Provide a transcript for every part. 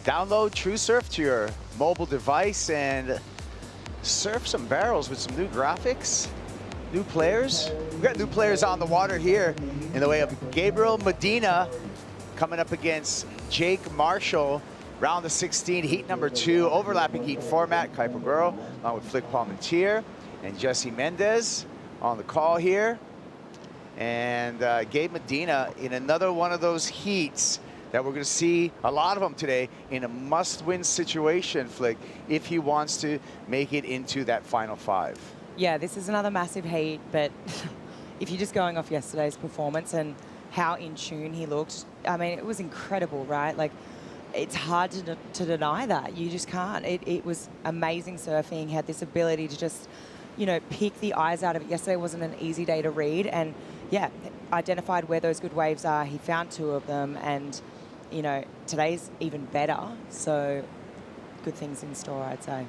Download TrueSurf to your mobile device and surf some barrels with some new graphics, new players. We've got new players on the water here in the way of Gabriel Medina coming up against Jake Marshall. Round of 16, heat number 2, overlapping heat format. Kuiper Burrow along with Flick Palmentier and Jesse Mendez on the call here. And Gabe Medina in another one of those heats that we're going to see a lot of them today in a must-win situation, Flick, if he wants to make it into that final 5. Yeah, this is another massive heat, but if you're just going off yesterday's performance and how in tune he looked, I mean, it was incredible, right? Like, it's hard to deny that. You just can't. It was amazing surfing. He had this ability to just, you know, pick the eyes out of it. Yesterday wasn't an easy day to read, and yeah, identified where those good waves are. He found 2 of them, and you know, today's even better. So good things in store, I'd say.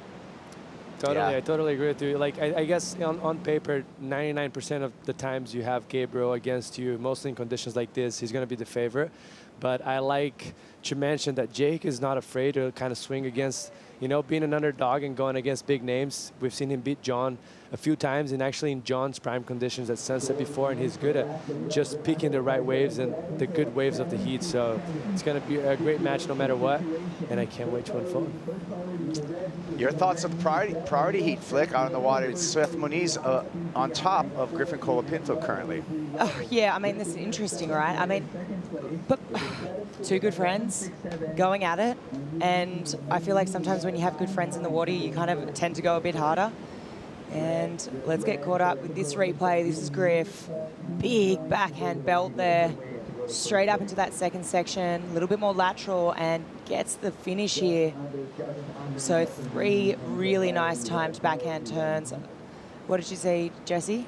Totally, Yeah. I totally agree with you. Like, I guess on paper, 99% of the times you have Gabriel against you, mostly in conditions like this, he's going to be the favorite. But I like to mention that Jake is not afraid to kind of swing against, you know, being an underdog and going against big names. We've seen him beat John a few times, and actually in John's prime conditions at Sunset before, and he's good at just picking the right waves and the good waves of the heat. So it's going to be a great match no matter what, and I can't wait to unfold. Your thoughts on the priority heat, Flick, out on the water? It's Seth Moniz on top of Griffin Colapinto currently. Oh, yeah, I mean, this is interesting, right? I mean, but 2 good friends going at it, and I feel like sometimes when you have good friends in the water, you kind of tend to go a bit harder. And let's get caught up with this replay. This is Griff. Big backhand belt there. Straight up into that second section. A little bit more lateral and gets the finish here. So 3 really nice timed backhand turns. What did you say, Jesse?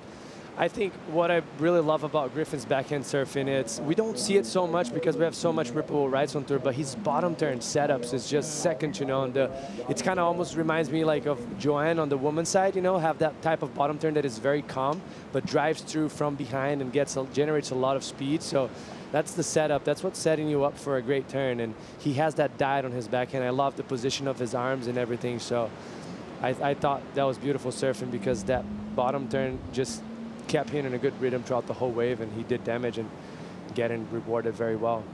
I think what I really love about Griffin's backhand surfing, it's we don't see it so much because we have so much rippable rights on tour, but his bottom turn setups is just second to none. It's kind of almost reminds me like of Joanne on the woman's side, you know, have that type of bottom turn that is very calm, but drives through from behind and generates a lot of speed. So that's the setup. That's what's setting you up for a great turn. And he has that dive on his backhand. I love the position of his arms and everything. So I thought that was beautiful surfing because that bottom turn just kept hitting a good rhythm throughout the whole wave, and he did damage and getting rewarded very well.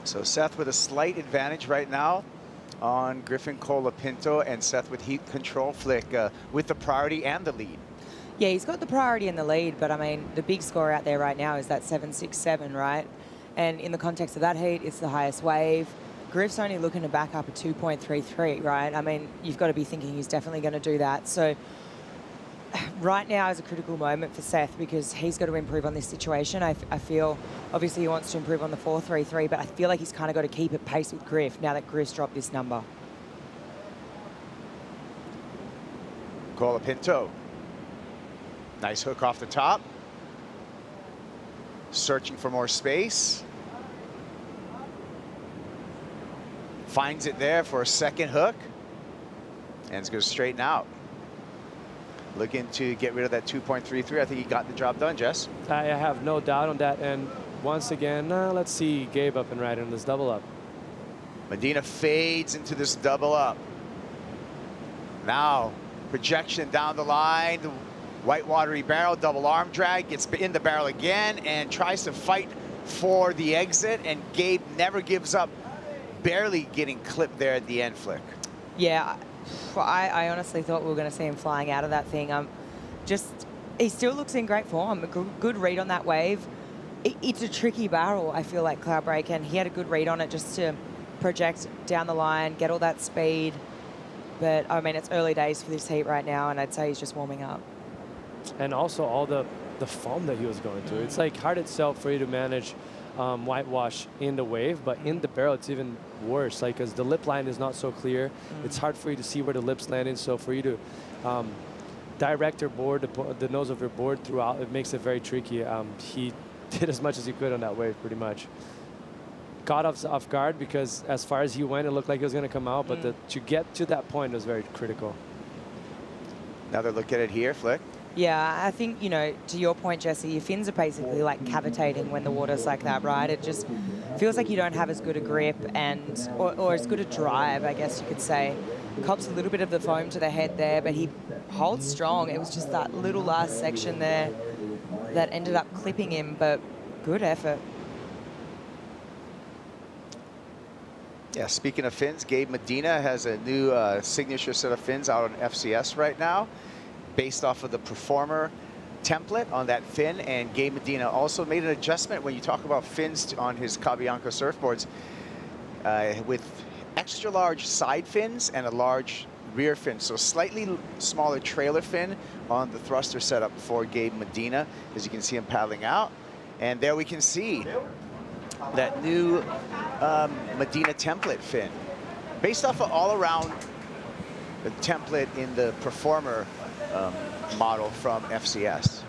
So Seth with a slight advantage right now on Griffin Colapinto, and Seth with heat control, Flick, with the priority and the lead. Yeah, he's got the priority in the lead, but I mean, the big score out there right now is that 7.67, right? And in the context of that heat, it's the highest wave. Griff's only looking to back up a 2.33, right? I mean, you've got to be thinking he's definitely going to do that. So right now is a critical moment for Seth because he's got to improve on this situation. I feel, obviously he wants to improve on the 4.33, but I feel like he's kind of got to keep at pace with Griff now that Griff's dropped this number. Colapinto. Nice hook off the top. Searching for more space. Finds it there for a second hook. And it's going to straighten out. Looking to get rid of that 2.33. I think he got the job done, Jess. I have no doubt on that. And once again, let's see Gabe up and right in this double up. Medina fades into this double up. Now, projection down the line. The white watery barrel, double arm drag, gets in the barrel again and tries to fight for the exit. And Gabe never gives up. Barely getting clipped there at the end, Flick. Yeah, I honestly thought we were going to see him flying out of that thing. He still looks in great form. A good read on that wave. It's a tricky barrel, I feel like, Cloudbreak, and he had a good read on it just to project down the line, get all that speed. But, I mean, it's early days for this heat right now, and I'd say he's just warming up. And also all the foam that he was going through. It's like hard itself for you to manage whitewash in the wave, but in the barrel it's even worse, like because the lip line is not so clear. It's hard for you to see where the lips landing, so for you to direct your board, the nose of your board throughout, it makes it very tricky. He did as much as he could on that wave, pretty much. Caught off guard because as far as he went, it looked like he was going to come out, but to get to that point was very critical. Another look at it here, Flick. Yeah, I think, you know, to your point, Jesse, your fins are basically like cavitating when the water's like that, right? It just feels like you don't have as good a grip and, or as good a drive, I guess you could say. Cops a little bit of the foam to the head there, but he holds strong. It was just that little last section there that ended up clipping him, but good effort. Yeah, speaking of fins, Gabe Medina has a new signature set of fins out on FCS right now, based off of the Performer template on that fin. And Gabe Medina also made an adjustment when you talk about fins on his Cabianca surfboards with extra large side fins and a large rear fin. So slightly smaller trailer fin on the thruster setup for Gabe Medina, as you can see him paddling out. And there we can see that new Medina template fin, based off of all around the template in the Performer model from FCS.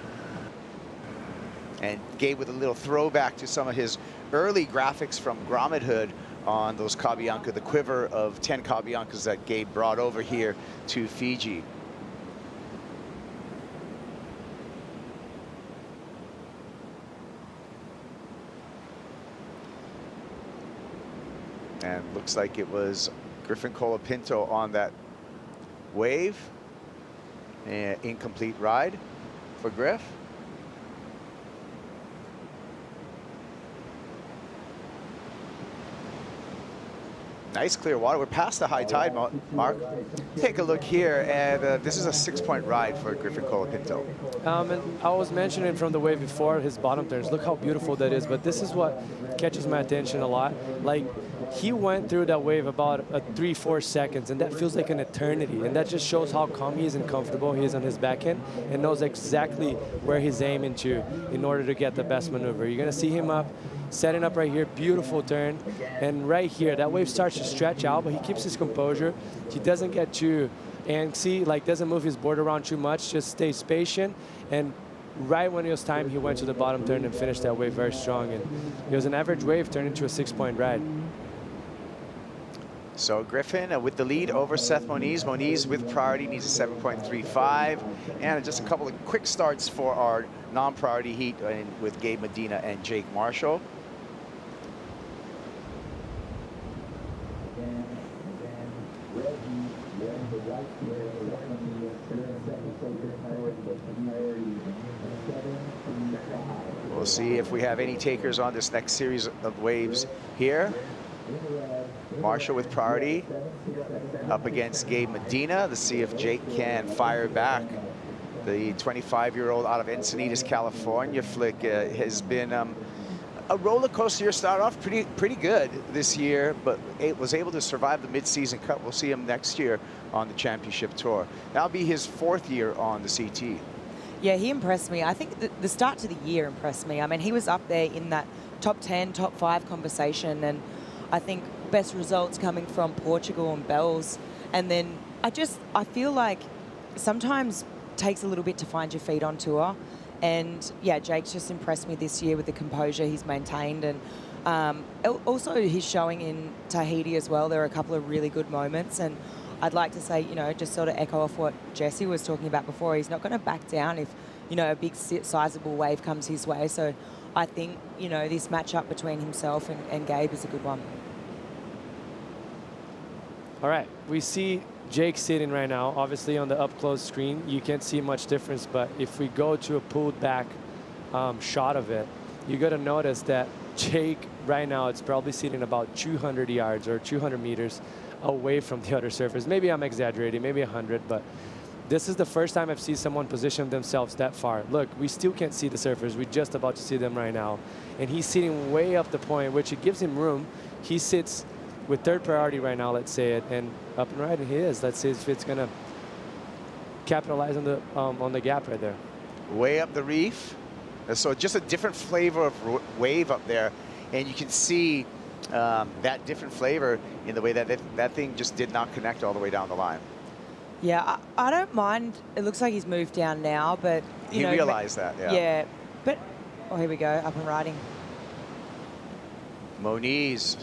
And Gabe with a little throwback to some of his early graphics from Grommethood on those Cabianca, the quiver of 10 Cabiancas that Gabe brought over here to Fiji. And looks like it was Griffin Colapinto on that wave. Incomplete ride for Griff. Nice clear water. We're past the high tide mark. Take a look here, and this is a 6-point ride for Griffin Colapinto. And I was mentioning from the wave before his bottom turns. Look how beautiful that is. But this is what catches my attention a lot. Like, he went through that wave about 3-4 seconds, and that feels like an eternity. And that just shows how calm he is and comfortable he is on his backhand, and knows exactly where he's aiming to in order to get the best maneuver. You're going to see him up, setting up right here, beautiful turn. And right here, that wave starts to stretch out, but he keeps his composure. He doesn't get too angsty, like doesn't move his board around too much, just stays patient. And right when it was time, he went to the bottom turn and finished that wave very strong. And it was an average wave turned into a 6-point ride. So Griffin with the lead over Seth Moniz. Moniz with priority needs a 7.35. And just a couple of quick starts for our non-priority heat with Gabe Medina and Jake Marshall. We'll see if we have any takers on this next series of waves here. Marshall with priority up against Gabe Medina to see if Jake can fire back. The 25-year-old out of Encinitas, California flick has been a roller coaster year. Started off pretty good this year, but it was able to survive the mid-season cut. We'll see him next year on the championship tour. That'll be his 4th year on the CT. Yeah, he impressed me. I think the start to the year impressed me. I mean, he was up there in that top 10, top 5 conversation, and I think best results coming from Portugal and Bells. And then I feel like sometimes it takes a little bit to find your feet on tour. And yeah, Jake's just impressed me this year with the composure he's maintained. And also he's showing in Tahiti as well. There are a couple of really good moments. And I'd like to say, you know, just sort of echo off what Jesse was talking about before. He's not going to back down if, you know, a big sizable wave comes his way. So I think, you know, this matchup between himself and Gabe is a good one. All right, we see Jake sitting right now. Obviously on the up close screen, you can't see much difference, but if we go to a pulled back shot of it, you got to notice that Jake right now, it's probably sitting about 200 yards or 200 meters away from the other surfers. Maybe I'm exaggerating, maybe 100, but this is the first time I've seen someone position themselves that far. Look, we still can't see the surfers. We're just about to see them right now. And he's sitting way up the point, which it gives him room. He sits with 3rd priority right now, let's say it, and up and right, and he is. Let's see if it's gonna capitalize on the gap right there. Way up the reef. So just a different flavor of wave up there, and you can see that different flavor in the way that that thing just did not connect all the way down the line. Yeah, I don't mind. It looks like he's moved down now, but he realized that. Yeah. Yeah, but oh, here we go, up and riding. Moniz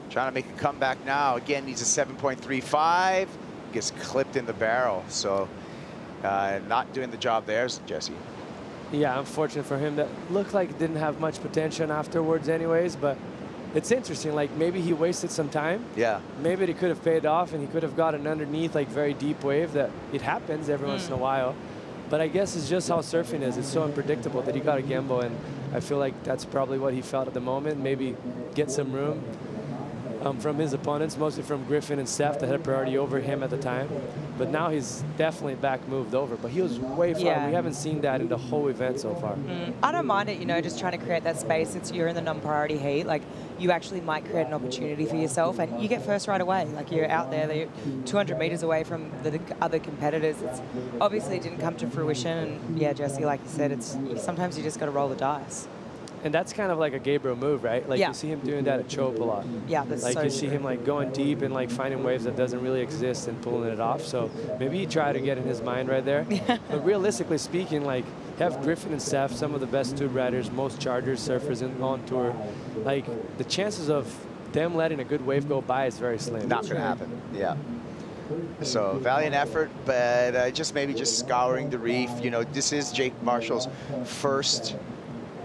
trying to make a comeback now. Again, needs a 7.35. Gets clipped in the barrel. So Not doing the job there, Jesse. Yeah, unfortunate for him. That looked like it didn't have much potential afterwards anyways, but it's interesting. Like, maybe he wasted some time. Yeah. Maybe it could have paid off, and he could have gotten underneath, like, very deep wave. That it happens every once in a while. But I guess it's just how surfing is. It's so unpredictable that he got a gamble, and I feel like that's probably what he felt at the moment. Maybe get some room from his opponents, mostly from Griffin and Steph that had priority over him at the time. But now he's definitely back moved over. But he was way far. Yeah. We haven't seen that in the whole event so far. I don't mind it, you know, just trying to create that space. You're in the non-priority heat. Like, you actually might create an opportunity for yourself, and you get first right away. Like, you're out there, you're 200 meters away from the other competitors. It's obviously didn't come to fruition. And yeah, Jesse, like you said, it's sometimes you just got to roll the dice. And that's kind of like a Gabriel move, right? Like, you see him doing that at Chope a lot. Yeah, that's like so you see him like going deep and like finding waves that doesn't really exist and pulling it off. So maybe he tried to get in his mind right there. But realistically speaking, like, have Griffin and Steph, some of the best tube riders, most chargers, surfers on tour. Like, the chances of them letting a good wave go by is very slim. Not going to happen. Yeah. So valiant effort, but just maybe just scouring the reef. You know, this is Jake Marshall's first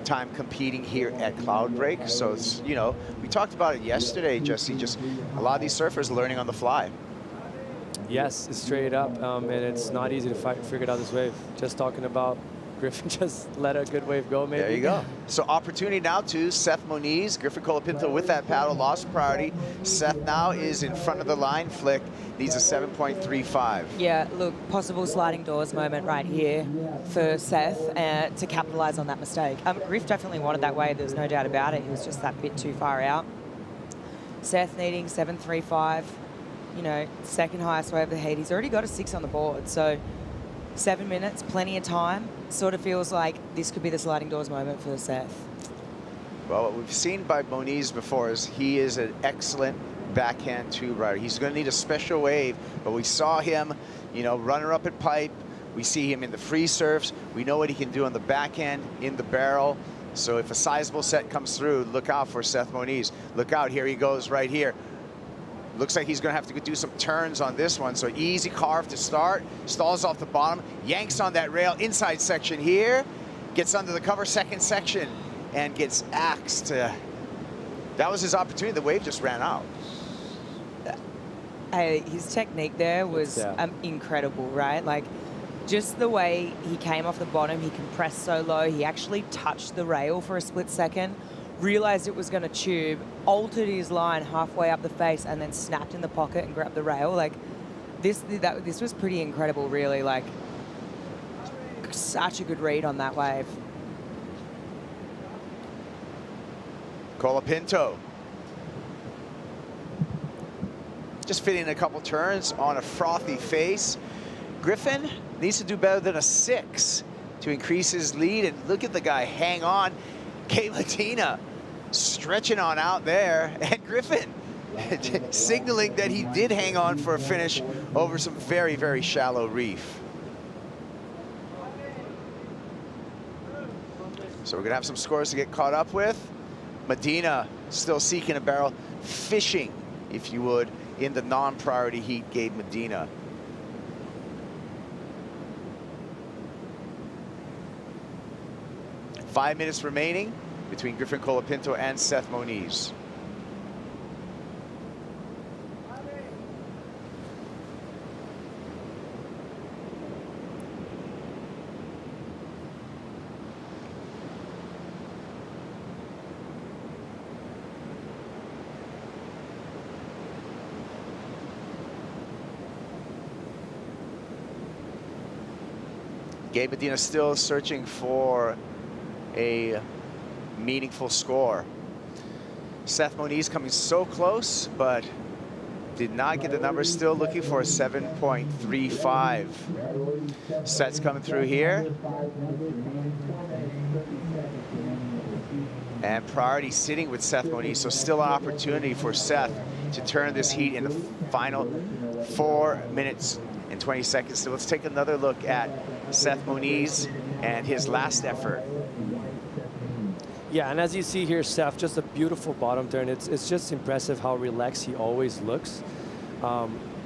time competing here at Cloudbreak. So it's, you know, we talked about it yesterday, Jesse, just a lot of these surfers learning on the fly. Yes, it's straight up, and it's not easy to figure out this wave. Just talking about Griffin just let a good wave go, maybe. There you go. So opportunity now to Seth Moniz, Griffin Colapinto with that paddle, lost priority. Seth now is in front of the line flick, needs a 7.35. Yeah, look, possible sliding doors moment right here for Seth to capitalize on that mistake. Griff definitely wanted that wave, there's no doubt about it. He was just that bit too far out. Seth needing 7.35, you know, second highest wave of the heat. He's already got a 6 on the board, so 7 minutes, plenty of time. Sort of feels like this could be the sliding doors moment for Seth. Well, what we've seen by Moniz before is he is an excellent backhand tube rider. He's going to need a special wave, but we saw him, you know, runner up at pipe. We see him in the free surfs. We know what he can do on the backhand, in the barrel. So if a sizable set comes through, look out for Seth Moniz. Look out, here he goes right here. Looks like he's going to have to do some turns on this one. So easy carve to start. Stalls off the bottom. Yanks on that rail. Inside section here. Gets under the cover. Second section. And gets axed. That was his opportunity. The wave just ran out. His technique there was incredible, right? Like, just the way he came off the bottom. He compressed so low. He actually touched the rail for a split second. Realized it was going to tube, altered his line halfway up the face, and then snapped in the pocket and grabbed the rail. Like, this was pretty incredible, really. Like, such a good read on that wave. Colapinto. Just fitting a couple turns on a frothy face. Griffin needs to do better than a 6 to increase his lead. And look at the guy hang on. Gabe Medina stretching on out there, and Griffin signaling that he did hang on for a finish over some very, very shallow reef. So we're gonna have some scores to get caught up with. Medina still seeking a barrel, fishing, if you would, in the non-priority heat. Gabe Medina. Five minutes remaining between Griffin Colapinto and Seth Moniz. Gabe Medina still searching for a meaningful score. Seth Moniz coming so close, but did not get the numbers. Still looking for a 7.35. Sets coming through here. And priority sitting with Seth Moniz, so still an opportunity for Seth to turn this heat in the final 4 minutes and 20 seconds. So let's take another look at Seth Moniz and his last effort. Yeah, and as you see here, Seth, just a beautiful bottom turn. It's just impressive how relaxed he always looks.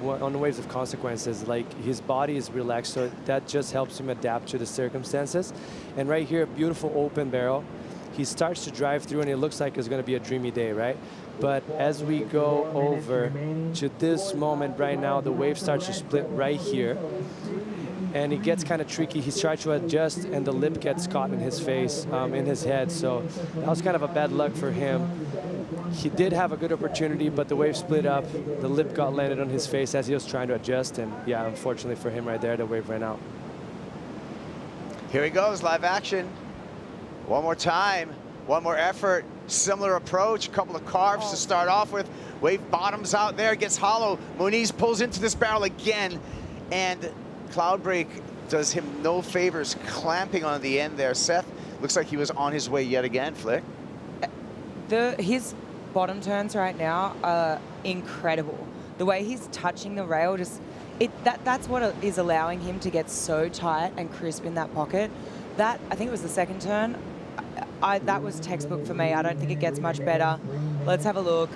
on the waves of consequences. Like his body is relaxed, so that just helps him adapt to the circumstances. And right here, beautiful open barrel. He starts to drive through, and it looks like it's going to be a dreamy day, right? But as we go over to this moment right now, the wave starts to split right here. And it gets kind of tricky. He's trying to adjust, and the lip gets caught in his face, in his head. So that was kind of a bad luck for him. He did have a good opportunity, but the wave split up. The lip got landed on his face as he was trying to adjust. And yeah, unfortunately for him right there, the wave ran out. Here he goes, live action. One more time, one more effort. Similar approach, a couple of carves to start off with. Wave bottoms out there, gets hollow. Moniz pulls into this barrel again, and Cloudbreak does him no favors, clamping on the end there. Seth looks like he was on his way yet again, Flick. His bottom turns right now are incredible. The way he's touching the rail, that's what is allowing him to get so tight and crisp in that pocket. That, I think it was the second turn, that was textbook for me. I don't think it gets much better. Let's have a look.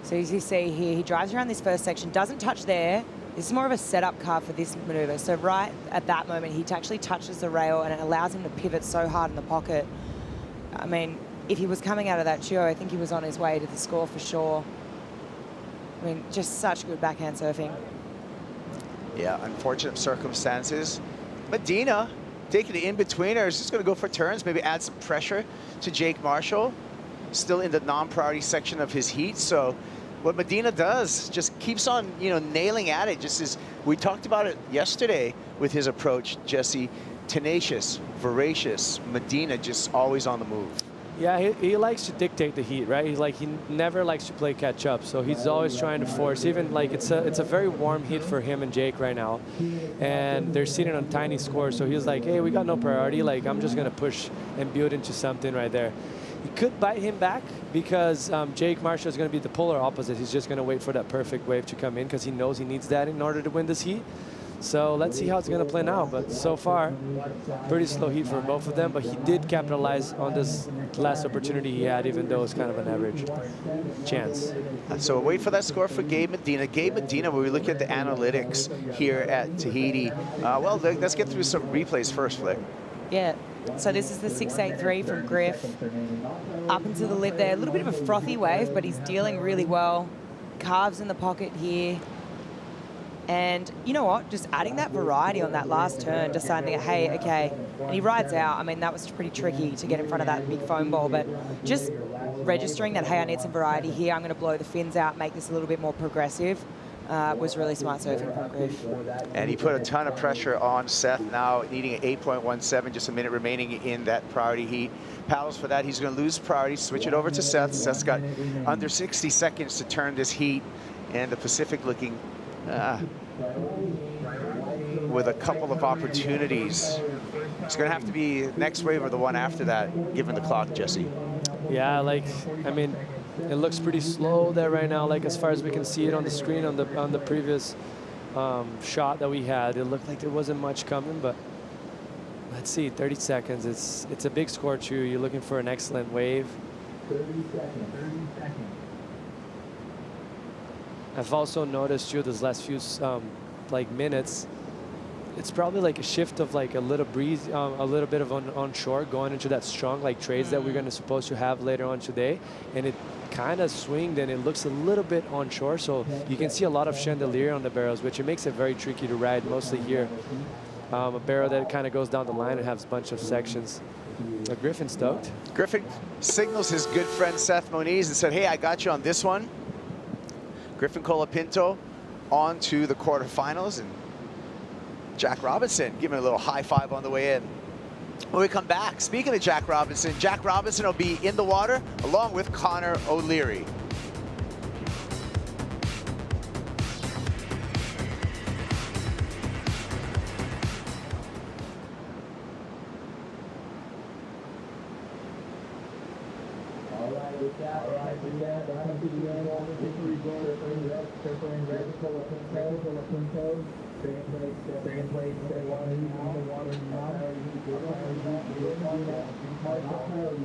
So as you see here, he drives around this first section, doesn't touch there. This is more of a setup car for this maneuver. So right at that moment, he actually touches the rail, and it allows him to pivot so hard in the pocket. I mean, if he was coming out of that duo, I think he was on his way to the score for sure. I mean, just such good backhand surfing. Yeah, unfortunate circumstances. Medina taking the in-betweener, is just going to go for turns, maybe add some pressure to Jake Marshall. Still in the non-priority section of his heat, so what Medina does just keeps on, nailing at it. Just as we talked about it yesterday with his approach, Jesse, tenacious, voracious. Medina just always on the move. Yeah, he likes to dictate the heat, right? He never likes to play catch up, so he's always trying to force. Even like it's a very warm heat for him and Jake right now, and they're sitting on tiny scores. So he's like, hey, we got no priority. Like I'm just gonna push and build into something right there. He could bite him back because Jake Marshall is going to be the polar opposite. He's just going to wait for that perfect wave to come in because he knows he needs that in order to win this heat. So let's see how it's going to play now. But so far, pretty slow heat for both of them. But he did capitalize on this last opportunity he had, even though it's kind of an average chance. So we'll wait for that score for Gabe Medina. Gabe Medina, when we look at the analytics here at Tahiti, well, let's get through some replays first, Flick. Yeah. So this is the 683 from Griff. Up into the lip there. A little bit of a frothy wave, but he's dealing really well. Carves in the pocket here. And you know what? Just adding that variety on that last turn, deciding, hey, okay. And he rides out. I mean, that was pretty tricky to get in front of that big foam ball, but just registering that, hey, I need some variety here. I'm going to blow the fins out, make this a little bit more progressive. Was really smart surfing from Griff. And he put a ton of pressure on Seth now, needing an 8.17, just a minute remaining in that priority heat. Paddles for that, he's going to lose priority, switch it over to Seth. Seth's got under 60 seconds to turn this heat, and the Pacific looking with a couple of opportunities. It's going to have to be next wave or the one after that, given the clock, Jesse. Yeah, I mean, it looks pretty slow there right now, like as far as we can see it on the screen on the previous shot that we had. It looked like there wasn't much coming, but let's see, 30 seconds. It's a big score too. You're looking for an excellent wave. 30 seconds. I've also noticed too this last few minutes, it's probably like a shift of like a little breeze, a little bit of onshore going into that strong trades that we're going to supposed to have later on today, and it kind of swinged and it looks a little bit onshore, so you can see a lot of chandelier on the barrels, which it makes it very tricky to ride mostly here. A barrel that kind of goes down the line and has a bunch of sections. Griffin stoked. Griffin signals his good friend Seth Moniz and said, hey, I got you on this one. Griffin Colapinto on to the quarterfinals, and Jack Robinson giving a little high five on the way in. When we come back, speaking of Jack Robinson will be in the water along with Connor O'Leary.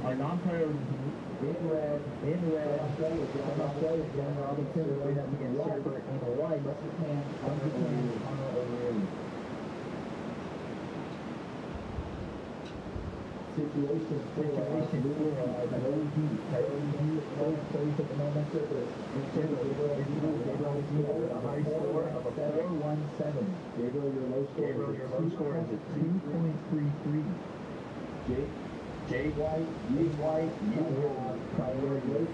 Our non-priority In red, John Robinson going up against Surfer in white. Situation for Coyote Heat. First place at the moment. Gabriel Medina, a high score of 417. Gabriel, your low score is at 2.33. Jay White, you have priority.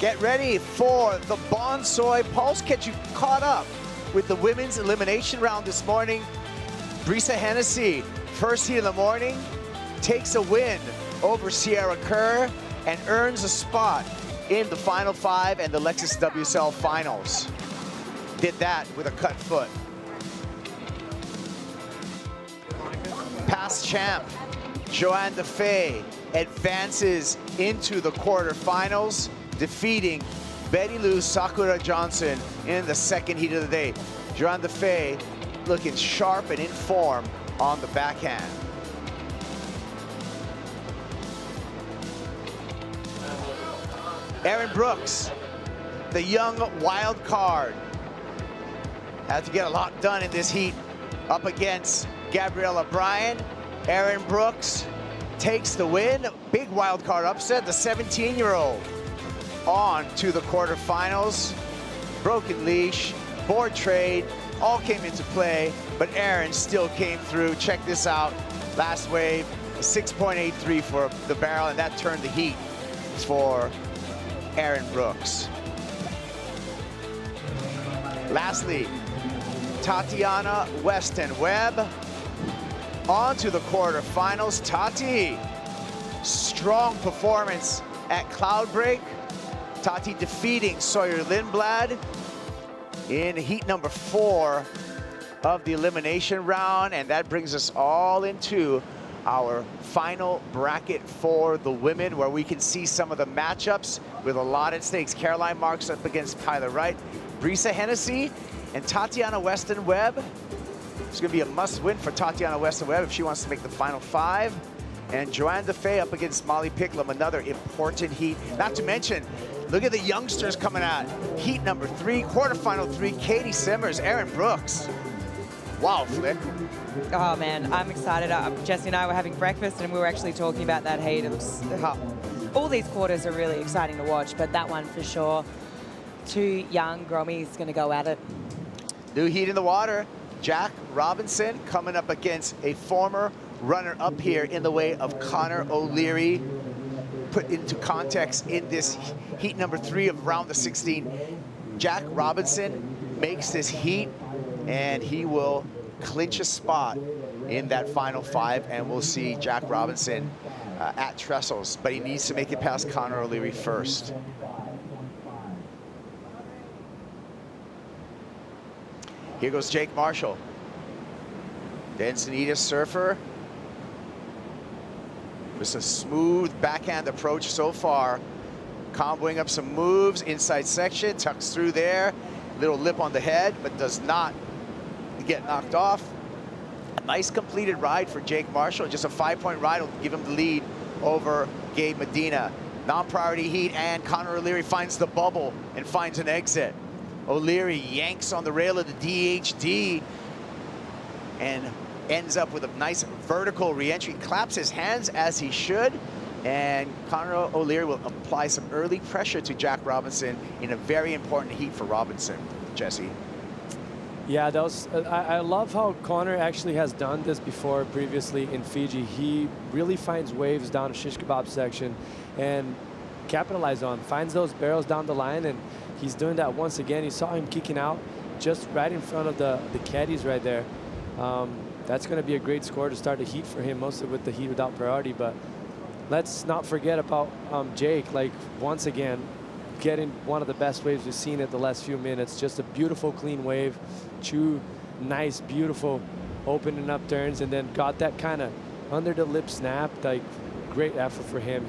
Get ready for the Bonsoy Pulse. Get you caught up with the women's elimination round this morning. Brisa Hennessy, first heat of the morning, takes a win over Sierra Kerr and earns a spot in the Final Five and the Lexus WSL Finals. Did that with a cut foot. Past champ, Joanne DeFay advances into the quarterfinals, defeating Betty Lou Sakura Johnson in the second heat of the day. Joanne DeFay looking sharp and in form on the backhand. Aaron Brooks, the young wild card, had to get a lot done in this heat up against Gabriella Bryan. Aaron Brooks takes the win. Big wild card upset, the 17-year-old on to the quarterfinals. Broken leash, board trade, all came into play, but Aaron still came through. Check this out. Last wave, a 6.83 for the barrel, and that turned the heat for Aaron Brooks. Lastly, Tatiana Weston-Webb on to the quarterfinals. Tati, strong performance at Cloudbreak. Tati defeating Sawyer Lindblad in heat number 4 of the elimination round, and that brings us all into our final bracket for the women, where we can see some of the matchups with a lot at stake. Caroline Marks up against Kyla Wright, Brisa Hennessy, and Tatiana Weston-Webb. It's going to be a must-win for Tatiana Weston-Webb if she wants to make the Final Five. And Joanne DeFay up against Molly Picklum, another important heat. Not to mention, look at the youngsters coming out. Heat number 3, quarterfinal 3, Katie Simmers, Aaron Brooks. Wow, Flick. Oh man, I'm excited. Jesse and I were having breakfast and we were actually talking about that heat. It looks, all these quarters are really exciting to watch, but that one for sure. 2 young Grommies going to go at it. New heat in the water. Jack Robinson coming up against a former runner-up here in the way of Connor O'Leary. Put into context in this heat number 3 of round of 16. Jack Robinson makes this heat, and he will clinch a spot in that Final Five, and we'll see Jack Robinson at Trestles, but he needs to make it past Connor O'Leary first. Here goes Jake Marshall. The Encinitas surfer. Just a smooth backhand approach so far. Comboing up some moves, inside section, tucks through there. Little lip on the head, but does not get knocked off. A nice completed ride for Jake Marshall. Just a 5-point ride will give him the lead over Gabe Medina. Non-priority heat, and Connor O'Leary finds the bubble and finds an exit. O'Leary yanks on the rail of the DHD and ends up with a nice vertical re-entry. Claps his hands as he should, and Connor O'Leary will apply some early pressure to Jack Robinson in a very important heat for Robinson. Jesse. Yeah, that was. I love how Connor actually has done this before previously in Fiji. He really finds waves down the shish kebab section and capitalize on, finds those barrels down the line, and he's doing that once again. You saw him kicking out just right in front of the caddies right there. That's going to be a great score to start a heat for him, mostly with the heat without priority. But let's not forget about Jake, like, once again, getting one of the best waves we've seen at the last few minutes. Just a beautiful, clean wave. 2 nice, beautiful opening up turns, and then got that kind of under the lip snap. Like, great effort for him.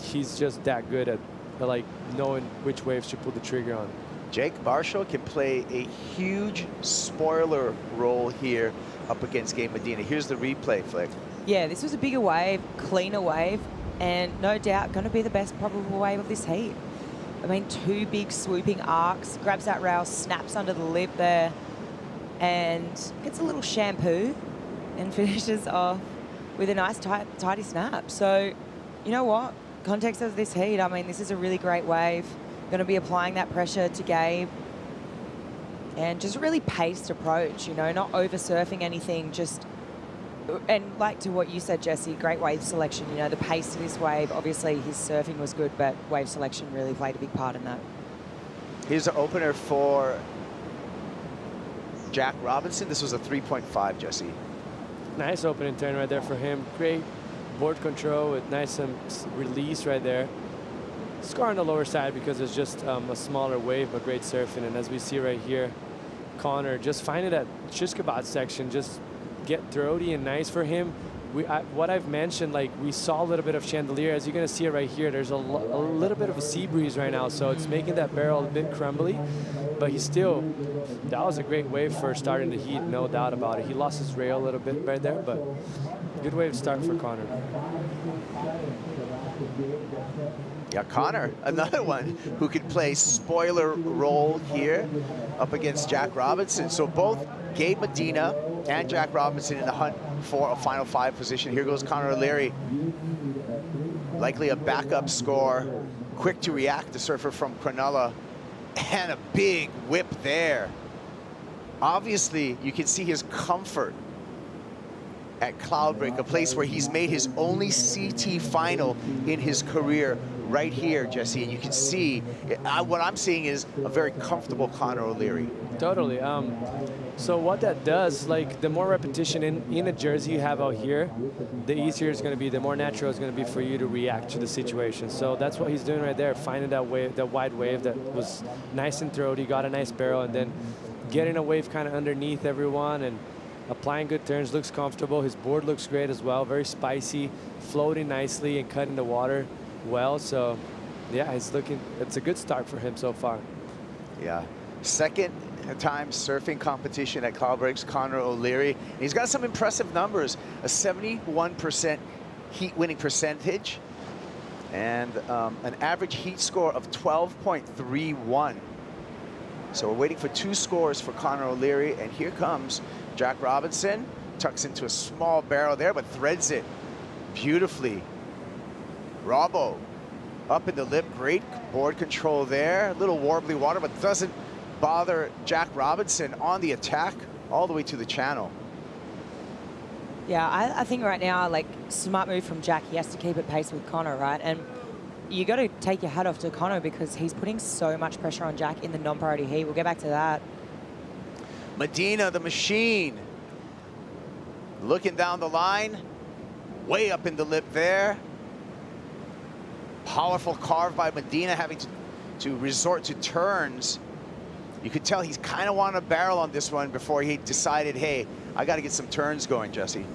He's just that good at like knowing which waves to pull the trigger on. Jake Barshaw can play a huge spoiler role here up against Gabe Medina. Here's the replay, Flick. Yeah, this was a bigger wave, cleaner wave, and no doubt going to be the best probable wave of this heat. I mean, 2 big swooping arcs, grabs that rail, snaps under the lip there, and gets a little shampoo and finishes off with a nice tidy snap. So, you know what? Context of this heat, I mean, this is a really great wave. Going to be applying that pressure to Gabe. And just a really paced approach, you know, not over surfing anything, just, and like to what you said, Jesse, great wave selection, you know, the pace to this wave, obviously his surfing was good, but wave selection really played a big part in that. Here's the opener for Jack Robinson. This was a 3.5, Jesse. Nice opening turn right there for him. Great board control with nice release right there. Score on the lower side because it's just a smaller wave, but great surfing. And as we see right here, Connor just finding that Shishkabat section, just get throaty and nice for him. What I've mentioned, like we saw a little bit of chandelier, as you're going to see it right here, there's a little bit of a sea breeze right now, so it's making that barrel a bit crumbly, but he's still, that was a great wave for starting the heat, no doubt about it. He lost his rail a little bit right there, but good wave start for Connor. Yeah, Connor, another one who could play spoiler role here up against Jack Robinson. So both Gabe Medina and Jack Robinson in the hunt for a final 5 position. Here goes Connor O'Leary. Likely a backup score. Quick to react, the surfer from Cronulla. And a big whip there. Obviously, you can see his comfort at Cloudbreak, a place where he's made his only CT final in his career right here, Jesse. And you can see, what I'm seeing is a very comfortable Connor O'Leary. Totally. So what that does, like the more repetition in a jersey you have out here, the easier it's going to be, the more natural it's going to be for you to react to the situation. So that's what he's doing right there, finding that wave, that wide wave that was nice and throaty, got a nice barrel, and then getting a wave kind of underneath everyone and applying good turns, looks comfortable. His board looks great as well, very spicy, floating nicely and cutting the water well. So yeah, it's a good start for him so far. Yeah, second time surfing competition at Cloudbreak's Connor O'Leary. And he's got some impressive numbers, a 71% heat winning percentage and an average heat score of 12.31. So we're waiting for 2 scores for Connor O'Leary, and here comes Jack Robinson. Tucks into a small barrel there, but threads it beautifully. Robbo up in the lip, great board control there. A little warbly water, but doesn't bother Jack Robinson on the attack all the way to the channel. Yeah, I think right now, like, smart move from Jack. He has to keep it pace with Connor, right? And you got to take your hat off to Connor because he's putting so much pressure on Jack in the non-priority heat. We'll get back to that. Medina, the machine, looking down the line, way up in the lip there. Powerful carve by Medina, having to resort to turns. You could tell he's kind of wanted a barrel on this one before he decided, hey, I got to get some turns going, Jesse.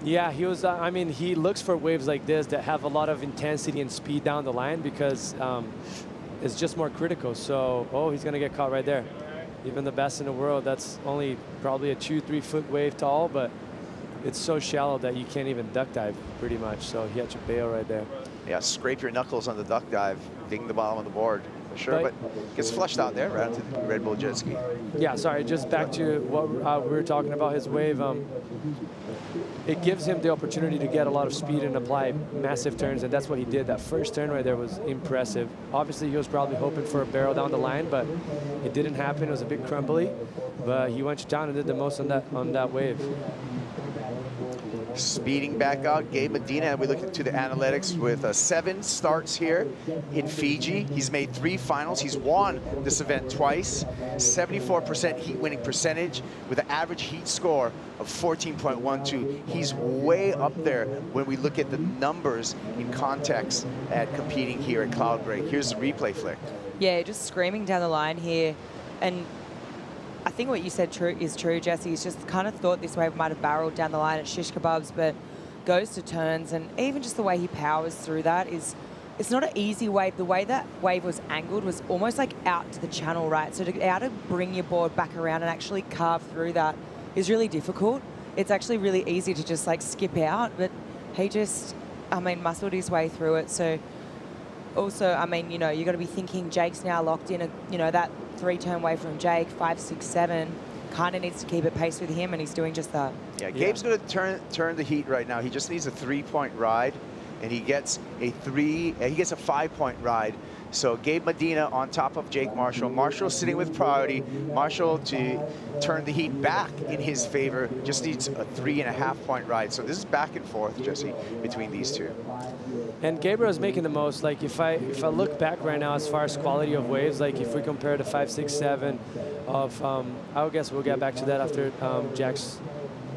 Yeah, he was, I mean, he looks for waves like this that have a lot of intensity and speed down the line because it's just more critical. So, oh, he's going to get caught right there. Even the best in the world, that's only probably a 2-3 foot wave tall, but it's so shallow that you can't even duck dive pretty much. So he had to bail right there. Yeah, scrape your knuckles on the duck dive, ding the bottom of the board. For sure, but gets flushed out there right onto the Red Bull jet ski. Yeah, sorry, just back to what we were talking about, his wave. It gives him the opportunity to get a lot of speed and apply massive turns, and that's what he did. That first turn right there was impressive. Obviously, he was probably hoping for a barrel down the line, but it didn't happen. It was a bit crumbly, but he went down and did the most on that wave. Speeding back out, Gabe Medina. We look into the analytics with 7 starts here in Fiji. He's made 3 finals. He's won this event twice. 74% heat winning percentage with an average heat score of 14.12. He's way up there when we look at the numbers in context at competing here at Cloudbreak. Here's the replay, Flick. Yeah, just screaming down the line here. And I think what you said is true, Jesse. He's just kind of thought this wave might have barreled down the line at shish kebabs, but goes to turns, and even just the way he powers through that is it's not an easy wave. The way that wave was angled was almost like out to the channel, right? So to be able to bring your board back around and actually carve through that is really difficult. It's actually really easy to just like skip out, but he just, I mean, muscled his way through it. So also, I mean, you know, you got to be thinking Jake's now locked in, you know, that 3-turn wave from Jake, 5, 6, 7, kind of needs to keep it pace with him, and he's doing just that. Yeah, Gabe's going to turn the heat right now. He just needs a 3-point ride, and he gets a 5-point ride. So Gabe Medina on top of Jake Marshall. Marshall sitting with priority. Marshall, to turn the heat back in his favor, just needs a 3.5-point ride. So this is back and forth, Jesse, between these two. And Gabriel is making the most. Like if I look back right now as far as quality of waves, like if we compare the 5, 6, 7 of, I guess we'll get back to that after Jack's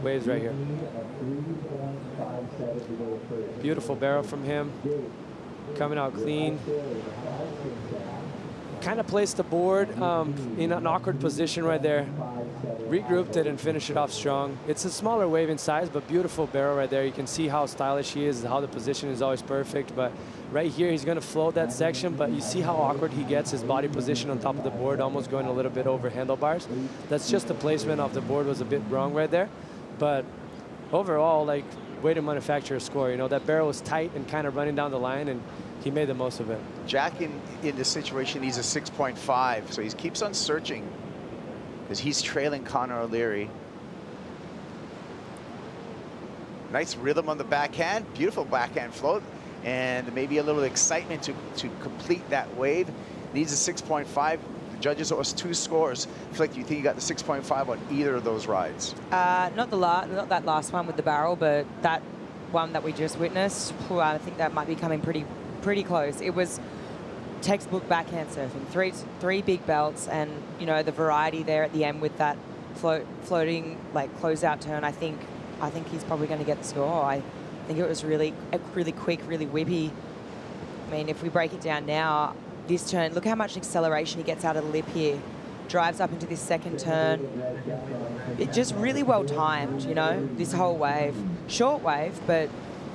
waves right here. Beautiful barrel from him, coming out clean. Kind of placed the board in an awkward position right there. Regrouped it and finished it off strong. It's a smaller wave in size, but beautiful barrel right there. You can see how stylish he is, how the position is always perfect. But right here, he's going to float that section, but you see how awkward he gets his body position on top of the board, almost going a little bit over handlebars. That's just the placement of the board was a bit wrong right there. But overall, like, way to manufacture a score. You know, that barrel was tight and kind of running down the line, and he made the most of it. Jack in this situation needs a 6.5, so he keeps on searching as he's trailing Connor O'Leary. Nice rhythm on the backhand, beautiful backhand float, and maybe a little excitement to complete that wave. Needs a 6.5. The judges owe us 2 scores. Flick, do you think you got the 6.5 on either of those rides? Not that last one with the barrel, but that one that we just witnessed, I think that might be coming pretty close. It was textbook backhand surfing, three big belts, and you know the variety there at the end with that floating like closeout turn. I think he's probably going to get the score. I think it was really quick, really whippy. I mean, if we break it down now, this turn, look how much acceleration he gets out of the lip here. Drives up into this second turn. It just really well timed, you know, this whole wave. Short wave, but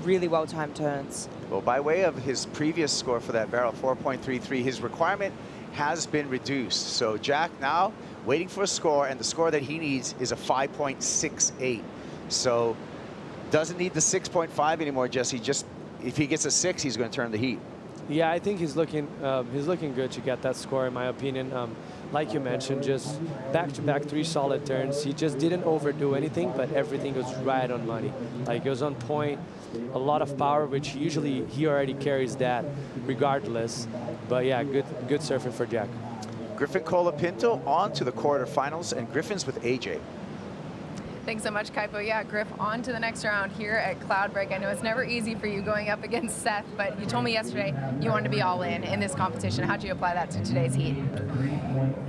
really well timed turns. Well, by way of his previous score for that barrel, 4.33, his requirement has been reduced. So Jack now waiting for a score, and the score that he needs is a 5.68. So doesn't need the 6.5 anymore, Jesse. Just if he gets a 6, he's going to turn the heat. Yeah, I think he's looking good to get that score, in my opinion. Like you mentioned, just back-to-back 3 solid turns. He just didn't overdo anything, but everything was right on money. Like, it was on point, a lot of power, which usually he already carries that regardless. But yeah, good surfing for Jack. Griffin Colapinto on to the quarterfinals, and Griffin's with AJ. Thanks so much, Kaipo. Yeah, Griff, on to the next round here at Cloudbreak. I know it's never easy for you going up against Seth, but you told me yesterday you wanted to be all in this competition. How'd you apply that to today's heat?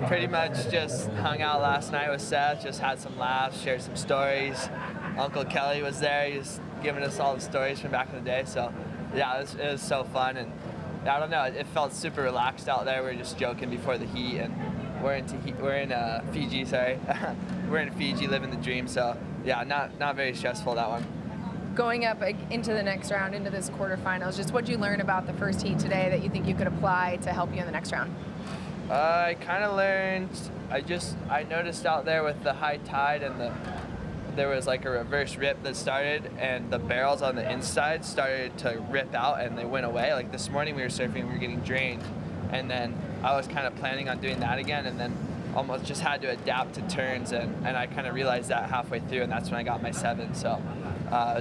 Pretty much just hung out last night with Seth, just had some laughs, shared some stories. Uncle Kelly was there, he was giving us all the stories from back in the day. So yeah, it was so fun, and I don't know, it felt super relaxed out there. We were just joking before the heat, and we're in Fiji, sorry. We're in Fiji, living the dream. So yeah, not very stressful, that one. Going up into the next round, into this quarterfinals, just what'd you learn about the first heat today that you think you could apply to help you in the next round? I kind of learned, I noticed out there with the high tide and there was like a reverse rip that started, and the barrels on the inside started to rip out and they went away. Like this morning we were surfing, we were getting drained, and then I was kind of planning on doing that again, and then almost just had to adapt to turns, and I kind of realized that halfway through, and that's when I got my 7. So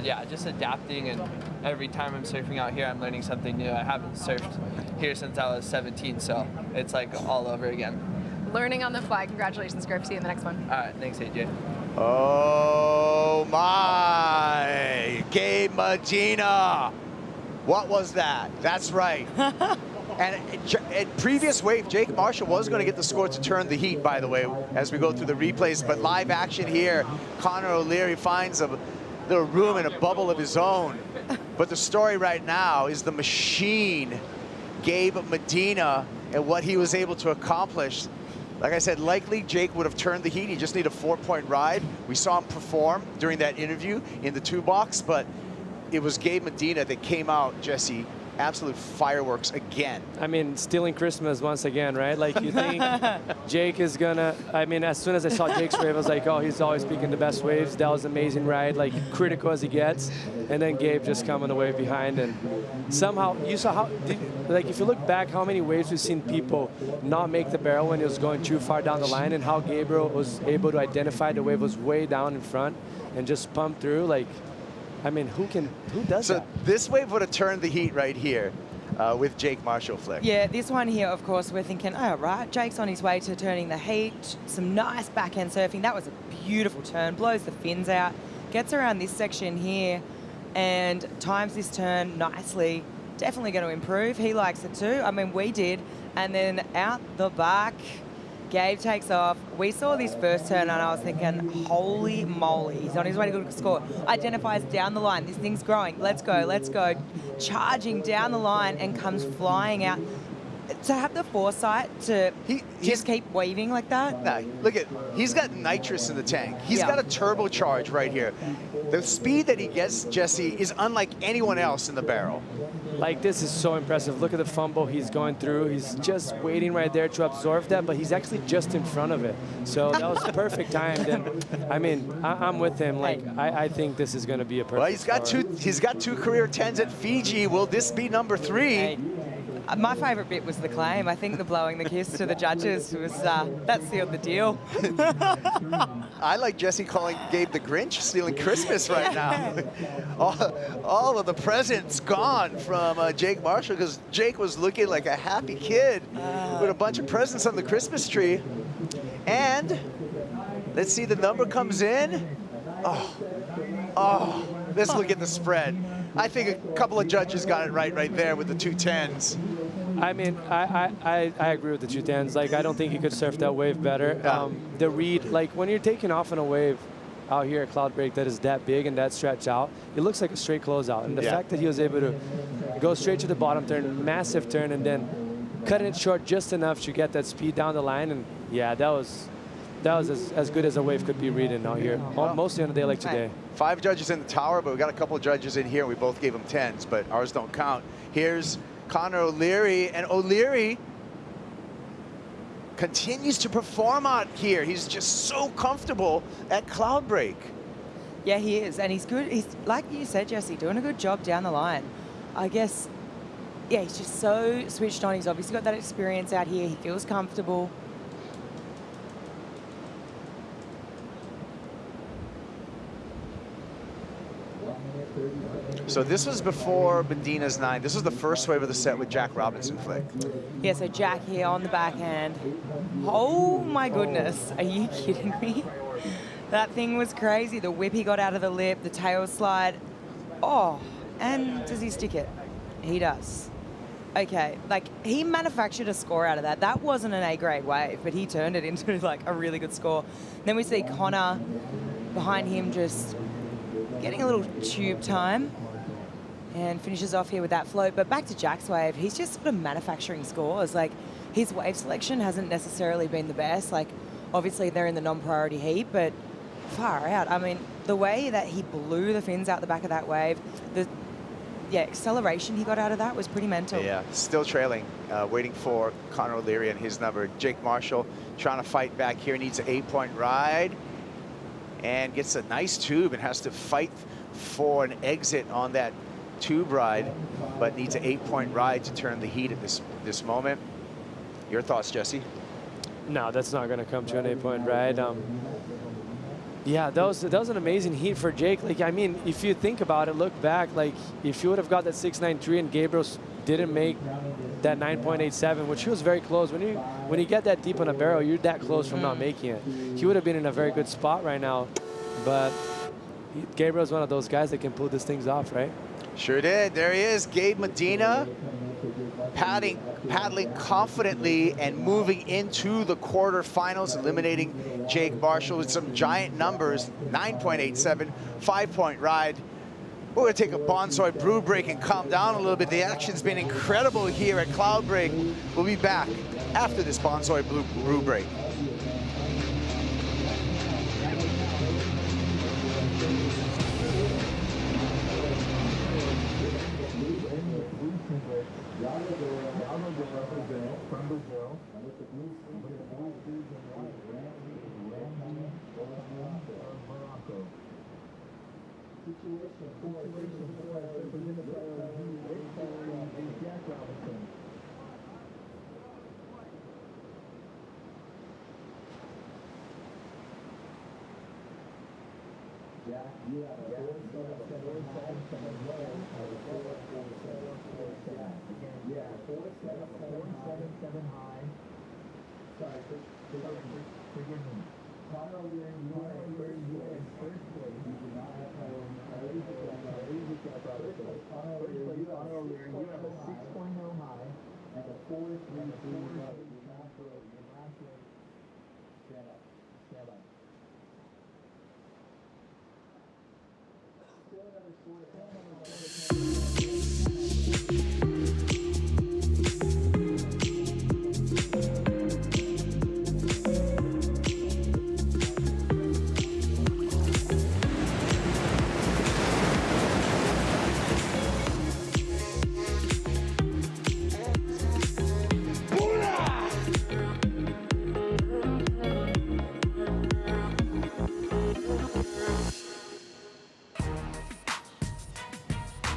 yeah, just adapting, and every time I'm surfing out here, I'm learning something new. I haven't surfed here since I was 17, so it's like all over again. Learning on the fly. Congratulations, Griff. See you in the next one. All right, thanks, AJ. Oh my, Gabe Medina. What was that? That's right. And previous wave, Jake Marshall was going to get the score to turn the heat, by the way, as we go through the replays. But live action here, Connor O'Leary finds a little room in a bubble of his own. But the story right now is the machine, Gabe Medina, and what he was able to accomplish. Like I said, likely Jake would have turned the heat. He just needed a 4-point ride. We saw him perform during that interview in the 2 box, but it was Gabe Medina that came out, Jesse, absolute fireworks again. I mean, stealing Christmas once again, right? Like, you think Jake is gonna, I mean, as soon as I saw Jake's wave, I was like, oh, he's always picking the best waves. That was amazing ride, like, critical as he gets. And then Gabe just coming the wave behind. And somehow, you saw how, like, if you look back, how many waves we've seen people not make the barrel when it was going too far down the line, and how Gabriel was able to identify the wave was way down in front and just pump through. Like, I mean, who does that? So this wave would have turned the heat right here with Jake Marshall flick. Yeah, this one here, of course, we're thinking, oh, right, Jake's on his way to turning the heat. Some nice backhand surfing. That was a beautiful turn. Blows the fins out. Gets around this section here and times this turn nicely. Definitely going to improve. He likes it too. I mean, we did. And then out the back, Gabe takes off. We saw this first turn and I was thinking, holy moly, he's on his way to good score. Identifies down the line. This thing's growing. Let's go, let's go. Charging down the line and comes flying out. To have the foresight to just keep waving like that. No, look at, he's got nitrous in the tank. He's got a turbocharge right here. The speed that he gets, Jesse, is unlike anyone else in the barrel. Like, this is so impressive. Look at the fumble he's going through. He's just waiting right there to absorb that, but he's actually just in front of it. So that was the perfect time. And I mean, I'm with him. Like, I think this is going to be a perfect. Well, he's got two career 10s at Fiji. Will this be number 3? Hey, my favourite bit was the claim. I think the blowing the kiss to the judges was, that sealed the deal. I like Jesse calling Gabe the Grinch, stealing Christmas right now. all of the presents gone from Jake Marshall, because Jake was looking like a happy kid with a bunch of presents on the Christmas tree. And let's see, the number comes in. Oh, let's look at the spread. I think a couple of judges got it right there with the 2 10s. I mean, I agree with the 2 10s. Like, I don't think he could surf that wave better. The read, like, when you're taking off on a wave out here at Cloudbreak that is that big and that stretched out, it looks like a straight closeout. And the fact that he was able to go straight to the bottom turn, massive turn, and then cut it short just enough to get that speed down the line. And yeah, that was as good as a wave could be reading out here, mostly on a day like today. 5 judges in the tower, but we got a couple of judges in here. We both gave them 10s, but ours don't count. Here's Connor O'Leary, and O'Leary continues to perform out here. He's just so comfortable at Cloudbreak. Yeah, he is, and he's good. He's, like you said, Jesse, doing a good job down the line. I guess, yeah, he's just so switched on. He's obviously got that experience out here. He feels comfortable. So this was before Medina's 9. This was the first wave of the set with Jack Robinson flick. Yeah, so Jack here on the backhand. Oh my goodness, are you kidding me? That thing was crazy. The whip he got out of the lip, the tail slide. Oh, and does he stick it? He does. Okay, like, he manufactured a score out of that. That wasn't an A-grade wave, but he turned it into like a really good score. Then we see Connor behind him just getting a little tube time and finishes off here with that float. But back to Jack's wave, he's just sort of manufacturing scores. Like, his wave selection hasn't necessarily been the best. Like, obviously they're in the non-priority heat, but far out. I mean, the way that he blew the fins out the back of that wave, the acceleration he got out of that was pretty mental. Yeah, still trailing, waiting for Connor O'Leary and his number. Jake Marshall trying to fight back here, needs an 8-point ride and gets a nice tube and has to fight for an exit on that tube ride, but needs an 8-point ride to turn the heat at this moment. Your thoughts, Jesse? No, that's not going to come to an 8-point ride. Yeah, that was an amazing heat for Jake. Like, I mean, if you think about it, look back, like, if you would have got that 6.93 and Gabriel didn't make that 9.87, which he was very close. When you get that deep on a barrel, you're that close from not making it. He would have been in a very good spot right now, but Gabriel's one of those guys that can pull these things off, right? Sure did. There he is, Gabe Medina, paddling confidently and moving into the quarterfinals, eliminating Jake Marshall with some giant numbers, 9.87, 5-point ride. We're going to take a Bonsoy brew break and calm down a little bit. The action's been incredible here at Cloudbreak. We'll be back after this Bonsoy brew break.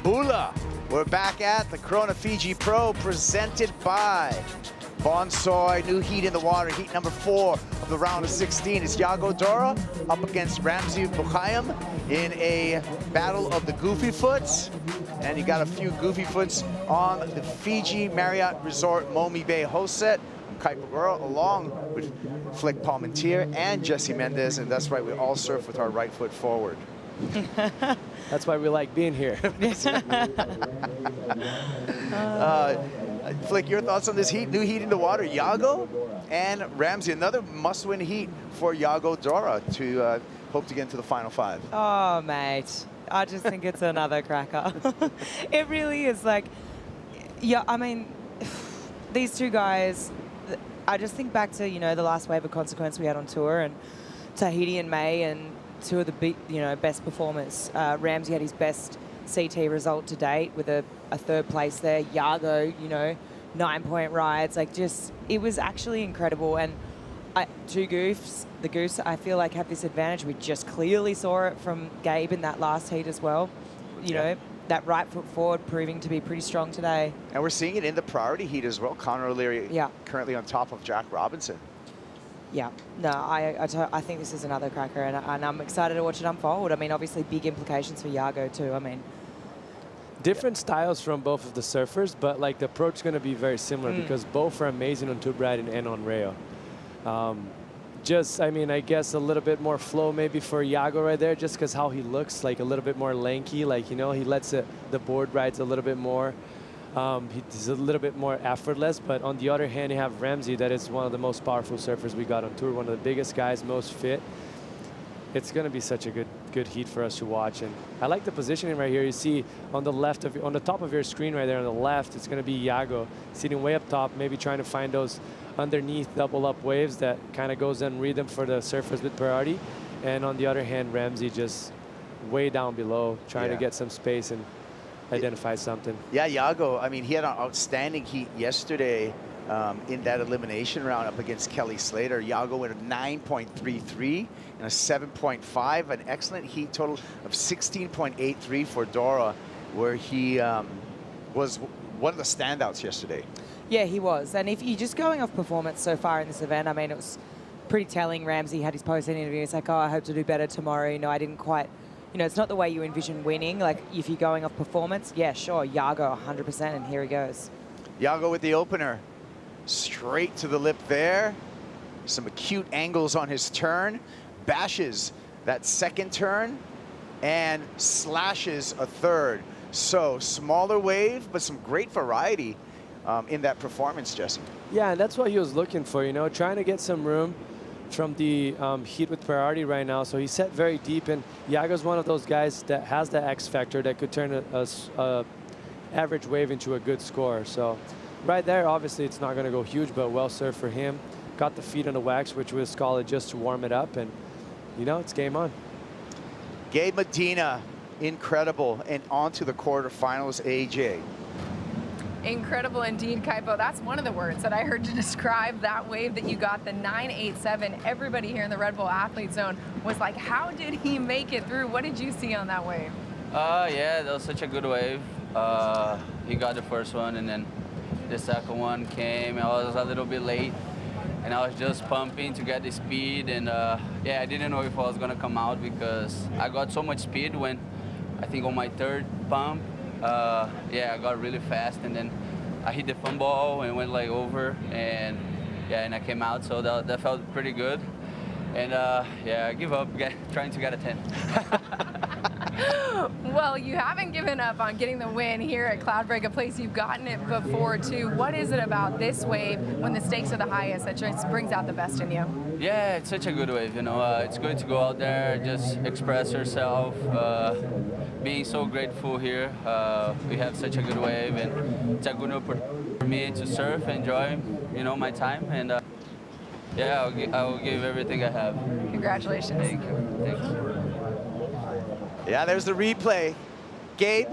Bula. We're back at the Corona Fiji Pro, presented by Bonsoy. New heat in the water. Heat number 4 of the round of 16 is Yago Dora up against Ramzi Boukhiam in a battle of the Goofy Foots. And you got a few Goofy Foots on the Fiji Marriott Resort Momi Bay host set. Kuiper Girl along with Flick Palmentier and Jesse Mendez, and that's right, we all surf with our right foot forward. That's why we like being here. Flick, your thoughts on this heat? New heat in the water, Yago and Ramzi. Another must-win heat for Yago Dora to hope to get into the final 5. Oh, mate. I just think it's another cracker. It really is like, yeah, I mean, these two guys, I just think back to, you know, the last wave of consequence we had on tour, and Tahiti and May, and two of the best performers. Ramzi had his best CT result to date with a 3rd place there. Yago, 9-point rides. Like, just, it was actually incredible. And two goofs, the goofs, I feel like have this advantage. We just clearly saw it from Gabe in that last heat as well. You know, that right foot forward proving to be pretty strong today. And we're seeing it in the priority heat as well. Connor O'Leary currently on top of Jack Robinson. Yeah, no, I think this is another cracker, and I'm excited to watch it unfold. I mean, obviously big implications for Yago too. I mean, different styles from both of the surfers, but like the approach is going to be very similar because both are amazing on tube riding and on rail. I mean, I guess a little bit more flow maybe for Yago right there, just because how he looks, like a little bit more lanky, like, he lets the board rides a little bit more. He's a little bit more effortless, but on the other hand, you have Ramzi, that is one of the most powerful surfers we got on tour, one of the biggest guys, most fit. It's going to be such a good heat for us to watch, and I like the positioning right here. You see on the left on the top of your screen right there on the left, it's going to be Yago sitting way up top, maybe trying to find those underneath double up waves that kind of goes and read them for the surfers with priority, and on the other hand, Ramzi just way down below, trying to get some space and identify something. Yeah, Yago, I mean, he had an outstanding heat yesterday in that elimination round up against Kelly Slater. Yago went a 9.33 and a 7.5, an excellent heat total of 16.83 for Dora, where he was one of the standouts yesterday. Yeah, he was. And if you're just going off performance so far in this event, I mean, it was pretty telling. Ramzi had his post-end interview. It's like, oh, I hope to do better tomorrow. I didn't quite... it's not the way you envision winning. Like, if you're going off performance, yeah, sure, Yago 100%, and here he goes. Yago with the opener. Straight to the lip there. Some acute angles on his turn. Bashes that second turn and slashes a third. So, smaller wave, but some great variety in that performance, Jesse. Yeah, and that's what he was looking for, trying to get some room from the heat with priority right now. So he set very deep, and Yago's one of those guys that has the X factor that could turn a average wave into a good score. So right there, obviously it's not going to go huge, but well served for him. Got the feet on the wax, which was called just to warm it up, and it's game on. Gabe Medina, incredible, and on to the quarterfinals, AJ. Incredible indeed, Kaipo. That's one of the words that I heard to describe that wave that you got, the 987. Everybody here in the Red Bull Athlete Zone was like, how did he make it through? What did you see on that wave? Yeah, that was such a good wave. He got the first one, and then the second one came. I was a little bit late, and I was just pumping to get the speed. And yeah, I didn't know if I was gonna come out because I got so much speed when I think on my third pump. Yeah, I got really fast, and then I hit the fun ball and went like over, and yeah, and I came out. So that felt pretty good. And yeah, I give up trying to get a 10. Well, you haven't given up on getting the win here at Cloudbreak, a place you've gotten it before too. What is it about this wave when the stakes are the highest that just brings out the best in you? Yeah, it's such a good wave, you know. It's good to go out there, just express yourself. Being so grateful here. We have such a good wave, and it's a good opportunity for me to surf, enjoy, you know, my time. And yeah, I will give everything I have. Congratulations. Thank you. Thank you. Yeah, there's the replay. Gabe,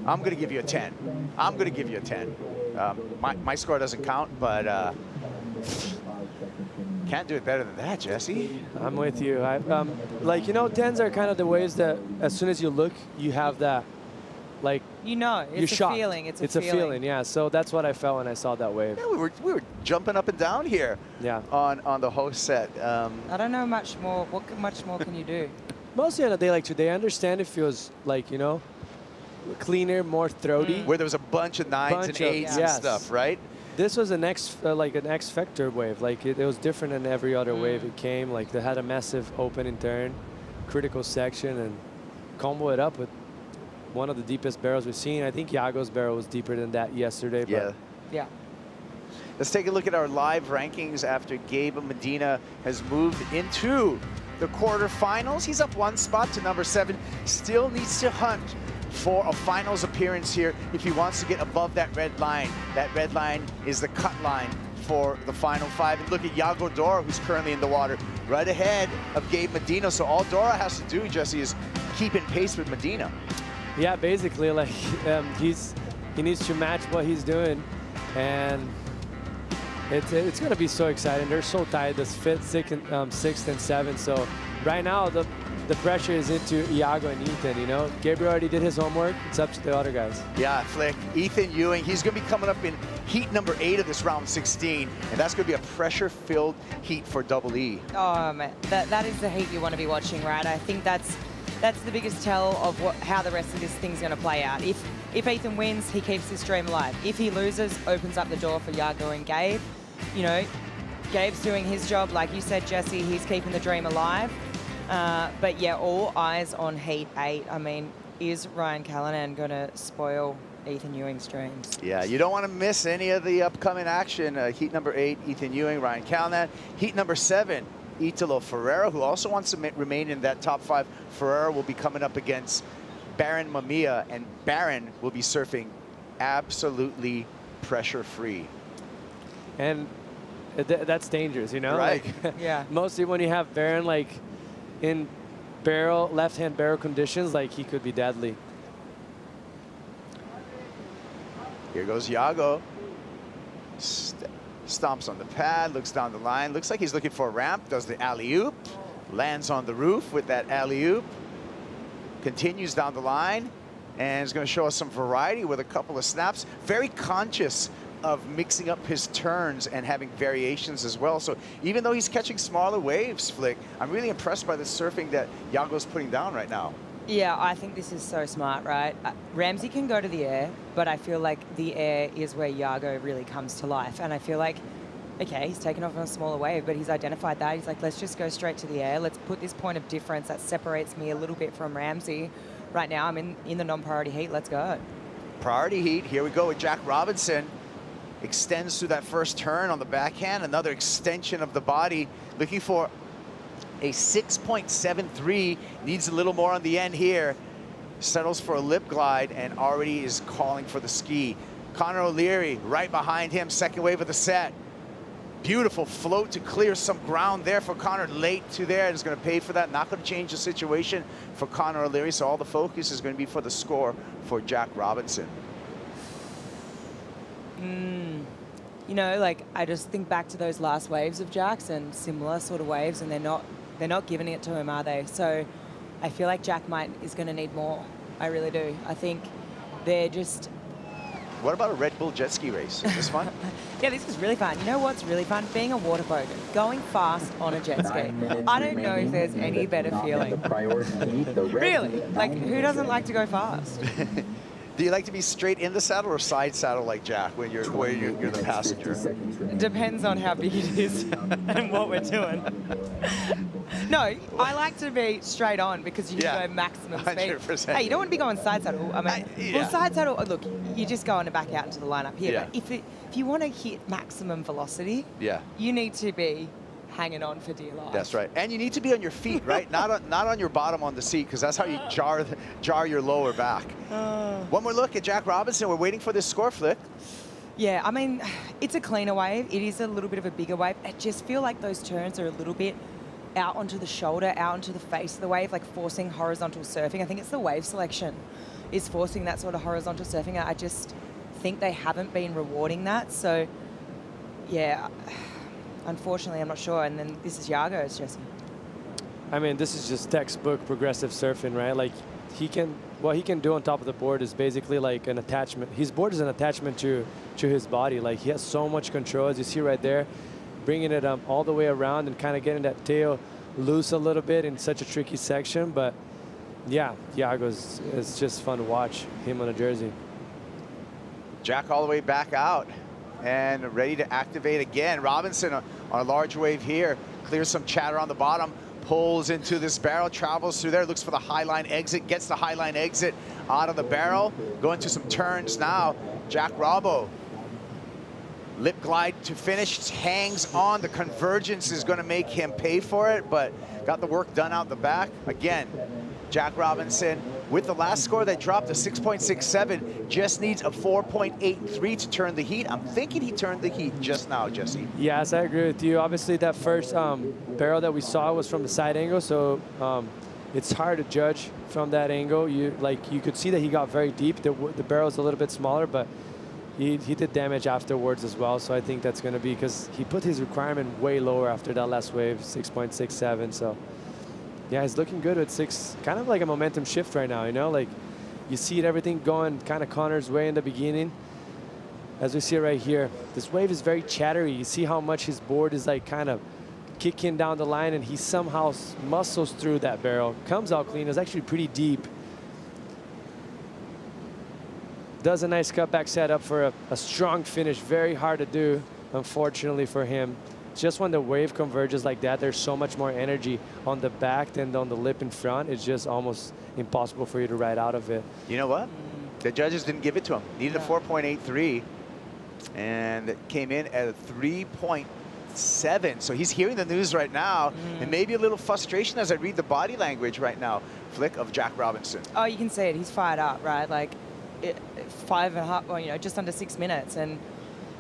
I'm going to give you a 10. I'm going to give you a 10. My score doesn't count, but can't do it better than that, Jesse. I'm with you. Like, you know, 10s are kind of the ways that as soon as you look, you have that, like, you know, it's you're a shocked. feeling. It's a feeling, yeah. So that's what I felt when I saw that wave. Yeah, we were jumping up and down here. Yeah. On the host set. I don't know much more. Much more can you do? Mostly on a day like today, I understand it feels like, you know, cleaner, more throaty. Where there was a bunch of 9s and 8s and stuff, right? This was an like an X Factor wave. Like it was different than every other wave it came. Like they had a massive opening turn, critical section, and combo it up with one of the deepest barrels we've seen. I think Yago's barrel was deeper than that yesterday. But Yeah. Let's take a look at our live rankings after Gabe Medina has moved into the quarterfinals. He's up 1 spot to number 7. Still needs to hunt for a finals appearance here if he wants to get above that red line. That red line is the cut line for the final 5. And look at Yago Dora, who's currently in the water, right ahead of Gabe Medina. So all Dora has to do, Jesse, is keep in pace with Medina. Yeah, basically, like he needs to match what he's doing, and it's going to be so exciting. They're so tight, this 5th, 6th, and 7th. So right now, the pressure is into Yago and Ethan, you know. Gabriel already did his homework. It's up to the other guys. Yeah, Flick. Ethan Ewing, he's going to be coming up in heat number 8 of this round 16, and that's going to be a pressure-filled heat for Double E. Oh, man. That is the heat you want to be watching, right? I think that's the biggest tell of how the rest of this thing's going to play out. If Ethan wins, he keeps this dream alive. If he loses, opens up the door for Yago and Gabe. You know, Gabe's doing his job. Like you said, Jesse, he's keeping the dream alive. But yeah, all eyes on Heat 8. I mean, is Ryan Callanan going to spoil Ethan Ewing's dreams? Yeah, you don't want to miss any of the upcoming action. Heat number 8, Ethan Ewing, Ryan Callanan. Heat number 7, Italo Ferreira, who also wants to remain in that top 5. Ferreira will be coming up against Baron Mamiya, and Baron will be surfing absolutely pressure-free. And that's dangerous, you know? Right. Like, yeah. Mostly when you have Baron, like, in barrel, left-hand barrel conditions, like, he could be deadly. Here goes Yago. Stomps on the pad, looks down the line. Looks like he's looking for a ramp, does the alley-oop. Lands on the roof with that alley-oop. Continues down the line, and is going to show us some variety with a couple of snaps. Very conscious of mixing up his turns and having variations as well. So even though he's catching smaller waves, Flick, I'm really impressed by the surfing that Yago's putting down right now. Yeah, I think this is so smart, right? Ramzi can go to the air, but I feel like the air is where Yago really comes to life. And I feel like, okay, he's taken off on a smaller wave, but he's identified that. He's like, let's just go straight to the air. Let's put this point of difference that separates me a little bit from Ramzi. Right now, I'm in the non-priority heat. Let's go. Priority heat, here we go with Jack Robinson. Extends through that first turn on the backhand, another extension of the body, looking for a 6.73, needs a little more on the end here. Settles for a lip glide and already is calling for the ski. Connor O'Leary right behind him, second wave of the set. Beautiful float to clear some ground there for Connor, late to there, and is going to pay for that. Not going to change the situation for Connor O'Leary, so all the focus is going to be for the score for Jack Robinson. You know, like, I just think back to those last waves of Jack's and similar sort of waves, and they're not giving it to him, are they? So I feel like Jack is going to need more. I really do. I think they're just... What about a Red Bull jet ski race? Is this fun? Yeah, this is really fun. You know what's really fun? Being a water boat, going fast on a jet ski. I don't know if there's any better feeling. Really? Like, who doesn't like to go fast? Do you like to be straight in the saddle or side saddle like Jack when you're the passenger? Depends on how big it is and what we're doing. No, I like to be straight on because you can go maximum speed. 100%. Hey, you don't want to be going side saddle. I mean, well, side saddle, look, you just go on and back out into the lineup here. Yeah. But if you want to hit maximum velocity, you need to be hanging on for dear life. That's right. And you need to be on your feet, right? not on your bottom on the seat, because that's how you jar your lower back. One more look at Jack Robinson. We're waiting for this score flick. Yeah, I mean, it's a cleaner wave. It is a little bit of a bigger wave. I just feel like those turns are a little bit out onto the shoulder, out onto the face of the wave, like forcing horizontal surfing. I think it's the wave selection is forcing that sort of horizontal surfing. I just think they haven't been rewarding that. So, yeah, unfortunately, I'm not sure. And then this is Yago's, Jesse. I mean, this is just textbook progressive surfing, right? Like, what he can do on top of the board is basically like an attachment. His board is an attachment to his body. Like, he has so much control, as you see right there, bringing it all the way around and kind of getting that tail loose a little bit in such a tricky section. But yeah, it's just fun to watch him on a jersey. Jack all the way back out and ready to activate again. Robinson on a large wave here, clears some chatter on the bottom, pulls into this barrel, travels through there, looks for the high line exit, gets the high line exit out of the barrel, going to some turns now. Jack Robbo, lip glide to finish, hangs on. The convergence is going to make him pay for it, but got the work done out the back. Again, Jack Robinson, with the last score that dropped a 6.67, just needs a 4.83 to turn the heat. I'm thinking he turned the heat just now, Jesse. Yes, I agree with you. Obviously, that first barrel that we saw was from the side angle, so it's hard to judge from that angle. You could see that he got very deep. The barrel is a little bit smaller, but he did damage afterwards as well. So I think that's going to be because he put his requirement way lower after that last wave, 6.67. So yeah, he's looking good with 6, kind of like a momentum shift right now, you know, like you see it, everything going kind of Connor's way in the beginning. As we see it right here, this wave is very chattery. You see how much his board is like kind of kicking down the line, and he somehow muscles through that barrel, comes out clean. It's actually pretty deep. Does a nice cutback setup for a strong finish. Very hard to do, unfortunately for him. Just when the wave converges like that, there's so much more energy on the back than on the lip in front. It's just almost impossible for you to ride out of it. You know what? The judges didn't give it to him. Needed a 4.83, and it came in at a 3.7. So he's hearing the news right now, and maybe a little frustration as I read the body language right now, flick of Jack Robinson. Oh, you can see it. He's fired up, right? Like 5.5, or, you know, just under 6 minutes, and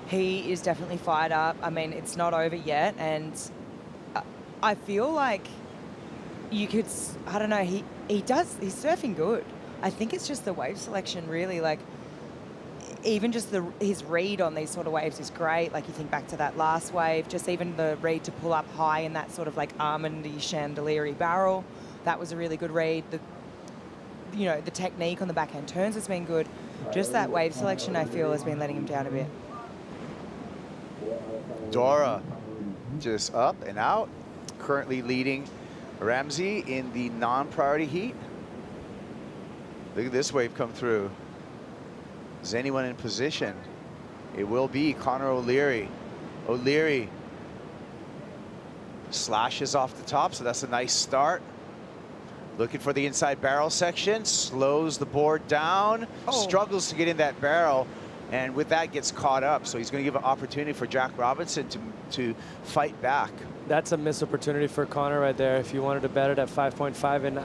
he is definitely fired up. I mean, it's not over yet, and I feel like you could, I don't know, he's surfing good. I think it's just the wave selection, really. Like, even just his read on these sort of waves is great. Like, you think back to that last wave, just even the read to pull up high in that sort of like almondy, chandelier-y barrel, that was a really good read. You know, the technique on the backhand turns has been good. Just that wave selection, I feel, has been letting him down a bit. Dora just up and out, currently leading Ramzi in the non-priority heat. Look at this wave come through. Is anyone in position? It will be Connor O'Leary. O'Leary slashes off the top, so that's a nice start. Looking for the inside barrel section, slows the board down, struggles to get in that barrel, and with that gets caught up. So he's going to give an opportunity for Jack Robinson to fight back. That's a missed opportunity for Connor right there. If you wanted to bet it at 5.5, and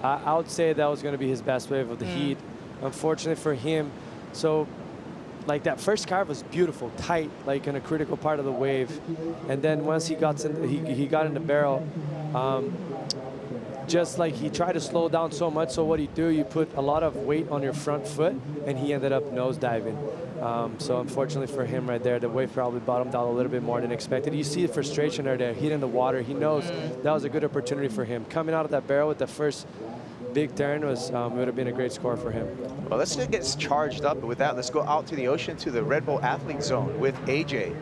I would say that was going to be his best wave of the heat. Unfortunately for him, so like that first carve was beautiful, tight, like in a critical part of the wave, and then once he got in the barrel, just like he tried to slow down so much. So what you do, you put a lot of weight on your front foot, and he ended up nose diving. So unfortunately for him right there, the wave probably bottomed out a little bit more than expected. You see the frustration right there, hitting the water. He knows that was a good opportunity for him. Coming out of that barrel with the first big turn was would have been a great score for him. Well, let's get charged up. But with that, let's go out to the ocean to the Red Bull Athlete Zone with AJ.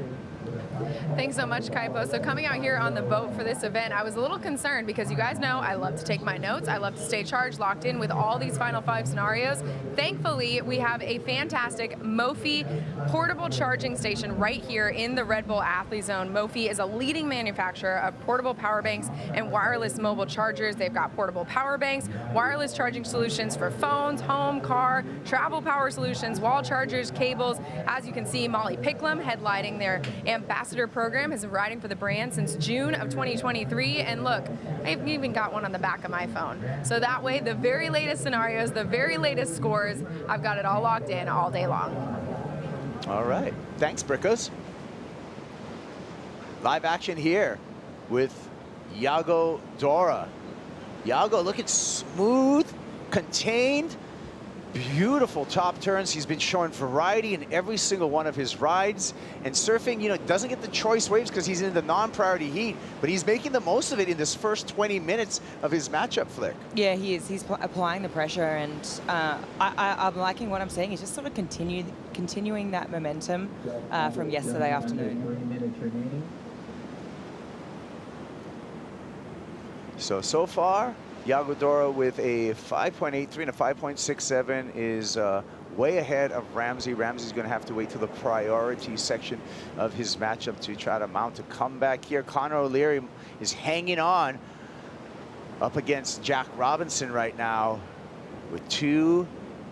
Thanks so much, Kaipo. So coming out here on the boat for this event, I was a little concerned because you guys know I love to take my notes. I love to stay charged, locked in with all these Final 5 scenarios. Thankfully, we have a fantastic Mophie portable charging station right here in the Red Bull Athlete Zone. Mophie is a leading manufacturer of portable power banks and wireless mobile chargers. They've got portable power banks, wireless charging solutions for phones, home, car, travel power solutions, wall chargers, cables. As you can see, Molly Picklum headlining their ambassador program, has been riding for the brand since June of 2023. And look, I've even got one on the back of my phone. So that way, the very latest scenarios, the very latest scores, I've got it all locked in all day long. All right. Thanks, Brickos. Live action here with Yago Dora. Yago looking smooth, contained, beautiful top turns. He's been showing variety in every single one of his rides. And surfing, you know, doesn't get the choice waves because he's in the non-priority heat, but he's making the most of it in this first 20 minutes of his matchup flick. Yeah, he is. He's applying the pressure, and I'm liking what I'm seeing. He's just sort of continuing that momentum from yesterday afternoon. So far, Yago Dora with a 5.83 and a 5.67 is way ahead of Ramzi. Ramzi's going to have to wait till the priority section of his matchup to try to mount a comeback here. Connor O'Leary is hanging on up against Jack Robinson right now with 2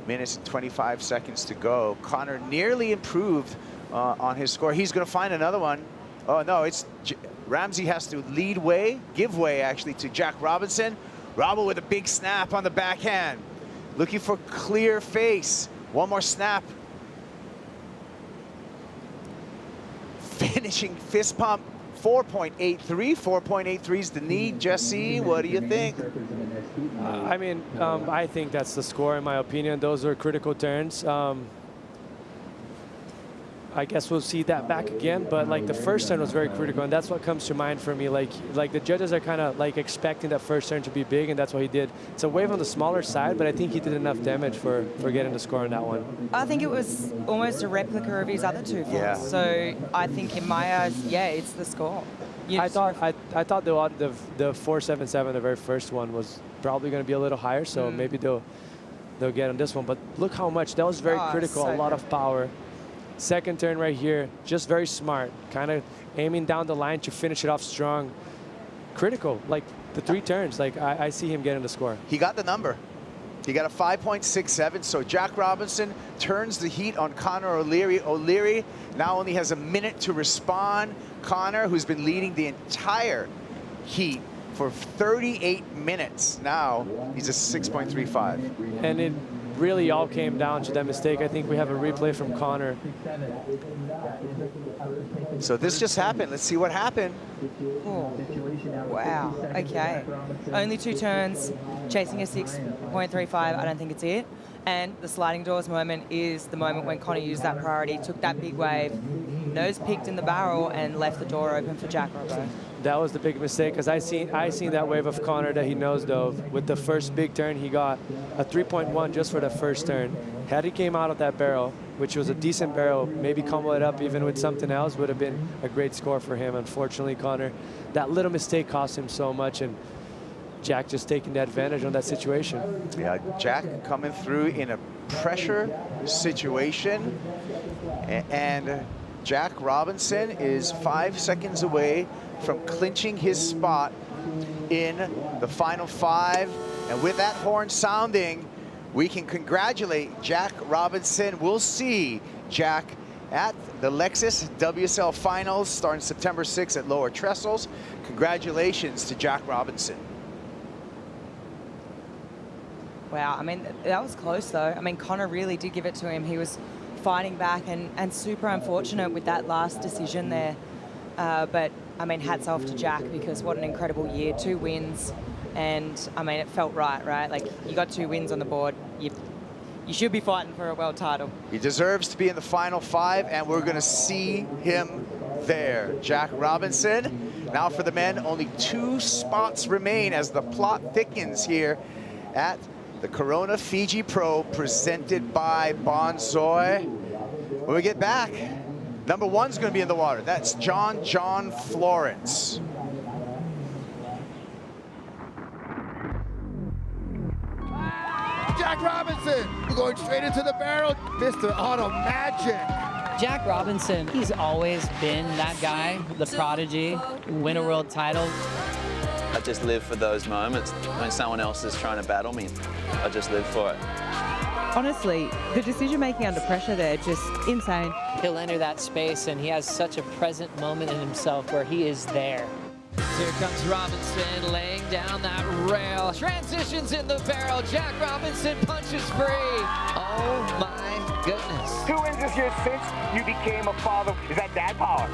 minutes and 25 seconds to go. Connor nearly improved on his score. He's going to find another one. Oh, no, it's Ramzi has to give way actually to Jack Robinson. Robbo with a big snap on the backhand. Looking for clear face. One more snap. Finishing fist pump, 4.83. 4.83 is the need. Jesse, what do you think? I mean, I think that's the score in my opinion. Those are critical turns. I guess we'll see that back again, but like the first turn was very critical, and that's what comes to mind for me. Like the judges are kind of like expecting that first turn to be big, and that's what he did. It's a wave on the smaller side, but I think he did enough damage for getting the score on that one. I think it was almost a replica of his other two flips. Yeah. So I think in my eyes, yeah, it's the score. I thought the 4.77, the very first one, was probably going to be a little higher, so maybe they'll get on this one. But look how much that was very critical. So a lot of power. Second turn right here, just very smart, kind of aiming down the line to finish it off strong. Critical, like the 3 turns, like I see him getting the score. He got the number. He got a 5.67, so Jack Robinson turns the heat on Connor O'Leary. O'Leary now only has a minute to respond. Connor, who's been leading the entire heat for 38 minutes, now he's a 6.35. And it really all came down to that mistake. I think we have a replay from Connor. So this just happened. Let's see what happened. Oh, wow. Okay. Only 2 turns, chasing a 6.35. I don't think it's it. And the sliding doors moment is the moment when Connor used that priority, took that big wave, nose peaked in the barrel, and left the door open for Jack Robbo. That was the big mistake, because I seen that wave of Connor that he nose dove. With the first big turn, he got a 3.1 just for the first turn. Had he came out of that barrel, which was a decent barrel, maybe combo it up even with something else, would have been a great score for him. Unfortunately, Connor, that little mistake cost him so much, and Jack just taking the advantage on that situation. Yeah, Jack coming through in a pressure situation, and Jack Robinson is 5 seconds away from clinching his spot in the Final 5. And with that horn sounding, we can congratulate Jack Robinson. We'll see Jack at the Lexus WSL Finals starting September 6th at Lower Trestles. Congratulations to Jack Robinson. Wow, I mean, that was close though. I mean, Connor really did give it to him. He was fighting back and super unfortunate with that last decision there. But I mean, hats off to Jack, because what an incredible year, 2 wins. And I mean, it felt right? Like, you got 2 wins on the board. you should be fighting for a world title. He deserves to be in the final 5, and we're going to see him there. Jack Robinson. Now for the men, only 2 spots remain as the plot thickens here at the Corona Fiji Pro, presented by Bonsoy. When we get back, number 1's going to be in the water. That's John Florence. Jack Robinson going straight into the barrel. Mr. Auto Magic. Jack Robinson, he's always been that guy, the prodigy, win a world title. I just live for those moments when someone else is trying to battle me. I just live for it. Honestly, the decision-making under pressure there, just insane. He'll enter that space, and he has such a present moment in himself where he is there. Here comes Robinson laying down that rail. Transitions in the barrel. Jack Robinson punches free. Oh my goodness. 2 wins this year since you became a father. Is that dad power?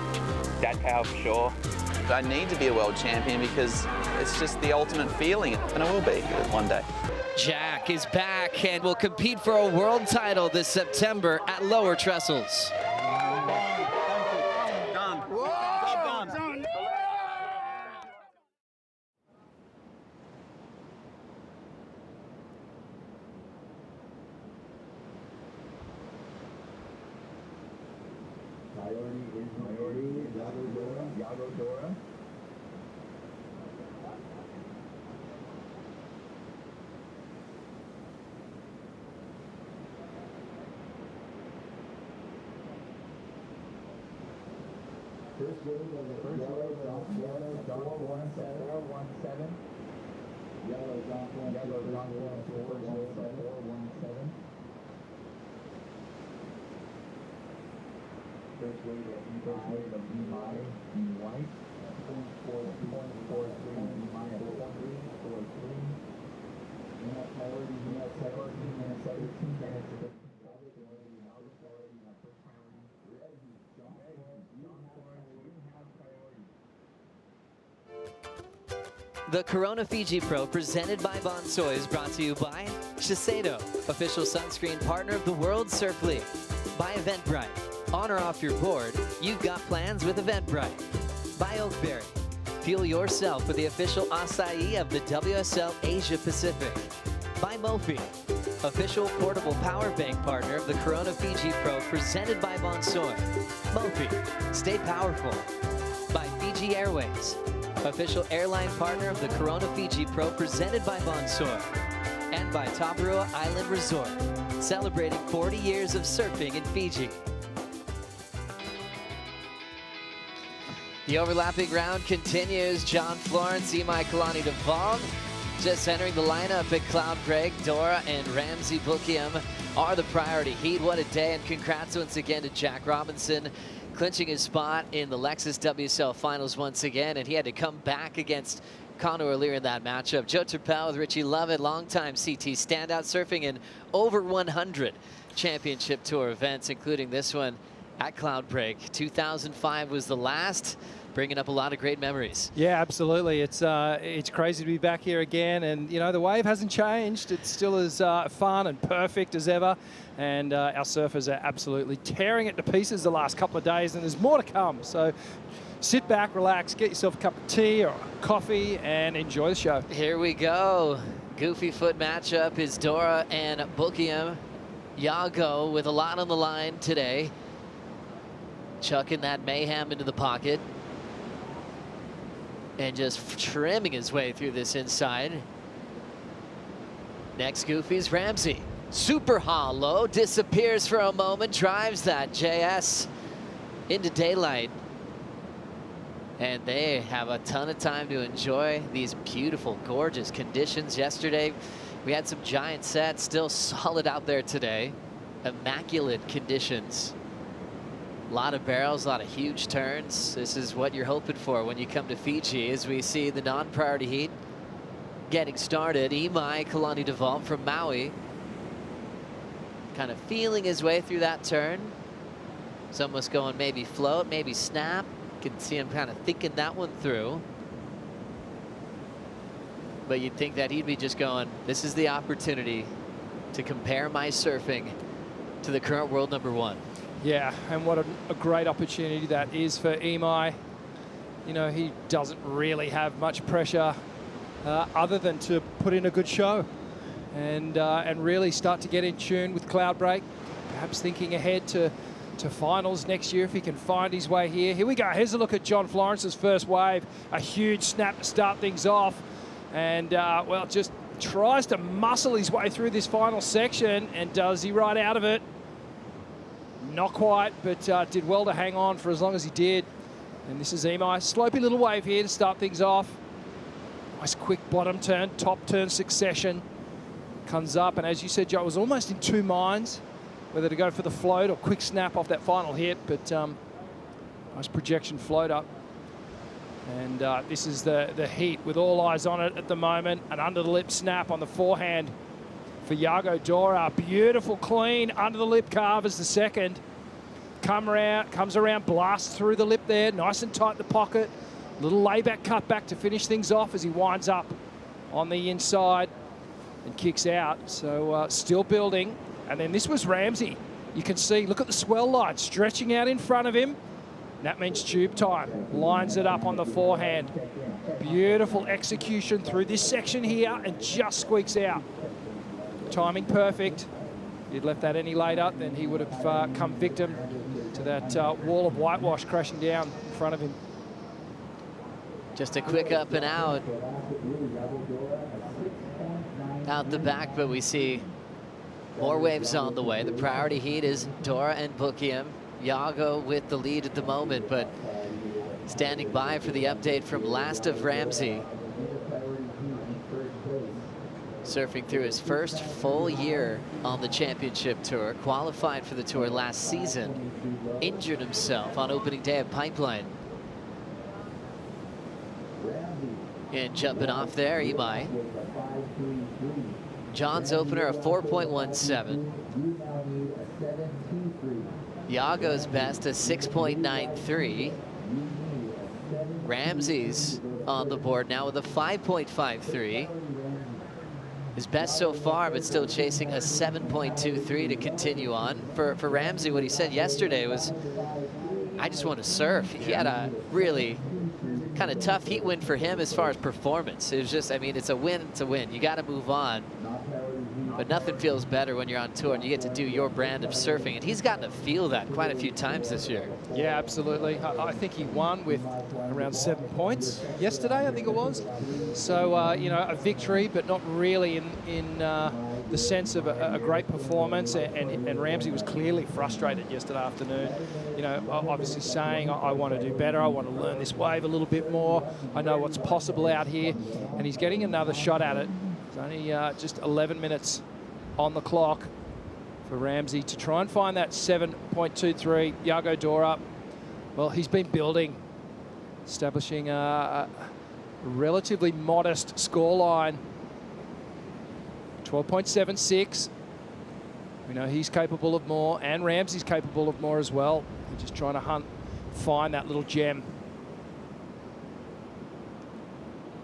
Dad power for sure. I need to be a world champion because it's just the ultimate feeling, and I will be one day. Jack is back and will compete for a world title this September at lower trestles. Yago, Dora. First wave John Florence, John Florence, 417. Yago, John Florence, 417. First wave of Wright, 0.43, The Corona Fiji Pro, presented by Bonsoy, is brought to you by Shiseido, official sunscreen partner of the World Surf League. By Eventbrite. On or off your board, you've got plans with Eventbrite. By Oakberry. Fuel yourself with the official acai of the WSL Asia Pacific. By Mophie, official portable power bank partner of the Corona Fiji Pro, presented by Bonsoy. Mophie, stay powerful. By Fiji Airways, official airline partner of the Corona Fiji Pro, presented by Bonsoy. And by Tabarua Island Resort, celebrating 40 years of surfing in Fiji. The overlapping round continues. John Florence, Imai Kalani-Devalve just entering the lineup at Cloudbreak. Dora and Ramzi Boukhiam are the priority heat. What a day, and congrats once again to Jack Robinson, clinching his spot in the Lexus WSL Finals once again, and he had to come back against Connor earlier in that matchup. Joe Turpel with Richie Lovett, longtime CT standout, surfing in over 100 championship tour events, including this one at Cloudbreak. 2005 was the last, bringing up a lot of great memories. Yeah, absolutely. It's crazy to be back here again, and you know the wave hasn't changed. It's still as fun and perfect as ever, and our surfers are absolutely tearing it to pieces the last couple of days, and there's more to come. So sit back, relax, get yourself a cup of tea or coffee, and enjoy the show. Here we go. Goofy foot matchup is Dora and Boukhiam. Yago with a lot on the line today, chucking that mayhem into the pocket and just trimming his way through this inside. Next Goofy's Ramzi. Super hollow, disappears for a moment, drives that JS into daylight. And they have a ton of time to enjoy these beautiful, gorgeous conditions. Yesterday, we had some giant sets, still solid out there today. Immaculate conditions. A lot of barrels, a lot of huge turns. This is what you're hoping for when you come to Fiji, as we see the non-priority heat getting started. Imai Kalani-Devalve from Maui, kind of feeling his way through that turn. Some was going maybe float, maybe snap. You can see him kind of thinking that one through. But you'd think that he'd be just going, this is the opportunity to compare my surfing to the current world #1. Yeah, and what a great opportunity that is for Imai. You know, he doesn't really have much pressure other than to put in a good show and really start to get in tune with Cloudbreak, perhaps thinking ahead to finals next year if he can find his way here. Here we go. Here's a look at John Florence's first wave. A huge snap to start things off. And, well, just tries to muscle his way through this final section. And does he right out of it? Not quite, but did well to hang on for as long as he did. And this is Imai. Slopey little wave here to start things off. Nice quick bottom turn, top turn succession. Comes up, and as you said, Joe, it was almost in two minds whether to go for the float or quick snap off that final hit, but nice projection float up. And this is the heat with all eyes on it at the moment. An under the lip snap on the forehand for Yago Dora. Beautiful clean under the lip carve as the second. Comes around, blasts through the lip there, nice and tight in the pocket. Little layback cut back to finish things off as he winds up on the inside and kicks out. So still building. And then this was Ramzi. You can see, look at the swell line stretching out in front of him. And that means tube time. Lines it up on the forehand. Beautiful execution through this section here and just squeaks out. Timing perfect. If he'd left that any later, then he would have come victim to that wall of whitewash crashing down in front of him. Just a quick up and out. Out the back, but we see more waves on the way. The priority heat is Dora and Boukhiam. Yago with the lead at the moment, but standing by for the update from last of Ramzi. Surfing through his first full year on the championship tour, qualified for the tour last season, injured himself on opening day of Pipeline. And jumping off there, Imai. John's opener, a 4.17. Yago's best, a 6.93. Ramzi's on the board now with a 5.53. His best so far, but still chasing a 7.23 to continue on. For Ramzi, what he said yesterday was, I just want to surf. He had a really kind of tough heat win for him as far as performance. It was just, I mean, it's a win, it's a win. You got to move on. But nothing feels better when you're on tour and you get to do your brand of surfing. And he's gotten to feel that quite a few times this year. Yeah, absolutely. I think he won with around 7 points yesterday, I think it was. So, you know, a victory, but not really in the sense of a great performance. And Ramzi was clearly frustrated yesterday afternoon. You know, obviously saying, I want to do better. I want to learn this wave a little bit more. I know what's possible out here. And he's getting another shot at it. It's only just 11 minutes on the clock for Ramzi to try and find that 7.23. Yago Dora, well, he's been building, establishing a relatively modest scoreline. 12.76. We know he's capable of more, and Ramzi's capable of more as well. We're just trying to find that little gem.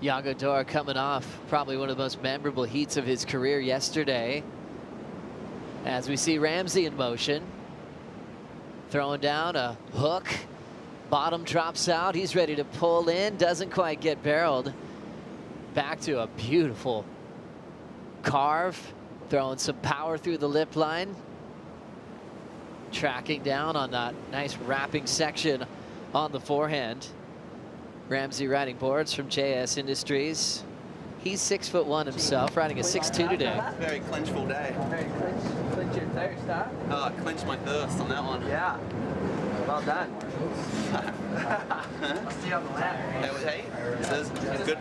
Yago Dora coming off probably one of the most memorable heats of his career yesterday. As we see Ramzi in motion, throwing down a hook, bottom drops out, he's ready to pull in, doesn't quite get barreled. Back to a beautiful carve, throwing some power through the lip line. Tracking down on that nice wrapping section on the forehand. Ramzi riding boards from JS Industries. He's 6'1" himself, riding a 6'2" today. Very clinchful day. Very clinch your thirst, huh? Oh, I clinched my thirst on that one. Yeah. Well done. See you on the ladder. That was, hey, it says good.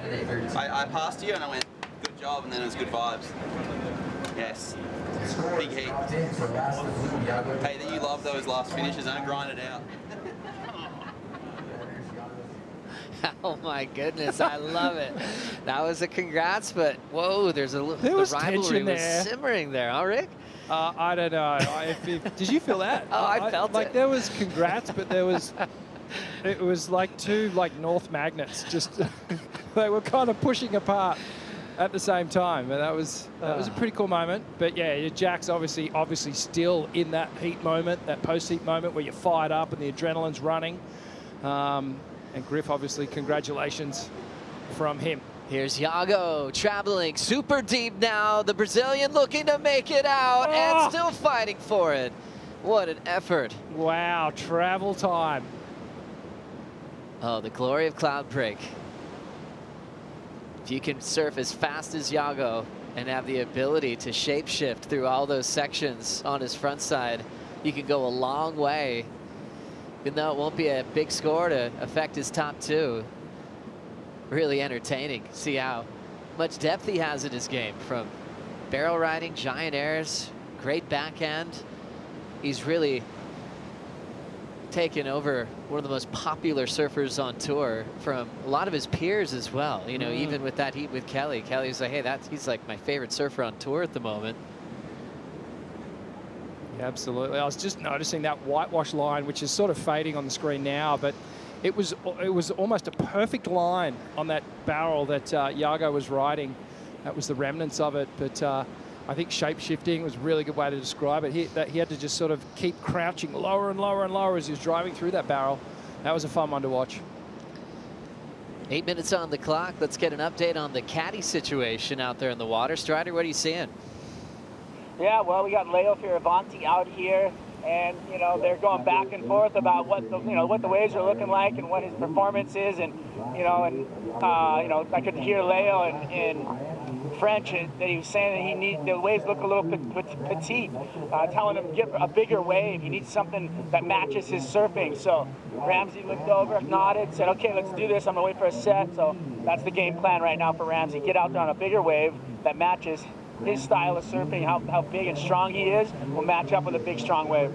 I passed you and I went, good job, and then it was good vibes. Yes. Big heat. Hey, that you love those last finishes, don't grind it out. Oh my goodness, I love it. That was a congrats, but whoa, there's a little, there was the rivalry tension was there. simmering there, huh, Rick? I don't know. Did you feel that? Oh, I felt like it. There was congrats, but there was, it was like two like North magnets. Just they were kind of pushing apart. at the same time. And that was a pretty cool moment. But yeah, Jack's obviously still in that heat moment, that post-heat moment where you're fired up and the adrenaline's running. And Griff, obviously, congratulations from him. Here's Yago traveling super deep now. The Brazilian looking to make it out and still fighting for it. What an effort. Wow, travel time. Oh, the glory of Cloudbreak. If you can surf as fast as Yago and have the ability to shapeshift through all those sections on his front side, you can go a long way. Even though it won't be a big score to affect his top two. Really entertaining. See how much depth he has in his game, from barrel riding, giant airs, great backhand. He's really taken over one of the most popular surfers on tour from a lot of his peers as well. You know, even with that heat with Kelly. Kelly's like, hey, he's like my favorite surfer on tour at the moment. Yeah, absolutely. I was just noticing that whitewash line, which is sort of fading on the screen now, but it was almost a perfect line on that barrel that Yago was riding. That was the remnants of it, but I think shape-shifting was a really good way to describe it. He had to just sort of keep crouching lower and lower and lower as he was driving through that barrel. That was a fun one to watch. 8 minutes on the clock. Let's get an update on the caddy situation out there in the water. Strider, what are you seeing? Yeah, well, we got Leo Fioravanti out here, and you know they're going back and forth about what the waves are looking like and what his performance is, and I could hear Leo in French that he was saying that the waves look a little petite, telling him get a bigger wave. He needs something that matches his surfing. So Ramzi looked over, nodded, said, "Okay, let's do this. I'm gonna wait for a set." So that's the game plan right now for Ramzi. Get out there on a bigger wave that matches his style of surfing, how big and strong he is, will match up with a big, strong wave.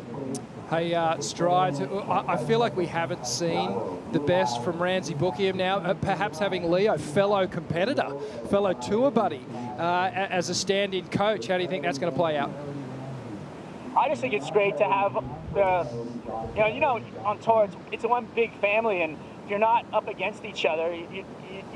Hey, Strides, I feel like we haven't seen the best from Ramzi Boukhiam now. Perhaps having Leo, fellow competitor, fellow tour buddy, as a stand-in coach. How do you think that's going to play out? I just think it's great to have on tour, it's one big family, and if you're not up against each other, you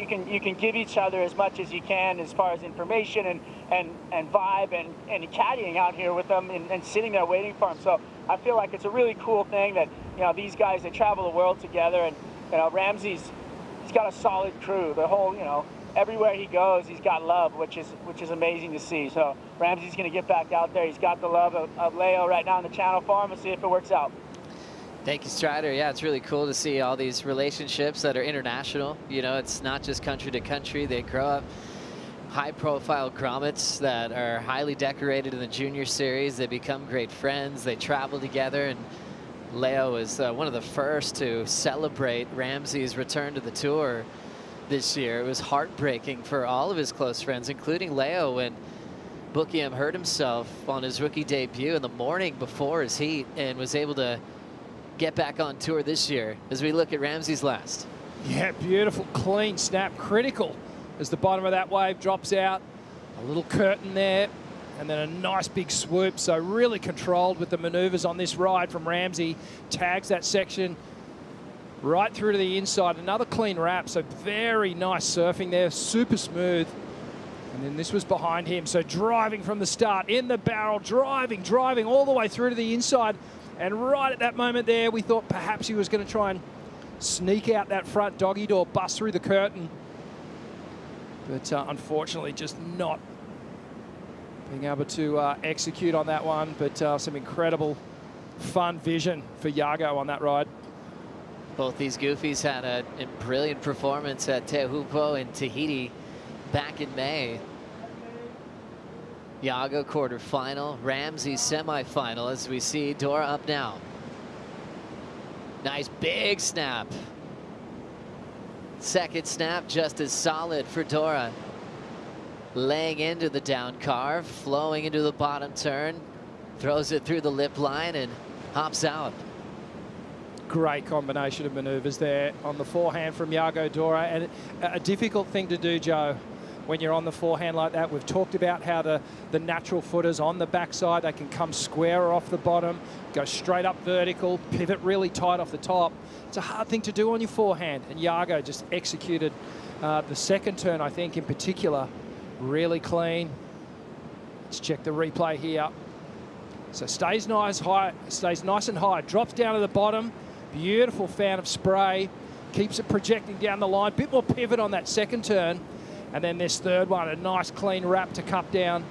can give each other as much as you can as far as information and vibe and caddying out here with them and sitting there waiting for them. So I feel like it's a really cool thing that these guys, they travel the world together, and Ramzi's he's got a solid crew. The whole everywhere he goes, he's got love, which is amazing to see. So Ramzi's going to get back out there. He's got the love of Leo right now in the channel for him. We'll see if it works out. Thank you, Strider. Yeah, it's really cool to see all these relationships that are international. It's not just country to country. They grow up high-profile grommets that are highly decorated in the junior series. They become great friends. They travel together, and Leo is one of the first to celebrate Ramzi's return to the tour this year. It was heartbreaking for all of his close friends, including Leo, when Boukhiam hurt himself on his rookie debut in the morning before his heat and was able to get back on tour this year. As we look at Ramzi's last. Yeah, beautiful, clean snap, critical as the bottom of that wave drops out. A little curtain there, and then a nice big swoop. So really controlled with the maneuvers on this ride from Ramzi. Tags that section right through to the inside. Another clean wrap, so very nice surfing there, super smooth. And then this was behind him, so driving from the start, in the barrel, driving all the way through to the inside. And right at that moment there, we thought perhaps he was going to try and sneak out that front doggy door, bust through the curtain. But unfortunately, just not being able to execute on that one. But some incredible fun vision for Yago on that ride. Both these goofies had a brilliant performance at Teahupo'o in Tahiti back in May. Yago quarterfinal, Ramzi semifinal, as we see Dora up now. Nice big snap. Second snap just as solid for Dora. Laying into the down carve, flowing into the bottom turn, throws it through the lip line and hops out. Great combination of maneuvers there on the forehand from Yago Dora, and a difficult thing to do, Joe, when you're on the forehand like that. We've talked about how the natural footers on the backside, they can come square off the bottom, go straight up vertical, pivot really tight off the top. It's a hard thing to do on your forehand, and Yago just executed the second turn, I think, in particular, Really clean. Let's check the replay here. So stays nice and high, drops down to the bottom. Beautiful fan of spray. Keeps it projecting down the line. Bit more pivot on that second turn. And then this third one, a nice clean wrap to cup down.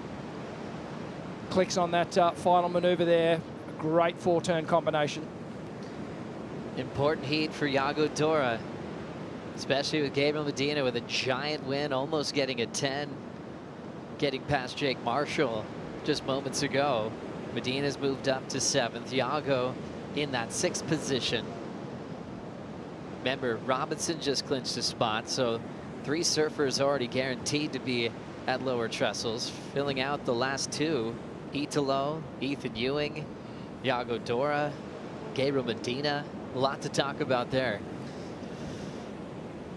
Clicks on that final maneuver there. A great 4-turn combination. Important heat for Yago Dora, especially with Gabriel Medina with a giant win, almost getting a 10, getting past Jake Marshall just moments ago. Medina's moved up to 7th. Yago in that 6th position. Remember, Robinson just clinched a spot, so 3 surfers already guaranteed to be at lower trestles. Filling out the last 2, Italo, Ethan Ewing, Yago Dora, Gabriel Medina. A lot to talk about there.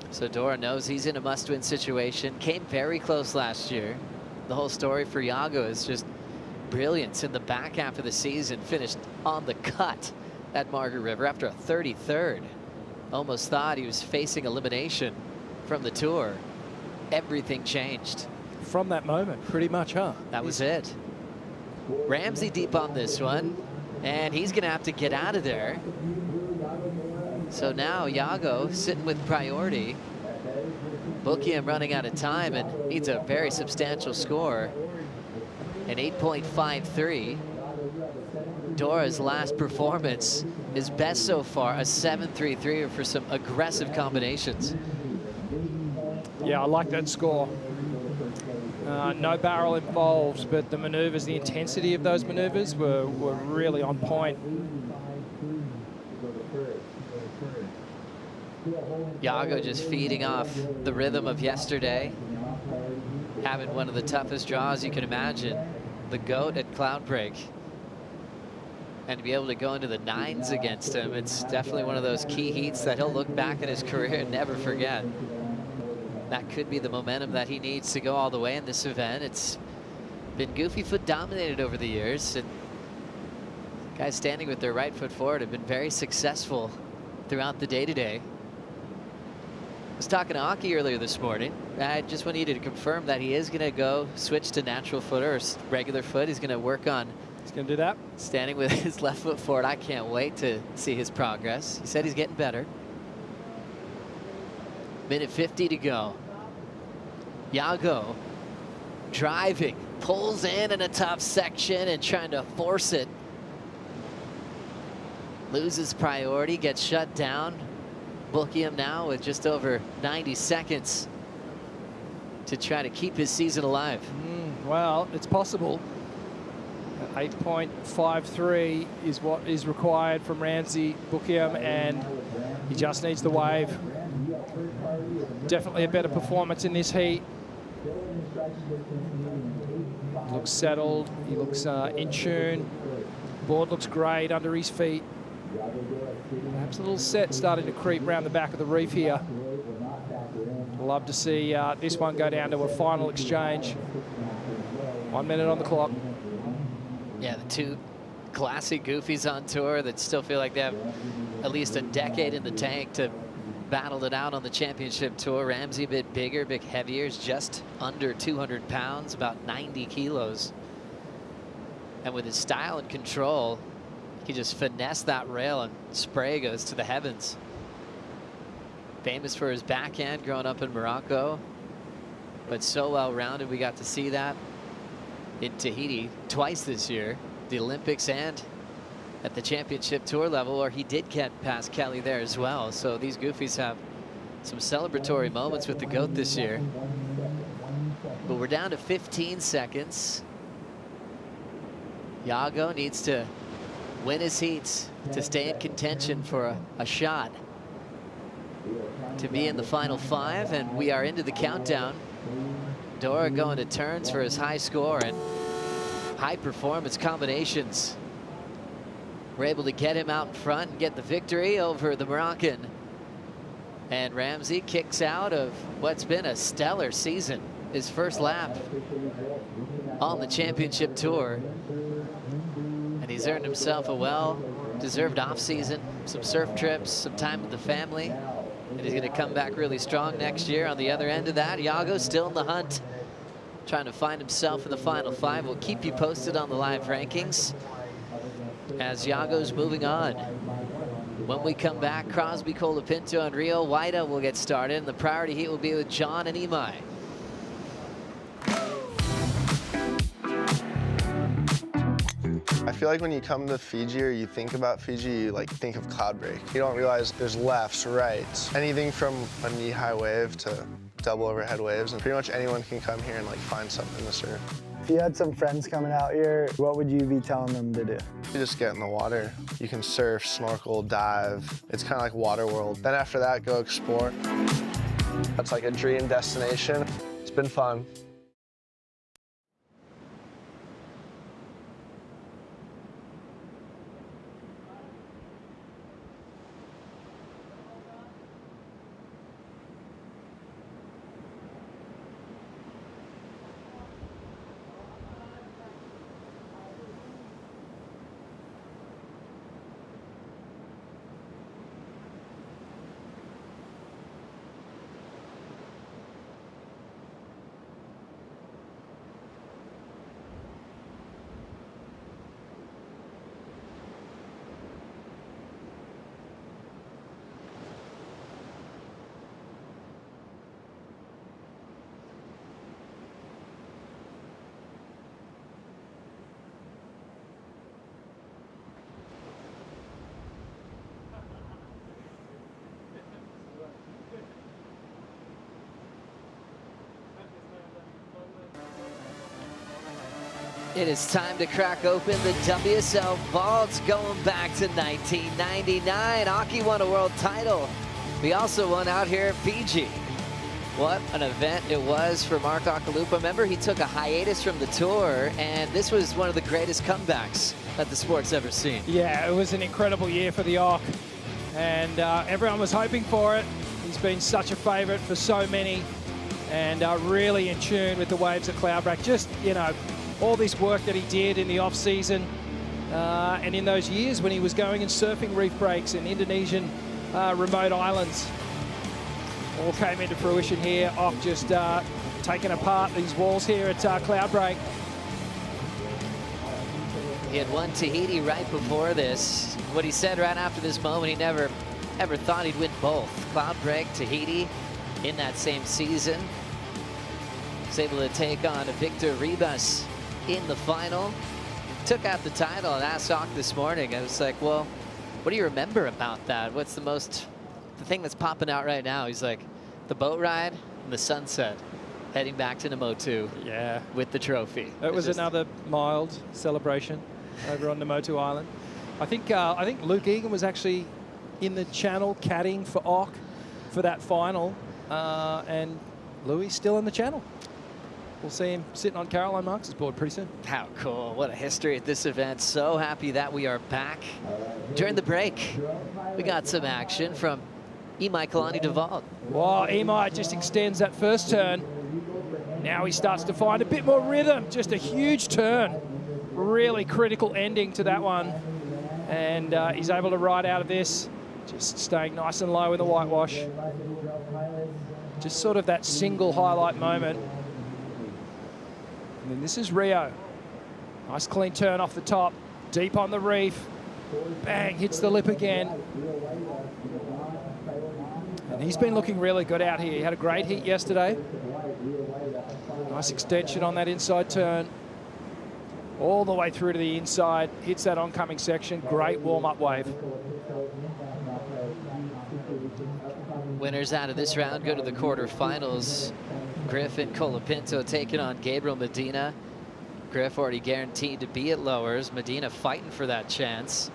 So Dora knows he's in a must-win situation. Came very close last year. The whole story for Yago is just brilliance in the back half of the season. Finished on the cut at Margaret River after a 33rd. Almost thought he was facing elimination from the tour. Everything changed. From that moment, pretty much, huh? That was it. Ramzi deep on this one, and he's going to have to get out of there. So now Yago sitting with priority. Boukhiam running out of time and needs a very substantial score. An 8.53. Dora's last performance, his best so far, a 7.33 for some aggressive combinations. Yeah, I like that score. No barrel involved, but the maneuvers, the intensity of those maneuvers were really on point. Yago just feeding off the rhythm of yesterday. Having one of the toughest draws you can imagine. The GOAT at Cloudbreak. And to be able to go into the 9s against him, it's definitely one of those key heats that he'll look back at his career and never forget. That could be the momentum that he needs to go all the way in this event. It's been goofy foot dominated over the years, and guys standing with their right foot forward have been very successful throughout the day today. I was talking to Aki earlier this morning. I just wanted to confirm that he is going to go switch to natural foot or regular foot. He's going to work on. He's going to do that. Standing with his left foot forward. I can't wait to see his progress. He said he's getting better. Minute 50 to go. Yago driving, pulls in a tough section and trying to force it. Loses priority, gets shut down. Boukhiam now with just over 90 seconds to try to keep his season alive. Well, it's possible. 8.53 is what is required from Ramzi, Boukhiam, and he just needs the wave. Definitely a better performance in this heat. Looks settled, he looks in tune. Board looks great under his feet. Perhaps a little set starting to creep around the back of the reef here. Love to see this one go down to a final exchange. 1 minute on the clock. Yeah, the 2 classic goofies on tour that still feel like they have at least a decade in the tank to battle it out on the championship tour. Ramzi a bit bigger, a bit heavier, is just under 200 pounds, about 90 kilos. And with his style and control, he can just finesse that rail and spray goes to the heavens. Famous for his backhand growing up in Morocco, but so well-rounded. We got to see that in Tahiti twice this year, the Olympics and at the championship tour level, where he did get past Kelly there as well. So these goofies have some celebratory moments with the GOAT this year. But we're down to 15 seconds. Yago needs to win his heats to stay in contention for a shot to be in the final 5, and we are into the countdown. Dora going to turns for his high score and high performance combinations. We're able to get him out in front and get the victory over the Moroccan. And Ramzi kicks out of what's been a stellar season. His first lap on the championship tour. And he's earned himself a well-deserved off-season, some surf trips, some time with the family. And he's going to come back really strong next year. On the other end of that, Yago still in the hunt trying to find himself in the final 5. We'll keep you posted on the live rankings as Yago's moving on. When we come back, Crosby, Colapinto, and Rio Waida will get started, and the priority heat will be with John and Imai. I feel like when you come to Fiji or you think about Fiji, you like think of Cloudbreak. You don't realize there's lefts, rights, anything from a knee-high wave to double overhead waves, and pretty much anyone can come here and like find something to surf. If you had some friends coming out here, what would you be telling them to do? You just get in the water. You can surf, snorkel, dive. It's kind of like water world. Then after that, go explore. That's like a dream destination. It's been fun. It is time to crack open the WSL vaults going back to 1999. Aki won a world title. We also won out here at Fiji. What an event it was for Mark Akalupa. Remember, he took a hiatus from the tour, and this was one of the greatest comebacks that the sport's ever seen. Yeah, it was an incredible year for the Ock, and everyone was hoping for it. He's been such a favourite for so many, and really in tune with the waves at Cloudbreak. Just, you know, all this work that he did in the off-season and in those years when he was going and surfing reef breaks in Indonesian remote islands. All came into fruition here. Ock just taking apart these walls here at Cloudbreak. He had won Tahiti right before this. What he said right after this moment, he never ever thought he'd win both. Cloudbreak, Tahiti in that same season. Was able to take on Victor Ribas in the final. Took out the title, and asked Ock this morning. I was like, well, what do you remember about that? What's the thing that's popping out right now? He's like, the boat ride and the sunset, heading back to Namotu. Yeah, with the trophy. It was another mild celebration over on Namotu Island. I think Luke Egan was actually in the channel caddying for Ock for that final, and Louis still in the channel. We'll see him sitting on Caroline Marks' board pretty soon. How cool. What a history at this event. So happy that we are back. During the break, we got some action from Imai Kalani Devault. Wow, Imai just extends that first turn. Now he starts to find a bit more rhythm. Just a huge turn. Really critical ending to that one. And he's able to ride out of this. Just staying nice and low in the whitewash. Just sort of that single highlight moment. And then this is Rio. Nice clean turn off the top, deep on the reef. Bang, hits the lip again. And he's been looking really good out here. He had a great heat yesterday. Nice extension on that inside turn. All the way through to the inside, hits that oncoming section. Great warm-up wave. Winners out of this round go to the quarterfinals. Griffin, Colapinto taking on Gabriel Medina. Griff already guaranteed to be at lowers. Medina fighting for that chance.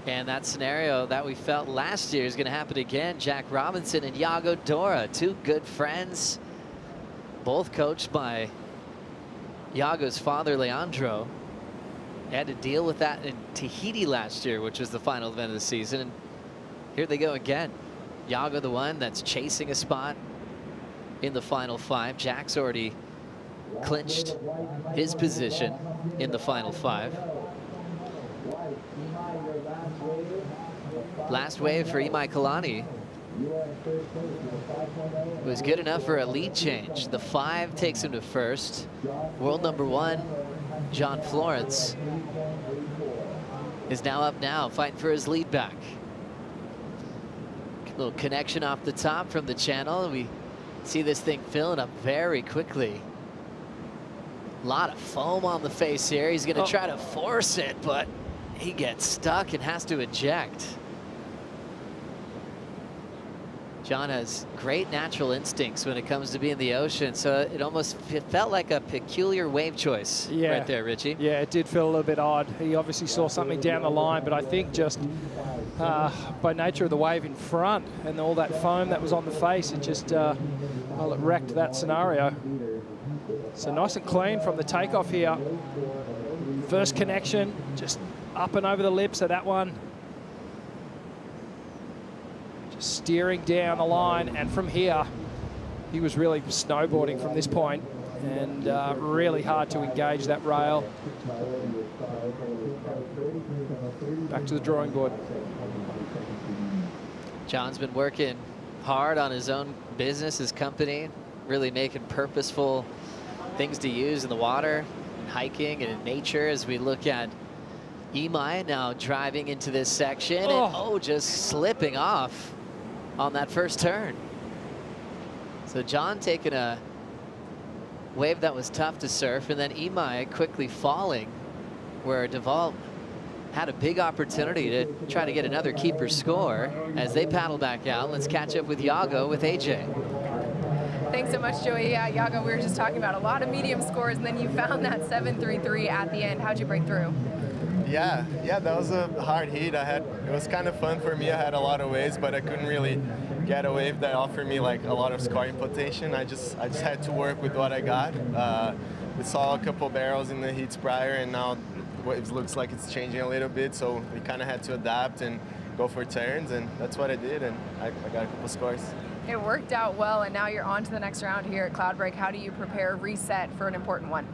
And that scenario that we felt last year is going to happen again. Jack Robinson and Yago Dora, two good friends, both coached by Yago's father, Leandro. Had to deal with that in Tahiti last year, which was the final event of the season. And here they go again. Yago, the one that's chasing a spot in the final 5. Jack's already clinched his position in the final 5. Last wave for Imai Kalani. It was good enough for a lead change. The 5 takes him to first. World number 1, John Florence, is now up now, fighting for his lead back. Little connection off the top from the channel. We see this thing filling up very quickly. A lot of foam on the face here. He's gonna try to force it, but he gets stuck and has to eject. John has great natural instincts when it comes to being in the ocean, so it felt like a peculiar wave choice right there, Richie. Yeah, it did feel a little bit odd. He obviously saw something down the line, but I think just by nature of the wave in front and all that foam that was on the face, it just, well, it wrecked that scenario. So nice and clean from the takeoff here. First connection, just up and over the lips of that one. Just steering down the line, and from here, he was really snowboarding from this point, and really hard to engage that rail. Back to the drawing board. John's been working hard on his own business, his company, really making purposeful things to use in the water, and hiking and in nature, as we look at Imai now driving into this section, and just slipping off on that first turn. So John taking a wave that was tough to surf, and then Imai quickly falling, where Duval had a big opportunity to try to get another keeper score as they paddle back out. Let's catch up with Yago with AJ. Thanks so much, Joey. Yeah, Yago, we were just talking about a lot of medium scores, and then you found that 7.33 at the end. How'd you break through? Yeah, that was a hard heat. It was kind of fun for me. I had a lot of waves, but I couldn't really get a wave that offered me like a lot of scoring potential. I just had to work with what I got. We saw a couple barrels in the heats prior, and now waves looks like it's changing a little bit, so we kind of had to adapt and go for turns, and that's what I did, and I got a couple scores. It worked out well, and now you're on to the next round here at Cloudbreak. How do you prepare, reset for an important one?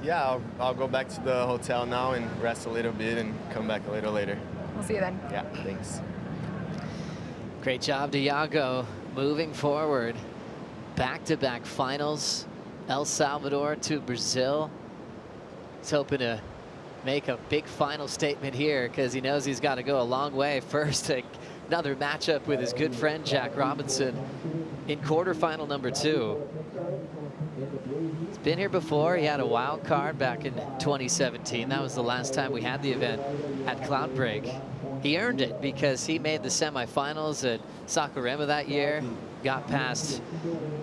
Yeah, I'll go back to the hotel now and rest a little bit and come back a little later. We'll see you then. Yeah, thanks. Great job to Yago moving forward. Back-to-back finals, El Salvador to Brazil. He's hoping to make a big final statement here because he knows he's got to go a long way. First, another matchup with his good friend Jack Robinson in quarterfinal number 2. He's been here before. He had a wild card back in 2017. That was the last time we had the event at Cloudbreak. He earned it because he made the semifinals at Saquarema that year. Got past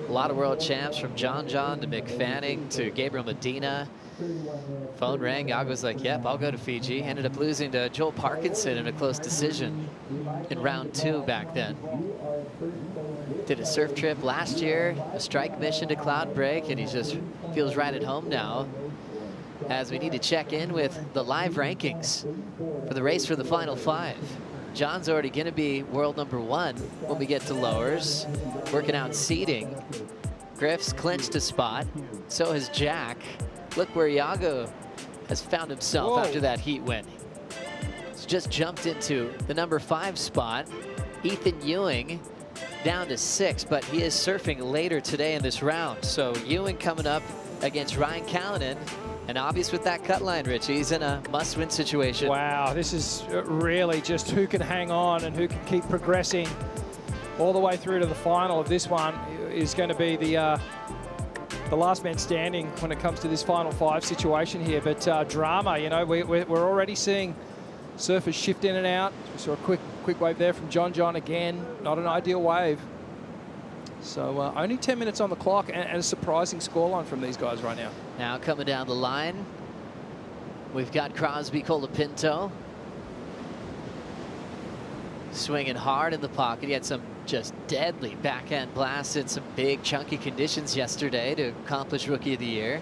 a lot of world champs, from John to Mick Fanning to Gabriel Medina. Phone rang. Yago's like, yep, I'll go to Fiji. Ended up losing to Joel Parkinson in a close decision in round 2 back then. Did a surf trip last year, a strike mission to Cloudbreak, and he just feels right at home now, as we need to check in with the live rankings for the race for the final 5. John's already going to be world number 1 when we get to lowers, working out seeding. Griff's clinched a spot, so has Jack. Look where Yago has found himself after that heat win. He's just jumped into the number 5 spot. Ethan Ewing down to 6, but he is surfing later today in this round. So Ewing coming up against Ryan Callanan, and obvious with that cut line, Richie, he's in a must-win situation. Wow, this is really just who can hang on and who can keep progressing all the way through to the final of this one is going to be the last man standing when it comes to this final 5 situation here. But drama, you know, we're already seeing surfers shift in and out. We saw a quick wave there from John again. Not an ideal wave. So only 10 minutes on the clock, and a surprising scoreline from these guys right now. Now coming down the line, we've got Crosby Colapinto swinging hard in the pocket. He had some just deadly backhand blasts in some big chunky conditions yesterday to accomplish Rookie of the Year.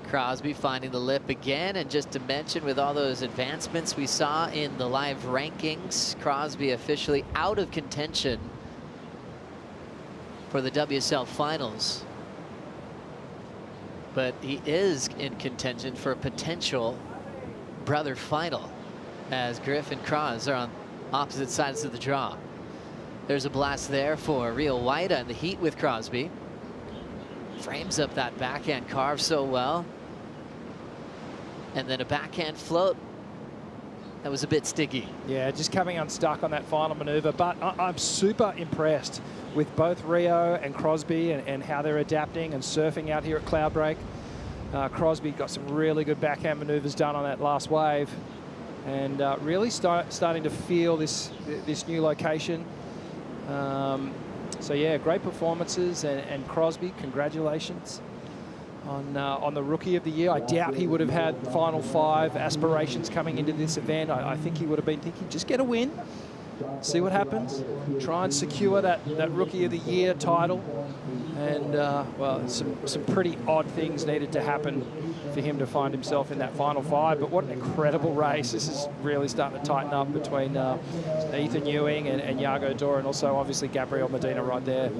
Crosby finding the lip again, and just to mention, with all those advancements we saw in the live rankings, Crosby officially out of contention for the WSL Finals. But he is in contention for a potential brother final, as Griff and Cross are on opposite sides of the draw. There's a blast there for Rio White in the heat with Crosby. Frames up that backhand carve so well. And then a backhand float that was a bit sticky. Yeah, just coming unstuck on that final maneuver. But I'm super impressed with both Rio and Crosby and how they're adapting and surfing out here at Cloudbreak. Crosby got some really good backhand maneuvers done on that last wave, and really starting to feel this new location. So yeah, great performances, and Crosby, congratulations on the Rookie of the Year. I doubt he would have had Final 5 aspirations coming into this event. I think he would have been thinking, just get a win, see what happens, try and secure that Rookie of the Year title. And well, some pretty odd things needed to happen for him to find himself in that Final 5. But what an incredible race. This is really starting to tighten up between Ethan Ewing and Yago, Dora, and also obviously Gabriel Medina right there.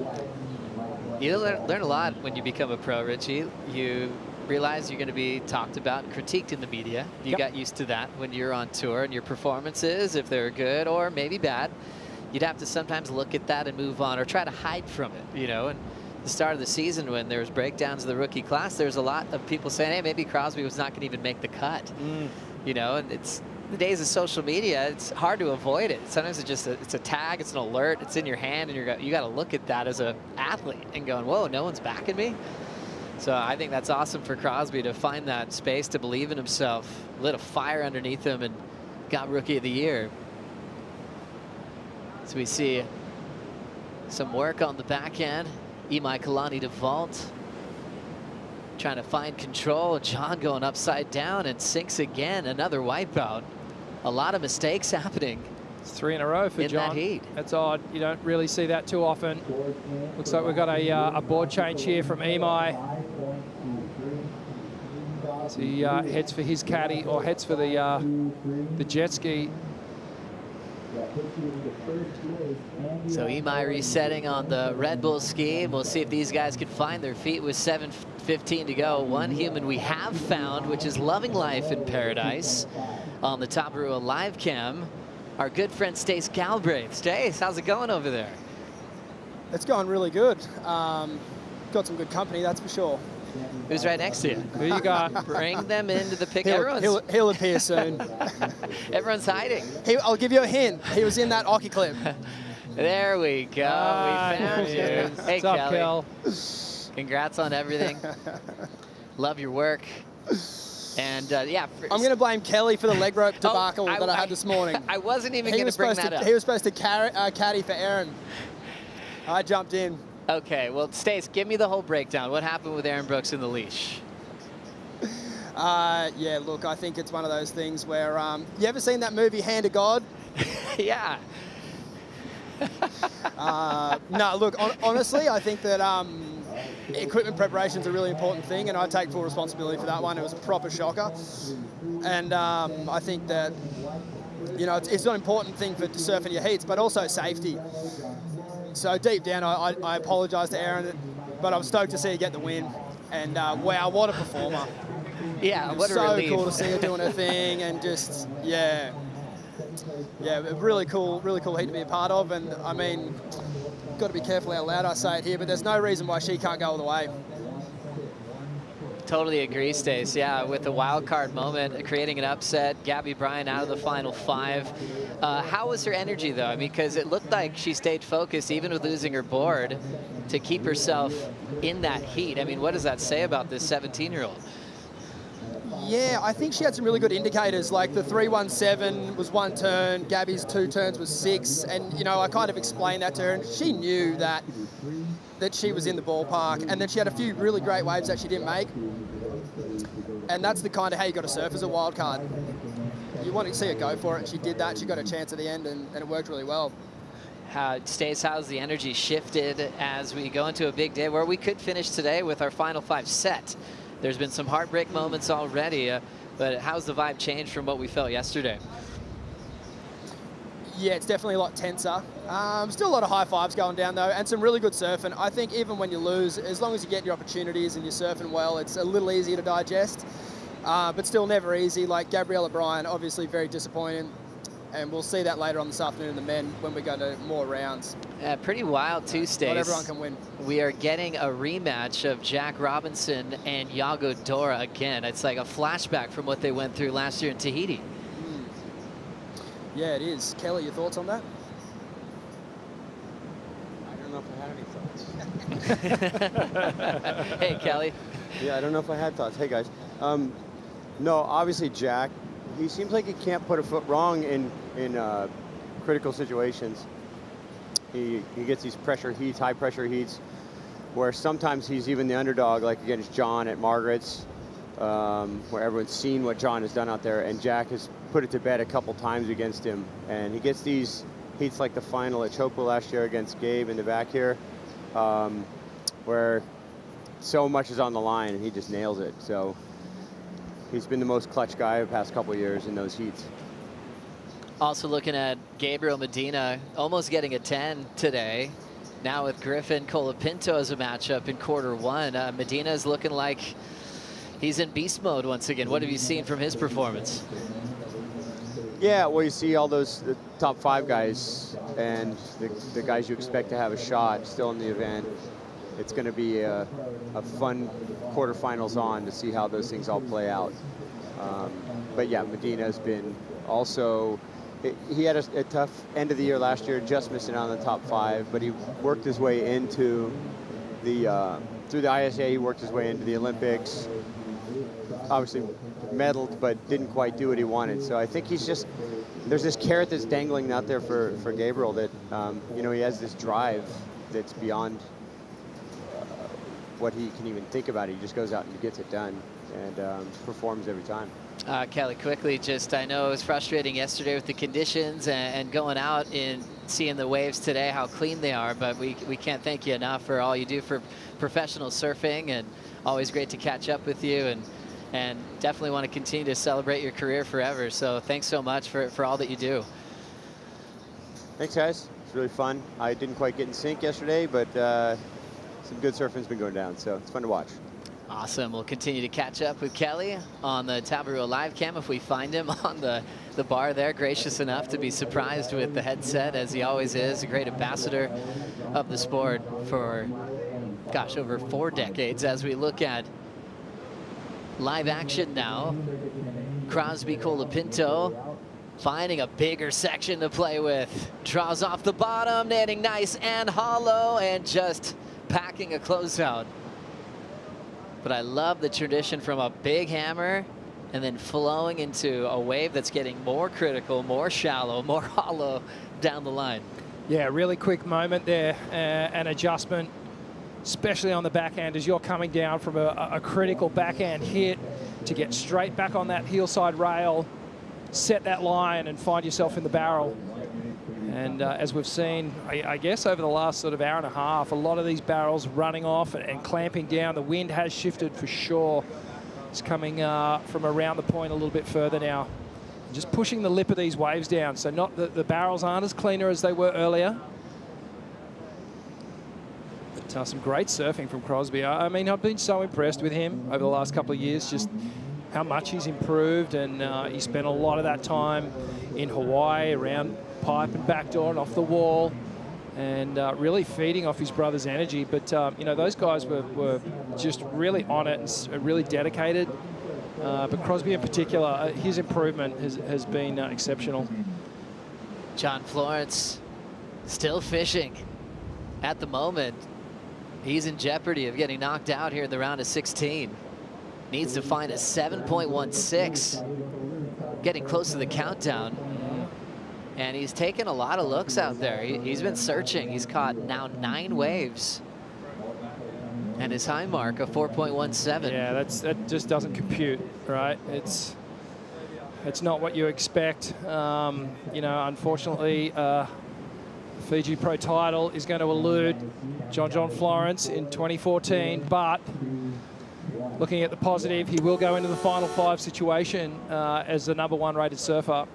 You learn a lot when you become a pro, Richie. You realize you're going to be talked about and critiqued in the media. You got used to that when you're on tour, and your performances, if they're good or maybe bad, you'd have to sometimes look at that and move on or try to hide from it, you know. And the start of the season, when there was breakdowns of the rookie class, there's a lot of people saying, hey, maybe Crosby was not going to even make the cut. You know, and it's the days of social media, it's hard to avoid it. Sometimes it's a tag, it's an alert, it's in your hand, and you got to look at that as an athlete and going, whoa, no one's backing me. So I think that's awesome for Crosby to find that space to believe in himself, lit a fire underneath him, and got Rookie of the Year. So we see some work on the backhand. Imai Kalani to vault, trying to find control. John going upside down and sinks again. Another wipeout. A lot of mistakes happening. It's 3 in a row for John. That heat. That's odd. You don't really see that too often. Looks like we've got a board change here from Imai. So he heads for his caddy, or heads for the jet ski. So Imai resetting on the Red Bull ski. We'll see if these guys can find their feet with 7:15 to go. One human we have found, which is loving life in paradise on the Taparua live cam, our good friend Stace Galbraith. Stace, how's it going over there? It's going really good. Got some good company, that's for sure. Who's right next to you? Who you got? Bring them into the pic. He'll appear soon. Everyone's hiding. I'll give you a hint. He was in that hockey clip. There we go. We found you. Hey, What's up, Kelly. Kel? Congrats on everything. Love your work. And yeah, I'm going to blame Kelly for the leg rope debacle that I had this morning. I wasn't even going to bring that up. He was supposed to caddy for Aaron. I jumped in. Okay, well, Stace, give me the whole breakdown. What happened with Aaron Brooks in the leash? Yeah, look, I think it's one of those things where, you ever seen that movie Hand of God? Yeah. No, look, honestly, I think that equipment preparation is a really important thing, and I take full responsibility for that one. It was a proper shocker. And I think that, you know, it's an important thing for surfing your heats, but also safety. So deep down, I apologise to Aaron, but I'm stoked to see her get the win. And wow, what a performer. Yeah, what a so relief. Cool to see her doing her thing, and just, yeah, really cool heat to be a part of. And I mean, got to be careful how loud I say it here, but there's no reason why she can't go all the way. Totally agree, Stace. Yeah, with the wild card moment, creating an upset, Gabby Bryan out of the final 5. How was her energy, though? I mean, because it looked like she stayed focused, even with losing her board, to keep herself in that heat. I mean, what does that say about this 17-year-old? Yeah, I think she had some really good indicators, like the 317 was 1 turn, Gabby's 2 turns was 6, and, you know, I kind of explained that to her, and she knew that she was in the ballpark, and then she had a few really great waves that she didn't make, and that's the kind of how you got to surf as a wild card. You want to see her go for it, and she did that. She got a chance at the end, and it worked really well. Stace, how's the energy shifted as we go into a big day where we could finish today with our final 5 set? There's been some heartbreak moments already, but how's the vibe changed from what we felt yesterday? Yeah, it's definitely a lot tenser. Still a lot of high fives going down, though, and some really good surfing. I think even when you lose, as long as you get your opportunities and you're surfing well, it's a little easier to digest, but still never easy. Like Gabriella Bryan, obviously very disappointing. and we'll see that later on this afternoon in the men when we go to more rounds. Pretty wild too, Stace. Not everyone can win. We are getting a rematch of Jack Robinson and Yago Dora again. It's like a flashback from what they went through last year in Tahiti. Yeah, it is. Kelly, your thoughts on that? I don't know if I had any thoughts. Hey, Kelly. Yeah, I don't know if I had thoughts. Hey, guys. No, obviously, Jack, he seems like he can't put a foot wrong in critical situations. He gets these pressure heats, high pressure heats, where sometimes he's even the underdog, like against John at Margaret's, where everyone's seen what John has done out there, and Jack has put it to bed a couple times against him. And he gets these heats like the final at Chopra last year against Gabe in the back here, where so much is on the line and he just nails it. So he's been the most clutch guy the past couple of years in those heats. Also looking at Gabriel Medina, almost getting a 10 today. Now with Griffin, Colapinto as a matchup in quarter one. Medina is looking like he's in beast mode once again. What have you seen from his performance? Yeah, well, you see all those the top 5 guys and the guys you expect to have a shot still in the event. It's going to be a fun quarterfinals on to see how those things all play out. But yeah, Medina has been also, he had a tough end of the year last year, just missing out on the top 5, but he worked his way into the, through the ISA, he worked his way into the Olympics. Obviously medaled, but didn't quite do what he wanted. So I think he's just, there's this carrot that's dangling out there for Gabriel that, you know, he has this drive that's beyond what he can even think about. He just goes out and gets it done and performs every time. Kelly, quickly, just I know it was frustrating yesterday with the conditions and going out and seeing the waves today, how clean they are, but we can't thank you enough for all you do for professional surfing, and always great to catch up with you, and definitely want to continue to celebrate your career forever. So thanks so much for all that you do. Thanks, guys. It's really fun. I didn't quite get in sync yesterday, but some good surfing's been going down, so it's fun to watch. Awesome. We'll continue to catch up with Kelly on the Tabarua live cam if we find him on the bar there, gracious enough to be surprised with the headset, as he always is. A great ambassador of the sport for, gosh, over 4 decades. As we look at live action now, Crosby Colapinto finding a bigger section to play with. Draws off the bottom, netting nice and hollow, and just packing a closeout. But I love the tradition from a big hammer and then flowing into a wave that's getting more critical, more shallow, more hollow down the line. Yeah, really quick moment there, an adjustment, especially on the backhand as you're coming down from a critical backhand hit to get straight back on that heel side rail, set that line and find yourself in the barrel. And as we've seen, I guess over the last sort of hour and a half, a lot of these barrels running off and clamping down. The wind has shifted for sure. It's coming from around the point a little bit further now. Just pushing the lip of these waves down. So not the barrels aren't as cleaner as they were earlier. But some great surfing from Crosby. I mean, I've been so impressed with him over the last couple of years, just how much he's improved. And he spent a lot of that time in Hawaii around pipe and backdoor and off the wall, and really feeding off his brother's energy. But you know, those guys were just really on it and really dedicated. But Crosby in particular, his improvement has been exceptional. John Florence still fishing at the moment. He's in jeopardy of getting knocked out here in the round of 16. Needs to find a 7.16. Getting close to the countdown. And he's taken a lot of looks out there. He's been searching. He's caught now 9 waves. And his high mark of 4.17. Yeah, that just doesn't compute, right? It's not what you expect. You know, unfortunately, Fiji Pro title is going to elude John Florence in 2014, but looking at the positive, he will go into the final 5 situation as the #1 rated surfer.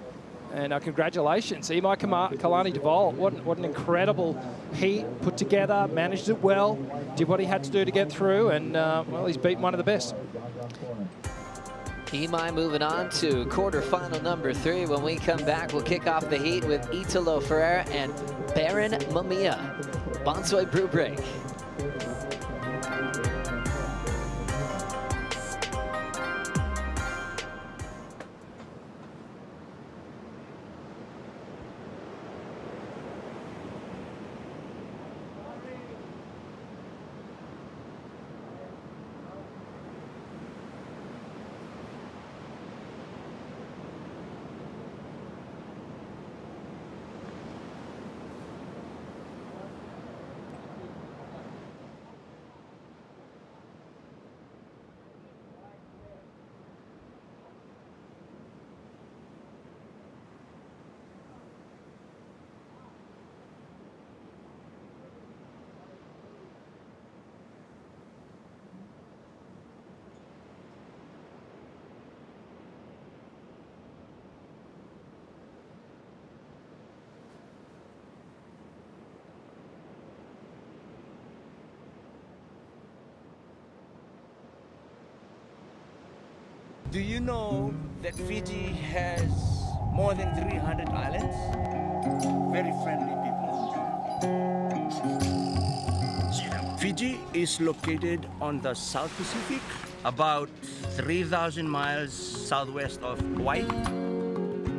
And congratulations, Imai Kalani Deval. What an incredible heat, put together, managed it well, did what he had to do to get through, and well, he's beaten one of the best. Imai moving on to quarterfinal number 3. When we come back, we'll kick off the heat with Italo Ferreira and Baron Mamiya. Bonsoy Brew Break. Do you know that Fiji has more than 300 islands? Very friendly people. Fiji is located on the South Pacific, about 3,000 miles southwest of Hawaii.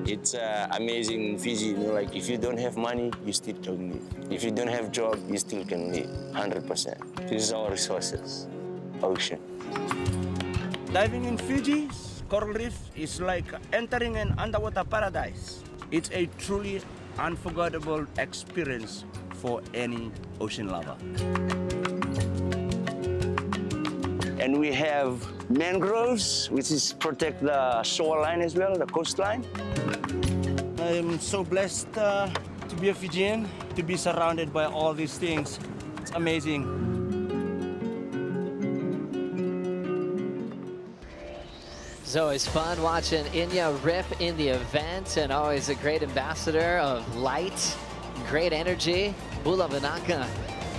It's amazing Fiji, you know, like if you don't have money, you still can live. If you don't have job, you still can live, 100%. This is our resources, ocean. Diving in Fiji's coral reef is like entering an underwater paradise. It's a truly unforgettable experience for any ocean lover. And we have mangroves, which is protect the shoreline as well, the coastline. I'm so blessed to be a Fijian, to be surrounded by all these things. It's amazing. It's always fun watching Inya rip in the event, and always a great ambassador of light, great energy. Bula Vinaka,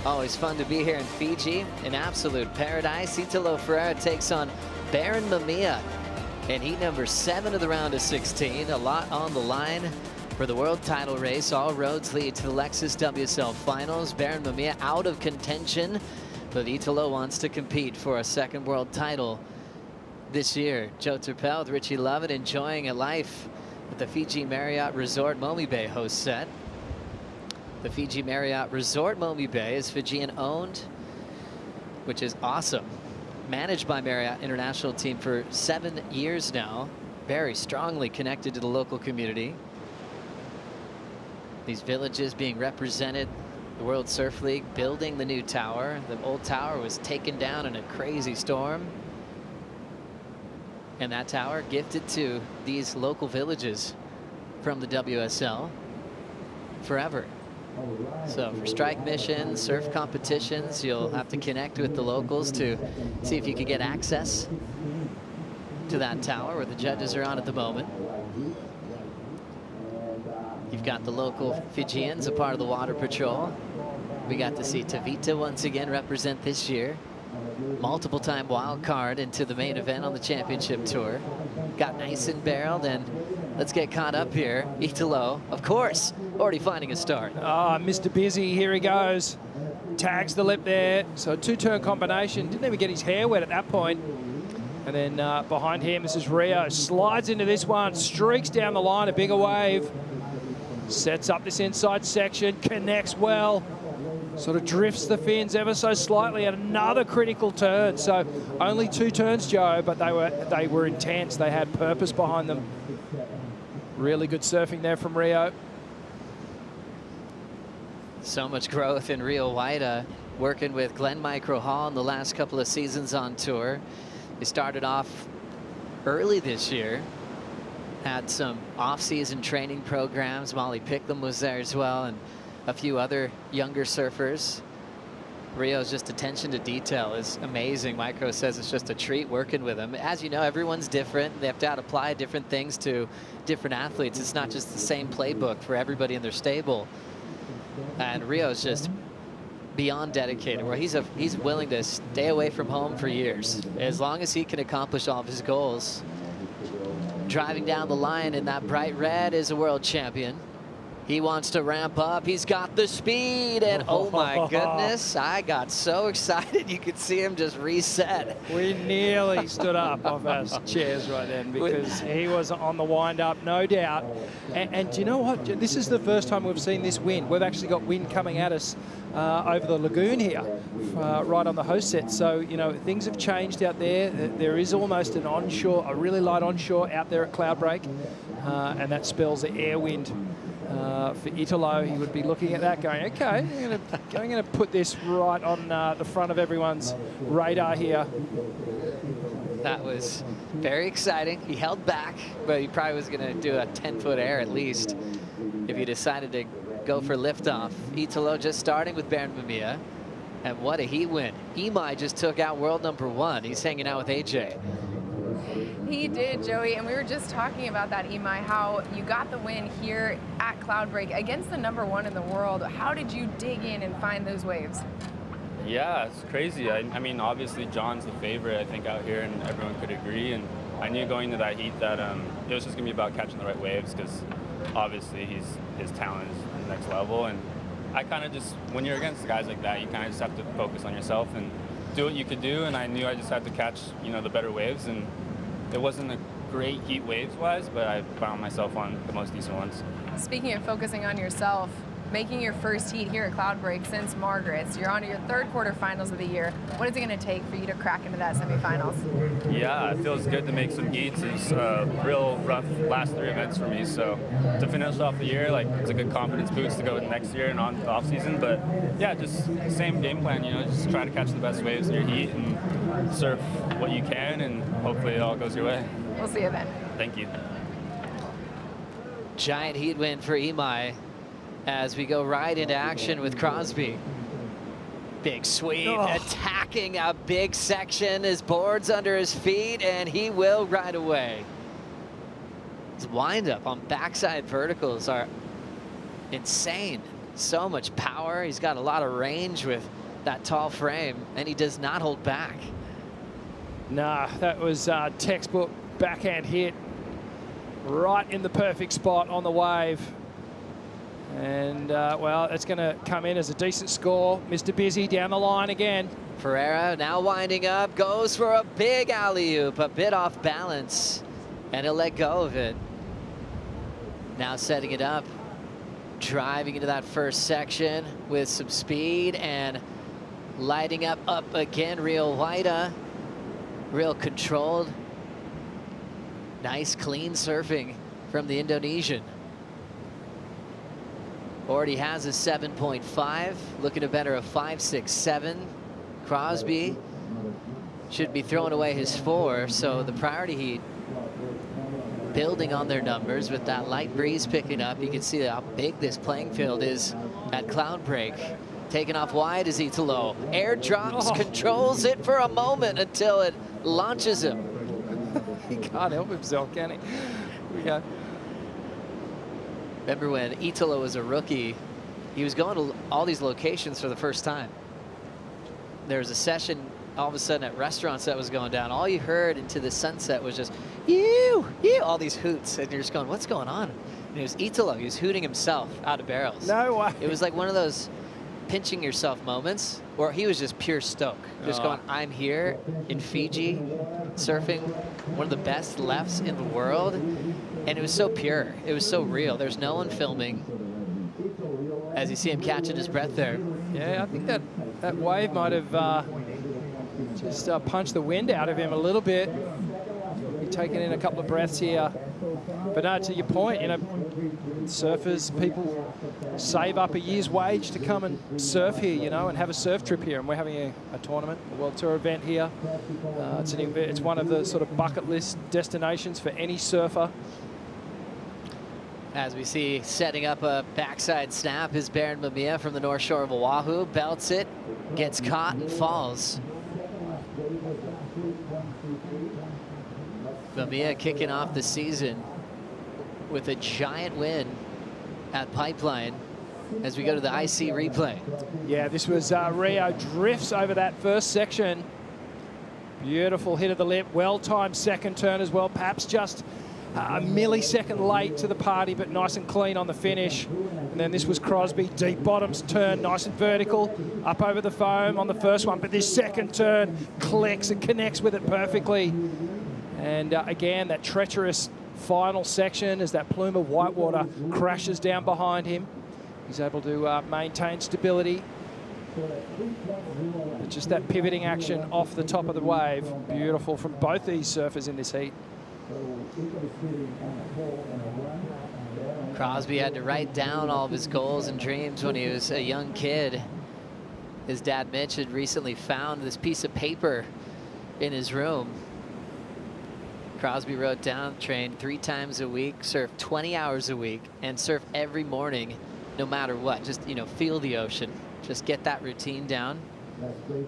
always fun to be here in Fiji, an absolute paradise. Italo Ferreira takes on Baron Mamiya in heat number 7 of the round of 16. A lot on the line for the world title race. All roads lead to the Lexus WSL Finals. Baron Mamiya out of contention, but Italo wants to compete for a second world title this year. Joe Turpel with Richie Lovett enjoying a life at the Fiji Marriott Resort Momi Bay host set. The Fiji Marriott Resort Momi Bay is Fijian owned, which is awesome. Managed by Marriott International Team for 7 years now. Very strongly connected to the local community. These villages being represented, the World Surf League building the new tower. The old tower was taken down in a crazy storm. And that tower gifted to these local villages from the WSL forever. So for strike missions, surf competitions, you'll have to connect with the locals to see if you can get access to that tower where the judges are on at the moment. You've got the local Fijians, a part of the Water Patrol. We got to see Tavita once again represent this year. Multiple-time wild card into the main event on the championship tour. Got nice and barreled, and let's get caught up here. Italo, of course, already finding a start. Ah, Mr. Busy, here he goes. Tags the lip there. So a 2-turn combination. Didn't even get his hair wet at that point. And then behind him, this is Rio. Slides into this one, streaks down the line, a bigger wave. Sets up this inside section, connects well. Sort of drifts the fins ever so slightly at another critical turn. So only 2 turns, Joe, but they were intense. They had purpose behind them. Really good surfing there from Rio. So much growth in Rio White, working with Glenn Micro Hall in the last couple of seasons on tour. They started off early this year. Had some off-season training programs. Molly Picklum was there as well, and a few other younger surfers. Rio's just attention to detail is amazing. Micro says it's just a treat working with him. As you know, everyone's different. They have to apply different things to different athletes. It's not just the same playbook for everybody in their stable. And Rio's just beyond dedicated, where he's willing to stay away from home for years. As long as he can accomplish all of his goals, driving down the line in that bright red is a world champion. He wants to ramp up. He's got the speed, and oh my goodness, I got so excited. You could see him just reset. We nearly stood up off our chairs right then because he was on the wind-up, no doubt. And do you know what? This is the first time we've seen this wind. We've actually got wind coming at us over the lagoon here, right on the host set. So, you know, things have changed out there. There is almost an onshore, a really light onshore out there at Cloudbreak, and that spells the air wind. For Italo, he would be looking at that going, okay, I'm going to put this right on the front of everyone's radar here. That was very exciting. He held back, but he probably was going to do a 10-foot air at least if he decided to go for liftoff. Italo just starting with Bernd Mamiya, and what a heat win. Imai just took out world #1. He's hanging out with AJ. He did, Joey, and we were just talking about that, Imai, how you got the win here at Cloudbreak against the #1 in the world. How did you dig in and find those waves? Yeah, it's crazy. I mean, obviously John's the favorite, I think, out here, and everyone could agree. And I knew going into that heat that it was just going to be about catching the right waves because obviously his talent is next level. And I kind of just, when you're against guys like that, you kind of just have to focus on yourself and do what you could do. And I knew I just had to catch, you know, the better waves. And it wasn't a great heat waves-wise, but I found myself on the most decent ones. Speaking of focusing on yourself, making your first heat here at Cloudbreak since Margaret's, you're on to your 3rd quarterfinals of the year. What is it going to take for you to crack into that semifinals? Yeah, it feels good to make some heats. It's a real rough last 3 events for me, so to finish off the year, like, it's a good confidence boost to go next year and on the off season. But yeah, just same game plan, you know, just try to catch the best waves in your heat and surf what you can, and hopefully it all goes your way. We'll see you then. Thank you. Giant heat win for Imai as we go right into action with Crosby. Big sweep, attacking a big section. His board's under his feet, and he will right away. His wind-up on backside verticals are insane. So much power. He's got a lot of range with that tall frame, and he does not hold back. Nah, that was textbook backhand hit right in the perfect spot on the wave. And, well, it's going to come in as a decent score. Mr. Busy down the line again. Ferreira now winding up, goes for a big alley-oop, a bit off balance, and he'll let go of it. Now setting it up, driving into that first section with some speed and lighting up again, real Waida, real controlled. Nice clean surfing from the Indonesian. Already has a 7.5, looking to better a 5.67. Crosby should be throwing away his 4, so the priority heat building on their numbers with that light breeze picking up. You can see how big this playing field is at Cloudbreak. Taking off wide is Italo. Air drops, controls it for a moment until it launches him. He can't help himself, can he? Here we go. Remember when Italo was a rookie, he was going to all these locations for the first time. There was a session all of a sudden at restaurants that was going down. All you heard into the sunset was just, you, all these hoots. And you're just going, what's going on? And it was Italo. He was hooting himself out of barrels. No way. It was like one of those pinching yourself moments where he was just pure stoke. Just going, I'm here in Fiji, surfing one of the best lefts in the world. And it was so pure. It was so real. There's no one filming. As you see him catching his breath there. Yeah, I think that wave might have just punched the wind out of him a little bit. He's taking in a couple of breaths here. But no, to your point, you know, surfers, people save up a year's wage to come and surf here, you know, and have a surf trip here. And we're having a tournament, a World Tour event here. It's one of the sort of bucket list destinations for any surfer. As we see setting up a backside snap is Bernd Mamiya from the North Shore of Oahu. Belts it, gets caught and falls. Mamiya kicking off the season with a giant win at Pipeline as we go to the IC replay. Yeah, this was Rio drifts over that first section. Beautiful hit of the lip, well-timed second turn as well. Perhaps just a millisecond late to the party, but nice and clean on the finish. And then this was Crosby, deep bottoms turn, nice and vertical, up over the foam on the first one, but this second turn clicks and connects with it perfectly. And again, that treacherous final section as that plume of whitewater crashes down behind him. He's able to maintain stability. But just that pivoting action off the top of the wave, beautiful from both these surfers in this heat. Crosby had to write down all of his goals and dreams when he was a young kid. His dad Mitch had recently found this piece of paper in his room. Crosby wrote down, train 3 times a week, surf 20 hours a week, and surf every morning, no matter what. Just, you know, feel the ocean. Just get that routine down.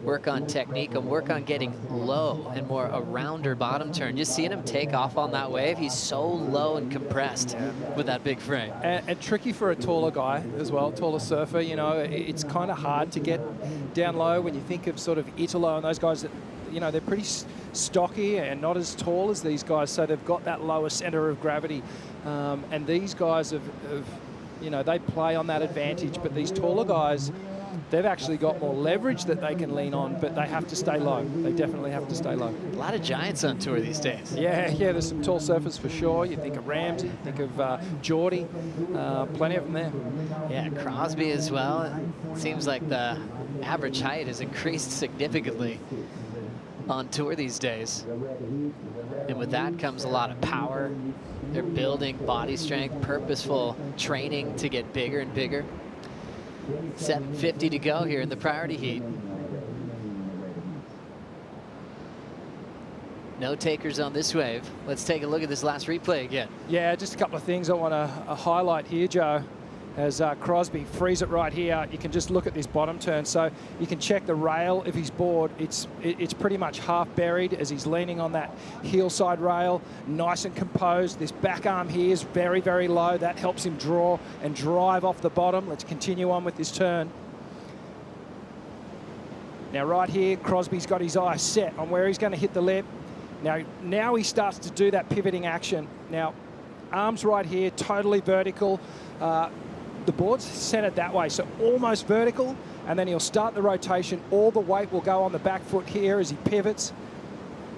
Work on technique and work on getting low and more a rounder bottom turn. Just seeing him take off on that wave, he's so low and compressed with that big frame. And tricky for a taller guy as well, taller surfer. You know, it's kind of hard to get down low when you think of sort of Italo and those guys that, you know, they're pretty stocky and not as tall as these guys, so they've got that lower center of gravity. And these guys have, you know, they play on that advantage, but these taller guys, they've actually got more leverage that they can lean on, but they have to stay low. They definitely have to stay low. A lot of giants on tour these days. Yeah, there's some tall surfers for sure. You think of Ramzi, you think of Geordie, plenty of them there. Yeah, Crosby as well. It seems like the average height has increased significantly on tour these days. And with that comes a lot of power. They're building body strength, purposeful training to get bigger and bigger. 7:50 to go here in the priority heat. No takers on this wave. Let's take a look at this last replay again. Yeah, just a couple of things I want to highlight here, Joe. As Crosby frees it right here, you can just look at this bottom turn. So you can check the rail if he's bored. It's pretty much half buried as he's leaning on that heel side rail, nice and composed. This back arm here is very, very low. That helps him draw and drive off the bottom. Let's continue on with this turn. Now right here, Crosby's got his eye set on where he's going to hit the lip. Now he starts to do that pivoting action. Now, arms right here, totally vertical. The board's centered that way, so almost vertical, and then he'll start the rotation. All the weight will go on the back foot here as he pivots.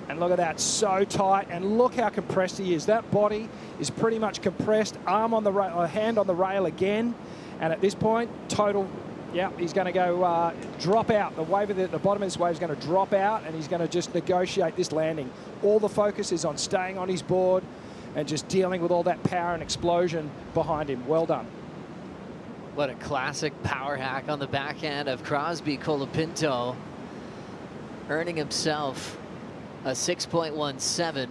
And look at that, so tight, and look how compressed he is. That body is pretty much compressed, arm on the hand on the rail again, and at this point, total, yeah, he's going to go drop out. The wave at the bottom of this wave is going to drop out, and he's going to just negotiate this landing. All the focus is on staying on his board and just dealing with all that power and explosion behind him. Well done. What a classic power hack on the backhand of Crosby Colapinto, earning himself a 6.17.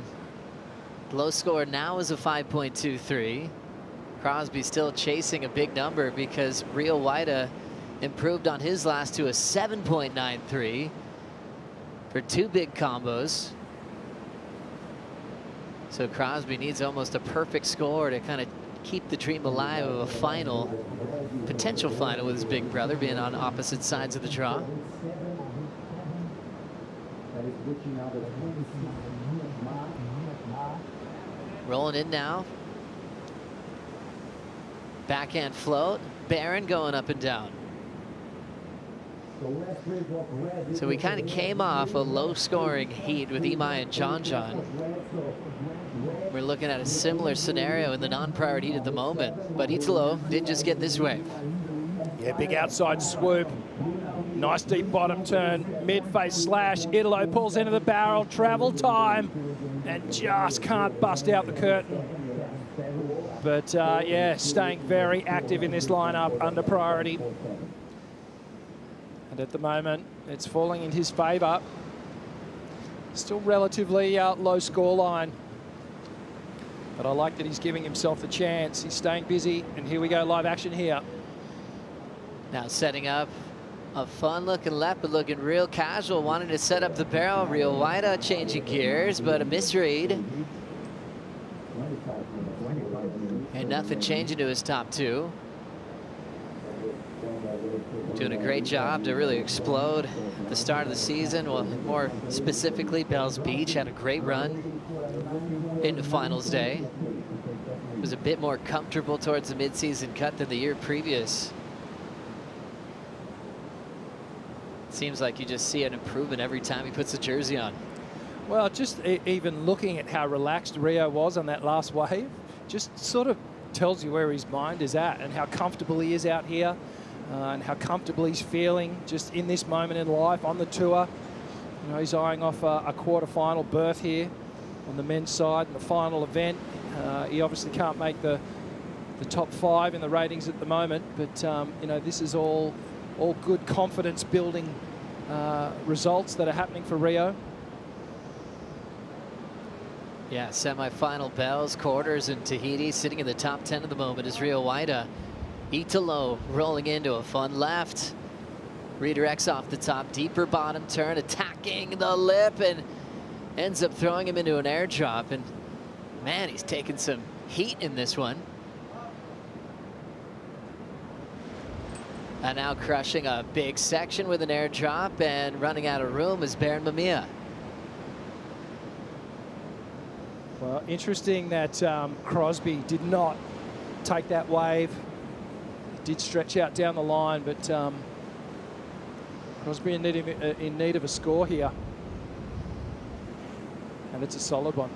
Low score now is a 5.23. Crosby still chasing a big number because Rio Waida improved on his last to a 7.93 for 2 big combos. So Crosby needs almost a perfect score to kind of keep the dream alive of a final, potential final with his big brother being on opposite sides of the draw. Rolling in now. Backhand float. Barron going up and down. So we kind of came off a low-scoring heat with Imai and John. We're looking at a similar scenario in the non-priority heat at the moment, but Italo didn't just get this wave. Yeah, big outside swoop. Nice deep bottom turn, mid-face slash. Italo pulls into the barrel, travel time, and just can't bust out the curtain. But yeah, staying very active in this lineup under priority. And at the moment, it's falling in his favor. Still relatively low score line. But I like that he's giving himself the chance. He's staying busy, and here we go, live action here. Now setting up a fun-looking leopard, looking real casual, wanting to set up the barrel. Rio Waida changing gears, but a misread. And nothing changing to his top 2. Doing a great job to really explode at the start of the season. Well, more specifically, Bells Beach had a great run into finals day. Was a bit more comfortable towards the midseason cut than the year previous. Seems like you just see an improvement every time he puts the jersey on. Well, just even looking at how relaxed Rio was on that last wave, just sort of tells you where his mind is at and how comfortable he is out here and how comfortable he's feeling just in this moment in life on the tour. You know, he's eyeing off a quarterfinal berth here on the men's side in the final event. He obviously can't make the top 5 in the ratings at the moment, but you know, this is all good confidence building results that are happening for Rio. Yeah, semi-final bells, quarters, and Tahiti sitting in the top 10 at the moment is Rio Waida. Italo rolling into a fun left. Redirects off the top, deeper bottom turn, attacking the lip, and ends up throwing him into an airdrop. And man, he's taken some heat in this one. And now crushing a big section with an airdrop, and running out of room is Baron Mamiya. Well, interesting that Crosby did not take that wave. It did stretch out down the line, but Crosby in need of a score here. And it's a solid one.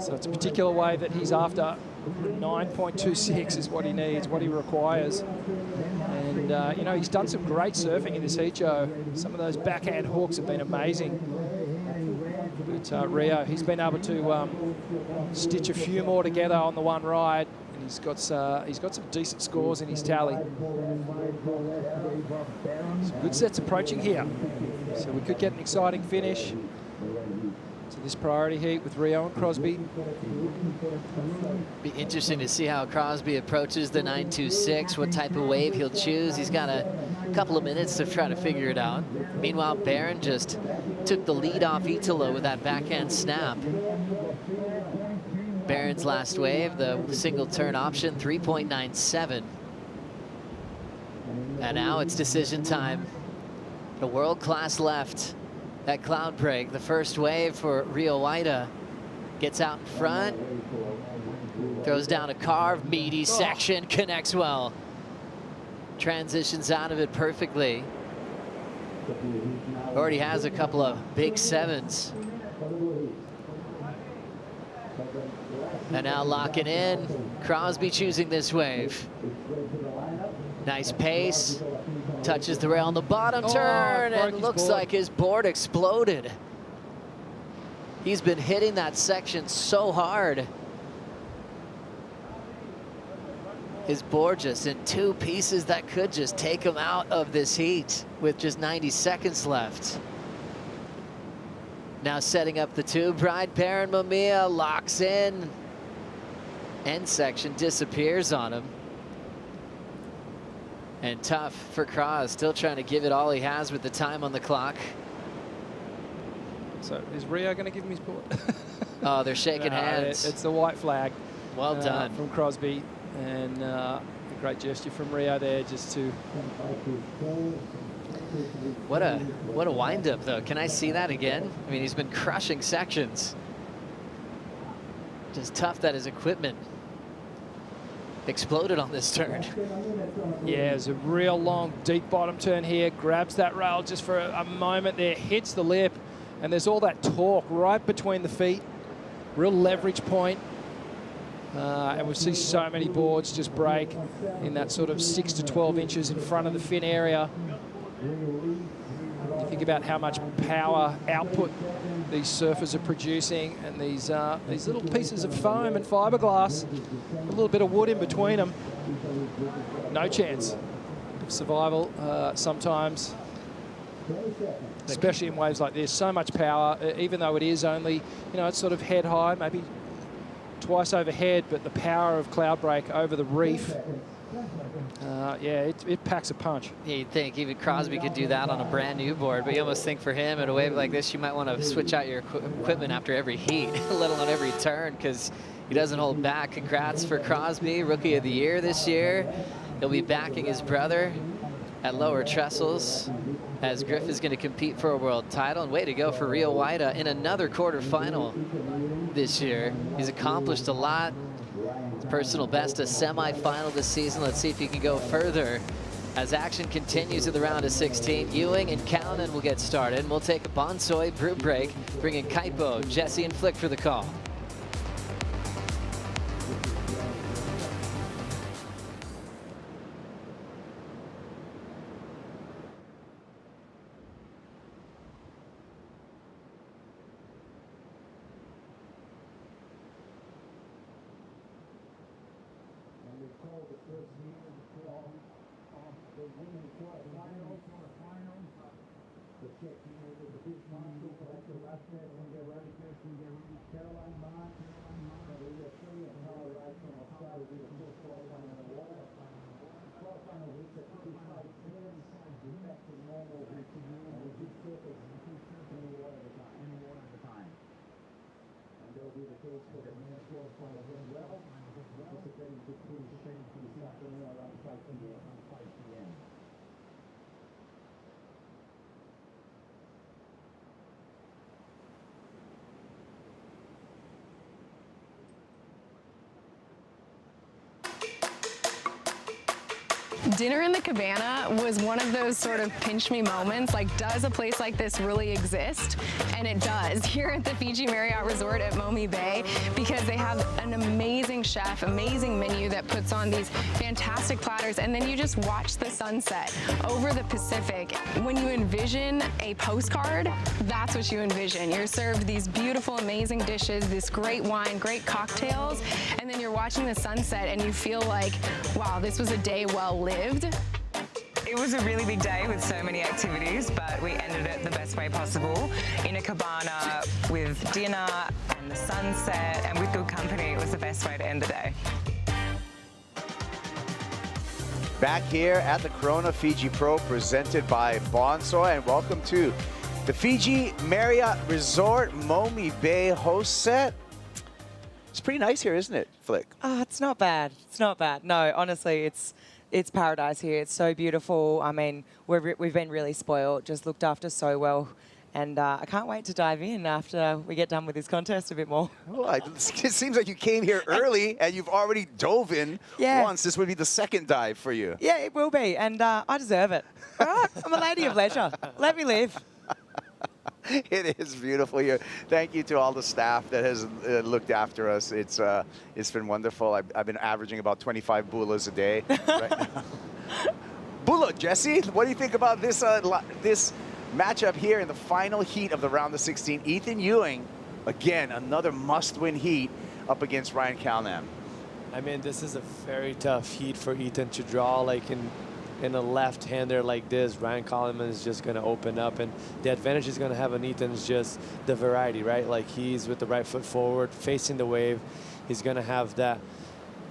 So it's a particular wave that he's after. 9.26 is what he needs, what he requires. And, you know, he's done some great surfing in this heat, Joe. Some of those backhand hooks have been amazing. But Rio, he's been able to stitch a few more together on the one ride, and he's got some decent scores in his tally. Some good sets approaching here, so we could get an exciting finish to this priority heat with Rio and Crosby. Be interesting to see how Crosby approaches the 926, what type of wave he'll choose. He's got a couple of minutes to try to figure it out. Meanwhile, Baron just took the lead off Italo with that backhand snap. Baron's last wave, the single turn option, 3.97. And now it's decision time. The world-class left at Cloudbreak. The first wave for Rio Waida. Gets out in front. Throws down a carve, meaty section, connects well. Transitions out of it perfectly. Already has a couple of big sevens. And now locking in. Crosby choosing this wave. Nice pace. Touches the rail on the bottom turn, and looks like his board exploded. He's been hitting that section so hard. His board just in 2 pieces that could just take him out of this heat with just 90 seconds left. Now setting up the tube ride, Baron Mamiya locks in. End section disappears on him. And tough for Kraz, still trying to give it all he has with the time on the clock. So is Rio going to give him his board? Oh, they're shaking hands. It's the white flag. Well done. From Crosby. And a great gesture from Rio there just to... What a wind-up, though. Can I see that again? I mean, he's been crushing sections. Just tough that his equipment exploded on this turn. Yeah, it's a real long, deep bottom turn here. Grabs that rail just for a moment there, hits the lip, and there's all that torque right between the feet. Real leverage point. And we see so many boards just break in that sort of 6 to 12 inches in front of the fin area. You think about how much power output these surfers are producing, and these little pieces of foam and fiberglass, a little bit of wood in between them. No chance of survival sometimes, especially in waves like this. So much power, even though it is only, you know, it's sort of head high, maybe twice overhead, but the power of Cloudbreak over the reef, yeah, it packs a punch. Yeah, you'd think even Crosby could do that on a brand new board, but you almost think for him at a wave like this, you might want to switch out your equipment after every heat, let alone every turn, because he doesn't hold back. Congrats for Crosby, Rookie of the Year this year. He'll be backing his brother at lower trestles as Griff is going to compete for a world title. And way to go for Rio Waida in another quarterfinal this year. He's accomplished a lot. His personal best, a semifinal this season. Let's see if he can go further as action continues in the round of 16. Ewing and Callan will get started. We'll take a Bonsoy brew break, bringing Kaipo, Jesse, and Flick for the call. Dinner in the Cabana was one of those sort of pinch me moments, like, does a place like this really exist? And it does, here at the Fiji Marriott Resort at Momi Bay, because they have an amazing chef, amazing menu that puts on these fantastic platters, and then you just watch the sunset over the Pacific. When you envision a postcard, that's what you envision. You're served these beautiful, amazing dishes, this great wine, great cocktails, and then you're watching the sunset and you feel like, wow, this was a day well lived. It was a really big day with so many activities, but we ended it the best way possible in a cabana with dinner and the sunset and with good company. It was the best way to end the day. Back here at the Corona Fiji Pro presented by Bonsoy, and welcome to the Fiji Marriott Resort Momi Bay host set. It's pretty nice here, isn't it, Flick? Oh, it's not bad. It's not bad. No, honestly, it's paradise here. It's so beautiful. I mean, we've been really spoiled, just looked after so well. And I can't wait to dive in after we get done with this contest a bit more. Well, it seems like you came here early and you've already dove in once. This would be the second dive for you. Yeah, it will be. And I deserve it. All right? I'm a lady of leisure. Let me live. It is beautiful here. Thank you to all the staff that has looked after us. It's been wonderful. I've been averaging about 25 bulas a day right now. Bula, Jesse, what do you think about this this matchup here in the final heat of the round of 16? Ethan Ewing, again, another must-win heat up against Ryan Calnan. I mean, this is a very tough heat for Ethan to draw. Like in a left-hander like this, Ryan Coleman is just going to open up, and the advantage is going to have on Ethan is just the variety, right? Like, he's with the right foot forward, facing the wave. He's going to have that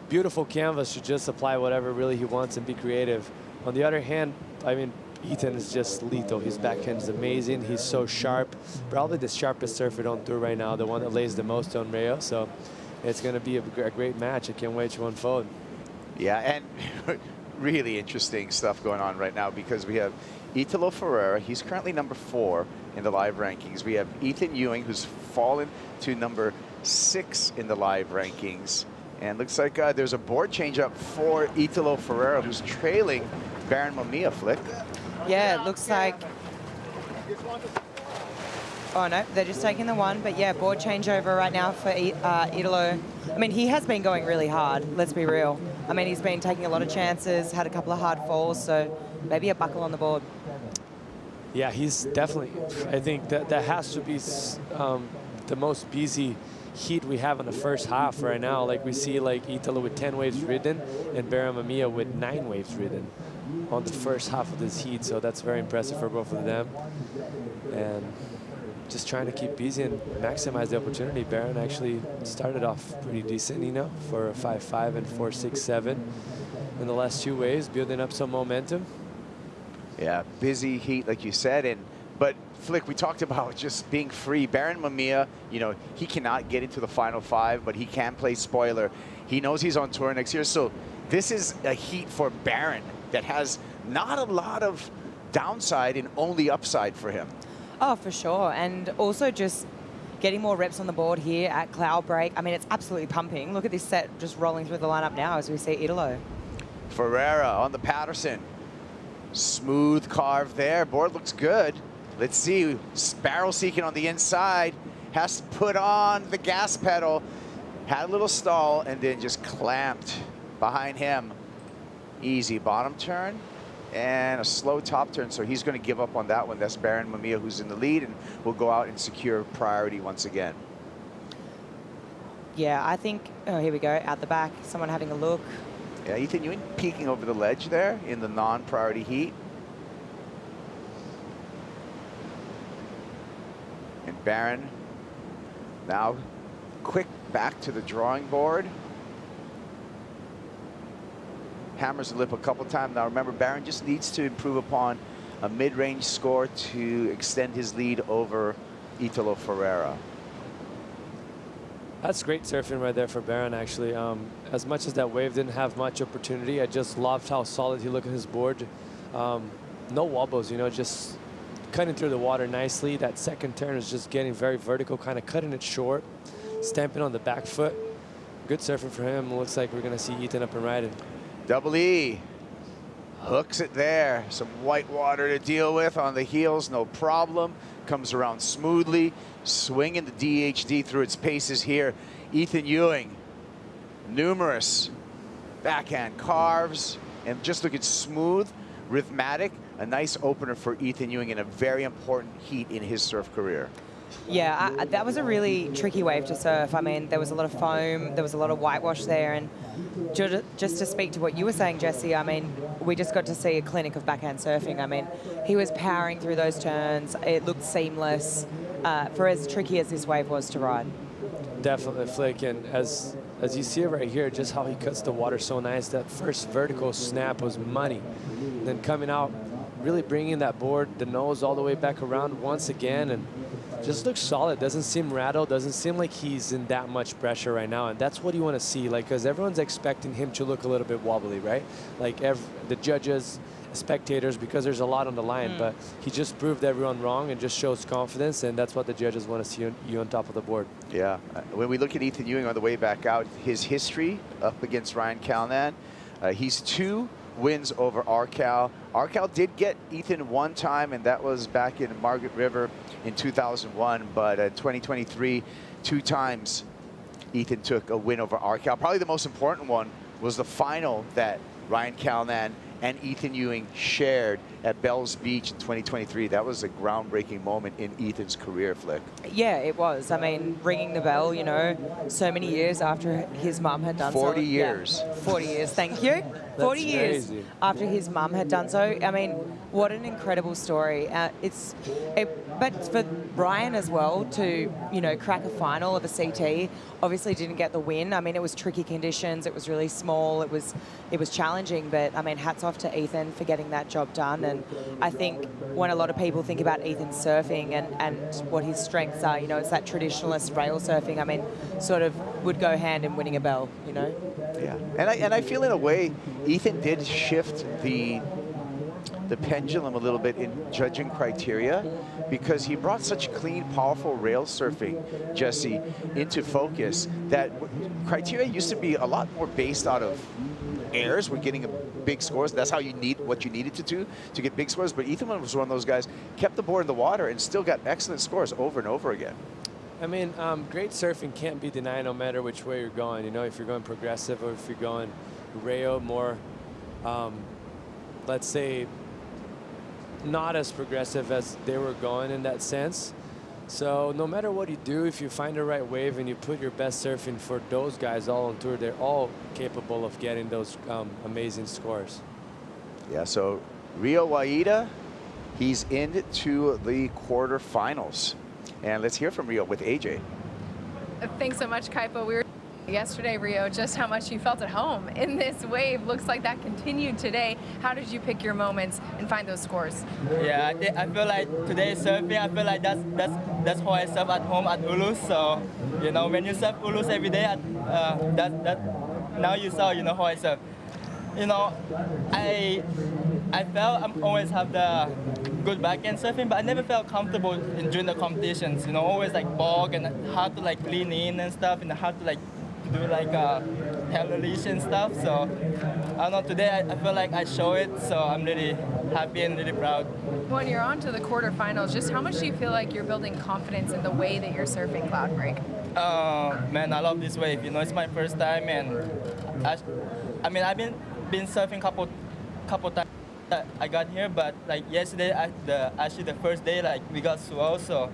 beautiful canvas to just apply whatever really he wants and be creative. On the other hand, I mean, Ethan is just lethal. His backhand is amazing. He's so sharp. Probably the sharpest surfer on tour right now, the one that lays the most on Rio. So it's going to be a great match. I can't wait to unfold. Yeah, and really interesting stuff going on right now because we have Italo Ferreira. He's currently number 4 in the live rankings. We have Ethan Ewing, who's fallen to number 6 in the live rankings. And looks like there's a board change up for Italo Ferreira, who's trailing Baron Mamiya, Flick. Yeah, it looks like... Oh, no, they're just taking the one. But, yeah, board changeover right now for Italo. I mean, he has been going really hard, let's be real. I mean, he's been taking a lot of chances, had a couple of hard falls, so maybe a buckle on the board. Yeah, he's definitely... I think that has to be the most busy heat we have in the first half right now. Like, we see, like, Italo with 10 waves ridden and Baron Mamiya with 9 waves ridden on the first half of this heat. So that's very impressive for both of them. And just trying to keep busy and maximize the opportunity. Baron actually started off pretty decent, you know, for a 5.5 and 4.67 in the last 2 waves, building up some momentum. Yeah, busy heat, like you said, and But Flick, we talked about just being free. Baron Mamiya, you know, he cannot get into the final 5, but he can play spoiler. He knows he's on tour next year, so this is a heat for Baron that has not a lot of downside and only upside for him. Oh, for sure. And also just getting more reps on the board here at Cloudbreak. I mean, it's absolutely pumping. Look at this set just rolling through the lineup now as we see Italo. Ferreira on the Patterson. Smooth carve there. Board looks good. Let's see. Barrel seeking on the inside. Has to put on the gas pedal. Had a little stall and then just clamped behind him. Easy bottom turn and a slow top turn. So he's going to give up on that one. That's Baron Mamiya who's in the lead and will go out and secure priority once again. Yeah, I think, oh, here we go, out the back, someone having a look. Yeah, Ethan Ewing peeking over the ledge there in the non-priority heat. And Baron now quick back to the drawing board. Hammers the lip a couple times. Now remember, Baron just needs to improve upon a mid-range score to extend his lead over Italo Ferreira. That's great surfing right there for Baron, actually. As much as that wave didn't have much opportunity, I just loved how solid he looked at his board. No wobbles, you know, just cutting through the water nicely. That second turn is just getting very vertical, kind of cutting it short, stamping on the back foot. Good surfing for him. Looks like we're going to see Ethan up and riding. Double E hooks it there. Some white water to deal with on the heels, no problem. Comes around smoothly, swinging the DHD through its paces here. Ethan Ewing, numerous backhand carves, and just looking smooth, rhythmic. A nice opener for Ethan Ewing in a very important heat in his surf career. Yeah, that was a really tricky wave to surf. I mean, there was a lot of foam, there was a lot of whitewash there, and just to speak to what you were saying, Jesse, I mean, we just got to see a clinic of backhand surfing. I mean, he was powering through those turns. It looked seamless for as tricky as this wave was to ride. Definitely, Flick, and as you see it right here, just how he cuts the water so nice. That first vertical snap was money. Then coming out, really bringing that board, the nose all the way back around once again, and just looks solid. Doesn't seem rattled. Doesn't seem like he's in that much pressure right now. And that's what you want to see, like, because everyone's expecting him to look a little bit wobbly, right? Like the judges, spectators, because there's a lot on the line. But he just proved everyone wrong and just shows confidence. And that's what the judges want to see you on top of the board. Yeah. When we look at Ethan Ewing on the way back out, his history up against Ryan Calnan, he's 2 wins over Arcal. Arcal did get Ethan one time, and that was back in Margaret River in 2001. But in 2023, 2 times Ethan took a win over Arcal. Probably the most important one was the final that Ryan Calnan and Ethan Ewing shared at Bells Beach in 2023. That was a groundbreaking moment in Ethan's career, Flick. Yeah, it was. I mean, ringing the bell, you know, so many years after his mum had done 40 years. Yeah, 40 years, thank you. 40 years crazy. after his mum had done so. I mean, what an incredible story. But for Ryan as well to, you know, crack a final of a CT, obviously didn't get the win. I mean, it was tricky conditions. It was really small. It was challenging. But I mean, hats off to Ethan for getting that job done. And I think when a lot of people think about Ethan's surfing and what his strengths are, you know, it's that traditionalist rail surfing. I mean, sort of would go hand in winning a bell, you know. Yeah, and I feel in a way Ethan did shift the pendulum a little bit in judging criteria, because he brought such clean, powerful rail surfing, Jesse, into focus that criteria used to be a lot more based out of airs. We're getting big scores. That's how you need what you needed to do to get big scores. But Ethan was one of those guys, kept the board in the water and still got excellent scores over and over again. I mean, great surfing can't be denied no matter which way you're going. You know, if you're going progressive or if you're going rail, more, let's say, not as progressive as they were going in that sense. So no matter what you do, if you find the right wave and you put your best surfing, for those guys all on tour, they're all capable of getting those amazing scores. Yeah, so Rio Waida, he's into the quarterfinals. And let's hear from Rio with AJ. Thanks so much, Kaipo. We were Yesterday, Rio, just how much you felt at home in this wave. Looks like that continued today. How did you pick your moments and find those scores? Yeah, I feel like today surfing, I feel like that's how I surf at home at Ulus. So, you know, when you surf Ulus every day, now you saw, you know, how I surf. You know, I felt I always have the good backhand surfing, but I never felt comfortable during the competitions. You know, always like bog and hard to like lean in and stuff, and hard to like do like tail release and stuff. So I don't know, today I feel like I show it, so I'm really happy and really proud. When you're on to the quarterfinals, just how much do you feel like you're building confidence in the way that you're surfing Cloudbreak? Man, I love this wave. You know, it's my first time, and I mean, I've been surfing couple times that I got here, but like yesterday, actually the first day, like we got swell. So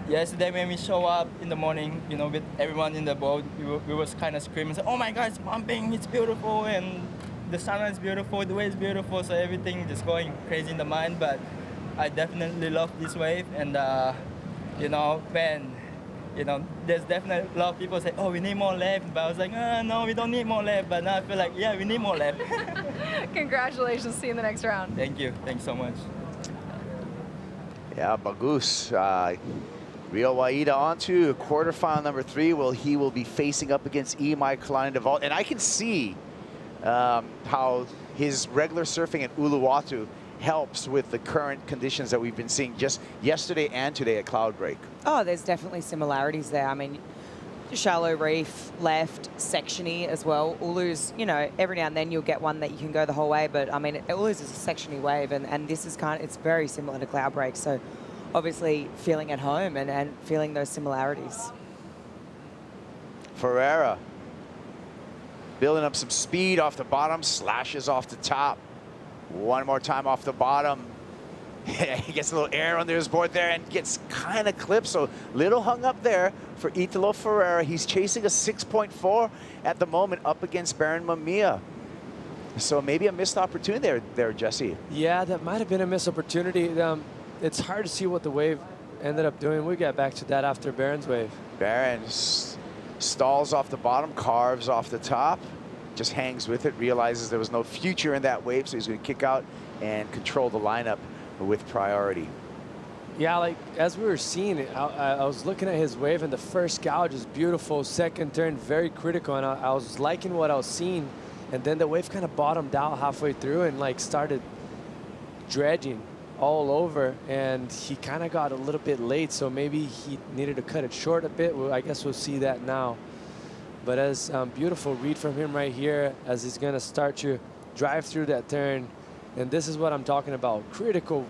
yesterday when we show up in the morning, you know, with everyone in the boat, we was kind of screaming, say, "Oh my God, it's pumping! It's beautiful!" And the sun is beautiful, the wave is beautiful. So everything just going crazy in the mind. But I definitely love this wave, and you know, man. You know, there's definitely a lot of people say, "Oh, we need more left," but I was like, "No, we don't need more left." But now I feel like, yeah, we need more left. Congratulations, see you in the next round. Thank you, thanks so much. Yeah, bagus. Rio Waida on to quarterfinal number 3. Well, he will be facing up against Imai Kalani-Devault, and I can see how his regular surfing at Uluwatu helps with the current conditions that we've been seeing just yesterday and today at Cloudbreak. Oh, there's definitely similarities there. I mean, shallow reef, left, sectiony as well. Ulu's, you know, every now and then you'll get one that you can go the whole way, but I mean, Ulu's is a sectiony wave, and this is it's very similar to Cloudbreak. So obviously feeling at home and feeling those similarities. Ferreira building up some speed off the bottom, slashes off the top. One more time off the bottom. He gets a little air under his board there and gets kind of clipped. So little hung up there for Italo Ferreira. He's chasing a 6.4 at the moment up against Baron Mamiya. So maybe a missed opportunity there, Jesse. Yeah, that might have been a missed opportunity. It's hard to see what the wave ended up doing. We'll get back to that after Baron's wave. Baron stalls off the bottom, carves off the top. Just hangs with it, realizes there was no future in that wave, so he's going to kick out and control the lineup with priority. Yeah, like as we were seeing it, I was looking at his wave, and the first gouge is beautiful, second turn very critical, and I was liking what I was seeing, and then the wave kind of bottomed out halfway through and like started dredging all over, and he kind of got a little bit late, so maybe he needed to cut it short a bit. Well, I guess we'll see that now. But as beautiful read from him right here as he's going to start to drive through that turn. And this is what I'm talking about. Critical,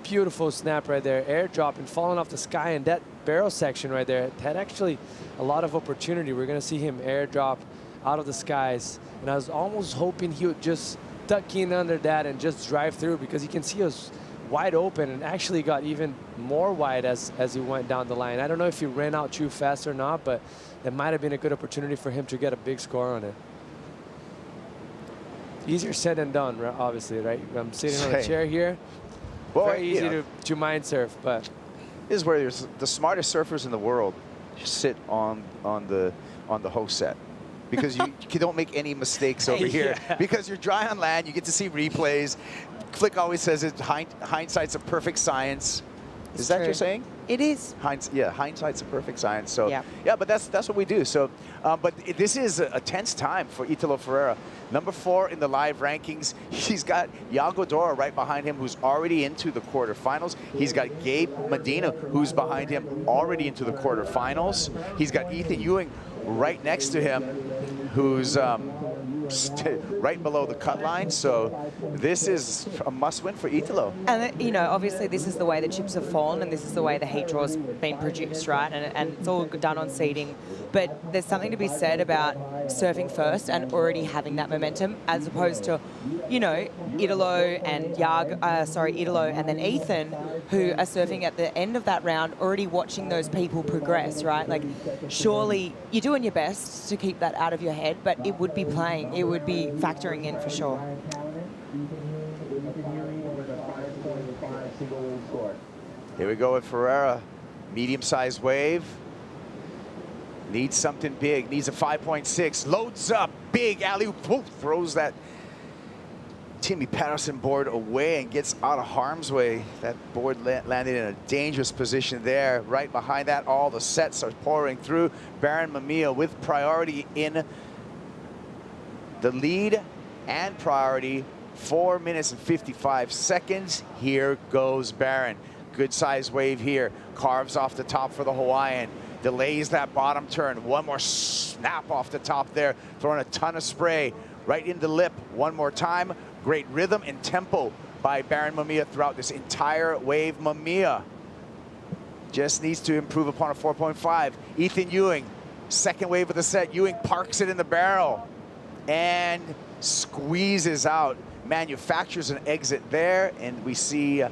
beautiful snap right there. Airdrop and falling off the sky. And that barrel section right there had actually a lot of opportunity. We're going to see him airdrop out of the skies. And I was almost hoping he would just tuck in under that and just drive through, because you can see us wide open, and actually got even more wide as he went down the line. I don't know if he ran out too fast or not, but it might have been a good opportunity for him to get a big score on it. Easier said than done, obviously, right? I'm sitting on a chair here. Well, very easy to mind surf, but this is where there's the smartest surfers in the world sit on the host set, because you don't make any mistakes over here. Because you're dry on land, you get to see replays. Flick always says it, hindsight's a perfect science. Is that what you're saying? It is. Hindsight's a perfect science. So yeah, but that's what we do. So, but this is a tense time for Italo Ferreira. Number 4 in the live rankings. He's got Yago Dora right behind him, who's already into the quarterfinals. He's got Gabe Medina, who's behind him, already into the quarterfinals. He's got Ethan Ewing right next to him, who's right below the cut line. So this is a must-win for Italo. And, you know, obviously this is the way the chips have fallen, and this is the way the heat draw's been produced, right? And it's all done on seeding. But there's something to be said about surfing first and already having that momentum, as opposed to, you know, Italo and Italo and then Ethan, who are surfing at the end of that round, already watching those people progress, right? Like, surely you're doing your best to keep that out of your head, but it would be playing, it would be factoring in for sure. Here we go with Ferreira. Medium-sized wave. Needs something big, needs a 5.6, loads up, big alley-oop, poof, throws that Timmy Patterson board away and gets out of harm's way. That board landed in a dangerous position there. Right behind that, all the sets are pouring through. Baron Mamiya with priority in the lead and priority. 4 minutes and 55 seconds. Here goes Baron. Good size wave here. Carves off the top for the Hawaiian. Delays that bottom turn. One more snap off the top there. Throwing a ton of spray right in the lip. One more time. Great rhythm and tempo by Baron Mamiya throughout this entire wave. Mamiya just needs to improve upon a 4.5. Ethan Ewing, second wave of the set. Ewing parks it in the barrel and squeezes out. Manufactures an exit there, and we see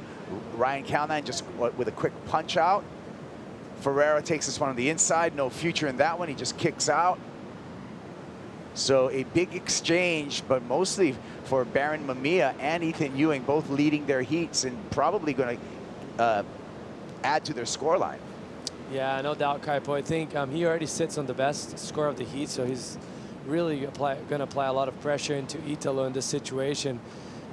Ryan Calnan just with a quick punch out. Ferreira takes this one on the inside. No future in that one. He just kicks out. So a big exchange, but mostly for Baron Mamiya and Ethan Ewing, both leading their heats and probably going to add to their scoreline. Yeah, no doubt, Kaipo. I think he already sits on the best score of the heat, so he's really going to apply a lot of pressure into Italo in this situation.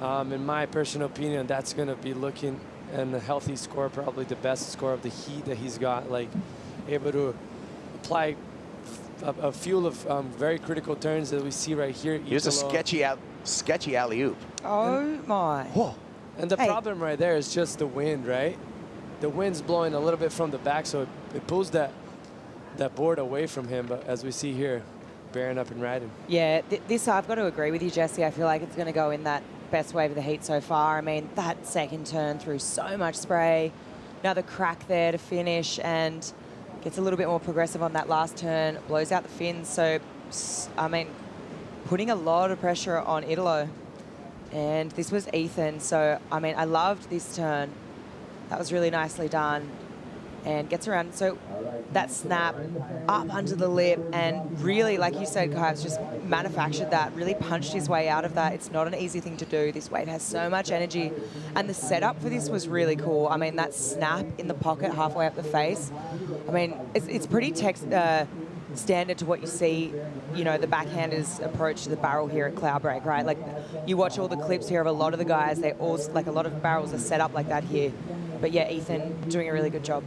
In my personal opinion, that's going to be looking and a healthy score, probably the best score of the heat that he's got, like able to apply a few of very critical turns that we see right here. Here's a sketchy alley-oop. Oh my. Whoa. And the problem right there is just the wind, right? The wind's blowing a little bit from the back, so it pulls that board away from him. But as we see here, Baron up and riding. Yeah, this I've got to agree with you, Jesse. I feel like it's going to go in that best wave of the heat so far. I mean, that second turn through so much spray. Another crack there to finish, and gets a little bit more progressive on that last turn, blows out the fins. So, I mean, putting a lot of pressure on Italo. And this was Ethan. So, I mean, I loved this turn. That was really nicely done. And gets around. So that snap up under the lip and really, like you said, Kai's just manufactured that, really punched his way out of that. It's not an easy thing to do. This wave has so much energy. And the setup for this was really cool. I mean, that snap in the pocket halfway up the face. I mean, it's pretty standard to what you see, you know, the backhanders approach to the barrel here at Cloudbreak, right? Like, you watch all the clips here of a lot of the guys, they all, like, a lot of barrels are set up like that here. But yeah, Ethan doing a really good job.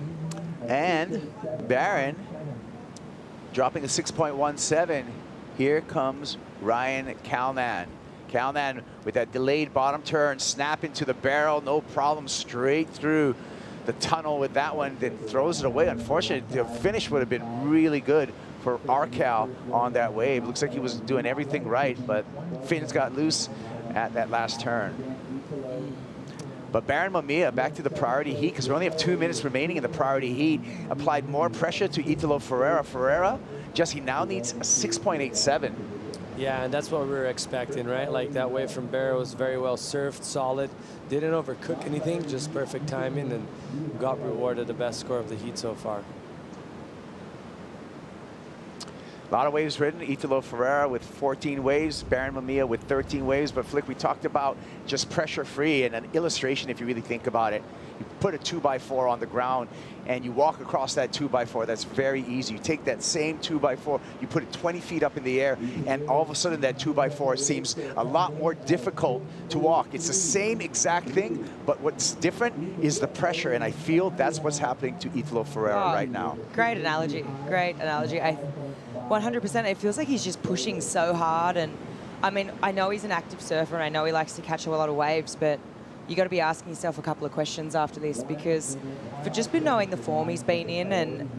And Baron dropping a 6.17. Here comes Ryan Calnan. Calnan with that delayed bottom turn, snap into the barrel, no problem, straight through the tunnel with that one, then throws it away. Unfortunately, the finish would have been really good for Arcal on that wave. Looks like he was doing everything right, but fins got loose at that last turn. But Baron Mamiya back to the priority heat, because we only have 2 minutes remaining in the priority heat, applied more pressure to Italo Ferreira. Ferreira, Jesse, now needs a 6.87. Yeah, and that's what we were expecting, right? Like, that wave from Barrow was very well surfed, solid, didn't overcook anything, just perfect timing, and got rewarded the best score of the heat so far. A lot of waves ridden. Italo Ferreira with 14 waves, Baron Mamiya with 13 waves. But Flick, we talked about just pressure-free, and an illustration, if you really think about it. You put a 2x4 on the ground, and you walk across that 2x4. That's very easy. You take that same 2x4, you put it 20 feet up in the air, and all of a sudden that 2x4 seems a lot more difficult to walk. It's the same exact thing, but what's different is the pressure, and I feel that's what's happening to Italo Ferreira right now. Great analogy. Great analogy. 100%. It feels like he's just pushing so hard, and I mean, I know he's an active surfer and I know he likes to catch a lot of waves, but you got to be asking yourself a couple of questions after this, because for just been knowing the form he's been in and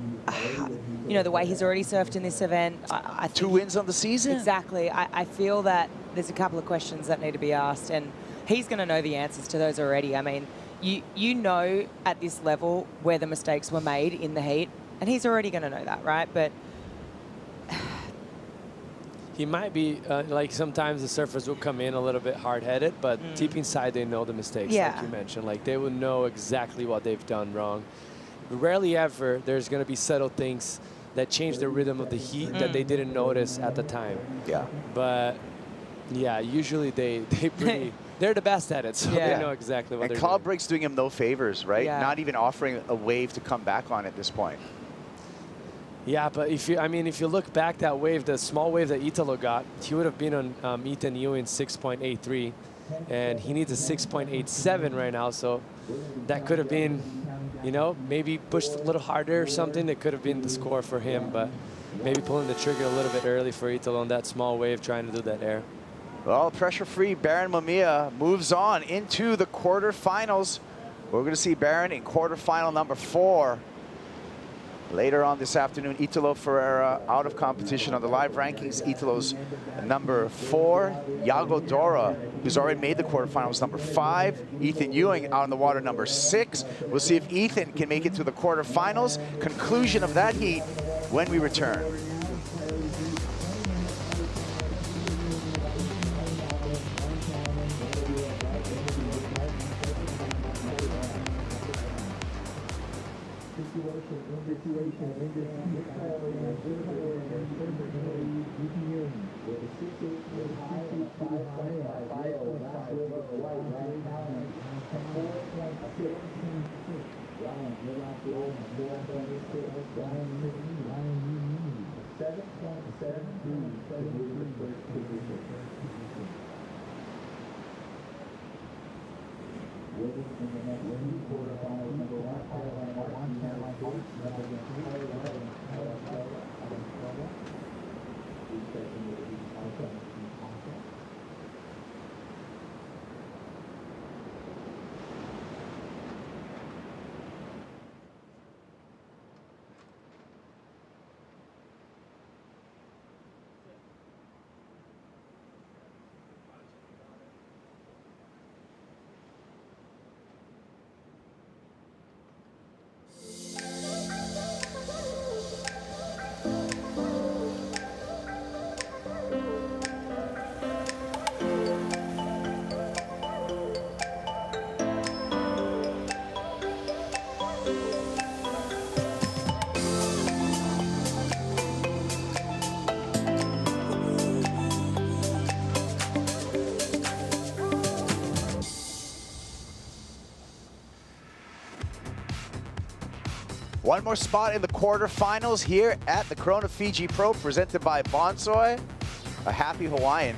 you know, the way he's already surfed in this event, I think 2 wins on the season. Exactly. I feel that there's a couple of questions that need to be asked, and he's going to know the answers to those already. I mean, you know at this level where the mistakes were made in the heat, and he's already going to know that, right? But he might be, like, sometimes the surfers will come in a little bit hard-headed, but deep inside they know the mistakes, like you mentioned. Like, they will know exactly what they've done wrong. Rarely ever there's going to be subtle things that change the rhythm of the heat that they didn't notice at the time. Yeah. But, yeah, usually they're the best at it, so they know exactly what they're doing. And Cloudbreak's doing him no favors, right? Yeah. Not even offering a wave to come back on at this point. Yeah, but if you look back that wave, the small wave that Italo got, he would have been on Ethan Ewing 6.83, and he needs a 6.87 right now. So that could have been, you know, maybe pushed a little harder or something. That could have been the score for him, but maybe pulling the trigger a little bit early for Italo on that small wave, trying to do that air. Well, pressure-free Baron Mamiya moves on into the quarterfinals. We're going to see Baron in quarterfinal number 4. Later on this afternoon, Italo Ferreira out of competition on the live rankings. Italo's number 4. Yago Dora, who's already made the quarterfinals, number 5. Ethan Ewing out in the water, number 6. We'll see if Ethan can make it to the quarterfinals. Conclusion of that heat when we return. One more spot in the quarterfinals here at the Corona Fiji Pro, presented by Bonsoy. A happy Hawaiian,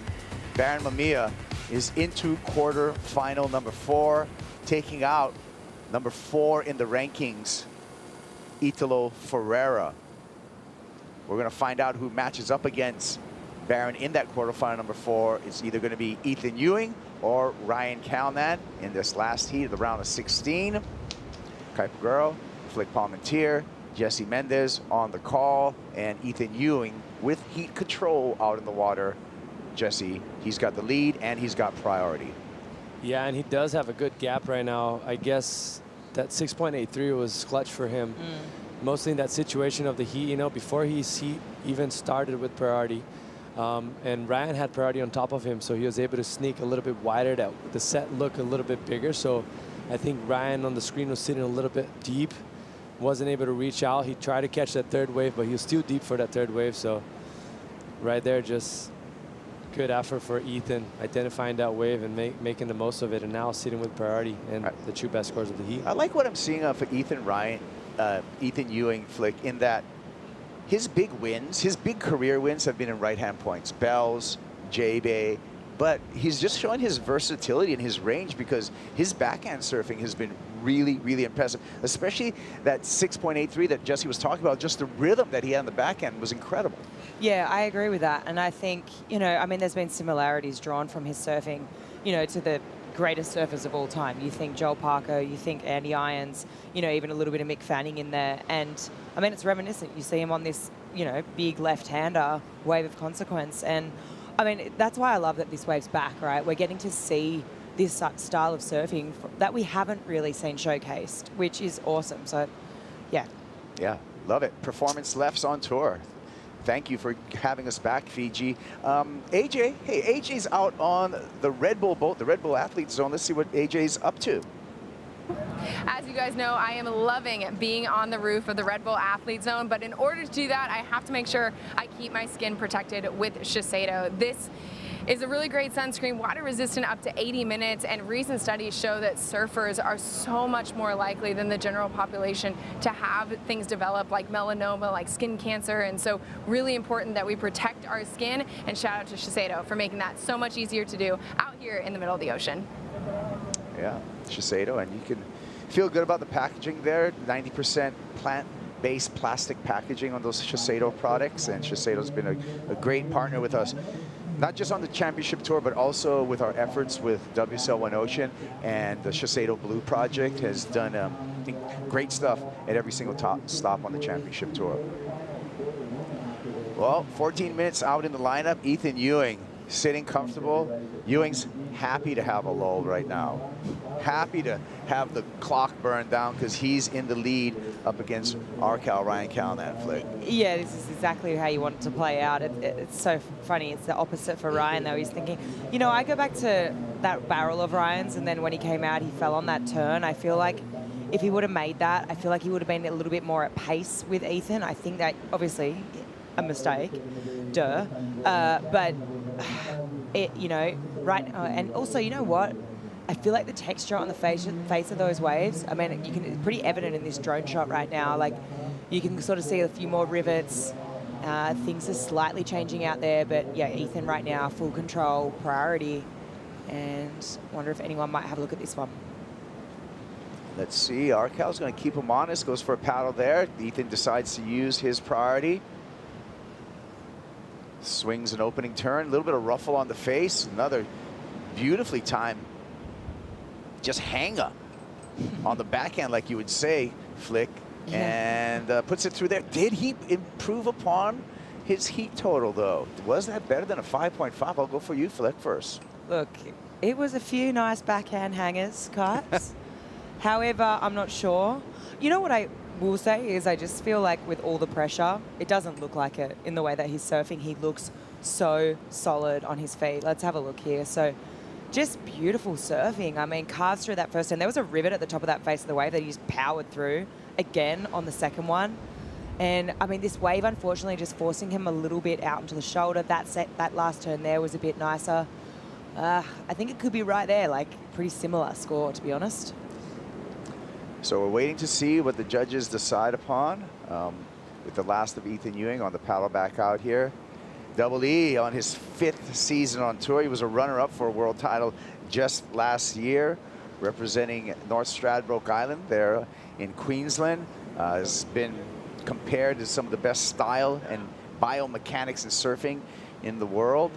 Baron Mamiya, is into quarterfinal number 4, taking out number 4 in the rankings, Italo Ferreira. We're going to find out who matches up against Baron in that quarterfinal number 4. It's either going to be Ethan Ewing or Ryan Kalnan in this last heat of the round of 16. Kuiper Girl, Flick Palmentier, Jesse Mendez on the call, and Ethan Ewing with heat control out in the water. Jesse, he's got the lead and he's got priority. Yeah, and he does have a good gap right now. I guess that 6.83 was clutch for him. Mostly in that situation of the heat, you know, before his heat even started with priority. And Ryan had priority on top of him, so he was able to sneak a little bit wider, that the set look a little bit bigger. So I think Ryan on the screen was sitting a little bit deep, wasn't able to reach out. He tried to catch that third wave, but he was too deep for that third wave. So right there, just good effort for Ethan, identifying that wave and making the most of it, and now sitting with priority and the two best scores of the heat. I like what I'm seeing for Ethan Ewing, Flick, in that his big wins, his big career wins have been in right-hand points, bells, J-Bay, but he's just showing his versatility and his range, because his backhand surfing has been really, really impressive, especially that 6.83 that Jesse was talking about. Just the rhythm that he had on the backhand was incredible. Yeah, I agree with that. And I think, you know, I mean, there's been similarities drawn from his surfing, you know, to the greatest surfers of all time. You think Joel Parker, you think Andy Irons, you know, even a little bit of Mick Fanning in there. And I mean, it's reminiscent. You see him on this, you know, big left-hander, wave of consequence. And I mean, that's why I love that this wave's back, right? We're getting to see this style of surfing that we haven't really seen showcased, which is awesome. So, yeah. Yeah, love it. Performance lefts on tour. Thank you for having us back, Fiji. AJ, hey, AJ's out on the Red Bull boat, the Red Bull Athlete Zone. Let's see what AJ's up to. As you guys know, I am loving being on the roof of the Red Bull Athlete Zone, but in order to do that, I have to make sure I keep my skin protected with Shiseido. This is a really great sunscreen, water resistant up to 80 minutes, and recent studies show that surfers are so much more likely than the general population to have things develop like melanoma, like skin cancer, and so really important that we protect our skin, and shout out to Shiseido for making that so much easier to do out here in the middle of the ocean. Yeah, Shiseido, and you can feel good about the packaging there. 90% plant-based plastic packaging on those Shiseido products, and Shiseido's been a great partner with us, not just on the championship tour, but also with our efforts with WSL One Ocean, and the Shiseido Blue project has done great stuff at every single stop on the championship tour. Well, 14 minutes out in the lineup, Ethan Ewing sitting comfortable. Ewing's happy to have a lull right now. Happy to have the clock burn down because he's in the lead up against Ryan Callanan, Flick. Yeah, this is exactly how you want it to play out. It's so funny. It's the opposite for Ryan, though. He's thinking, you know, I go back to that barrel of Ryan's, and then when he came out, he fell on that turn. I feel like if he would have made that, I feel like he would have been a little bit more at pace with Ethan. I think that, obviously, a mistake, duh. But, you know, right, and also, you know what? I feel like the texture on the face of those waves, I mean, it's pretty evident in this drone shot right now. Like, you can sort of see a few more rivets. Things are slightly changing out there, but yeah, Ethan right now, full control, priority, and wonder if anyone might have a look at this one. Let's see, Arkel's going to keep him honest, goes for a paddle there. Ethan decides to use his priority. Swings an opening turn, a little bit of ruffle on the face, another beautifully timed just hang up on the backhand, like you would say, Flick, and puts it through there. Did he improve upon his heat total, though? Was that better than a 5.5? I'll go for you, Flick, first. Look, it was a few nice backhand hangers, Kites. However, I'm not sure. You know what I will say is I just feel like with all the pressure, it doesn't look like it in the way that he's surfing. He looks so solid on his feet. Let's have a look here. So just beautiful surfing. I mean, carves through that first turn. There was a rivet at the top of that face of the wave that he just powered through again on the second one. And I mean, this wave, unfortunately, just forcing him a little bit out into the shoulder. That last turn there was a bit nicer. I think it could be right there, like pretty similar score, to be honest. So we're waiting to see what the judges decide upon with the last of Ethan Ewing on the paddle back out here. Double E on his 5th season on tour. He was a runner-up for a world title just last year, representing North Stradbroke Island there in Queensland. Has been compared to some of the best style and biomechanics in surfing in the world.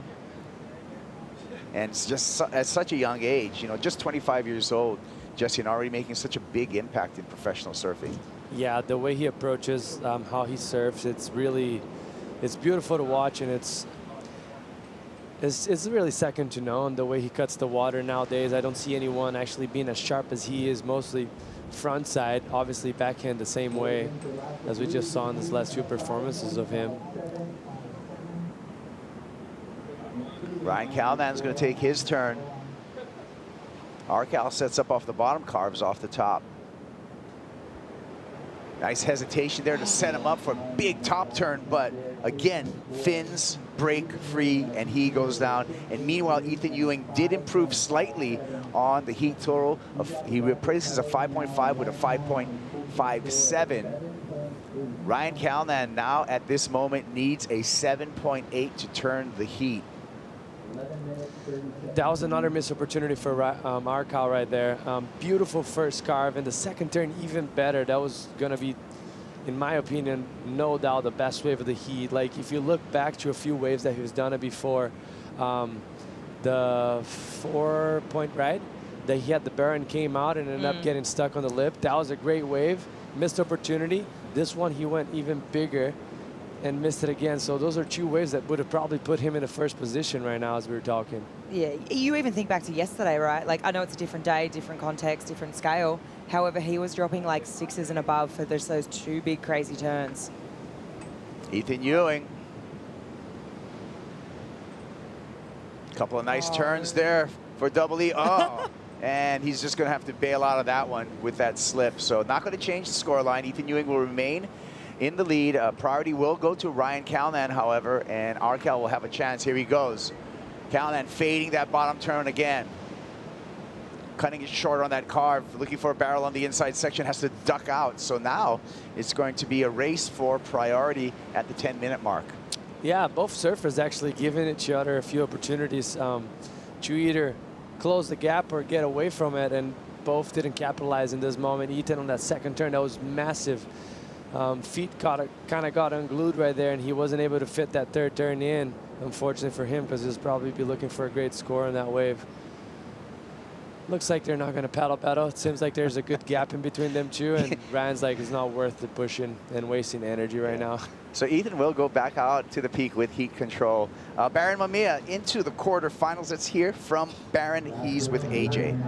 And it's just at such a young age, you know, just 25 years old, Jesse, and already making such a big impact in professional surfing. Yeah, the way he approaches, how he surfs, it's beautiful to watch, and it's really second to none. The way he cuts the water nowadays, I don't see anyone actually being as sharp as he is, mostly front side, obviously backhand the same way as we just saw in his last few performances of him. Ryan Callanan's going to take his turn. Arkel sets up off the bottom, carves off the top. Nice hesitation there to set him up for a big top turn, but again, fins break free and he goes down. And meanwhile, Ethan Ewing did improve slightly on the heat total. He replaces a 5.5 with a 5.57. Ryan Callanan now at this moment needs a 7.8 to turn the heat. That was another missed opportunity for Arkel right there. Beautiful first carve, and the second turn even better. That was going to be, in my opinion, no doubt the best wave of the heat. Like, if you look back to a few waves that he's done it before, the 4-point right, that he had the barrel and came out and ended up getting stuck on the lip. That was a great wave. Missed opportunity. This one, he went even bigger and missed it again. So those are two waves that would have probably put him in the first position right now as we were talking. Yeah, you even think back to yesterday, right? Like, I know it's a different day, different context, different scale. However, he was dropping like 6s and above for just those 2 big crazy turns. Ethan Ewing. Couple of nice turns there for Double E. Oh, and he's just going to have to bail out of that one with that slip. So not going to change the scoreline. Ethan Ewing will remain in the lead. Priority will go to Ryan Callanan, however, and Arkel will have a chance. Here he goes. Callahan fading that bottom turn again. Cutting it short on that carve, looking for a barrel on the inside section, has to duck out. So now it's going to be a race for priority at the 10-minute mark. Yeah, both surfers actually giving each other a few opportunities to either close the gap or get away from it, and both didn't capitalize in this moment. Ethan on that second turn, that was massive. Feet kind of got unglued right there, and he wasn't able to fit that third turn in. Unfortunately for him, because he'll probably be looking for a great score on that wave. Looks like they're not going to paddle. It seems like there's a good gap in between them two, and Ryan's like, it's not worth the pushing and wasting energy right now. So Ethan will go back out to the peak with heat control. Baron Mamiya into the quarterfinals. It's here from Baron. He's with AJ.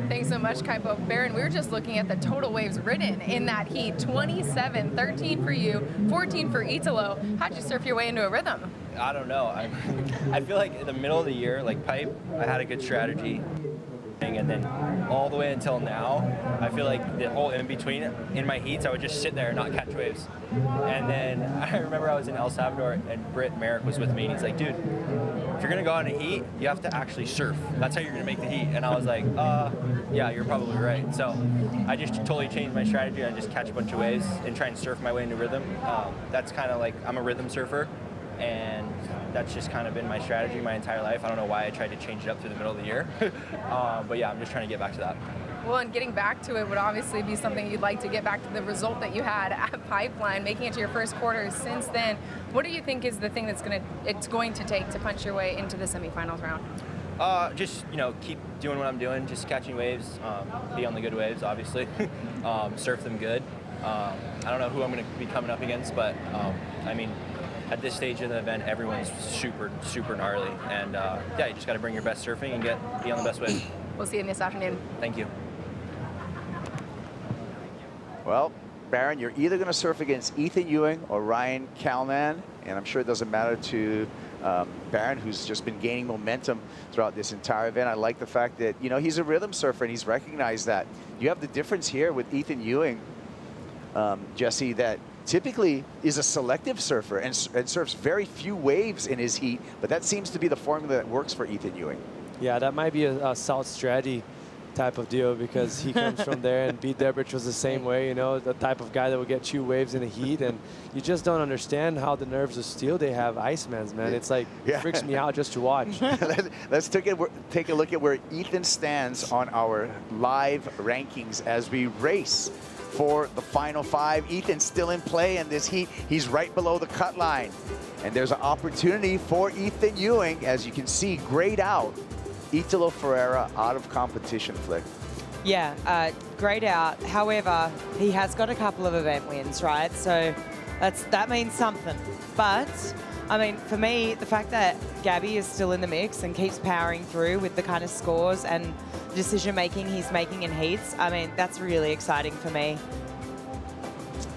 Thanks so much, Kaipo. Baron, we were just looking at the total waves ridden in that heat. 27, 13 for you, 14 for Italo. How'd you surf your way into a rhythm? I don't know. I feel like in the middle of the year, like pipe, I had a good strategy. And then all the way until now, I feel like the whole in-between, in my heats, I would just sit there and not catch waves. And then I remember I was in El Salvador, and Britt Merrick was with me, and he's like, dude, if you're going to go on a heat, you have to actually surf. That's how you're going to make the heat. And I was like, yeah, you're probably right. So I just totally changed my strategy. I just catch a bunch of waves and try and surf my way into rhythm. That's kind of like, I'm a rhythm surfer, and that's just kind of been my strategy my entire life. I don't know why I tried to change it up through the middle of the year. But yeah, I'm just trying to get back to that. Well, and getting back to it would obviously be something you'd like to get back to the result that you had at Pipeline, making it to your first quarters since then. What do you think is the thing that's it's going to take to punch your way into the semifinals round? Just, keep doing what I'm doing, just catching waves, be on the good waves, obviously, surf them good. I don't know who I'm going to be coming up against, but I mean, at this stage of the event, everyone's super, super gnarly. And yeah, you just got to bring your best surfing and be on the best wave. We'll see you this afternoon. Thank you. Well, Baron, you're either going to surf against Ethan Ewing or Ryan Callahan, and I'm sure it doesn't matter to Baron, who's just been gaining momentum throughout this entire event. I like the fact that, he's a rhythm surfer, and he's recognized that. You have the difference here with Ethan Ewing, Jesse, that typically is a selective surfer and surfs very few waves in his heat, but that seems to be the formula that works for Ethan Ewing. Yeah, that might be a South Stratty type of deal, because he comes from there, and Pete Debrich was the same way, the type of guy that would get 2 waves in the heat, and you just don't understand how the nerves of steel they have. Icemans, man. It's like, it freaks me out just to watch. Let's take a look at where Ethan stands on our live rankings as we race for the final 5. Ethan's still in play in this heat. He's right below the cut line. And there's an opportunity for Ethan Ewing, as you can see, grayed out. Italo Ferreira out of competition, Flick. Yeah, grayed out. However, he has got a couple of event wins, right? So that means something. But, I mean, for me, the fact that Gabby is still in the mix and keeps powering through with the kind of scores and decision-making he's making in heats, I mean, that's really exciting for me.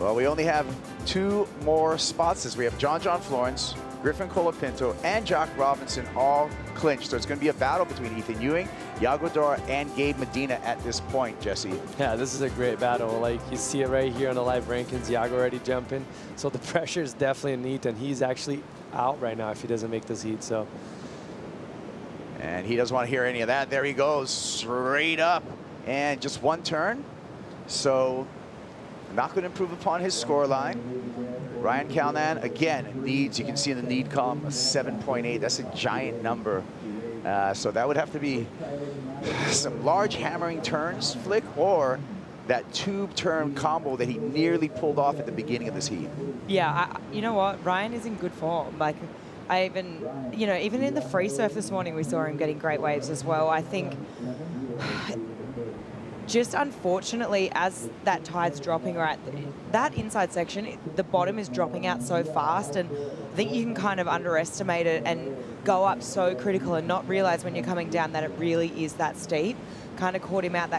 Well, we only have 2 more spots, as we have John Florence, Griffin Colapinto, and Jack Robinson all clinched. So it's going to be a battle between Ethan Ewing, Yago, Dora, and Gabe Medina at this point, Jesse. Yeah, this is a great battle. Like, you see it right here on the live rankings. Yago already jumping. So the pressure is definitely in Ethan. He's actually out right now if he doesn't make this heat. So. And he doesn't want to hear any of that. There he goes, straight up. And just 1 turn. So not going to improve upon his score line. Ryan Callahan, again, needs, you can see in the need column, a 7.8. That's a giant number. So that would have to be some large hammering turns, Flick, or that tube turn combo that he nearly pulled off at the beginning of this heat. Yeah, you know what? Ryan is in good form. Like, I even, even in the free surf this morning, we saw him getting great waves as well. I think just unfortunately, as that tide's dropping, right, that inside section, the bottom is dropping out so fast, and I think you can kind of underestimate it and go up so critical and not realize when you're coming down that it really is that steep. Kind of caught him out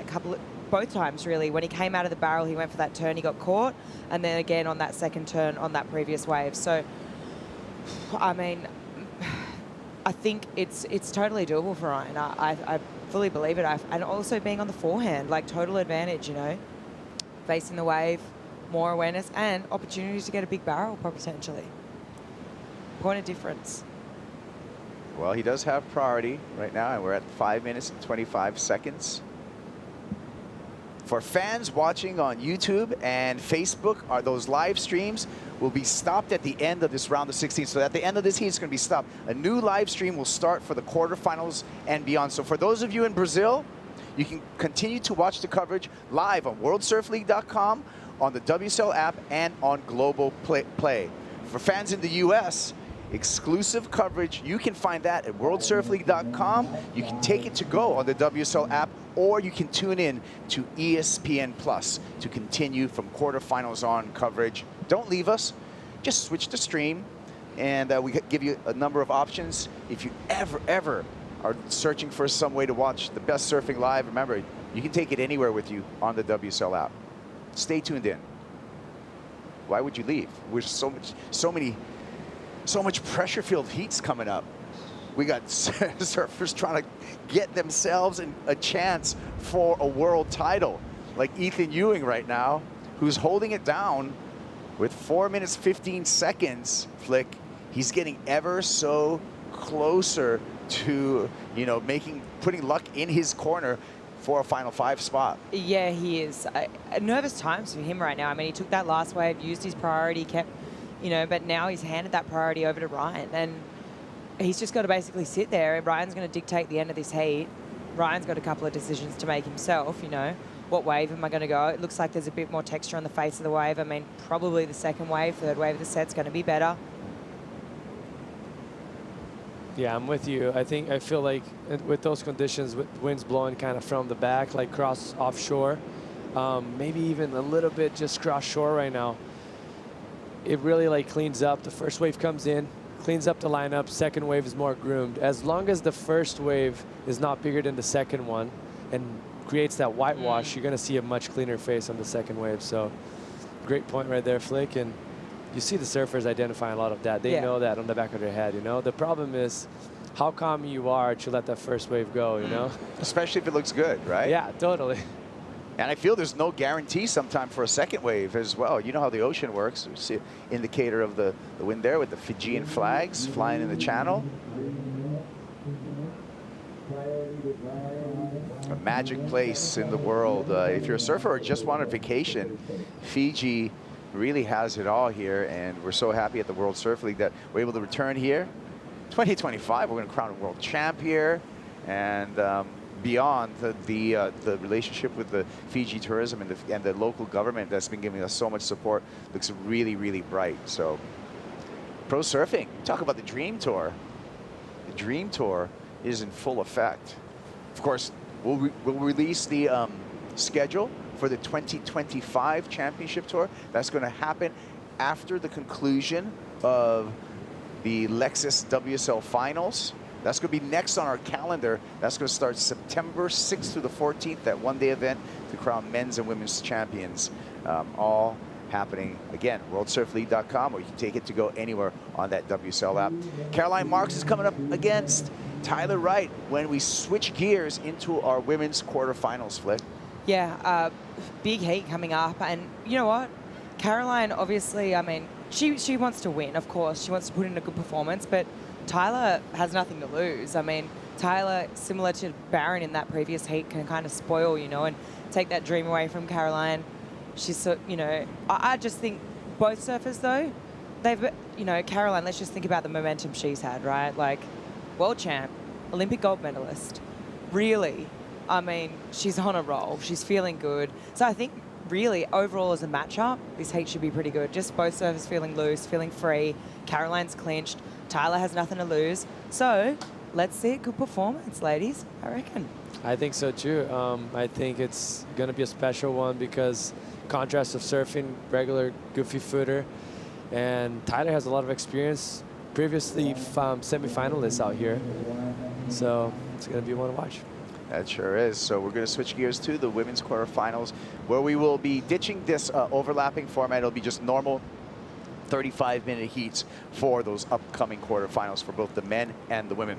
both times, really. When he came out of the barrel, he went for that turn, he got caught, and then again on that second turn on that previous wave. So, I mean, I think it's totally doable for Ryan. I fully believe it. And also being on the forehand, like total advantage, facing the wave, more awareness, and opportunities to get a big barrel potentially. Point of difference. Well, he does have priority right now, and we're at 5 minutes and 25 seconds. For fans watching on YouTube and Facebook, those live streams will be stopped at the end of this round of 16. So at the end of this heat, it's going to be stopped. A new live stream will start for the quarterfinals and beyond. So for those of you in Brazil, you can continue to watch the coverage live on worldsurfleague.com, on the WSL app, and on Global Play. For fans in the US, exclusive coverage, you can find that at worldsurfleague.com. You can take it to go on the WSL app, or you can tune in to ESPN Plus to continue from quarterfinals on coverage. Don't leave us. Just switch the stream, and we give you a number of options. If you ever are searching for some way to watch the best surfing live, remember, you can take it anywhere with you on the WSL app. Stay tuned in. Why would you leave? We're so much pressure-filled heats coming up. We got surfers trying to get themselves a chance for a world title, like Ethan Ewing right now, who's holding it down with 4 minutes 15 seconds. Flick, he's getting ever so closer to, you know, putting luck in his corner for a Final 5 spot. Yeah, he is. Nervous times for him right now. I mean, he took that last wave, used his priority, kept, you know, but now he's handed that priority over to Ryan, and he's just got to basically sit there. Ryan's going to dictate the end of this heat. Ryan's got a couple of decisions to make himself, you know. What wave am I going to go? It looks like there's a bit more texture on the face of the wave. I mean, probably the second wave, third wave of the set's going to be better. Yeah, I'm with you. I feel like with those conditions, with winds blowing kind of from the back, like cross offshore, maybe even a little bit just cross shore right now, it really like cleans up. The first wave comes in, cleans up the lineup. Second wave is more groomed. As long as the first wave is not bigger than the second one and creates that whitewash, you're going to see a much cleaner face on the second wave. So great point right there, Flick. And you see the surfers identifying a lot of that. They know that on the back of their head, you know. The problem is how calm you are to let that first wave go, you know. Especially if it looks good, right? Yeah, totally. And I feel there's no guarantee sometimes for a second wave as well. You know how the ocean works. You see an indicator of the wind there with the Fijian flags flying in the channel. A magic place in the world. If you're a surfer or just want a vacation, Fiji really has it all here, and we're so happy at the World Surf League that we're able to return here. 2025, we're going to crown a world champ here, and beyond the relationship with the Fiji tourism and the local government that's been giving us so much support looks really, really bright. So, pro surfing. Talk about the Dream Tour. The Dream Tour is in full effect. Of course, we'll release the schedule for the 2025 Championship Tour. That's going to happen after the conclusion of the Lexus WSL Finals. That's going to be next on our calendar. That's going to start September 6th through the 14th, that one-day event to crown men's and women's champions. All happening, again, worldsurfleague.com, or you can take it to go anywhere on that WSL app. Caroline Marks is coming up against Tyler Wright when we switch gears into our women's quarterfinals, Flick. Yeah, big heat coming up, and you know what? Caroline, obviously, I mean, she wants to win, of course. She wants to put in a good performance, but Tyler has nothing to lose. I mean, Tyler, similar to Barron in that previous heat, can kind of spoil, you know, and take that dream away from Caroline. She's so, you know, I just think both surfers, though, they've, you know, Caroline, let's just think about the momentum she's had, right? Like, world champ, Olympic gold medalist, really. I mean, she's on a roll. She's feeling good. So I think really overall as a matchup, this heat should be pretty good. Just both surfers feeling loose, feeling free. Caroline's clinched. Tyler has nothing to lose. So let's see a good performance, ladies, I reckon. I think so too. I think it's going to be a special one because contrast of surfing, regular goofy footer, and Tyler has a lot of experience. Previously semifinalists out here. So it's going to be one to watch. That sure is. So we're going to switch gears to the women's quarterfinals, where we will be ditching this overlapping format. It'll be just normal 35-minute heats for those upcoming quarterfinals for both the men and the women.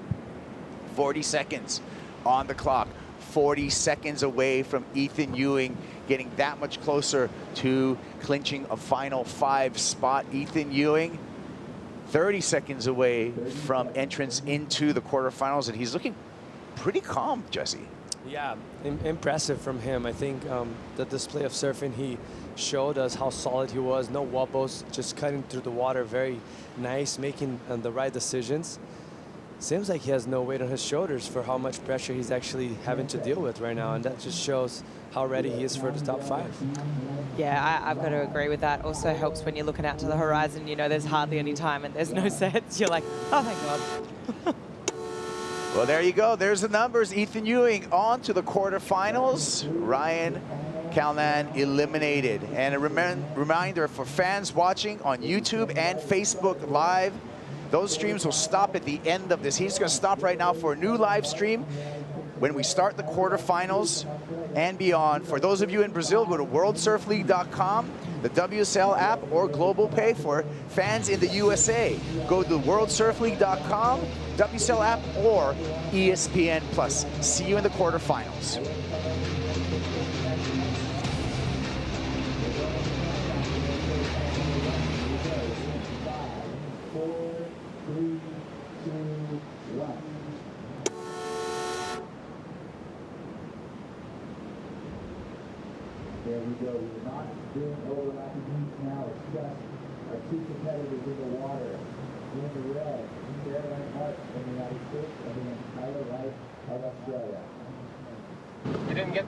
40 seconds on the clock. 40 seconds away from Ethan Ewing getting that much closer to clinching a Final 5 spot. Ethan Ewing, 30 seconds away from entrance into the quarterfinals, and he's looking pretty calm, Jesse. Yeah, impressive from him. I think the display of surfing, he showed us how solid he was. No wobbles, just cutting through the water. Very nice, making the right decisions. Seems like he has no weight on his shoulders for how much pressure he's actually having to deal with right now, and that just shows how ready he is for the top 5. Yeah, I've got to agree with that. Also helps when you're looking out to the horizon, you know, there's hardly any time and there's no sets. You're like, oh, thank God. Well, there you go. There's the numbers. Ethan Ewing on to the quarterfinals. Ryan Calnan eliminated. And a reminder for fans watching on YouTube and Facebook Live, those streams will stop at the end of this. He's going to stop right now for a new live stream when we start the quarterfinals and beyond. For those of you in Brazil, go to worldsurfleague.com, the WSL app, or Global Pay. For fans in the USA, go to worldsurfleague.com, WSL app, or ESPN+. See you in the quarterfinals. There we go. We're not doing overlapping heats now. It's just our 2 competitors in the water. In the red, Caroline Hart from the United States, and then Tyler Wright of Australia. You didn't get...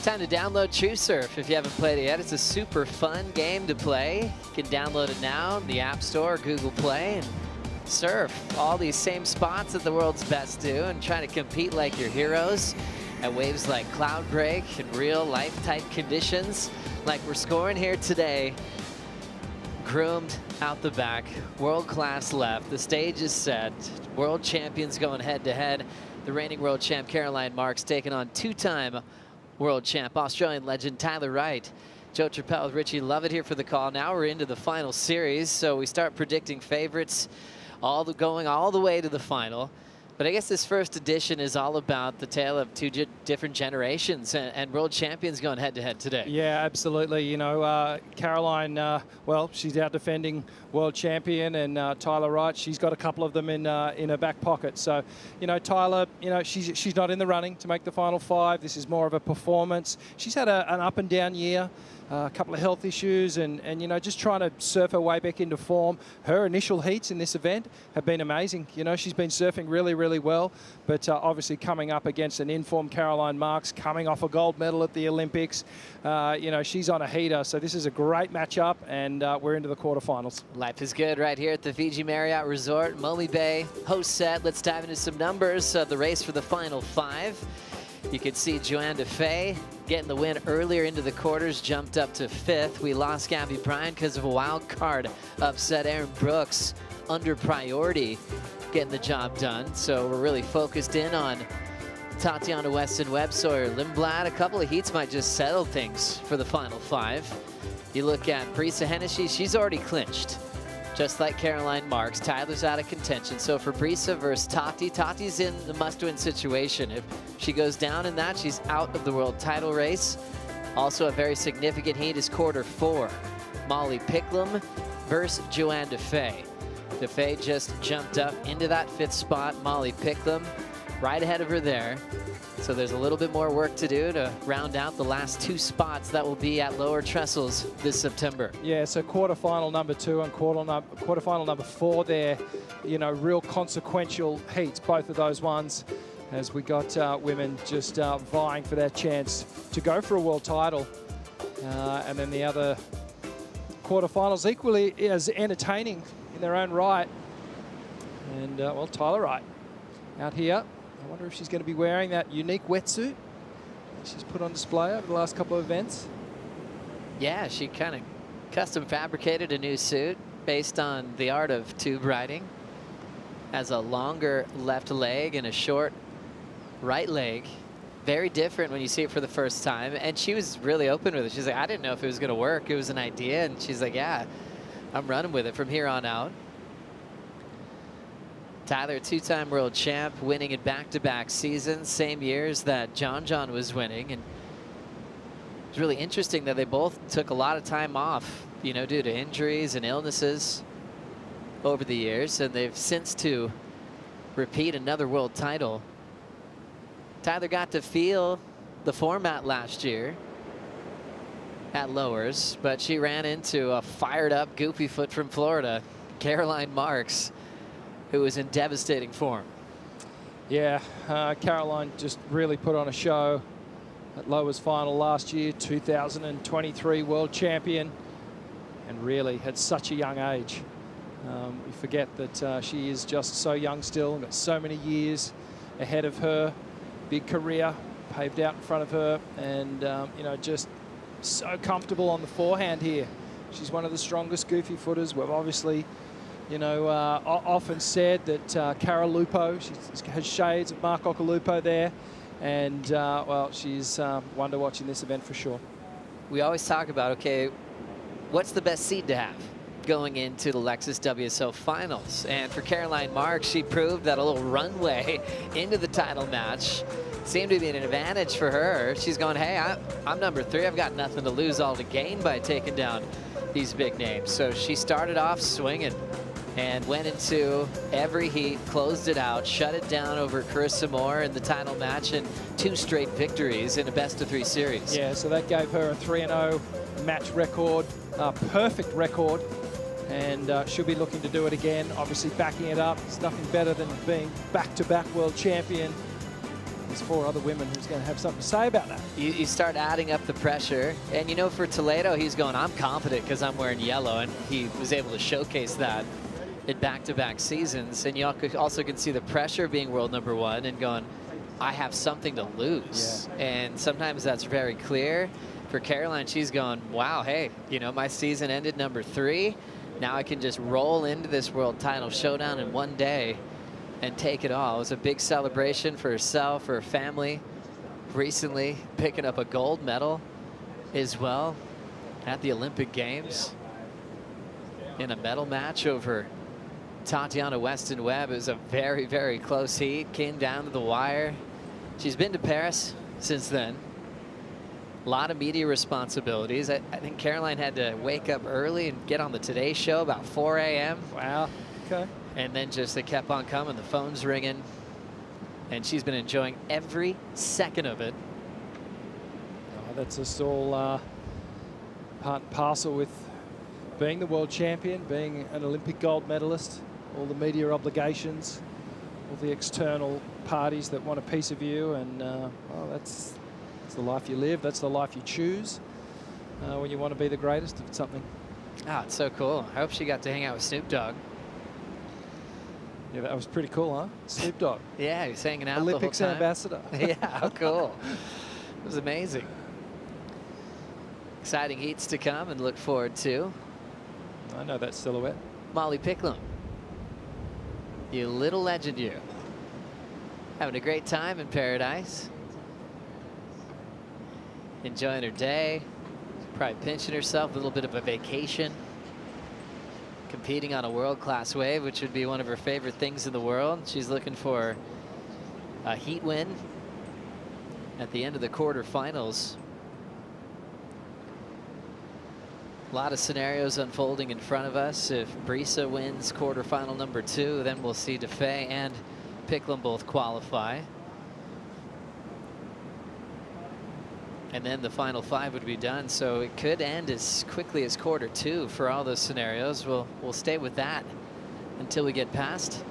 Time to download TrueSurf if you haven't played it yet. It's a super fun game to play. You can download it now in the App Store, Google Play, and surf all these same spots that the world's best do and try to compete like your heroes at waves like Cloudbreak and real life type conditions like we're scoring here today. Groomed out the back, world class left. The stage is set. World champions going head to head. The reigning world champ Caroline Marks taking on 2-time world champ Australian legend Tyler Wright. Joe Trappell with Richie Lovett here for the call. Now we're into the final series, so we start predicting favorites going all the way to the final. But I guess this first edition is all about the tale of 2 different generations and world champions going head to head today. Yeah, absolutely. You know, Caroline, well, she's our defending world champion, and Tyler Wright, she's got a couple of them in her back pocket. So, you know, Tyler, you know, she's not in the running to make the final 5. This is more of a performance. She's had an up and down year. A couple of health issues and, you know, just trying to surf her way back into form. Her initial heats in this event have been amazing. You know, she's been surfing really, really well, but obviously coming up against an informed Caroline Marks, coming off a gold medal at the Olympics. You know, she's on a heater, so this is a great matchup, and we're into the quarterfinals. Life is good right here at the Fiji Marriott Resort, Momi Bay, host set. Let's dive into some numbers. The race for the final 5. You can see Joanne DeFay getting the win earlier into the quarters, jumped up to 5th. We lost Gabby Bryan because of a wild card upset. Aaron Brooks under priority getting the job done. So we're really focused in on Tatiana Weston-Webb, Sawyer Lindblad. A couple of heats might just settle things for the final 5. You look at Brisa Hennessy, she's already clinched. Just like Caroline Marks, Tyler's out of contention. So for Brisa versus Tati, Tati's in the must-win situation. If she goes down in that, she's out of the world title race. Also a very significant heat is quarter 4. Molly Picklum versus Joanne DeFay. DeFay just jumped up into that 5th spot. Molly Picklum right ahead of her there. So there's a little bit more work to do to round out the last 2 spots that will be at lower trestles this September. Yeah, so quarterfinal number 2 and quarterfinal number 4 there, you know, real consequential heats, both of those ones. as we got women just vying for their chance to go for a world title. And then the other quarterfinals equally as entertaining in their own right. And, well, Tyler Wright out here. I wonder if she's going to be wearing that unique wetsuit she's put on display over the last couple of events. Yeah, she kind of custom fabricated a new suit based on the art of tube riding. Has a longer left leg and a short right leg. Very different when you see it for the first time. And she was really open with it. She's like, I didn't know if it was going to work. It was an idea. And she's like, yeah, I'm running with it from here on out. Tyler, two-time world champ, winning in back-to-back seasons, same years that John was winning. And it's really interesting that they both took a lot of time off, you know, due to injuries and illnesses over the years, and they've since to repeat another world title. Tyler got to feel the format last year at lowers, but she ran into a fired-up goofy foot from Florida, Caroline Marks, who was in devastating form. Yeah, Caroline just really put on a show at lowers final last year, 2023 world champion, and really had such a young age. We forget that she is just so young still, and got so many years ahead of her. Big career paved out in front of her, and you know, just so comfortable on the forehand here. She's one of the strongest goofy footers. We've obviously, you know, often said that Cara Lupo, she has shades of Mark Occhilupo there, and well, she's one to watch in this event for sure. We always talk about, okay, what's the best seed to have going into the Lexus WSL Finals? And for Caroline Marks, she proved that a little runway into the title match seemed to be an advantage for her. She's going, hey, I'm number 3. I've got nothing to lose, all to gain by taking down these big names. So she started off swinging and went into every heat, closed it out, shut it down over Carissa Moore in the title match, and 2 straight victories in a best-of-3 series. Yeah, so that gave her a 3-0 match record, perfect record, and she'll be looking to do it again, obviously backing it up. There's nothing better than being back-to-back world champion. There's 4 other women who's going to have something to say about that. You start adding up the pressure, and you know, for Toledo, he's going, I'm confident because I'm wearing yellow, and he was able to showcase that in back-to-back seasons. And you also can see the pressure being world #1 and going, I have something to lose. Yeah. And sometimes that's very clear. For Caroline, she's going, wow, hey, you know, my season ended number 3. Now I can just roll into this world title showdown in one day and take it all. It was a big celebration for herself, for her family. Recently picking up a gold medal as well at the Olympic Games in a medal match over Tatiana Weston-Webb. It was a very, very close heat. Came down to the wire. She's been to Paris since then. A lot of media responsibilities. I think Caroline had to wake up early and get on the Today Show about 4 a.m. Wow. Okay. And then just they kept on coming. The phone's ringing. And she's been enjoying every second of it. Oh, that's just all part and parcel with being the world champion, being an Olympic gold medalist, all the media obligations, all the external parties that want a piece of you, and well, that's the life you live. That's the life you choose when you want to be the greatest at something. Ah, it's so cool. I hope she got to hang out with Snoop Dogg. Yeah, that was pretty cool, huh? Snoop Dogg. Yeah, he was hanging out Olympics the whole time. ambassador. Yeah, how cool. It was amazing. Exciting heats to come and look forward to. I know that silhouette. Molly Picklum. You little legend, you. Having a great time in paradise. Enjoying her day. Probably pinching herself, a little bit of a vacation. Competing on a world-class wave, which would be one of her favorite things in the world. She's looking for a heat win at the end of the quarterfinals. A lot of scenarios unfolding in front of us. If Brisa wins quarterfinal #2, then we'll see DeFay and Picklum both qualify. And then the final 5 would be done, so it could end as quickly as Q2 for all those scenarios. We'll stay with that until we get past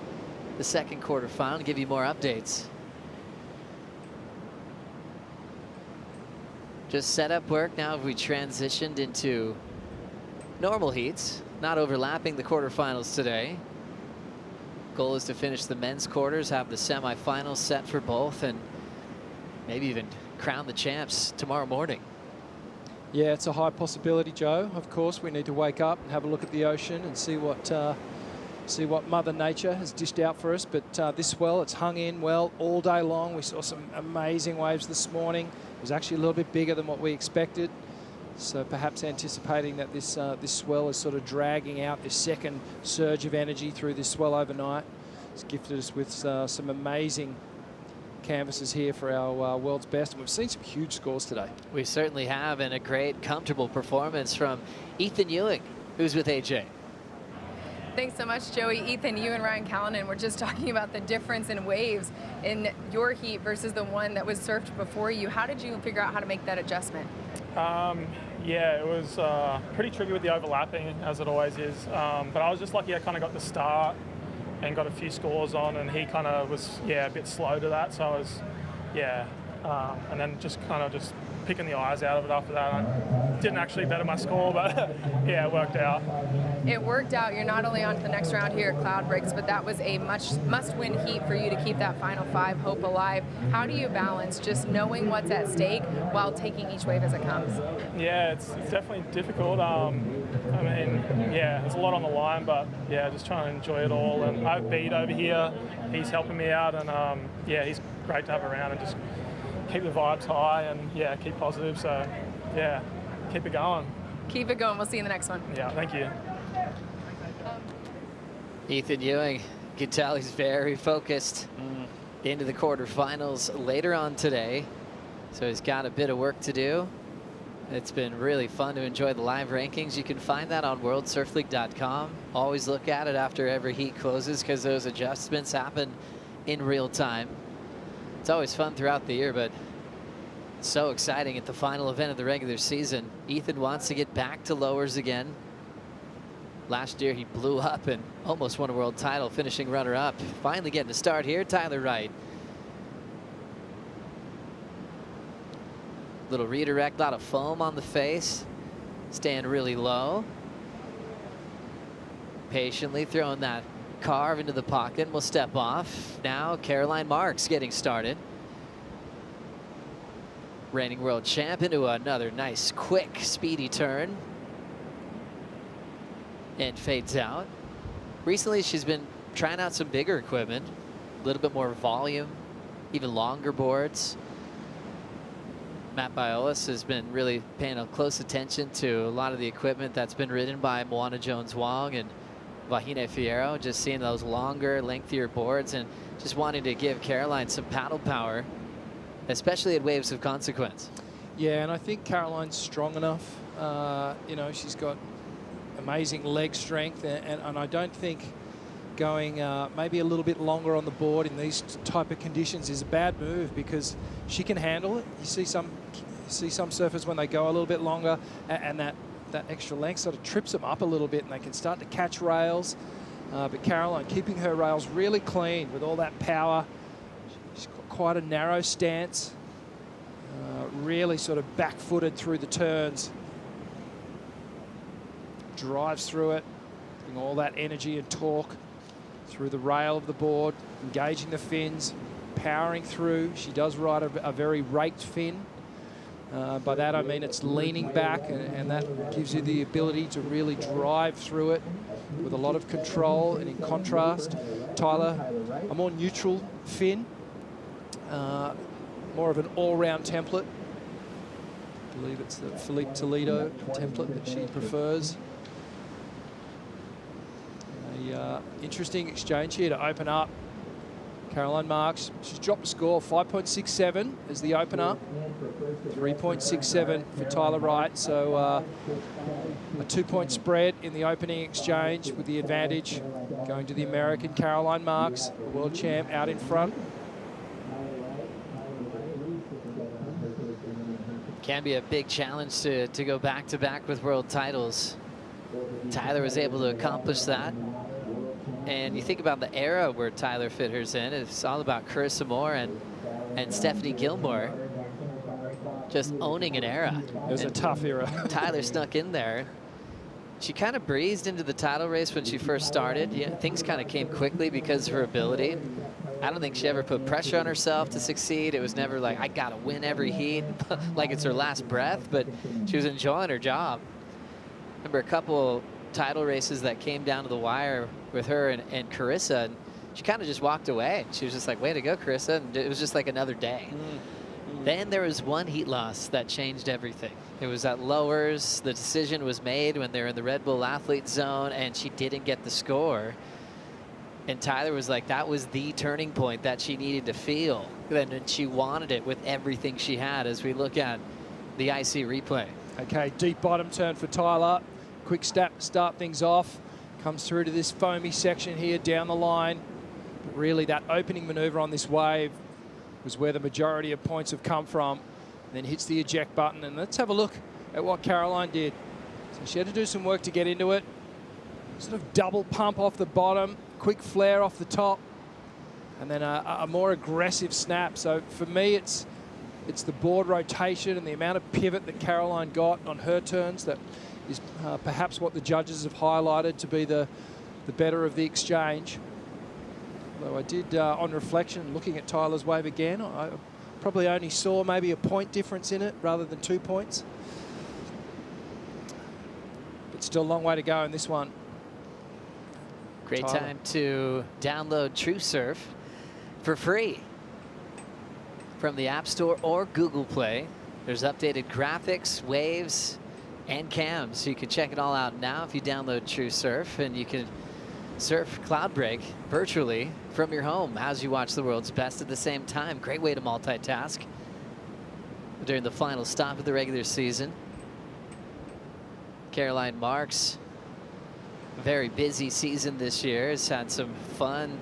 the second quarterfinal and give you more updates just setup work. Now we transitioned into normal heats, not overlapping the quarterfinals today. Goal is to finish the men's quarters, have the semifinals set for both, and maybe even crown the champs tomorrow morning. Yeah, it's a high possibility, Joe. Of course, we need to wake up and have a look at the ocean and see what Mother Nature has dished out for us. But this swell, it's hung in well all day long. We saw some amazing waves this morning. It was actually a little bit bigger than what we expected. So perhaps anticipating that this swell is sort of dragging out this second surge of energy through this swell overnight. It's gifted us with some amazing canvases here for our world's best. And we've seen some huge scores today. We certainly have, and a great, comfortable performance from Ethan Ewing, who's with AJ. Thanks so much, Joey. Ethan, you and Ryan Callanan were just talking about the difference in waves in your heat versus the one that was surfed before you. How did you figure out how to make that adjustment? Yeah, it was pretty tricky with the overlapping, as it always is. But I was just lucky I kind of got the start and got a few scores on, and he kind of was, a bit slow to that. So I was, and then just kind of just picking the eyes out of it after that. I didn't actually better my score, but yeah, it worked out. It worked out. You're not only on to the next round here at Cloudbreaks, but that was a must-win heat for you to keep that final 5 hope alive. How do you balance just knowing what's at stake while taking each wave as it comes? Yeah, it's definitely difficult. I mean, there's a lot on the line, but just trying to enjoy it all. And I have Beat over here. He's helping me out, and he's great to have around and just keep the vibes high and keep positive. So keep it going. Keep it going. We'll see you in the next one. Yeah, thank you. Ethan Ewing, you can tell he's very focused into the quarterfinals later on today. So he's got a bit of work to do. It's been really fun to enjoy the live rankings. You can find that on worldsurfleague.com. Always look at it after every heat closes because those adjustments happen in real time. It's always fun throughout the year, but so exciting at the final event of the regular season. Ethan wants to get back to lowers again. Last year he blew up and almost won a world title, finishing runner-up. Finally getting a start here, Tyler Wright. Little redirect, a lot of foam on the face. Staying really low. Patiently throwing that carve into the pocket, and we'll step off. Now Caroline Marks getting started. Reigning world champ into another nice, quick, speedy turn. And fades out. Recently, she's been trying out some bigger equipment, a little bit more volume, even longer boards. Matt Biolas has been really paying a close attention to a lot of the equipment that's been ridden by Moana Jones-Wong and Vahine Fierro, just seeing those longer, lengthier boards and just wanting to give Caroline some paddle power, especially at waves of consequence. Yeah, and I think Caroline's strong enough. She's got amazing leg strength, and I don't think going maybe a little bit longer on the board in these type of conditions is a bad move because she can handle it. You see some surfers when they go a little bit longer, and that extra length sort of trips them up a little bit, and they can start to catch rails. But Caroline keeping her rails really clean with all that power. She's got quite a narrow stance, really sort of back-footed through the turns. Drives through it, putting all that energy and torque through the rail of the board, engaging the fins, powering through. She does ride a very raked fin. By that I mean it's leaning back, and that gives you the ability to really drive through it with a lot of control. And in contrast, Tyler, a more neutral fin, more of an all-round template. I believe it's the Philippe Toledo template that she prefers. Interesting exchange here to open up. Caroline Marks, she's dropped a score, 5.67 as the opener, 3.67 for Tyler Wright. So a 2-point spread in the opening exchange with the advantage going to the American Caroline Marks, the world champ, out in front. Can be a big challenge to go back-to-back with world titles. Tyler was able to accomplish that. And you think about the era where Tyler fit hers in, it's all about Carissa Moore and Stephanie Gilmore. just owning an era. It was a tough era. Tyler snuck in there. She kind of breezed into the title race when she first started. Yeah, things kind of came quickly because of her ability. I don't think she ever put pressure on herself to succeed. It was never like, I gotta win every heat, like it's her last breath, but she was enjoying her job. Remember a couple title races that came down to the wire with her and Carissa, and she kind of just walked away. She was just like, way to go, Carissa, and it was just like another day. Then there was one heat loss that changed everything. It was at lowers. The decision was made when they were in the Red Bull athlete zone, and she didn't get the score. And Tyler was like, that was the turning point that she needed to feel. And she wanted it with everything she had as we look at the IC replay. Okay, deep bottom turn for Tyler. Quick step to start things off. Comes through to this foamy section here down the line. But really, that opening maneuver on this wave was where the majority of points have come from. Then hits the eject button, and let's have a look at what Caroline did. So she had to do some work to get into it. Sort of double pump off the bottom, quick flare off the top, and then a more aggressive snap. So for me, it's the board rotation and the amount of pivot that Caroline got on her turns that is perhaps what the judges have highlighted to be the better of the exchange. Although I did, on reflection, looking at Tyler's wave again, I probably only saw maybe a point difference in it rather than 2 points. But still a long way to go in this one. Great Tyler. time to download TrueSurf for free from the App Store or Google Play. There's updated graphics, waves, and cams. So you can check it all out now if you download TrueSurf, and you can surf Cloudbreak virtually from your home as you watch the world's best at the same time. Great way to multitask during the final stop of the regular season. Caroline Marks, very busy season this year, has had some fun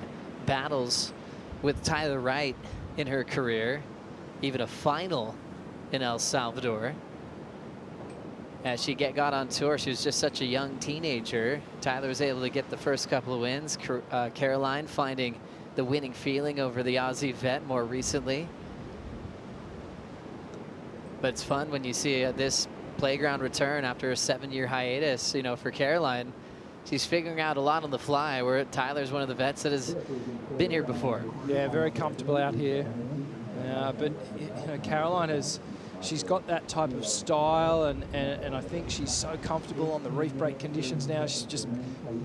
battles with Tyler Wright in her career, even a final in El Salvador. As she got on tour, she was just such a young teenager. Tyler was able to get the first couple of wins. Caroline finding the winning feeling over the Aussie vet more recently. But it's fun when you see this playground return after a 7-year hiatus. You know, for Caroline, she's figuring out a lot on the fly, where Tyler's one of the vets that has been here before. Yeah, very comfortable out here. But you know, Caroline has, she's got that type of style, and I think she's so comfortable on the reef break conditions now. She's just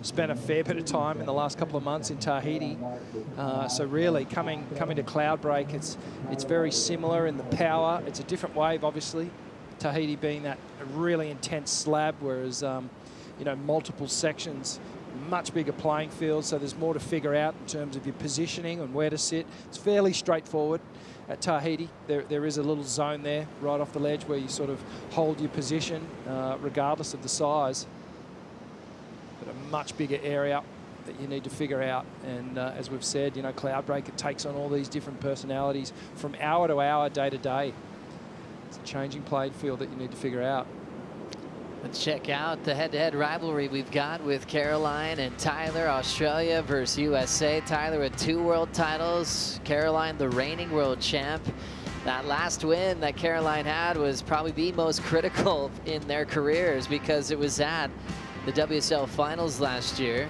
spent a fair bit of time in the last couple of months in Tahiti. So really coming to Cloudbreak, it's very similar in the power. It's a different wave, obviously. Tahiti being that really intense slab, whereas you know, multiple sections, much bigger playing field, so there's more to figure out in terms of your positioning and where to sit. It's fairly straightforward. At Tahiti, there is a little zone there right off the ledge where you sort of hold your position regardless of the size. But a much bigger area that you need to figure out. And as we've said, you know, Cloudbreak, it takes on all these different personalities from hour to hour, day to day. It's a changing playing field that you need to figure out. Let's check out the head-to-head rivalry we've got with Caroline and Tyler. Australia versus USA. Tyler with 2 world titles. Caroline, the reigning world champ. That last win that Caroline had was probably the most critical in their careers, because it was at the WSL Finals last year.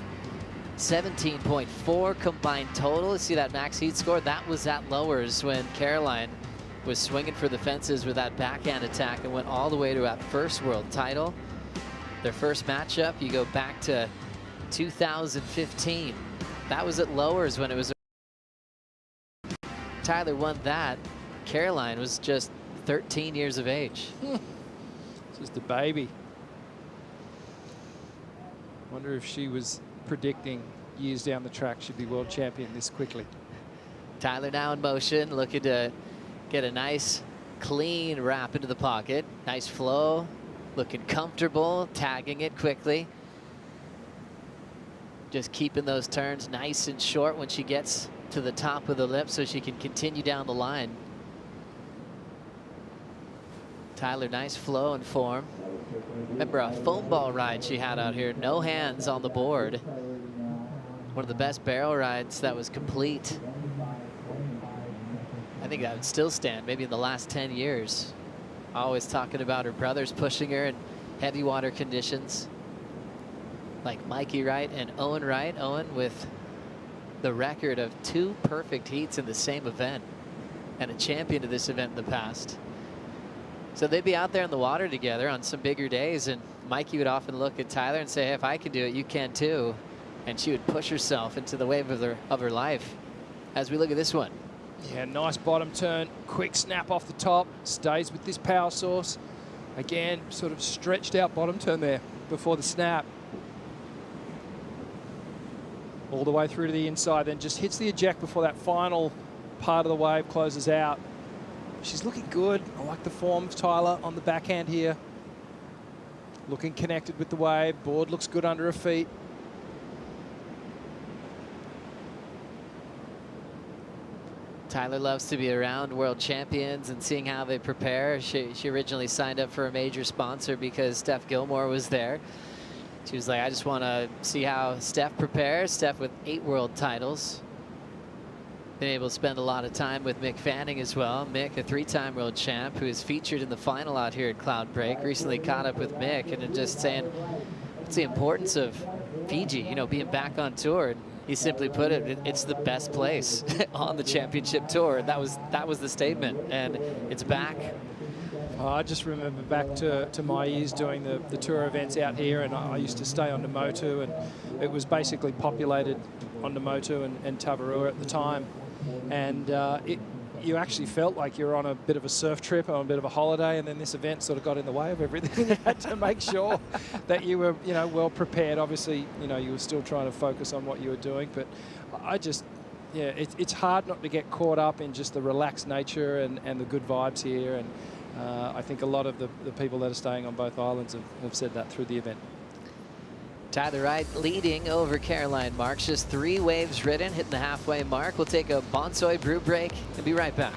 17.4 combined total. See that max heat score? That was at lowers when Caroline was swinging for the fences with that backhand attack and went all the way to that first world title. Their first matchup, you go back to 2015. That was at lowers when it was. Tyler won that. Caroline was just 13 years of age. Just a baby. Wonder if she was predicting years down the track she'd be world champion this quickly. Tyler now in motion, looking to get a nice clean wrap into the pocket. Nice flow, looking comfortable, tagging it quickly. Just keeping those turns nice and short when she gets to the top of the lip so she can continue down the line. Tyler, nice flow and form. Remember a foam ball ride she had out here, no hands on the board. One of the best barrel rides that was complete. I think that would still stand maybe in the last 10 years. always talking about her brothers pushing her in heavy water conditions. Like Mikey Wright and Owen Wright. Owen with the record of 2 perfect heats in the same event and a champion of this event in the past. So they'd be out there in the water together on some bigger days, and Mikey would often look at Tyler and say, hey, if I can do it, you can too. And she would push herself into the wave of her life. As we look at this one. Yeah, nice bottom turn, quick snap off the top, stays with this power source. Again, sort of stretched out bottom turn there before the snap. All the way through to the inside, then just hits the eject before that final part of the wave closes out. She's looking good. I like the form of Tyler on the backhand here. Looking connected with the wave. Board looks good under her feet. Tyler loves to be around world champions and seeing how they prepare. She originally signed up for a major sponsor because Steph Gilmore was there. She was like, I just want to see how Steph prepares. Steph with 8 world titles. Been able to spend a lot of time with Mick Fanning as well. Mick, a 3-time world champ who is featured in the final out here at Cloudbreak. Recently caught up with Mick and just saying what's the importance of Fiji, you know, being back on tour. And he simply put it, it's the best place on the championship tour. That was the statement, and it's back. I just remember back to my years doing the tour events out here, and I used to stay on Namotu, and it was basically populated on Namotu and Tavarua at the time. And you actually felt like you were on a bit of a surf trip or on a bit of a holiday, and then this event sort of got in the way of everything. You had to make sure that you were, you know, well prepared. Obviously, you know, you were still trying to focus on what you were doing, but I just, yeah, it's hard not to get caught up in just the relaxed nature and the good vibes here. And I think a lot of the people that are staying on both islands have said that through the event. Tyler Wright leading over Caroline Marks. Just 3 waves ridden, hitting the halfway mark. We'll take a Bonsoy brew break and be right back.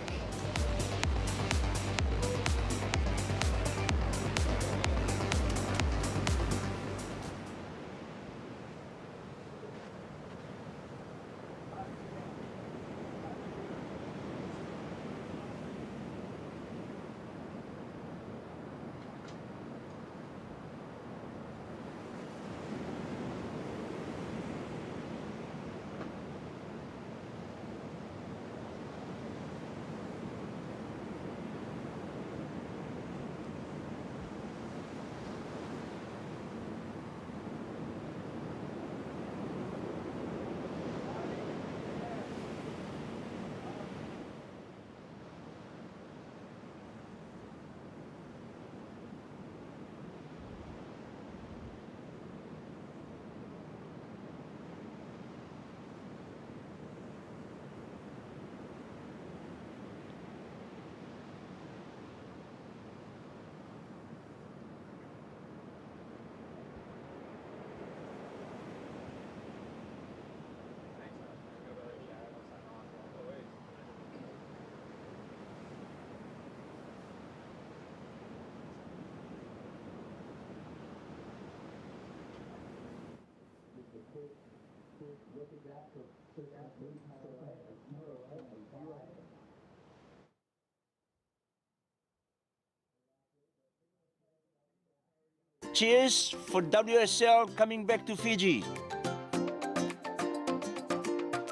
Cheers for WSL coming back to Fiji.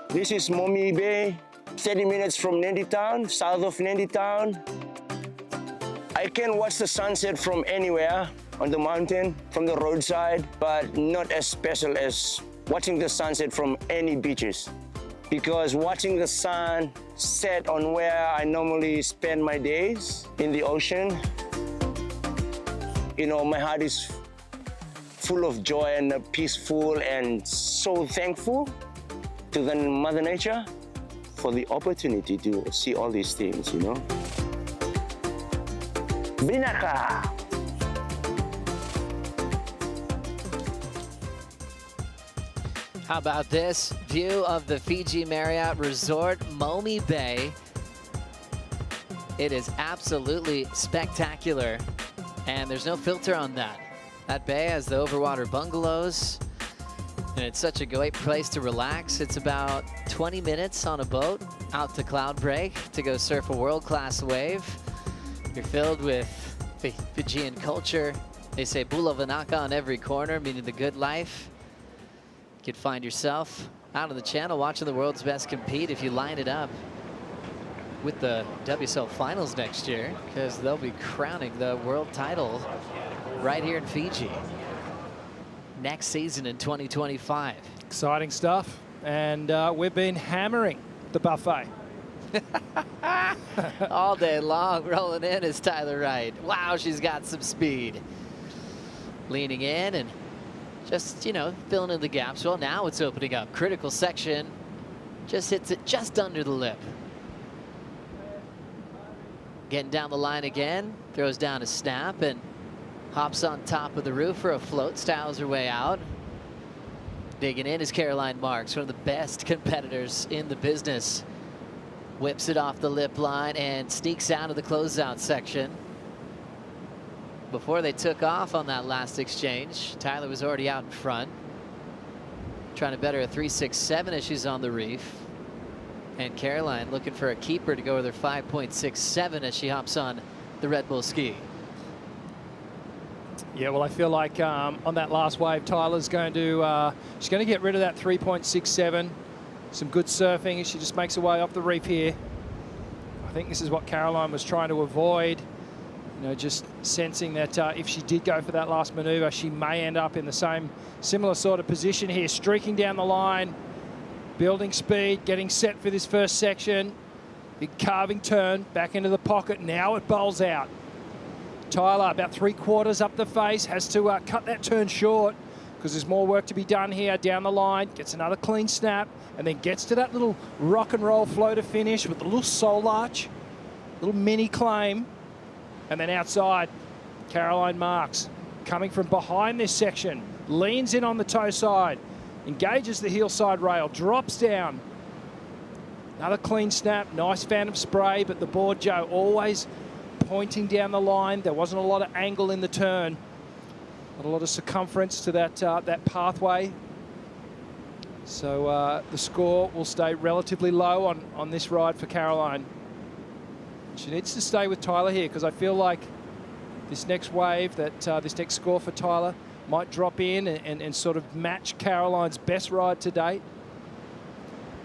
This is Momi Bay, 30 minutes from Nanditown, south of Nanditown. I can watch the sunset from anywhere on the mountain, from the roadside, but not as special as watching the sunset from any beaches. Because watching the sun set on where I normally spend my days, in the ocean, you know, my heart is full of joy and peaceful and so thankful to the Mother Nature for the opportunity to see all these things, you know. Binaka! How about this view of the Fiji Marriott Resort, Momi Bay? It is absolutely spectacular, and there's no filter on that. That bay has the overwater bungalows, and it's such a great place to relax. It's about 20 minutes on a boat out to Cloudbreak to go surf a world-class wave. You're filled with Fijian culture. They say bula vanaka on every corner, meaning the good life. You could find yourself out on the channel watching the world's best compete if you line it up with the WSL Finals next year, because they'll be crowning the world title right here in Fiji next season in 2025. Exciting stuff. And we've been hammering the buffet. All day long. Rolling in is Tyler Wright. Wow, she's got some speed. Leaning in and just, you know, filling in the gaps. Well, now it's opening up. Critical section. Just hits it just under the lip. Getting down the line again. Throws down a snap and hops on top of the roof for a float. Styles her way out. Digging in is Caroline Marks, one of the best competitors in the business. Whips it off the lip line and sneaks out of the closeout section. Before they took off on that last exchange, Tyler was already out in front. Trying to better a 3.67 as she's on the reef. And Caroline looking for a keeper to go with her 5.67 as she hops on the Red Bull ski. Yeah, well, I feel like on that last wave, Tyler's going to she's going to get rid of that 3.67. Some good surfing as she just makes her way off the reef here. I think this is what Caroline was trying to avoid. You know, just sensing that if she did go for that last maneuver, she may end up in the similar sort of position here, streaking down the line, building speed, getting set for this first section. Big carving turn, back into the pocket. Now it bowls out. Tyler, about 3/4 up the face, has to cut that turn short because there's more work to be done here down the line. Gets another clean snap and then gets to that little rock and roll floater finish with a little soul arch, little mini claim. And then outside, Caroline Marks coming from behind this section, leans in on the toe side, engages the heel side rail, drops down. Another clean snap, nice phantom spray, but the board, Joe, always pointing down the line. There wasn't a lot of angle in the turn. Not a lot of circumference to that pathway. So the score will stay relatively low on this ride for Caroline. She needs to stay with Tyler here because I feel like this next wave, this next score for Tyler might drop in and sort of match Caroline's best ride to date.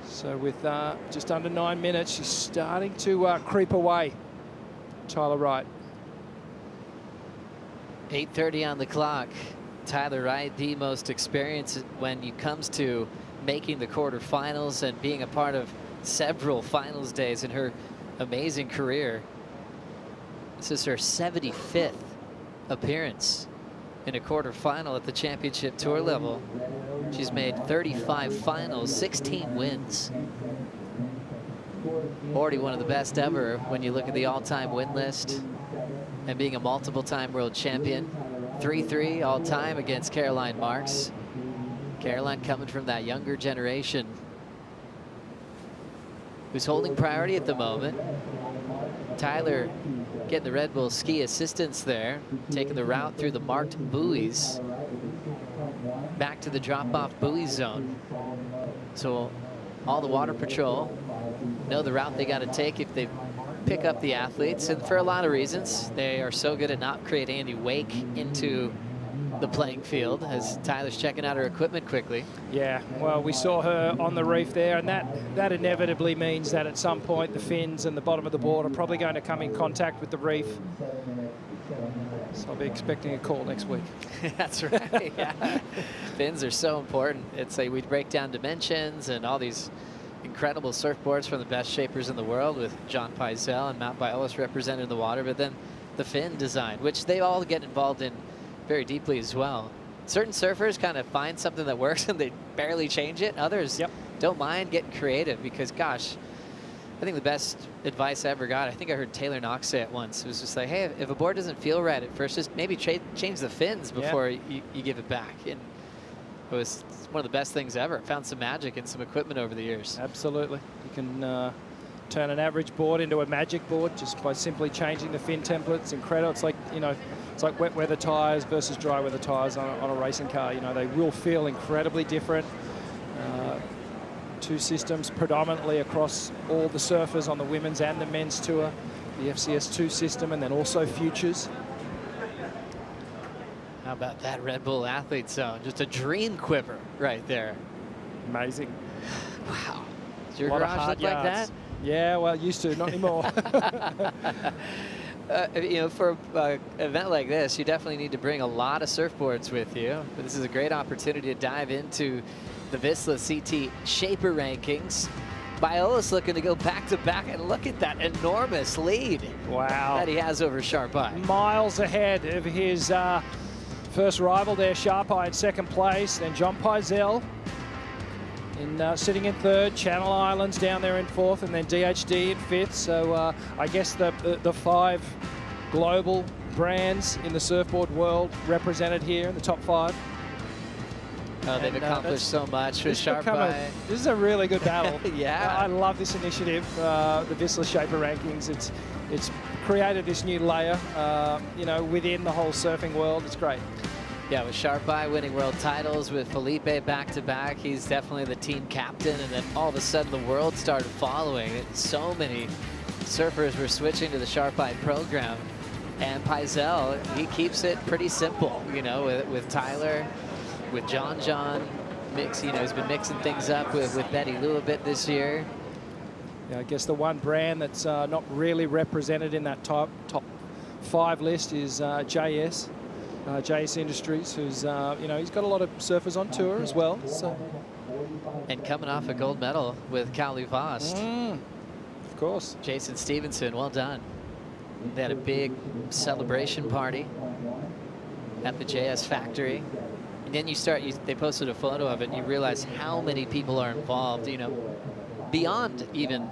So with just under 9 minutes, she's starting to creep away. Tyler Wright. 8:30 on the clock. Tyler Wright, the most experienced when it comes to making the quarterfinals and being a part of several finals days in her amazing career. This is her 75th appearance in a quarterfinal at the championship tour level. She's made 35 finals, 16 wins. Already one of the best ever when you look at the all-time win list, and being a multiple-time world champion. 3-3 all-time against Caroline Marks. Caroline coming from that younger generation who's holding priority at the moment. Tyler getting the Red Bull ski assistance there, taking the route through the marked buoys back to the drop-off buoy zone. So all the water patrol know the route they got to take if they pick up the athletes, and for a lot of reasons. They are so good at not creating any wake into the playing field as Tyler's checking out her equipment quickly. Yeah, well, we saw her on the reef there, and that inevitably means that at some point the fins and the bottom of the board are probably going to come in contact with the reef. So I'll be expecting a call next week. That's right. Yeah. Fins are so important. It's like we break down dimensions and all these incredible surfboards from the best shapers in the world, with John Peisel and Matt Biolis represented in the water, but then the fin design, which they all get involved in very deeply as well. Certain surfers kind of find something that works and they barely change it. Others don't mind getting creative because, gosh, I think the best advice I ever got, I think I heard Taylor Knox say it once. It was just like, hey, if a board doesn't feel right at first, just maybe change the fins before you give it back. And it was one of the best things ever. Found some magic in some equipment over the years. Absolutely. You can turn an average board into a magic board just by simply changing the fin template. It's incredible. It's like, you know, it's like wet weather tires versus dry weather tires on a racing car. You know, they will feel incredibly different. Two systems predominantly across all the surfers on the women's and the men's tour. The FCS2 system, and then also futures. about that Red Bull Athlete Zone? Just a dream quiver right there. Amazing. Wow. Does your A lot of garage hard look like yards. that? Yeah, well, used to, not anymore. You know, for an event like this, you definitely need to bring a lot of surfboards with you. But this is a great opportunity to dive into the Vissla CT Shaper rankings. Biola's looking to go back-to-back, and look at that enormous lead. Wow. That he has over Sharp Eye. Miles ahead of his first rival there, Sharp Eye in second place. Then John Pizell sitting in third. Channel Islands down there in fourth, and then DHD in fifth. So I guess the 5 global brands in the surfboard world represented here in the top 5. Oh, they've accomplished so much with Sharp Eye. This is a really good battle. Yeah. I love this initiative, the Vissla Shaper rankings. It's created this new layer, you know, within the whole surfing world. It's great. Yeah, with Sharp Eye winning world titles, with Felipe back-to-back, he's definitely the team captain, and then all of a sudden the world started following. So many surfers were switching to the Sharp Eye program, and Pizell, he keeps it pretty simple, you know, with Tyler, with John mix, you know, he's been mixing things up with Betty Lou a bit this year. Yeah, I guess the one brand that's not really represented in that top 5 list is JS Industries, who's, you know, he's got a lot of surfers on tour as well. So. And coming off a gold medal with Cali Vost. Of course. Jason Stevenson, well done. They had a big celebration party at the JS factory. And then they posted a photo of it, and you realize how many people are involved, you know, beyond even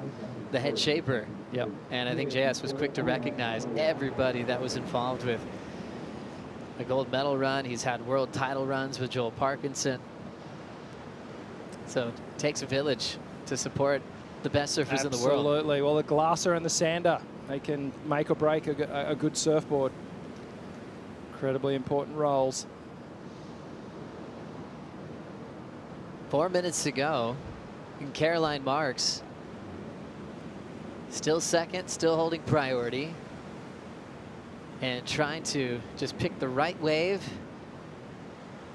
the head shaper. Yep. And I think JS was quick to recognize everybody that was involved with a gold medal run. He's had world title runs with Joel Parkinson. So it takes a village to support the best surfers in the world. Absolutely. Well, the Glasser and the Sander, they can make or break a good surfboard. Incredibly important roles. 4 minutes to go. And Caroline Marks still second, still holding priority. And trying to just pick the right wave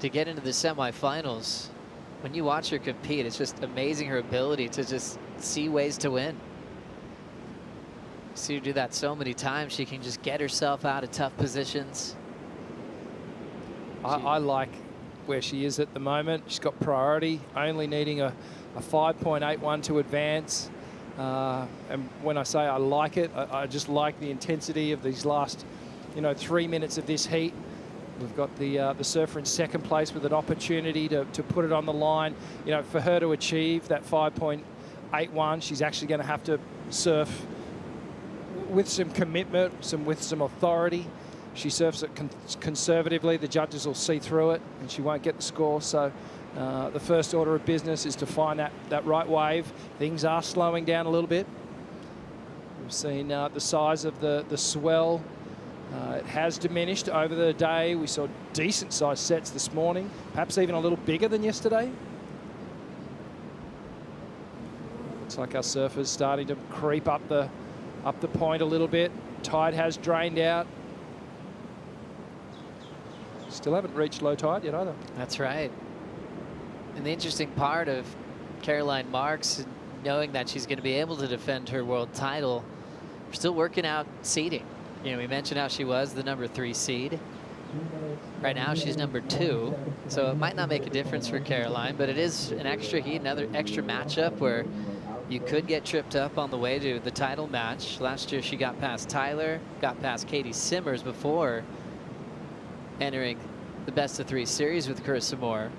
to get into the semifinals. When you watch her compete, it's just amazing, her ability to just see ways to win. See her do that so many times. She can just get herself out of tough positions. I like where she is at the moment. She's got priority, only needing a 5.81 to advance. And when I say I like it, I just like the intensity of these last, you know, 3 minutes of this heat. We've got the surfer in second place with an opportunity to put it on the line. You know, for her to achieve that 5.81, she's actually going to have to surf with some commitment, with some authority. She surfs it conservatively. The judges will see through it, and she won't get the score. So the first order of business is to find that right wave. Things are slowing down a little bit. We've seen the size of the swell. It has diminished over the day. We saw decent sized sets this morning, perhaps even a little bigger than yesterday. Looks like our surfers starting to creep up the point a little bit. Tide has drained out. Still haven't reached low tide yet either. That's right. And the interesting part of Caroline Marks, knowing that she's going to be able to defend her world title, we're still working out seeding. You know, we mentioned how she was the number 3 seed. Right now she's number 2, so it might not make a difference for Caroline, but it is an extra heat, another extra matchup where you could get tripped up on the way to the title match. Last year she got past Tyler, got past Katie Simmers before entering the best of 3 series with Carissa Moore.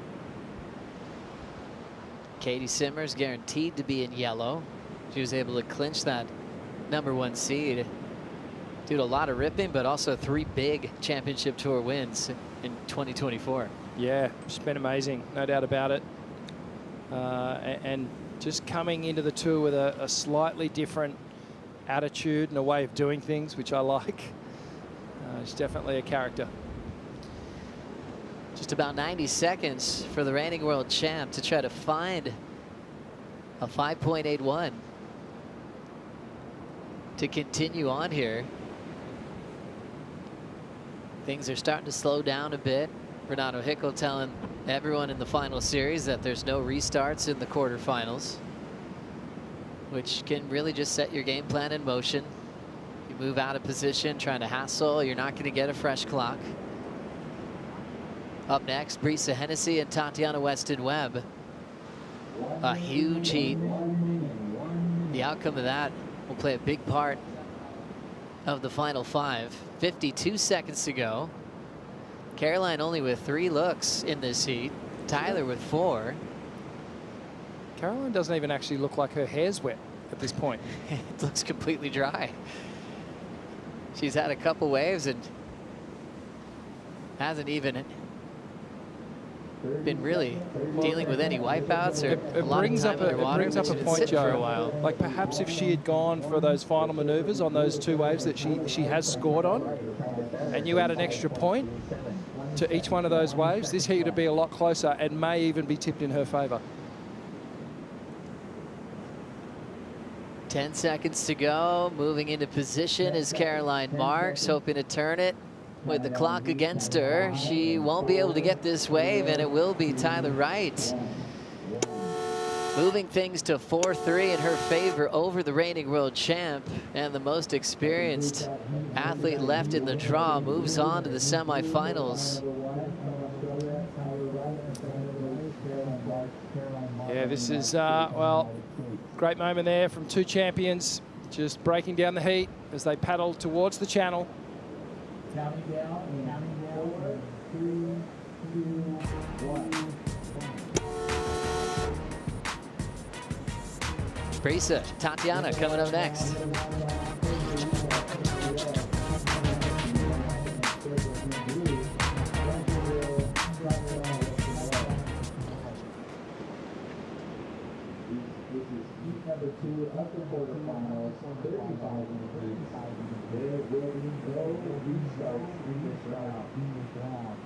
Katie Simmers guaranteed to be in yellow. She was able to clinch that number 1 seed due to a lot of ripping, but also 3 big championship tour wins in 2024. Yeah, it's been amazing, no doubt about it. And just coming into the tour with a slightly different attitude and a way of doing things, which I like. It's definitely a character. Just about 90 seconds for the reigning world champ to try to find a 5.81 to continue on here. Things are starting to slow down a bit. Renato Hickel telling everyone in the final series that there's no restarts in the quarterfinals, which can really just set your game plan in motion. You move out of position, trying to hassle, you're not going to get a fresh clock. Up next, Brisa Hennessy and Tatiana Weston-Webb. A huge heat. The outcome of that will play a big part of the final 5. 52 seconds to go. Caroline only with 3 looks in this heat. Tyler with 4. Caroline doesn't even actually look like her hair's wet at this point. It looks completely dry. She's had a couple waves and hasn't even been really dealing with any wipeouts or it brings up a point, Joe. For a while. Like perhaps if she had gone for those final maneuvers on those 2 waves that she has scored on, and you add an extra point to each one of those waves, this heat would be a lot closer and may even be tipped in her favor. 10 seconds to go. Moving into position is Caroline Marks, hoping to turn it. With the clock against her, she won't be able to get this wave, and it will be Tyler Wright moving things to 4-3 in her favor over the reigning world champ, and the most experienced athlete left in the draw moves on to the semifinals. Yeah, this is, well, great moment there from 2 champions, just breaking down the heat as they paddle towards the channel. Counting down, 3, 2, 1. Brisa, Tatiana coming up next. Number 2 of the quarterfinals, 35 minutes. There will be no restarts in this round.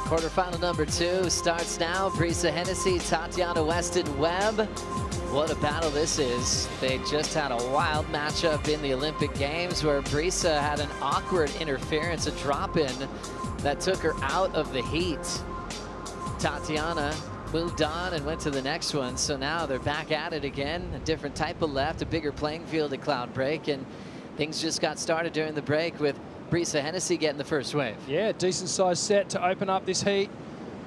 Quarterfinal number 2 starts now. Brisa Hennessy, Tatiana Weston-Webb. What a battle this is. They just had a wild matchup in the Olympic Games where Brisa had an awkward interference, a drop-in that took her out of the heat. Tatiana moved on and went to the next one. So now they're back at it again. A different type of left, a bigger playing field at Cloudbreak, and things just got started during the break with Brisa Hennessy getting the first wave. Yeah, decent sized set to open up this heat.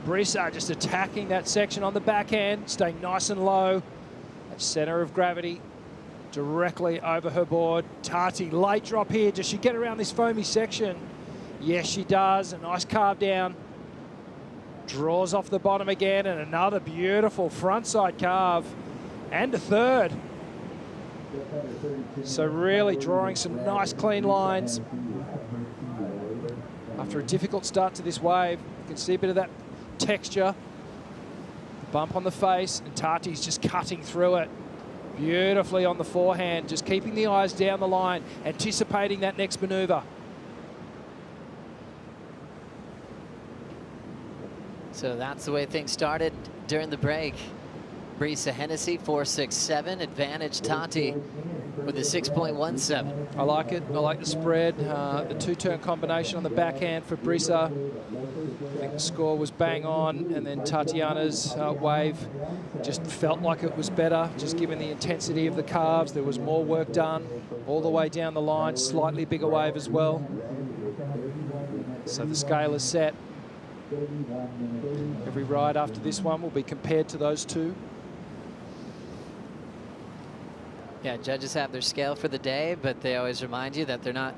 Brisa just attacking that section on the backhand, staying nice and low. That center of gravity directly over her board. Tati, late drop here. Does she get around this foamy section? Yes, she does. A nice carve down. Draws off the bottom again, and another beautiful frontside carve. And a third. So really drawing some nice clean lines. After a difficult start to this wave, you can see a bit of that texture. The bump on the face, and Tati's just cutting through it beautifully on the forehand, just keeping the eyes down the line, anticipating that next maneuver. So that's the way things started during the break. Brisa Hennessy, 4.67, advantage Tati with a 6.17. I like it. I like the spread. The two-turn combination on the backhand for Brisa. I think the score was bang on, and then Tatiana's wave just felt like it was better, just given the intensity of the carves. There was more work done all the way down the line, slightly bigger wave as well. So the scale is set. Every ride after this one will be compared to those two. Yeah, judges have their scale for the day, but they always remind you that they're not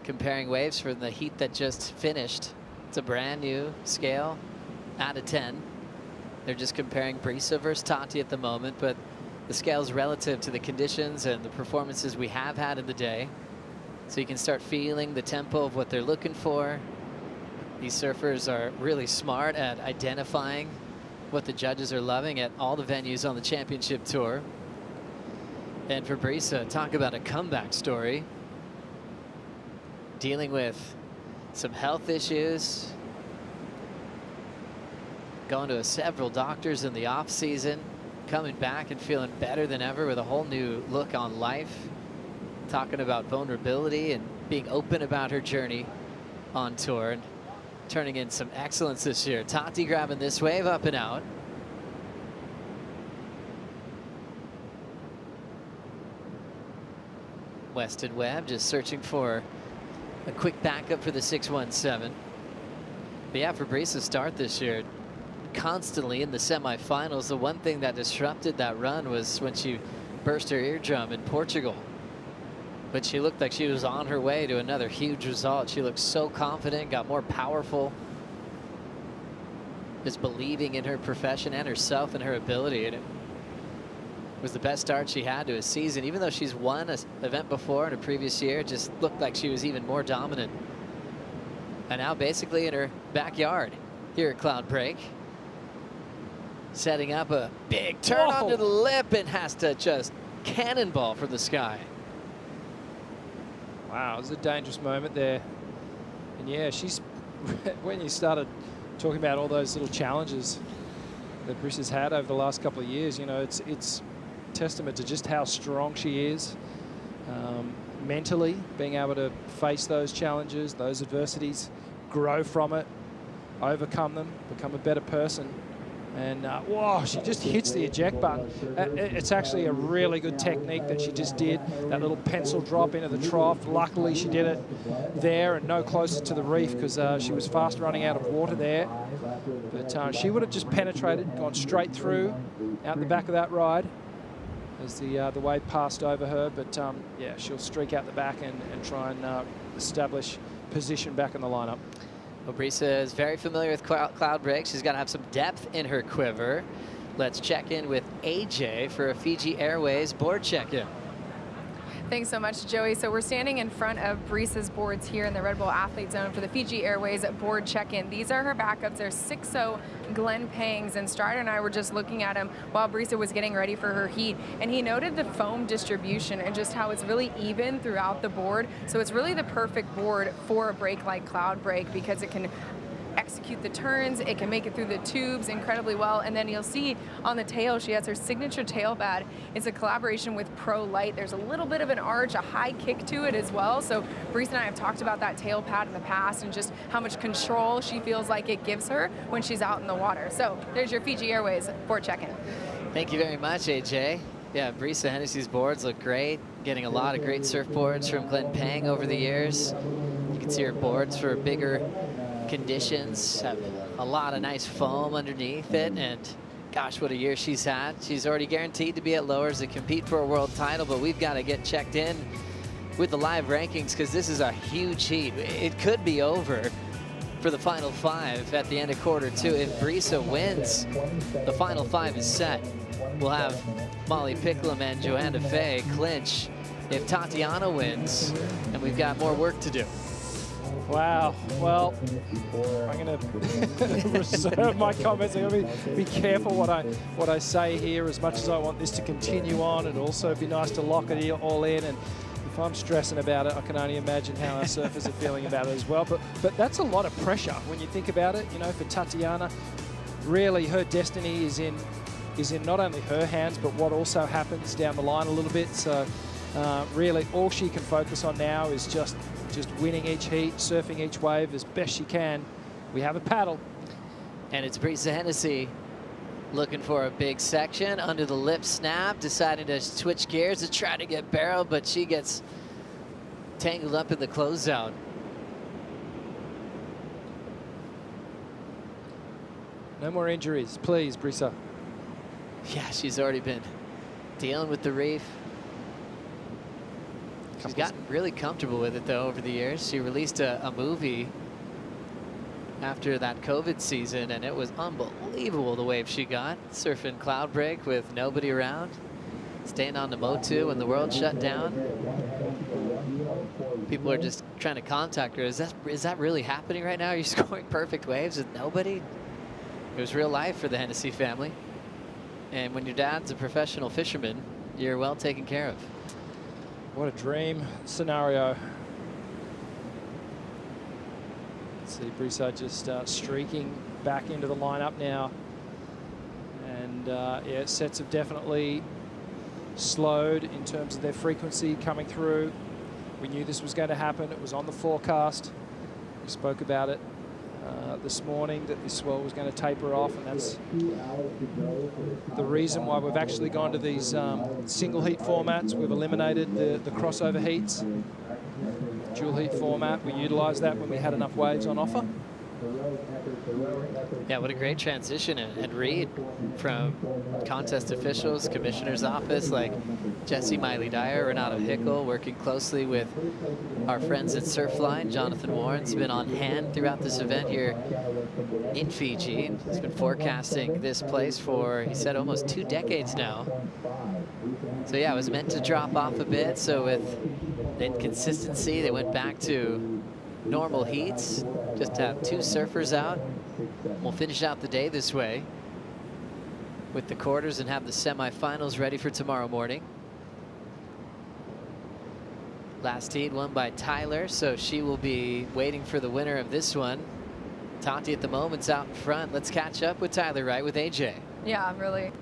comparing waves from the heat that just finished. It's a brand new scale out of 10. They're just comparing Brisa versus Tati at the moment, but the scale is relative to the conditions and the performances we have had in the day. So you can start feeling the tempo of what they're looking for. These surfers are really smart at identifying what the judges are loving at all the venues on the championship tour. And for Brisa, talk about a comeback story. Dealing with some health issues. Going to several doctors in the off season. Coming back and feeling better than ever with a whole new look on life. Talking about vulnerability and being open about her journey on tour. And turning in some excellence this year. Tati grabbing this wave up and out. Weston-Webb just searching for a quick backup for the 617. But yeah, for Brisa's start this year, constantly in the semifinals. The one thing that disrupted that run was when she burst her eardrum in Portugal. But she looked like she was on her way to another huge result. She looked so confident, got more powerful. Just believing in her profession and herself and her ability. And it was the best start she had to a season. Even though she's won an event before in a previous year, it just looked like she was even more dominant. And now basically in her backyard here at Cloudbreak. Setting up a big turn onto the lip and has to just cannonball from the sky. Wow, it was a dangerous moment there. And yeah, she's, when you started talking about all those little challenges that Brisa's had over the last couple of years, you know, it's testament to just how strong she is. Mentally, being able to face those challenges, those adversities, grow from it, overcome them, become a better person. And whoa, she just hits the eject button. It's actually a really good technique that she just did. That little pencil drop into the trough. Luckily, she did it there and no closer to the reef because she was fast running out of water there. But she would have just penetrated, gone straight through, out the back of that ride as the wave passed over her. But yeah, she'll streak out the back and try and establish position back in the lineup. Well, Brisa is very familiar with Cloudbreak. She's got to have some depth in her quiver. Let's check in with AJ for a Fiji Airways board check-in. Thanks so much, Joey. So we're standing in front of Brisa's boards here in the Red Bull Athlete Zone for the Fiji Airways board check-in. These are her backups. They're 6.0 Glenn Pangs, and Strider and I were just looking at him while Brisa was getting ready for her heat, and he noted the foam distribution and just how it's really even throughout the board. So it's really the perfect board for a break like Cloudbreak because it can execute the turns, it can make it through the tubes incredibly well, and then you'll see on the tail she has her signature tail pad. It's a collaboration with Pro Light. There's a little bit of an arch, a high kick to it as well. So Brisa and I have talked about that tail pad in the past and just how much control she feels like it gives her when she's out in the water. So there's your Fiji Airways board check-in. Thank you very much, AJ. Yeah, Brisa Hennessy's boards look great. Getting a lot of great surfboards from Glenn Pang over the years. You can see her boards for bigger conditions, have a lot of nice foam underneath it, and gosh, what a year she's had. She's already guaranteed to be at lowers to compete for a world title, but we've got to get checked in with the live rankings because this is a huge heat. It could be over for the final five at the end of quarter two. If Brisa wins, the final five is set. We'll have Molly Picklum and Johanna Fay clinch if Tatiana wins, and we've got more work to do. Wow. Well, I'm going to reserve my comments. I'm going to be careful what I say here. As much as I want this to continue on, it'd also be nice to lock it all in. And if I'm stressing about it, I can only imagine how our surfers are feeling about it as well. But that's a lot of pressure when you think about it. You know, for Tatiana, really her destiny is in not only her hands, but what also happens down the line a little bit. So really all she can focus on now is just winning each heat, surfing each wave as best she can. We have a paddle. And it's Brisa Hennessy looking for a big section under the lip snap, deciding to switch gears to try to get barreled, but she gets tangled up in the closeout. No more injuries, please, Brisa. Yeah, she's already been dealing with the reef. She's gotten really comfortable with it, though, over the years. She released a movie after that COVID season, and it was unbelievable the wave she got, surfing Cloudbreak with nobody around, staying on the Motu when the world shut down. People are just trying to contact her. Is that really happening right now? Are you scoring perfect waves with nobody? It was real life for the Hennessy family. And when your dad's a professional fisherman, you're well taken care of. What a dream scenario. Let's see, Brisa just streaking back into the lineup now. And yeah, sets have definitely slowed in terms of their frequency coming through. We knew this was going to happen. It was on the forecast. We spoke about it this morning, that this swell was going to taper off, and that's the reason why we've actually gone to these single heat formats. We've eliminated the crossover heats. Dual heat format, we utilized that when we had enough waves on offer. Yeah, what a great transition and read from contest officials, commissioner's office, like Jesse Miley-Dyer, Renato Hickel, working closely with our friends at Surfline. Jonathan Warren's been on hand throughout this event here in Fiji. He's been forecasting this place for, he said, almost 2 decades now. So yeah, it was meant to drop off a bit. So with the inconsistency, they went back to normal heats, just to have 2 surfers out. We'll finish out the day this way with the quarters and have the semifinals ready for tomorrow morning. Last heat won by Tyler, so she will be waiting for the winner of this one. Tati at the moment's out in front. Let's catch up with Tyler Wright with AJ. Yeah, really.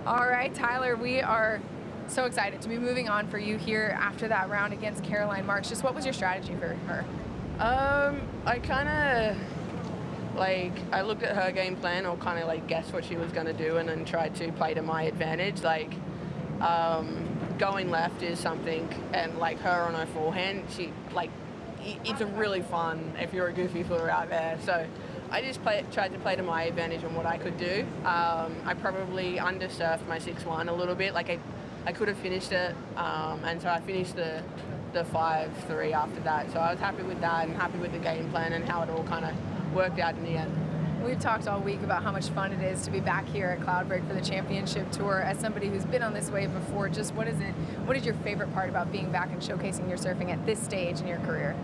All right, Tyler, we are so excited to be moving on for you here after that round against Caroline Marks. Just what was your strategy for her? I kind of, like, I looked at her game plan, or kind of like guessed what she was going to do, and then tried to play to my advantage. Like, going left is something, and like her on her forehand, she, like, it's a really fun if you're a goofy footer out there. So I just tried to play to my advantage on what I could do. I probably undersurfed my 6-1 a little bit. Like, I could have finished it, and so I finished the 5-3 after that. So I was happy with that and happy with the game plan and how it all kind of worked out in the end. We've talked all week about how much fun it is to be back here at Cloudbreak for the championship tour. As somebody who's been on this wave before, just what is your favorite part about being back and showcasing your surfing at this stage in your career?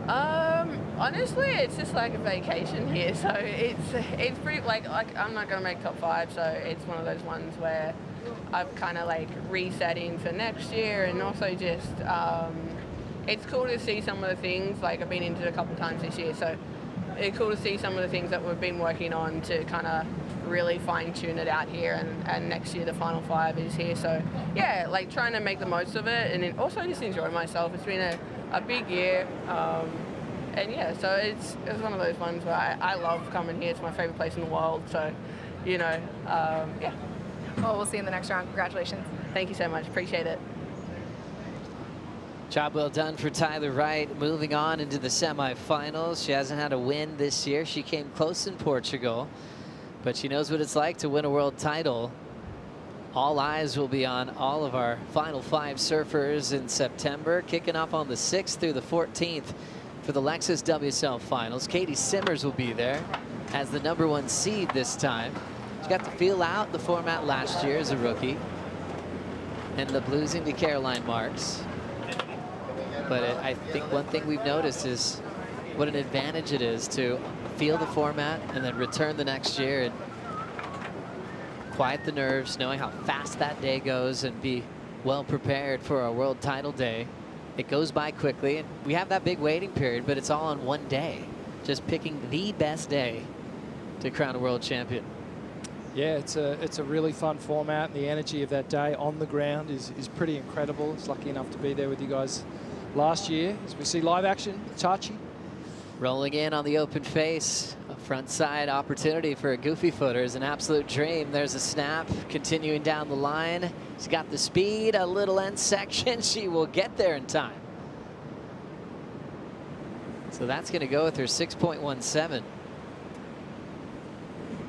Honestly, it's just like a vacation here. So it's pretty, like I'm not going to make top 5, so it's one of those ones where I'm kind of like resetting for next year, and also just it's cool to see some of the things, like I've been into it a couple of times this year, so it's cool to see some of the things that we've been working on to kind of really fine-tune it out here, and next year the Final 5 is here. So yeah, like trying to make the most of it, and then also just enjoy myself. It's been a big year, and yeah, so it's one of those ones where I love coming here. It's my favorite place in the world, so you know, yeah. Well, we'll see you in the next round. Congratulations. Thank you so much. Appreciate it. Job well done for Tyler Wright, moving on into the semifinals. She hasn't had a win this year. She came close in Portugal, but she knows what it's like to win a world title. All eyes will be on all of our Final 5 surfers in September, kicking off on the 6th through the 14th for the Lexus WSL Finals. Katie Simmers will be there as the #1 seed this time. She got to feel out the format last year as a rookie, and the losing to Caroline Marks. But I think one thing we've noticed is what an advantage it is to feel the format and then return the next year and quiet the nerves, knowing how fast that day goes and be well prepared for our world title day. It goes by quickly, and we have that big waiting period, but it's all on one day. Just picking the best day to crown a world champion. Yeah, it's a really fun format, and the energy of that day on the ground is pretty incredible. I was lucky enough to be there with you guys last year. As we see live action, Tachi. Rolling in on the open face. A front side opportunity for a goofy footer is an absolute dream. There's a snap, continuing down the line. She's got the speed, a little end section. She will get there in time. So that's going to go with her 6.17.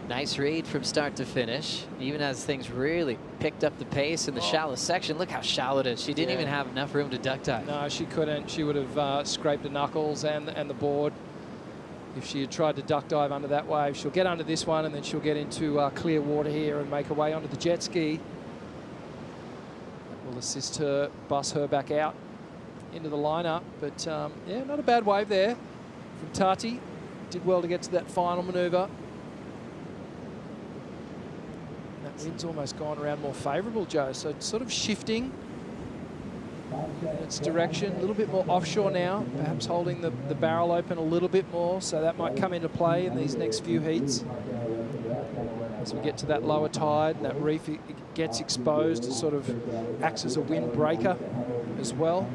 Nice read from start to finish. Even as things really picked up the pace in the shallow section. Look how shallow it is. She didn't even have enough room to duck dive. No, she couldn't. She would have scraped the knuckles and the board if she had tried to duck dive under that wave. She'll get under this one, and then she'll get into clear water here and make her way onto the jet ski. That will assist her, bus her back out into the lineup. But yeah, not a bad wave there from Tati. Did well to get to that final maneuver. That wind's almost gone around more favourable, Joe. So it's sort of shifting in its direction, a little bit more offshore now, perhaps holding the barrel open a little bit more. So that might come into play in these next few heats. As we get to that lower tide, and that reef it gets exposed, it sort of acts as a windbreaker as well.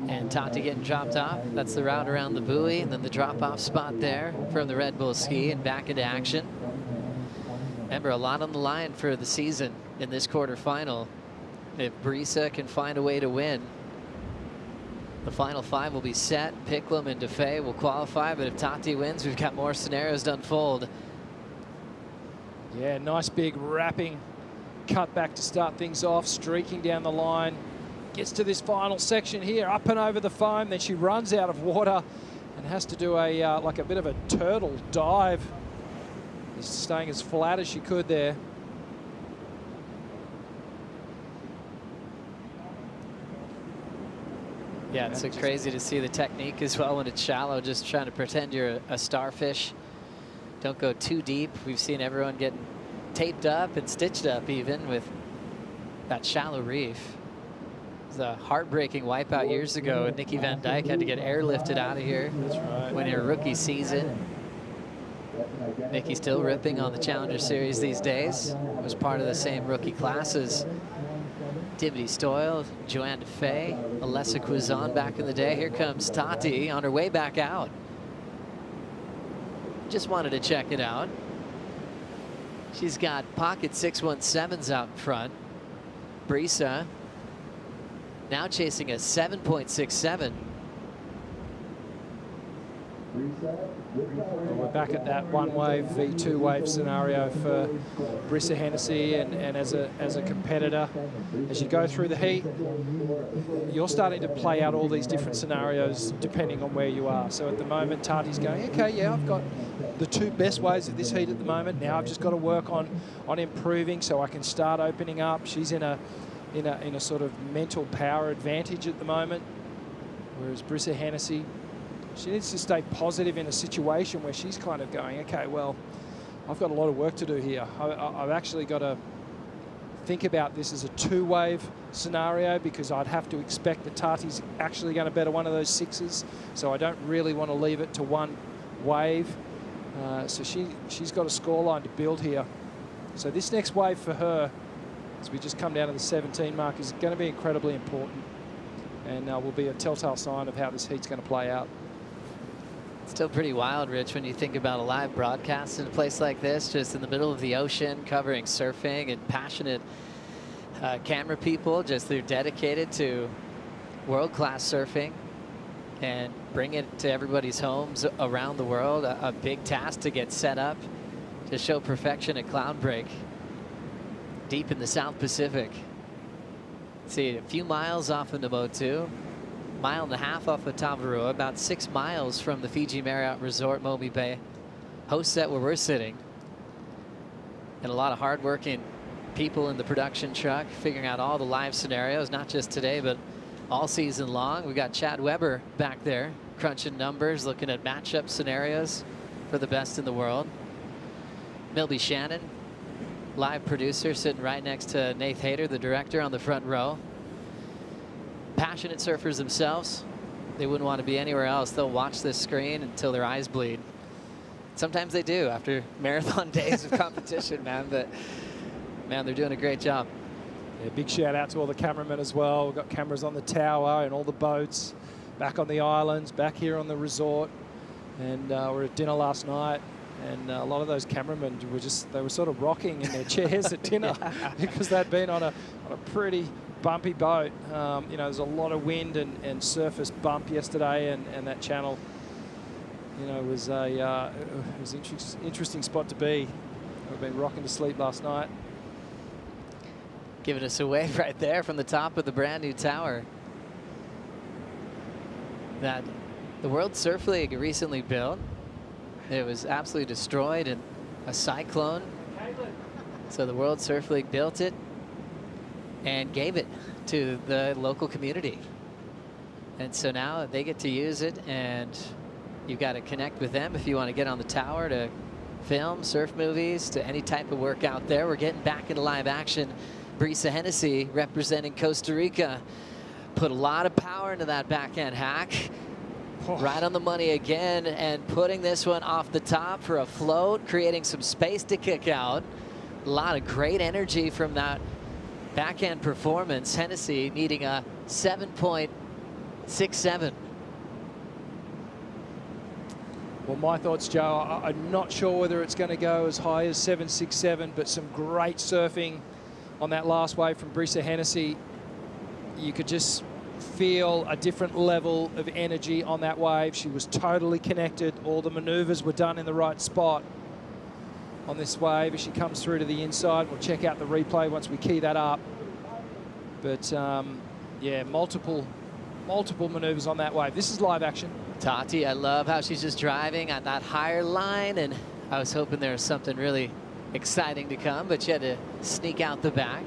And Tati getting dropped off. That's the route around the buoy, and then the drop-off spot there from the Red Bull ski and back into action. Remember, a lot on the line for the season in this quarterfinal. If Brisa can find a way to win, the final five will be set. Picklum and DeFay will qualify, but if Tati wins, we've got more scenarios to unfold. Yeah, nice big wrapping cut back to start things off, streaking down the line. Gets to this final section here, up and over the foam, then she runs out of water and has to do a like a bit of a turtle dive. Just staying as flat as she could there. Yeah, it's crazy to see the technique as well when it's shallow, just trying to pretend you're a starfish. Don't go too deep. We've seen everyone getting taped up and stitched up even with that shallow reef. It was a heartbreaking wipeout years ago, and Nikki Van Dijk had to get airlifted out of here. That's right. When her rookie season. Nikki still ripping on the Challenger Series these days. Was part of the same rookie classes. Dimity Stoyle, Joanne DeFay, Alessa Quizon back in the day. Here comes Tati on her way back out. Just wanted to check it out. She's got pocket 617s out in front. Brisa now chasing a 7.67. Well, we're back at that one wave v two wave scenario for Brisa Hennessy, and as a competitor, as you go through the heat, you're starting to play out all these different scenarios depending on where you are. So at the moment, Tati's going, okay, yeah, I've got the two best waves of this heat at the moment. Now I've just got to work on improving so I can start opening up. She's in a sort of mental power advantage at the moment, whereas Brisa Hennessy, she needs to stay positive in a situation where she's kind of going, okay, well, I've got a lot of work to do here. I've actually got to think about this as a two-wave scenario, because I'd have to expect that Tati's actually going to better one of those sixes. So I don't really want to leave it to one wave. So she's got a scoreline to build here. So this next wave for her, as we just come down to the 17 mark, is going to be incredibly important, and will be a telltale sign of how this heat's going to play out. Still pretty wild, Rich, when you think about a live broadcast in a place like this, just in the middle of the ocean, covering surfing, and passionate camera people. Just they're dedicated to world-class surfing and bring it to everybody's homes around the world. A big task to get set up to show perfection at Cloudbreak, deep in the South Pacific. See, a few miles off of Namotu. Mile and a half off of Tavarua, about 6 miles from the Fiji Marriott Resort, Moby Bay, host set where we're sitting. And a lot of hardworking people in the production truck figuring out all the live scenarios, not just today, but all season long. We got Chad Weber back there crunching numbers, looking at matchup scenarios for the best in the world. Milby Shannon, live producer, sitting right next to Nath Hayter, the director, on the front row. Passionate surfers themselves. They wouldn't want to be anywhere else. They'll watch this screen until their eyes bleed. Sometimes they do after marathon days of competition, man. But, man, they're doing a great job. Yeah, big shout out to all the cameramen as well. We've got cameras on the tower and all the boats, back on the islands, back here on the resort. And we were at dinner last night, and a lot of those cameramen were they were sort of rocking in their chairs at dinner because they'd been on a pretty bumpy boat. You know, there's a lot of wind and surface bump yesterday, and that channel, you know, was it was an interesting spot to be. We've been rocking to sleep last night. Giving us a wave right there from the top of the brand new tower that the World Surf League recently built. It was absolutely destroyed in a cyclone. So the World Surf League built it and gave it to the local community. And so now they get to use it, and you've got to connect with them if you want to get on the tower to film, surf movies, to any type of work out there. We're getting back into live action. Brisa Hennessy, representing Costa Rica, put a lot of power into that backhand hack. Right on the money again, and putting this one off the top for a float, creating some space to kick out. A lot of great energy from that backhand performance. Hennessy needing a 7.67. Well, my thoughts, Joe, I'm not sure whether it's going to go as high as 7.67, but some great surfing on that last wave from Brisa Hennessy. You could just feel a different level of energy on that wave. She was totally connected. All the maneuvers were done in the right spot on this wave as she comes through to the inside. We'll check out the replay once we key that up. But yeah, multiple maneuvers on that wave. This is live action. Tati, I love how she's just driving at that higher line, and I was hoping there was something really exciting to come, but she had to sneak out the back.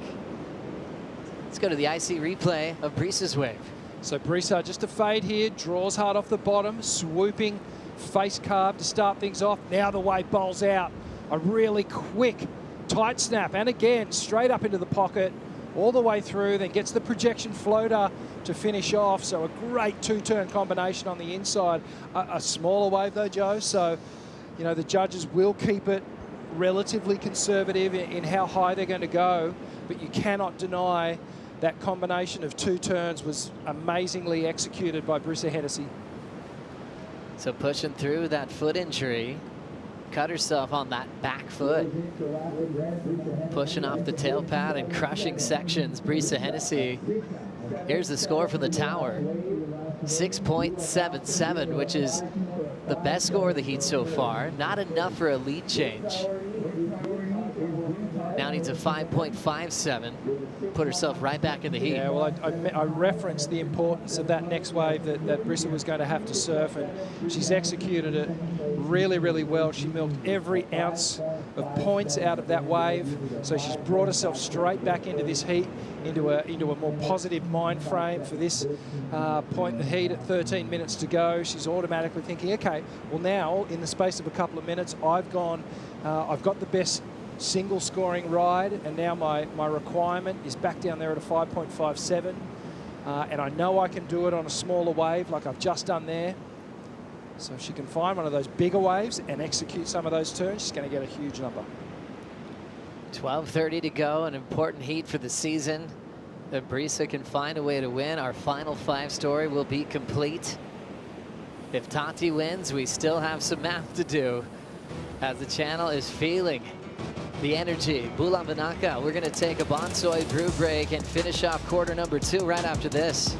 Let's go to the IC replay of Brisa's wave. So Brisa, just a fade here, draws hard off the bottom, swooping face carve to start things off. Now the wave bowls out. A really quick, tight snap, and again, straight up into the pocket, all the way through, then gets the projection floater to finish off. So a great two-turn combination on the inside. A smaller wave though, Joe, so you know the judges will keep it relatively conservative in how high they're going to go, but you cannot deny that combination of two turns was amazingly executed by Brisa Hennessy. So pushing through that foot injury, cut herself on that back foot, pushing off the tail pad and crushing sections. Brisa Hennessy, here's the score from the tower, 6.77, which is the best score of the heat so far. Not enough for a lead change. Now needs a 5.57. Put herself right back in the heat. Yeah, well, I referenced the importance of that next wave that Brisa was going to have to surf, and she's executed it really, really well. She milked every ounce of points out of that wave, so she's brought herself straight back into this heat, into a more positive mind frame for this point in the heat at 13 minutes to go. She's automatically thinking, okay, well now, in the space of a couple of minutes, I've got the best single scoring ride, and now my requirement is back down there at a 5.57, and I know I can do it on a smaller wave like I've just done there. So if she can find one of those bigger waves and execute some of those turns, she's going to get a huge number. 12:30 to go, an important heat for the season. If Brisa can find a way to win, our final five story will be complete. If Tati wins, we still have some math to do as the channel is feeling the energy. Bulan Vanaka, we're going to take a Bonsoy brew break and finish off quarter number 2 right after this.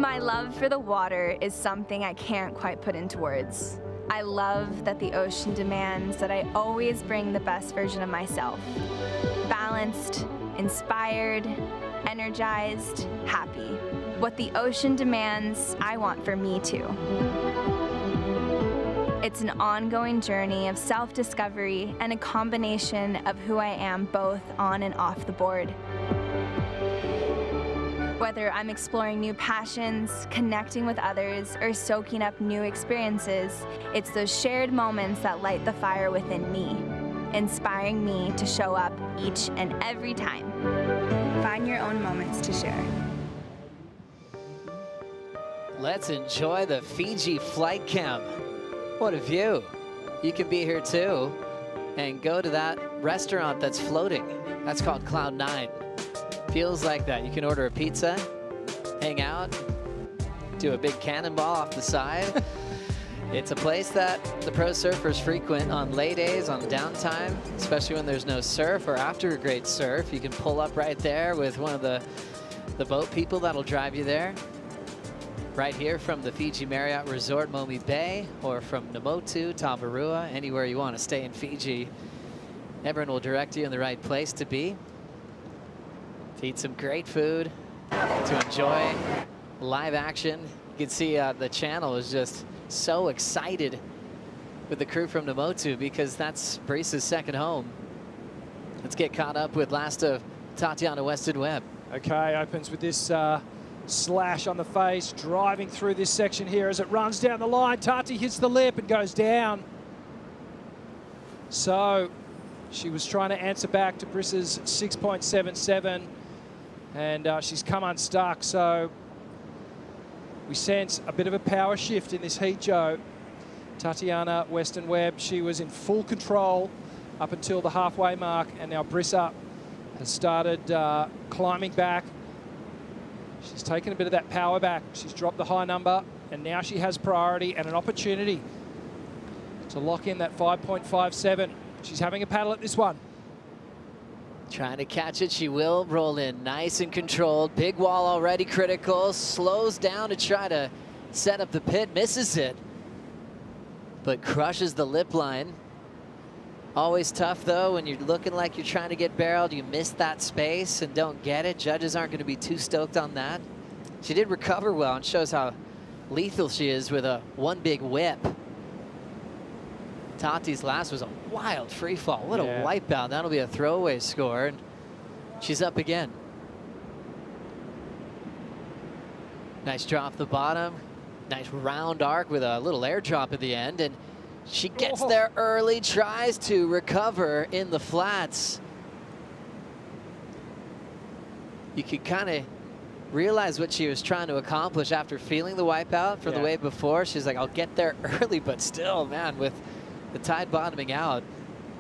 My love for the water is something I can't quite put into words. I love that the ocean demands that I always bring the best version of myself. Balanced, inspired, energized, happy. What the ocean demands, I want for me too. It's an ongoing journey of self-discovery and a combination of who I am both on and off the board. Whether I'm exploring new passions, connecting with others, or soaking up new experiences, it's those shared moments that light the fire within me, inspiring me to show up each and every time. Find your own moments to share. Let's enjoy the Fiji flight cam. What a view. You can be here too and go to that restaurant that's floating. That's called Cloud 9. Feels like that. You can order a pizza, hang out, do a big cannonball off the side. It's a place that the pro surfers frequent on lay days, on downtime, especially when there's no surf or after a great surf. You can pull up right there with one of the boat people that'll drive you there. Right here from the Fiji Marriott Resort, Momi Bay, or from Namotu, Tavarua, anywhere you want to stay in Fiji. Everyone will direct you in the right place to be. To eat some great food, to enjoy live action. You can see the channel is just so excited with the crew from Namotu because that's Brice's second home. Let's get caught up with last of Tatiana Weston-Webb. Okay, opens with this slash on the face, driving through this section here as it runs down the line. Tati hits the lip and goes down. So she was trying to answer back to Brice's 6.77. And she's come unstuck, so we sense a bit of a power shift in this heat, Joe. Tatiana Weston-Webb, she was in full control up until the halfway mark, and now Brice has started climbing back. She's taken a bit of that power back. She's dropped the high number, and now she has priority and an opportunity to lock in that 5.57. She's having a paddle at this one. Trying to catch it, she will roll in nice and controlled. Big wall already critical, slows down to try to set up the pit, misses it, but crushes the lip line. Always tough though, when you're looking like you're trying to get barreled, you miss that space and don't get it. Judges aren't gonna be too stoked on that. She did recover well and shows how lethal she is with a one big whip. Tati's last was a wild free fall. What a wipeout. That'll be a throwaway score. And she's up again. Nice draw off the bottom. Nice round arc with a little airdrop at the end. And she gets there early, tries to recover in the flats. You could kind of realize what she was trying to accomplish after feeling the wipeout from the wave before. She's like, I'll get there early, but still, man, with the tide bottoming out,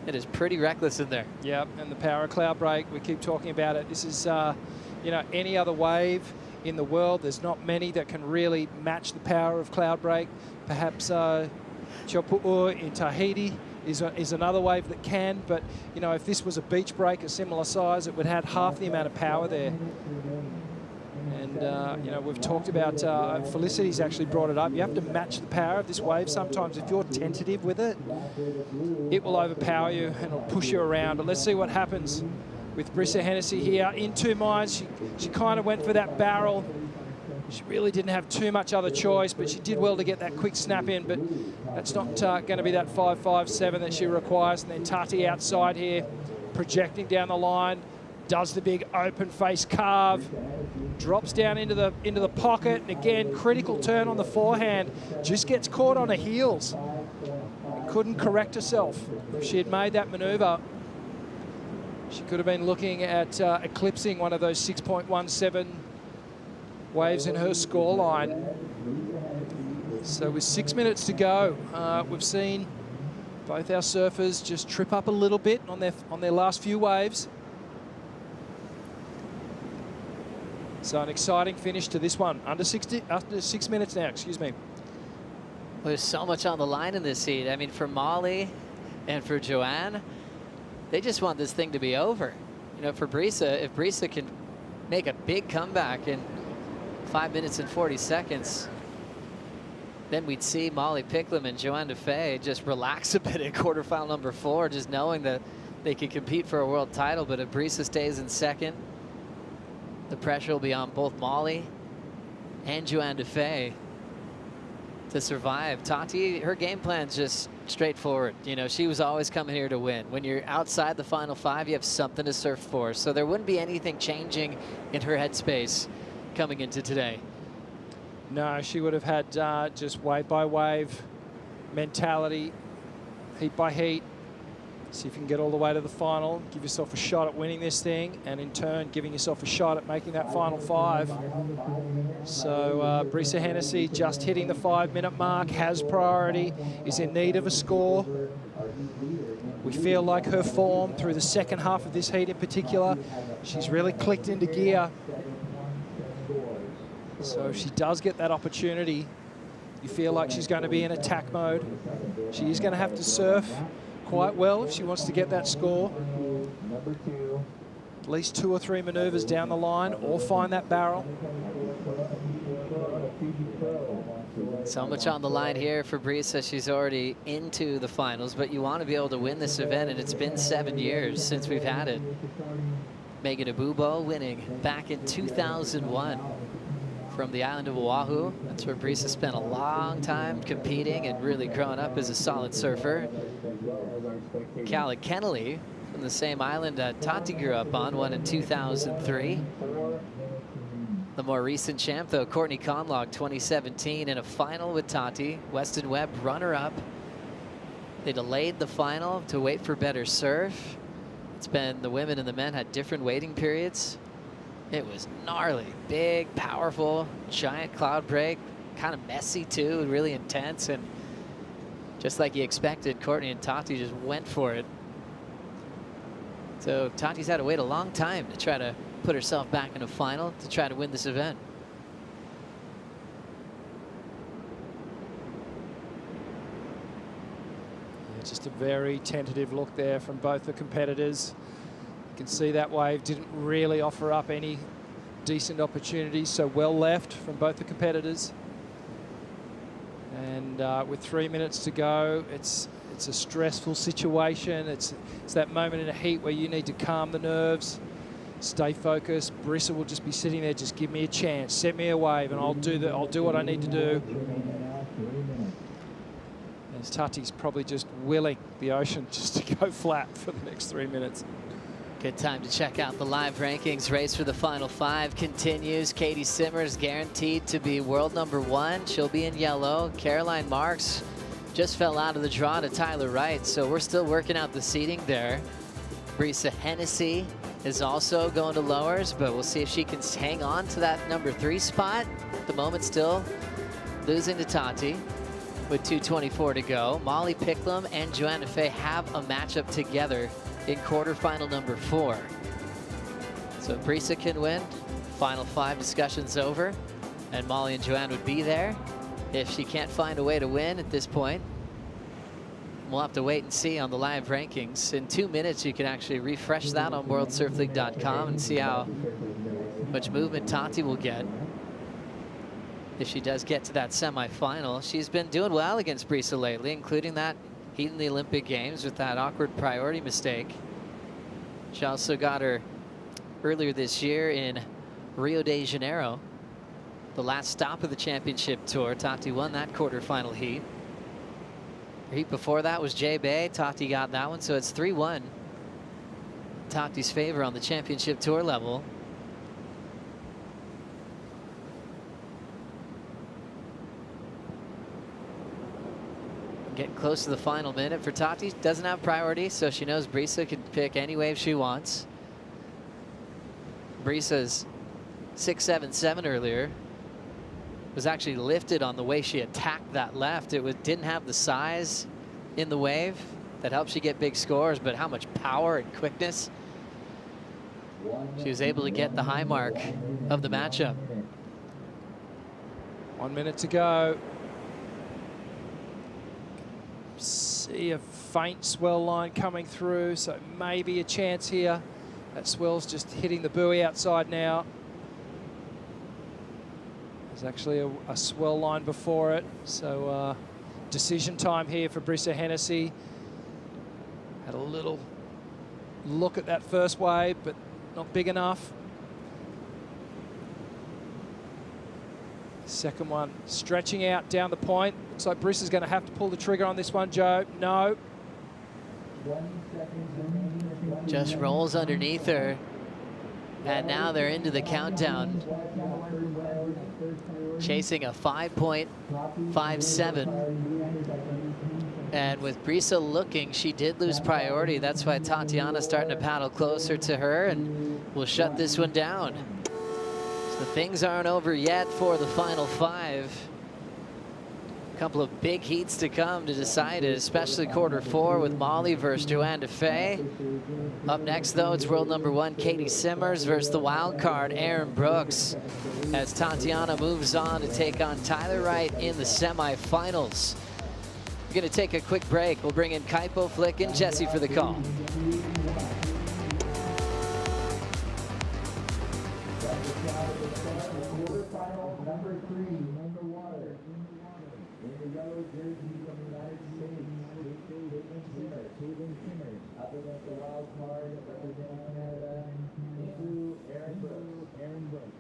it is pretty reckless in there. Yep, and the power of Cloudbreak, we keep talking about it. This is, you know, any other wave in the world, there's not many that can really match the power of Cloudbreak. Perhaps Chopu'u in Tahiti is another wave that can, but, you know, if this was a beach break a similar size, it would have half the amount of power there. And, you know, we've talked about, Felicity's actually brought it up. You have to match the power of this wave. Sometimes if you're tentative with it, it will overpower you and it'll push you around. But let's see what happens with Brice Hennessy here. In 2 minds, she kind of went for that barrel. She really didn't have too much other choice, but she did well to get that quick snap in. But that's not going to be that 5.57 that she requires. And then Tati outside here, projecting down the line, does the big open face carve, drops down into the pocket, and again, critical turn on the forehand, just gets caught on her heels. Couldn't correct herself. If she had made that maneuver, she could have been looking at eclipsing one of those 6.17 waves in her scoreline. So with 6 minutes to go, we've seen both our surfers just trip up a little bit on their last few waves. So an exciting finish to this one. Under 6 minutes now, excuse me. Well, there's so much on the line in this heat. I mean, for Molly and for Joanne, they just want this thing to be over. You know, for Brice, if Brice can make a big comeback and 5 minutes and 40 seconds, then we'd see Molly Picklum and Joanne Defay just relax a bit in quarterfinal number 4, just knowing that they could compete for a world title. But if Brisa stays in second, the pressure will be on both Molly and Joanne Defay to survive. Tati, her game plan's just straightforward. You know, she was always coming here to win. When you're outside the final 5, you have something to surf for. So there wouldn't be anything changing in her headspace coming into today. No, she would have had just wave by wave mentality, heat by heat. See if you can get all the way to the final, give yourself a shot at winning this thing, and in turn giving yourself a shot at making that final 5. So Brisa Hennessy just hitting the 5-minute mark, has priority, is in need of a score. We feel like her form through the second half of this heat in particular, she's really clicked into gear. So if she does get that opportunity, you feel like she's going to be in attack mode. She is going to have to surf quite well if she wants to get that score. At least 2 or 3 maneuvers down the line, or find that barrel. So much on the line here for Brisa. She's already into the finals, but you want to be able to win this event, and it's been 7 years since we've had it. Megan Abubo winning back in 2001 from the island of Oahu. That's where Brisa spent a long time competing and really growing up as a solid surfer. Callie Kennelly from the same island that Tati grew up on, won in 2003. The more recent champ, though, Courtney Conlogue, 2017, in a final with Tati. Weston-Webb runner-up. They delayed the final to wait for better surf. It's been the women and the men had different waiting periods. It was gnarly, big, powerful, giant cloud break, kind of messy too, really intense, and just like you expected, Courtney and Tati just went for it. So Tati's had to wait a long time to try to put herself back in a final to try to win this event. Yeah, just a very tentative look there from both the competitors. You can see that wave didn't really offer up any decent opportunities, so well left from both the competitors. And with 3 minutes to go, it's a stressful situation. It's that moment in a heat where you need to calm the nerves, stay focused. Brisa will just be sitting there, just give me a chance, set me a wave, and I'll do what I need to do. As Tati's probably just willing the ocean just to go flat for the next 3 minutes. Good time to check out the live rankings. Race for the final 5 continues. Katie Simmers guaranteed to be world #1. She'll be in yellow. Caroline Marks just fell out of the draw to Tyler Wright, so we're still working out the seating there. Brisa Hennessy is also going to lowers, but we'll see if she can hang on to that #3 spot. At the moment, still losing to Tati with 2:24 to go. Molly Picklum and Joanne Defay have a matchup together in quarterfinal number 4. So if Brisa can win, final 5 discussions over, and Molly and Joanne would be there. If she can't find a way to win at this point, we'll have to wait and see on the live rankings. In 2 minutes, you can actually refresh that on worldsurfleague.com and see how much movement Tati will get if she does get to that semifinal. She's been doing well against Brisa lately, including that heat in the Olympic Games with that awkward priority mistake. She also got her earlier this year in Rio de Janeiro, the last stop of the championship tour. Tati won that quarterfinal heat. Her heat before that was J-Bay. Tati got that one, so it's 3-1. Tati's favor on the championship tour level. Getting close to the final minute for Tati. Doesn't have priority, so she knows Brisa can pick any wave she wants. Brisa's 6.77 earlier was actually lifted on the way she attacked that left. It didn't have the size in the wave that helps you get big scores, but how much power and quickness. She was able to get the high mark of the matchup. 1 minute to go. See a faint swell line coming through, so maybe a chance here. That swell's just hitting the buoy outside now. There's actually a swell line before it. So decision time here for Brisa Hennessy. Had a little look at that first wave, but not big enough. Second one stretching out down the point. Looks like Brisa's going to have to pull the trigger on this one, Joe. No. Just rolls underneath her. And now they're into the countdown. Chasing a 5.57. And with Brisa looking, she did lose priority. That's why Tatiana's starting to paddle closer to her and will shut this one down. So things aren't over yet for the final 5. A couple of big heats to come to decide it, especially quarter 4 with Molly versus Joanne DeFay. Up next, though, it's world number 1 Katie Simmers versus the wild card Erin Brooks, as Tatiana moves on to take on Tyler Wright in the semifinals. We're going to take a quick break. We'll bring in Kaipo, Flick, and Jesse for the call. Quarterfinal number 3 in the water. In the yellow jersey from the United States, Caitlin Simmers, up against the wild card representing Canada, Erin Brooks.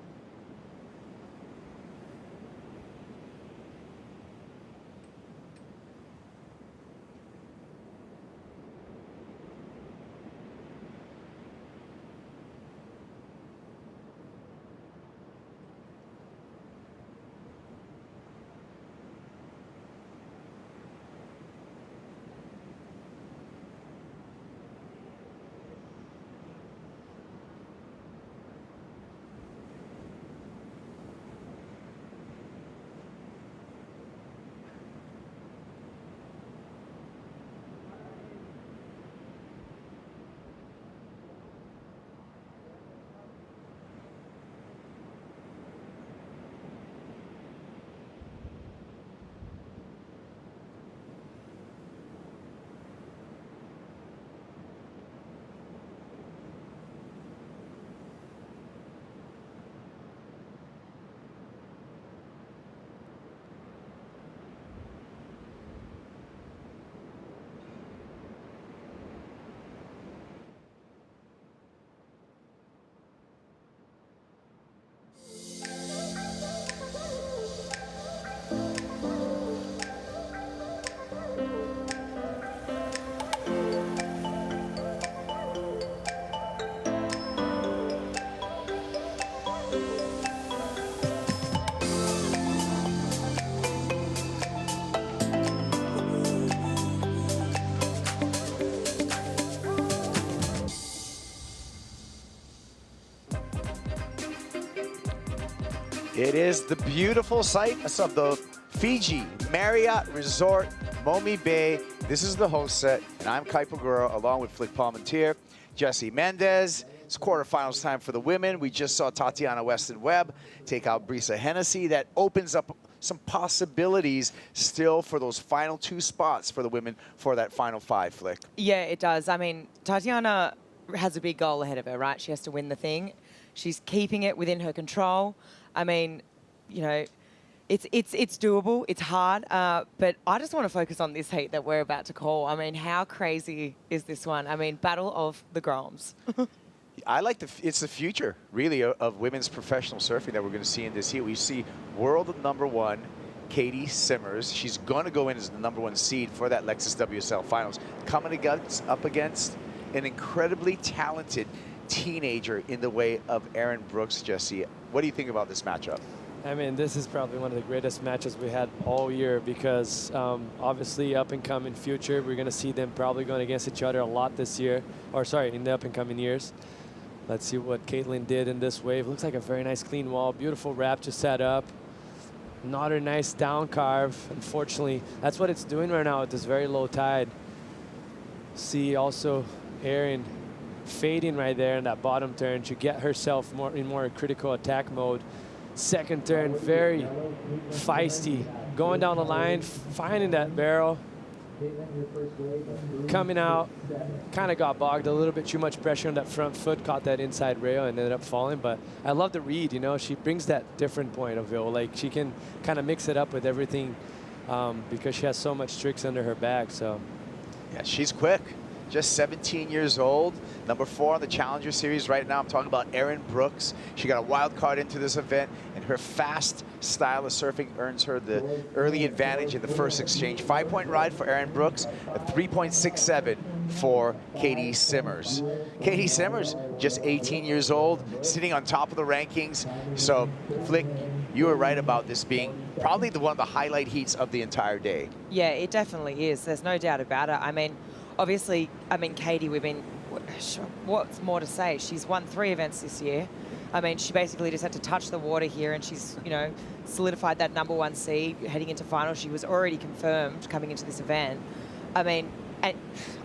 It is the beautiful sight of the Fiji Marriott Resort, Momi Bay. This is the host set, and I'm Kaipo Gura, along with Flick Palmentier, Jesse Mendez. It's quarterfinals time for the women. We just saw Tatiana Weston-Webb take out Brisa Hennessy. That opens up some possibilities still for those final 2 spots for the women for that final 5, Flick. Yeah, it does. I mean, Tatiana has a big goal ahead of her, right? She has to win the thing. She's keeping it within her control. I mean, you know, it's doable. It's hard, but I just want to focus on this heat that we're about to call. I mean, how crazy is this one? I mean, battle of the Groms. I like it's the future, really, of women's professional surfing that we're going to see in this heat. We see world number 1 Katie Simmers. She's going to go in as the number 1 seed for that Lexus WSL Finals, coming up against an incredibly talented teenager in the way of Erin Brooks. Jesse, what do you think about this matchup? I mean, this is probably one of the greatest matches we had all year because obviously up-and-coming future, we're going to see them probably going against each other a lot this year, or sorry, in the up-and-coming years. Let's see what Caitlin did in this wave. Looks like a very nice clean wall, beautiful wrap to set up. Not a nice down carve. Unfortunately, that's what it's doing right now at this very low tide. See also Erin fading right there in that bottom turn to get herself in more critical attack mode. Second turn, very feisty, going down the line, finding that barrel, coming out, kind of got bogged a little bit, too much pressure on that front foot, caught that inside rail and ended up falling. But I love the read, you know, she brings that different point of view. Like she can kind of mix it up with everything because she has so much tricks under her back. So yeah, she's quick. Just 17 years old, number 4 on the Challenger Series right now. I'm talking about Erin Brooks. She got a wild card into this event, and her fast style of surfing earns her the early advantage in the first exchange. 5-point ride for Erin Brooks, a 3.67 for Katie Simmers. Katie Simmers, just 18 years old, sitting on top of the rankings. So, Flick, you were right about this being probably one of the highlight heats of the entire day. Yeah, it definitely is. There's no doubt about it. I mean, obviously, Katie, what's more to say? She's won 3 events this year. I mean, she basically just had to touch the water here, and she's, you know, solidified that #1 seed heading into final. She was already confirmed coming into this event. I mean, and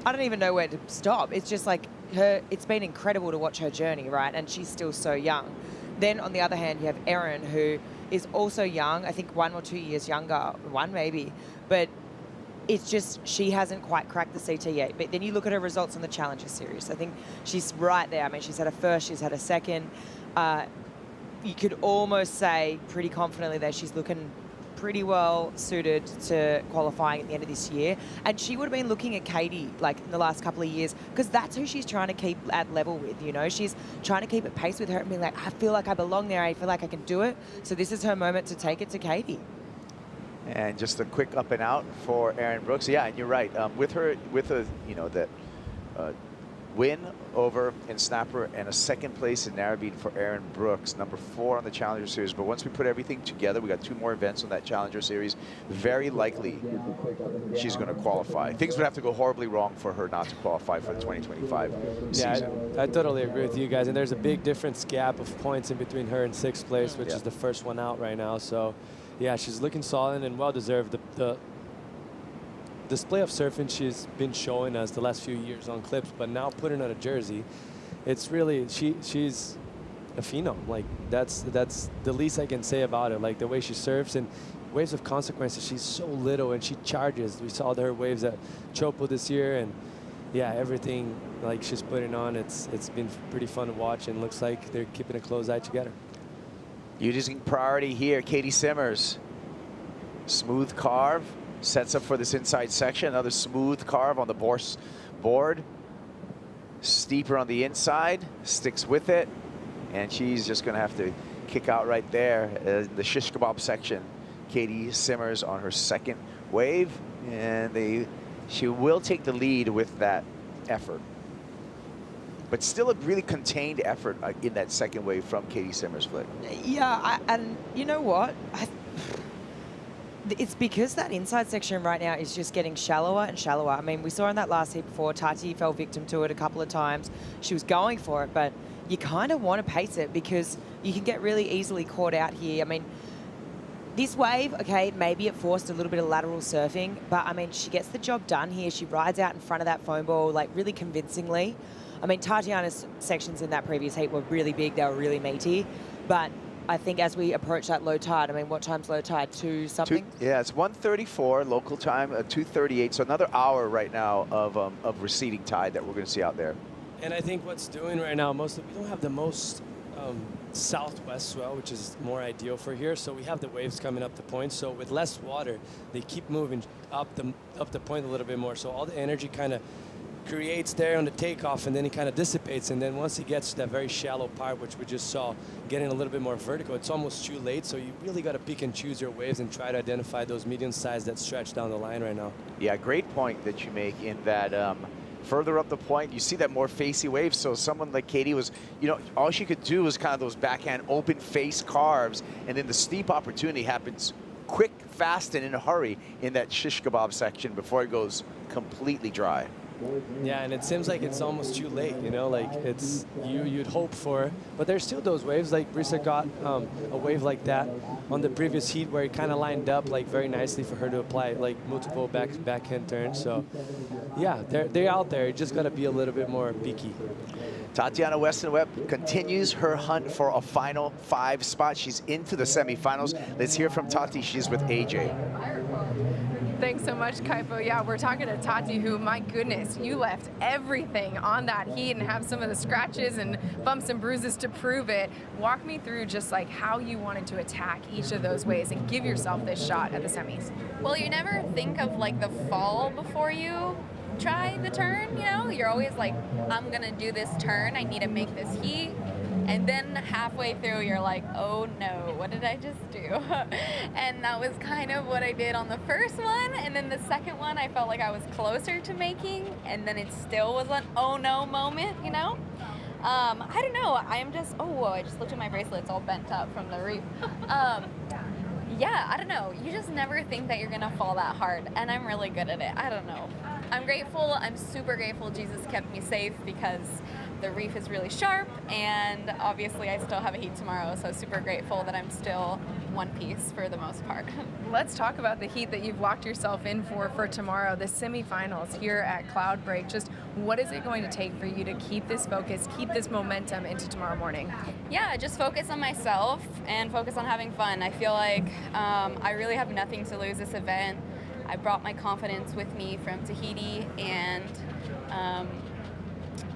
I don't even know where to stop. It's just like it's been incredible to watch her journey, right? And she's still so young. Then on the other hand, you have Erin, who is also young. I think 1 or 2 years younger, 1 maybe, but it's just she hasn't quite cracked the CT yet. But then you look at her results on the Challenger Series. I think she's right there. I mean, she's had a first, she's had a second. You could almost say pretty confidently that she's looking pretty well suited to qualifying at the end of this year. And she would have been looking at Katie like in the last couple of years because that's who she's trying to keep at level with, you know. She's trying to keep at pace with her and being like, I feel like I belong there. I feel like I can do it. So this is her moment to take it to Katie. And just a quick up and out for Erin Brooks. Yeah, and you're right. With a you know, that win over in Snapper and a second place in Narrabeen for Erin Brooks, #4 on the Challenger Series. But once we put everything together, we got 2 more events on that Challenger Series. Very likely she's going to qualify. Things would have to go horribly wrong for her not to qualify for the 2025 season. Yeah, I totally agree with you guys. And there's a big difference gap of points in between her and 6th place, which is the first one out right now. So yeah, she's looking solid and well-deserved. The display of surfing she's been showing us the last few years on clips, but now putting on a jersey, it's really, she's a phenom. Like, that's the least I can say about it. Like, the way she surfs and waves of consequences, she's so little and she charges. We saw her waves at Chopo this year, and yeah, everything like she's putting on, it's been pretty fun to watch, and looks like they're keeping a close eye together. Using priority here, Katie Simmers. Smooth carve, sets up for this inside section. Another smooth carve on the board. Steeper on the inside, sticks with it. And she's just gonna have to kick out right there in the shish kebab section. Katie Simmers on her 2nd wave. And she will take the lead with that effort. But still a really contained effort in that 2nd wave from Katie Simmers, Flick. Yeah, and you know what? It's because that inside section right now is just getting shallower and shallower. I mean, we saw in that last heat before, Tati fell victim to it a couple of times. She was going for it, but you kind of want to pace it because you can get really easily caught out here. I mean, this wave, okay, maybe it forced a little bit of lateral surfing, but I mean, she gets the job done here. She rides out in front of that foam ball, like, really convincingly. I mean, Tatiana's sections in that previous heat were really big. They were really meaty. But I think as we approach that low tide, I mean, what time's low tide? 2 something? Yeah, it's 1:34 local time, 2:38. So another hour right now of receding tide that we're going to see out there. And I think what's doing right now, we don't have the most southwest swell, which is more ideal for here. So we have the waves coming up the point. So with less water, they keep moving up the point a little bit more. So all the energy kind of creates there on the takeoff, and then it kind of dissipates. And then once it gets to that very shallow part, which we just saw, getting a little bit more vertical, it's almost too late. So you really got to pick and choose your waves and try to identify those medium size that stretch down the line right now. Yeah, great point that you make in that further up the point, you see that more facey wave. So someone like Katie was, you know, all she could do was kind of those backhand open face carves, and then the steep opportunity happens quick, fast, and in a hurry in that shish kebab section before it goes completely dry. Yeah, and it seems like it's almost too late, you know, like it's you'd hope for, but there's still those waves. Like Brisa got a wave like that on the previous heat where it kind of lined up like very nicely for her to apply like multiple backhand turns. So yeah, they're out there. You just got to be a little bit more peaky. Tatiana Weston-Webb continues her hunt for a final 5 spot. She's into the semifinals. Let's hear from Tati. She's with AJ. Thanks so much, Kaipo. Yeah, we're talking to Tati, who, my goodness, you left everything on that heat and have some of the scratches and bumps and bruises to prove it. Walk me through just like how you wanted to attack each of those ways and give yourself this shot at the semis. Well, you never think of like the fall before you try the turn, you know? You're always like, I'm gonna do this turn, I need to make this heat. And then halfway through, you're like, oh no, what did I just do? And that was kind of what I did on the first one. And then the second one, I felt like I was closer to making, and then it still was an oh no moment, you know? I don't know, I'm just, oh, whoa, I just looked at my bracelet, it's all bent up from the reef. Yeah, I don't know, you just never think that you're gonna fall that hard, and I'm really good at it, I don't know. I'm grateful, I'm super grateful Jesus kept me safe because the reef is really sharp, and obviously I still have a heat tomorrow, so super grateful that I'm still one piece for the most part. Let's talk about the heat that you've locked yourself in for tomorrow, the semifinals here at Cloudbreak. Just what is it going to take for you to keep this focus, keep this momentum into tomorrow morning? Yeah, just focus on myself and focus on having fun. I feel like I really have nothing to lose this event. I brought my confidence with me from Tahiti, and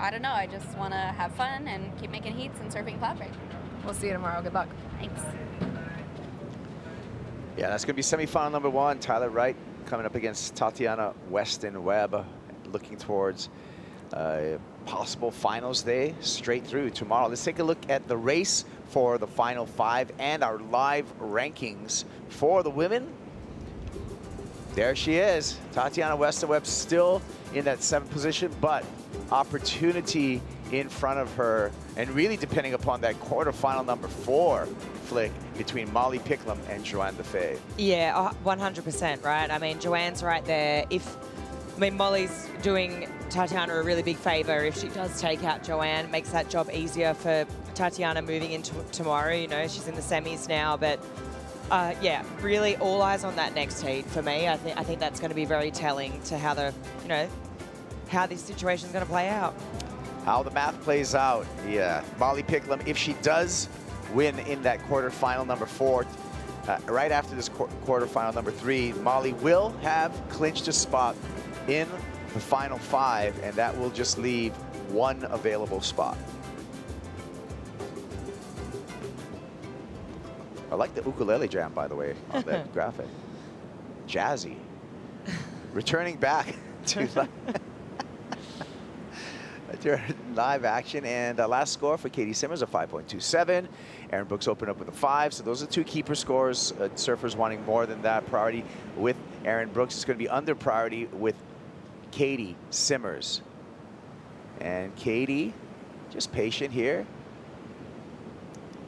I don't know, I just want to have fun and keep making heats and surfing Cloudbreak. We'll see you tomorrow. Good luck. Thanks. Yeah, that's going to be semifinal number 1. Tyler Wright coming up against Tatiana Weston-Webb, looking towards possible finals day straight through tomorrow. Let's take a look at the race for the final 5 and our live rankings for the women. There she is, Tatiana Weston-Webb, still in that 7th position, but opportunity in front of her, and really depending upon that quarterfinal number 4 flick between Molly Picklum and Joanne Defay. Yeah, 100%, right? I mean, Joanne's right there. Molly's doing Tatiana a really big favor. If she does take out Joanne, it makes that job easier for Tatiana moving into tomorrow. You know, she's in the semis now, but yeah, really all eyes on that next heat for me. I think that's going to be very telling to how how this situation is going to play out. How the math plays out, yeah. Molly Picklum, if she does win in that quarterfinal number 4, right after this quarterfinal number 3, Molly will have clinched a spot in the final 5, and that will just leave 1 available spot. I like the ukulele jam, by the way, on that graphic. Jazzy. Returning back to live action, and last score for Katie Simmers, a 5.27. Erin Brooks opened up with a 5, so those are 2 keeper scores. Surfers wanting more than that. Priority with Erin Brooks is going to be under priority with Katie Simmers. And Katie, just patient here.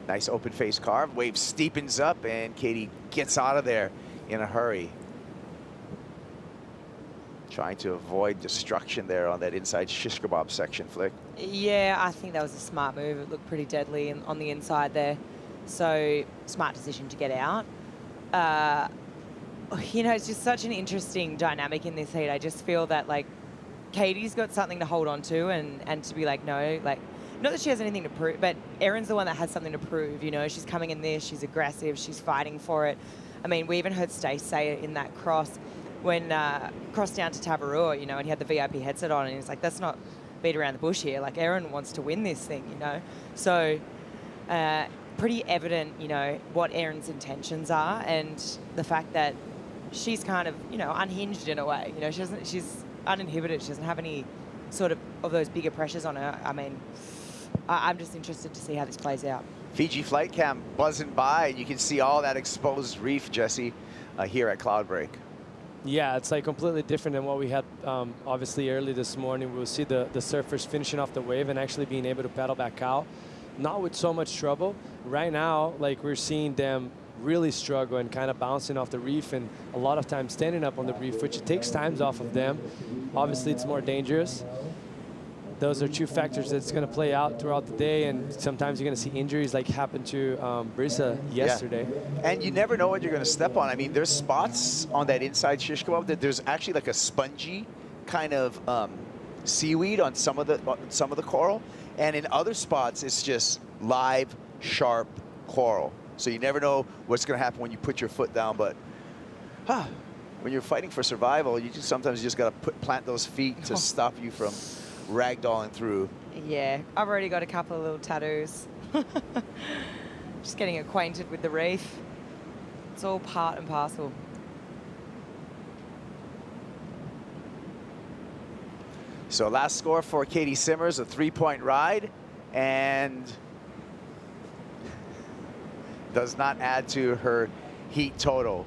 Nice open face carve. Wave steepens up, and Katie gets out of there in a hurry. Trying to avoid destruction there on that inside shish kebab section flick. Yeah, I think that was a smart move. It looked pretty deadly on the inside there. So, smart decision to get out. You know, it's just such an interesting dynamic in this heat. I just feel that, like, Katie's got something to hold on to and to be like, no, like, not that she has anything to prove, but Erin's the one that has something to prove, you know. She's coming in this, she's aggressive, she's fighting for it. I mean, we even heard Stace say it in that cross when crossed down to Tabarua, you know, and he had the VIP headset on, and he's like, that's not beat around the bush here. Like, Erin wants to win this thing, you know. So, pretty evident, you know, what Erin's intentions are, and the fact that she's kind of, you know, unhinged in a way. You know, she's uninhibited. She doesn't have any sort of those bigger pressures on her. I mean, I'm just interested to see how this plays out. Fiji flight cam buzzing by. You can see all that exposed reef, Jesse, here at Cloudbreak. Yeah, it's like completely different than what we had obviously early this morning. We'll see the surfers finishing off the wave and actually being able to paddle back out. Not with so much trouble. Right now, like, we're seeing them really struggle and kind of bouncing off the reef, and a lot of times standing up on the reef, which it takes times off of them. Obviously, it's more dangerous. Those are 2 factors that's going to play out throughout the day, and sometimes you're going to see injuries like happened to Brisa yesterday. Yeah. And you never know what you're going to step on. I mean, there's spots on that inside shish kebab that there's actually like a spongy kind of seaweed on some of the coral, and in other spots it's just live, sharp coral. So you never know what's going to happen when you put your foot down, but when you're fighting for survival, you just sometimes got to plant those feet to stop you from ragdolling through. Yeah, I've already got a couple of little tattoos. Just getting acquainted with the reef. It's all part and parcel. So last score for Katie Simmers, a 3-point ride, and does not add to her heat total.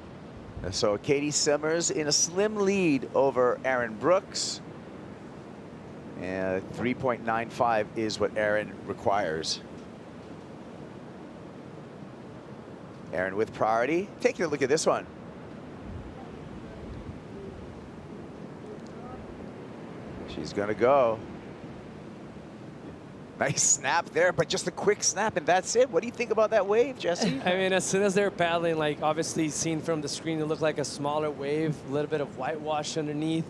So Katie Simmers in a slim lead over Erin Brooks. And 3.95 is what Erin requires. Erin with priority. Taking a look at this one. She's gonna go. Nice snap there, but just a quick snap and that's it. What do you think about that wave, Jesse? I mean, as soon as they're paddling, like obviously seen from the screen, it looked like a smaller wave, a little bit of whitewash underneath.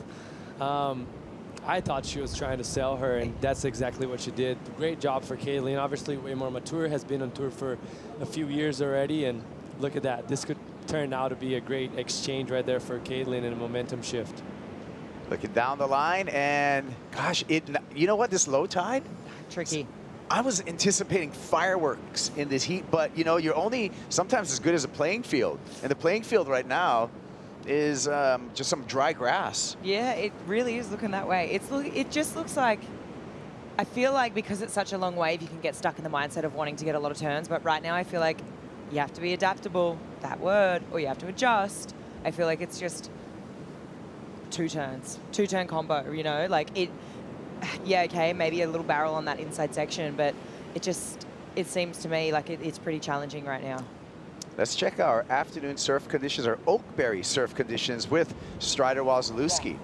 I thought she was trying to sail her, and that's exactly what she did. Great job for Kayleen. Obviously, way more mature, has been on tour for a few years already, and look at that. This could turn out to be a great exchange right there for Kayleen and a momentum shift. Looking down the line, and gosh, you know what, this low tide? Tricky. I was anticipating fireworks in this heat, but you know, you're only sometimes as good as a playing field. And the playing field right now is just some dry grass. Yeah, it really is looking that way. It just looks like, I feel like because it's such a long wave, you can get stuck in the mindset of wanting to get a lot of turns. But right now, I feel like you have to be adaptable, that word, or you have to adjust. I feel like it's just 2 turns, 2-turn combo, you know, like it. Yeah, okay, maybe a little barrel on that inside section, but it seems to me like it's pretty challenging right now. Let's check our afternoon surf conditions, or Oakberry surf conditions with Strider Wazalewski.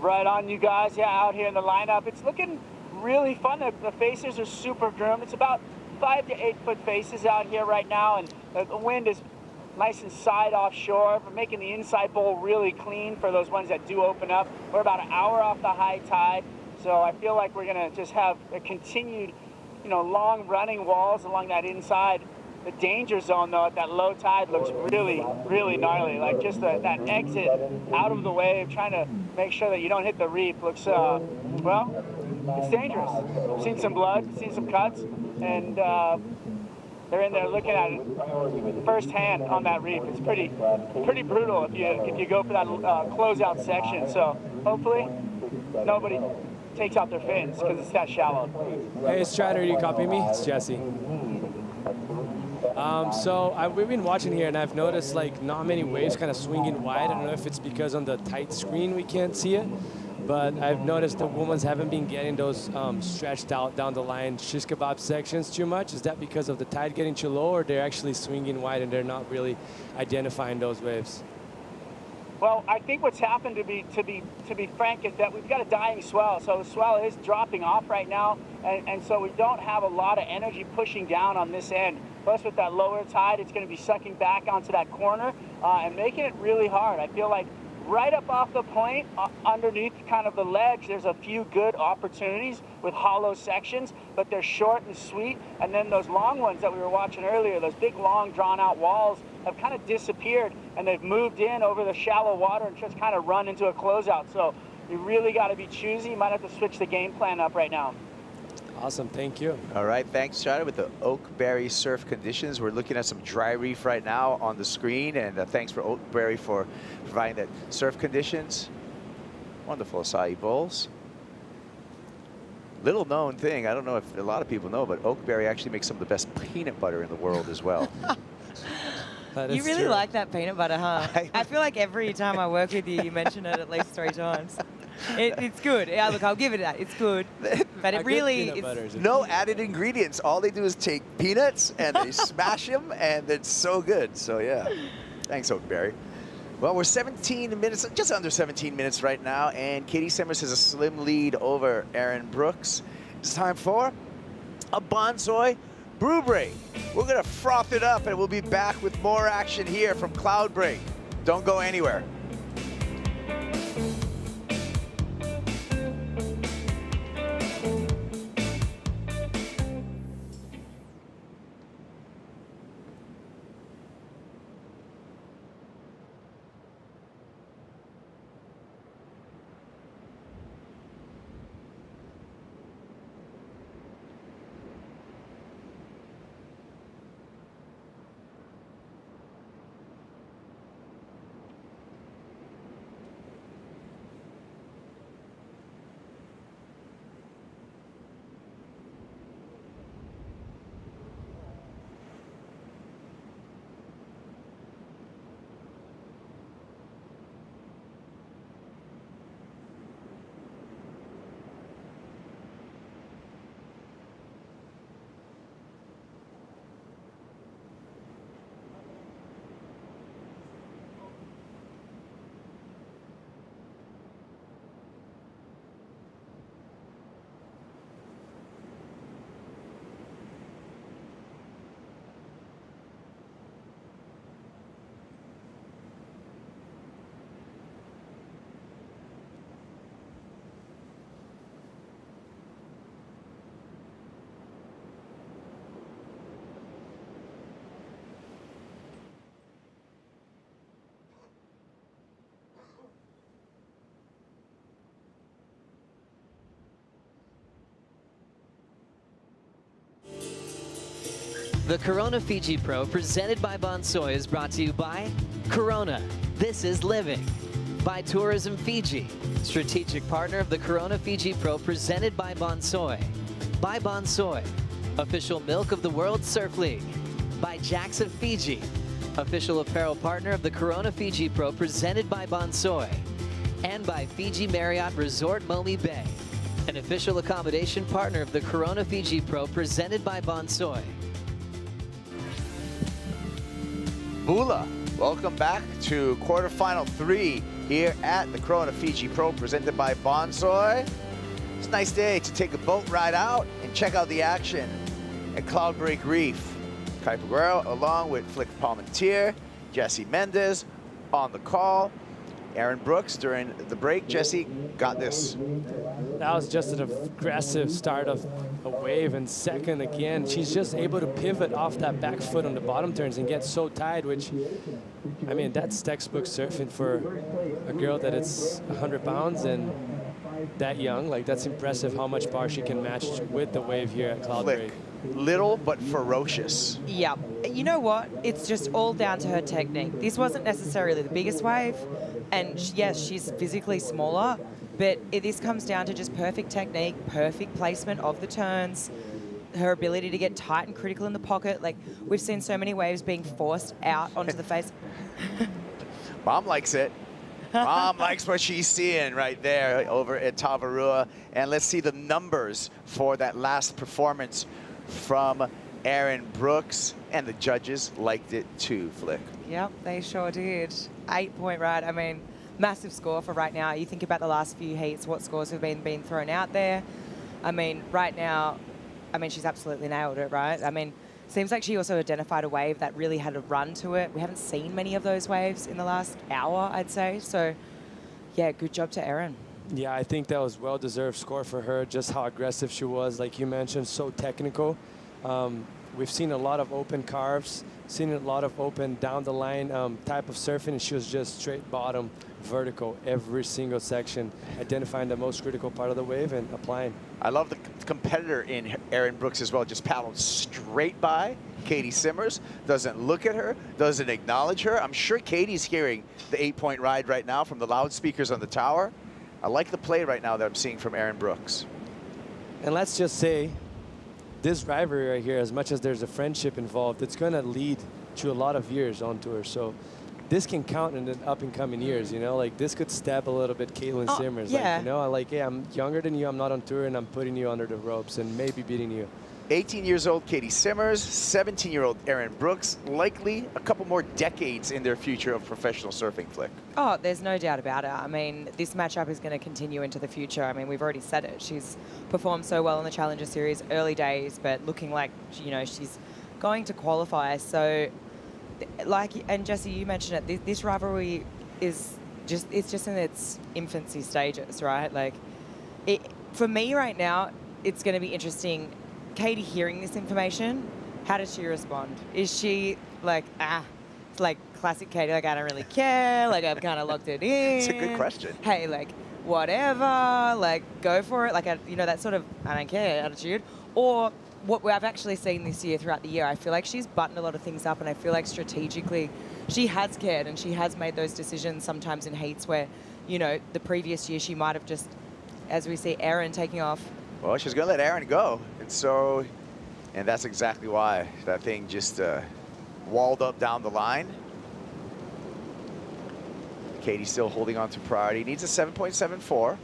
Right on, you guys. Yeah, out here in the lineup. It's looking really fun. The faces are super groomed. It's about 5 to 8 foot faces out here right now, and the wind is nice and side offshore. We're making the inside bowl really clean for those ones that do open up. We're about an hour off the high tide, so I feel like we're gonna just have a continued, you know, long running walls along that inside. The danger zone, though, at that low tide looks really, really gnarly. Like just that exit out of the wave, trying to make sure that you don't hit the reef looks, well, it's dangerous. I've seen some blood, seen some cuts, and they're in there looking at it firsthand on that reef. It's pretty brutal if you go for that closeout section. So hopefully nobody takes out their fins because it's that shallow. Hey, Strider, you copy me? It's Jesse. We've been watching here, and I've noticed like not many waves kind of swinging wide. I don't know if it's because on the tight screen we can't see it, but I've noticed the women's haven't been getting those stretched out down the line shish kebab sections too much. Is that because of the tide getting too low, or they're actually swinging wide and they're not really identifying those waves? Well, I think what's happened, to be frank, is that we've got a dying swell. So the swell is dropping off right now, and so we don't have a lot of energy pushing down on this end. Plus, with that lower tide, it's going to be sucking back onto that corner and making it really hard. I feel like right up off the point, underneath kind of the ledge, there's a few good opportunities with hollow sections, but they're short and sweet. And then those long ones that we were watching earlier, those big, long, drawn-out walls, have kind of disappeared, and they've moved in over the shallow water and just kind of run into a closeout. So you really got to be choosy. You might have to switch the game plan up right now. Awesome, thank you. All right, thanks, Strider, with the Oakberry surf conditions. We're looking at some dry reef right now on the screen, and thanks for Oakberry for providing that surf conditions. Wonderful acai bowls. Little known thing, I don't know if a lot of people know, but Oakberry actually makes some of the best peanut butter in the world as well. You really like that peanut butter, huh? I feel like every time I work with you, you mention it at least 3 times. It's good. Yeah, look, I'll give it that. It's good. But it really is. No added ingredients. All they do is take peanuts and they smash them, and it's so good. So, yeah. Thanks, Oakberry. Well, we're 17 minutes, just under 17 minutes right now, and Katie Simmers has a slim lead over Erin Brooks. It's time for a Bonsoy brew break. We're going to froth it up, and we'll be back with more action here from Cloudbreak. Don't go anywhere. The Corona Fiji Pro, presented by Bonsoy, is brought to you by Corona. This is living. By Tourism Fiji, strategic partner of the Corona Fiji Pro, presented by Bonsoy. By Bonsoy, official milk of the World Surf League. By Jackson Fiji, official apparel partner of the Corona Fiji Pro, presented by Bonsoy. And by Fiji Marriott Resort Momi Bay, an official accommodation partner of the Corona Fiji Pro, presented by Bonsoy. Bula, welcome back to quarterfinal 3 here at the Corona Fiji Pro, presented by Bonsoy. It's a nice day to take a boat ride out and check out the action at Cloudbreak Reef. Kai Peguero along with Flick Palmentier, Jesse Mendez on the call. Aaron Brooks during the break. Jesse, got this. That was just an aggressive start of a wave, and second again, she's just able to pivot off that back foot on the bottom turns and get so tight, which, I mean, that's textbook surfing for a girl that is 100 pounds and that young. Like, that's impressive how much power she can match with the wave here at Cloudbreak. Little but ferocious. Yeah. You know what? It's just all down to her technique. This wasn't necessarily the biggest wave, and yes, she's physically smaller, but this comes down to just perfect technique, perfect placement of the turns, her ability to get tight and critical in the pocket. Like, we've seen so many waves being forced out onto the face. Mom likes it. Mom likes what she's seeing right there over at Tavarua. And let's see the numbers for that last performance from Aaron Brooks. And the judges liked it too, Flick. Yep, they sure did. 8-point ride. I mean, massive score for right now. You think about the last few heats, what scores have been thrown out there. I mean, right now, I mean, she's absolutely nailed it, right? I mean, seems like she also identified a wave that really had a run to it. We haven't seen many of those waves in the last hour, I'd say. So, yeah, good job to Erin. Yeah, I think that was well-deserved score for her, just how aggressive she was. Like you mentioned, so technical. We've seen a lot of open carves, seen a lot of open down-the-line type of surfing, and she was just straight bottom, vertical, every single section, identifying the most critical part of the wave and applying. I love the competitor in Aaron Brooks as well, just paddled straight by Katie Simmers, doesn't look at her, doesn't acknowledge her. I'm sure Katie's hearing the 8-point ride right now from the loudspeakers on the tower. I like the play right now that I'm seeing from Aaron Brooks. And let's just say, this rivalry right here, as much as there's a friendship involved, it's going to lead to a lot of years on tour. So this can count in the up-and-coming years, you know? Like, this could stab a little bit Caitlin Simmers. Yeah. Like, you know, like, hey, I'm younger than you, I'm not on tour, and I'm putting you under the ropes and maybe beating you. 18 years old Katie Simmers, 17-year-old Aaron Brooks, likely a couple more decades in their future of professional surfing, Flick. Oh, there's no doubt about it. I mean, this matchup is going to continue into the future. I mean, we've already said it. She's performed so well in the Challenger Series early days, but looking like, you know, she's going to qualify. So, like, and Jesse, you mentioned it, this rivalry is just, it's just in its infancy stages, right? Like, for me right now, it's going to be interesting. Katie hearing this information, how does she respond? Is she like, it's like classic Katie, like, I don't really care, like, I've kind of locked it in. It's a good question. Hey, like, whatever, like, go for it, like, you know, that sort of I don't care attitude. Or what I've actually seen this year throughout the year, I feel like she's buttoned a lot of things up, and I feel like strategically she has cared and she has made those decisions sometimes in heats where, you know, the previous year she might have just, as we see Erin taking off. Well, she's going to let Aaron go. And that's exactly why that thing just walled up down the line. Katie still holding on to priority. Needs a 7.74.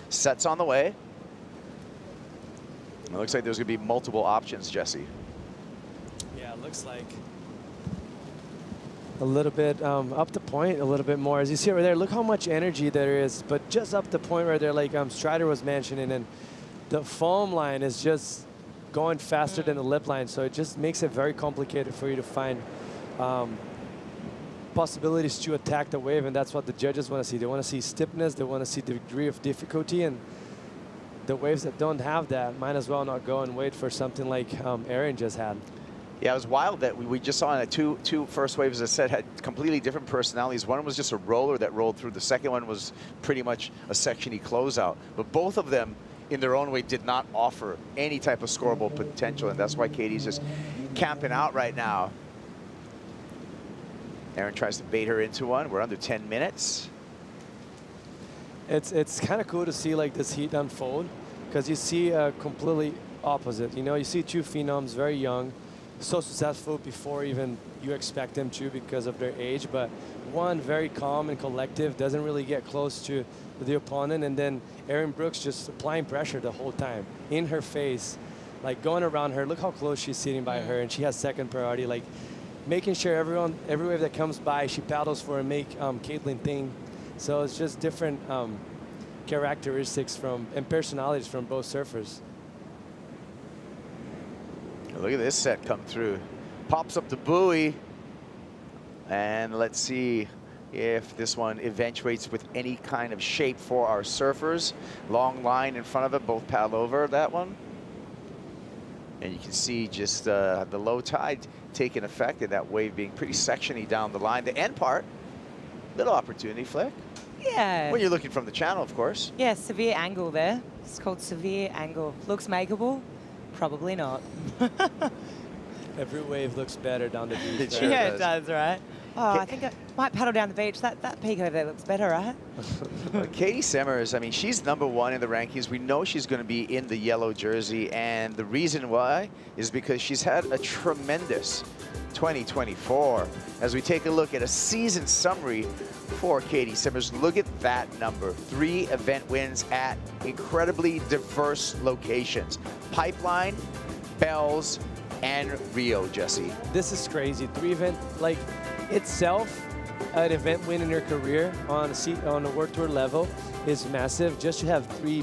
Sets on the way. It looks like there's going to be multiple options, Jesse. Yeah, it looks like a little bit up the point a little bit more. As you see over there, look how much energy there is, but just up the point where they're like Strider was mentioning, and the foam line is just going faster than the lip line, so it just makes it very complicated for you to find possibilities to attack the wave, and that's what the judges want to see. They want to see stiffness, they want to see the degree of difficulty, and the waves that don't have that might as well not go and wait for something like Erin just had. Yeah, it was wild that we just saw in the two first waves, as I said, had completely different personalities. One was just a roller that rolled through. The second one was pretty much a section-y closeout. But both of them in their own way, did not offer any type of scoreable potential, and that's why Katie's just camping out right now. Erin tries to bait her into one. We're under 10 minutes. It's kind of cool to see like this heat unfold, because you see completely opposite. You know, you see two phenoms, very young, so successful before even you expect them to because of their age, but one very calm and collective, doesn't really get close to the opponent, and then Erin Brooks just applying pressure the whole time in her face, like going around her. Look how close she's sitting by her, and she has second priority, like making sure every wave that comes by, she paddles for and make Caitlin think. So it's just different characteristics and personalities from both surfers. Look at this set come through. Pops up the buoy. And let's see if this one eventuates with any kind of shape for our surfers. Long line in front of it, both paddle over that one. And you can see just the low tide taking effect and that wave being pretty sectiony down the line. The end part, little opportunity, Flick. Yeah. When you're looking from the channel, of course. Yeah, severe angle there. It's called severe angle. Looks makeable? Probably not. Every wave looks better down the beach. It sure yeah, does. It does, right? Oh, I think I might paddle down the beach. That peak over there looks better, right? Katie Simmers, I mean, she's #1 in the rankings. We know she's going to be in the yellow jersey, and the reason why is because she's had a tremendous 2024. As we take a look at a season summary for Katie Simmers, look at that number. 3 event wins at incredibly diverse locations. Pipeline, Bells, and Rio, Jesse. This is crazy. 3 event, like itself, an event win in your career on a World Tour level is massive. Just to have 3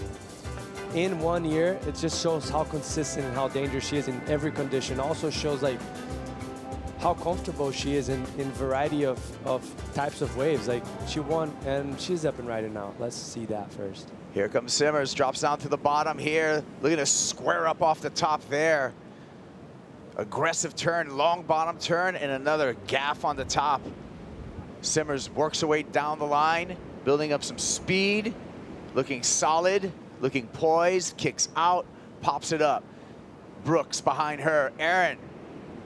in 1 year, it just shows how consistent and how dangerous she is in every condition. Also shows like how comfortable she is in variety of types of waves. Like she won and she's up and riding now. Let's see that first. Here comes Simmers, drops down to the bottom here. Look at a square up off the top there. Aggressive turn, long bottom turn, and another gaff on the top. Simmers works her way down the line, building up some speed, looking solid, looking poised, kicks out, pops it up. Brooks behind her. Erin,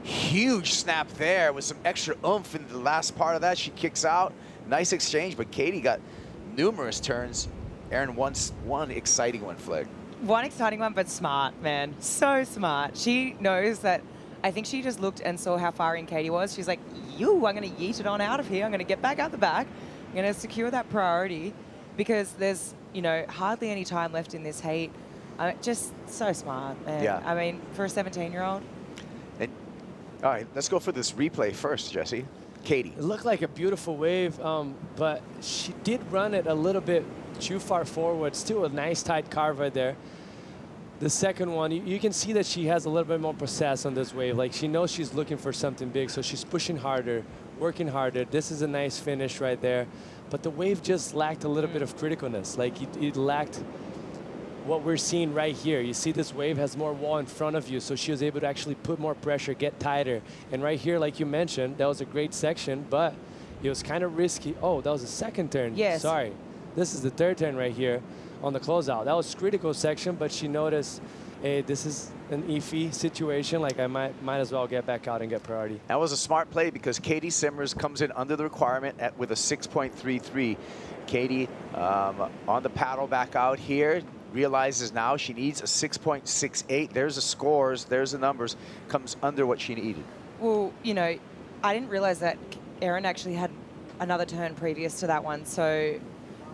huge snap there with some extra oomph in the last part of that. She kicks out. Nice exchange, but Katie got numerous turns. Erin, one exciting one, Flick. One exciting one, but smart, man. So smart. She knows that. I think she just looked and saw how far in Katie was. She's like, I'm going to yeet it on out of here. I'm going to get back out the back. I'm going to secure that priority because there's, hardly any time left in this heat. Just so smart, man. Yeah. I mean, for a 17-year-old. All right, let's go for this replay first, Jesse. Katie. It looked like a beautiful wave, but she did run it a little bit too far forward. Still a nice tight carve right there. The second one, you can see that she has a little bit more process on this wave. Like she knows she's looking for something big, so she's pushing harder, working harder. This is a nice finish right there. But the wave just lacked a little bit of criticalness. Like it lacked what we're seeing right here. You see this wave has more wall in front of you, so she was able to actually put more pressure, get tighter. And right here, like you mentioned, that was a great section, but it was kind of risky. Oh, that was the second turn. Yes. Sorry. This is the third turn right here on the closeout. That was critical section, but she noticed, hey, this is an iffy situation. Like I might as well get back out and get priority. That was a smart play because Katie Simmers comes in under the requirement with a 6.33. Katie on the paddle back out here, realizes now she needs a 6.68. There's the scores, there's the numbers, comes under what she needed. Well, I didn't realize that Erin actually had another turn previous to that one, so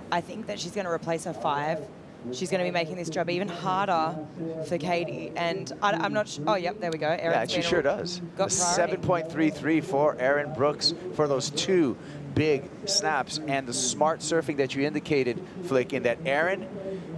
I think that she's going to replace her 5. She's going to be making this job even harder for Katie. And I'm not sure. Oh, yep, there we go. Yeah, she sure does. Got 7.33 for Erin Brooks for those 2 big snaps. And the smart surfing that you indicated, Flick, in that Erin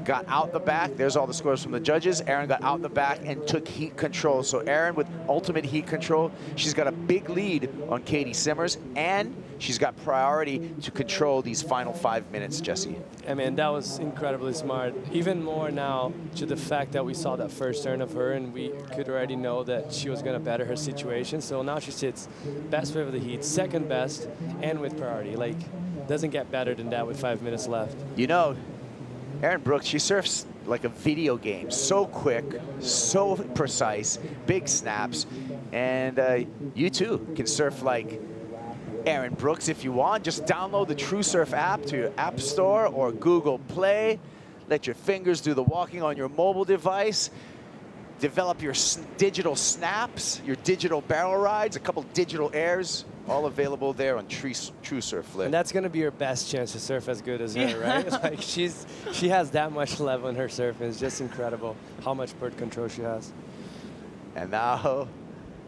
got out the back. There's all the scores from the judges. Erin got out the back and took heat control. So Erin with ultimate heat control, she's got a big lead on Katie Simmers, and she's got priority to control these final 5 minutes, Jesse. I mean, that was incredibly smart. Even more now to the fact that we saw that first turn of her and we could already know that she was going to better her situation. So now she sits best wave of the heat, second best, and with priority. Like, doesn't get better than that with 5 minutes left. Erin Brooks, she surfs like a video game. So quick, so precise, big snaps. And you too can surf like Aaron Brooks if you want. Just download the TrueSurf app to your App Store or Google Play. Let your fingers do the walking on your mobile device. Develop your digital snaps, your digital barrel rides, a couple digital airs, all available there on TrueSurf Flip. And that's going to be your best chance to surf as good as her, right? Like she has that much level in her surf, and it's just incredible how much bird control she has. And now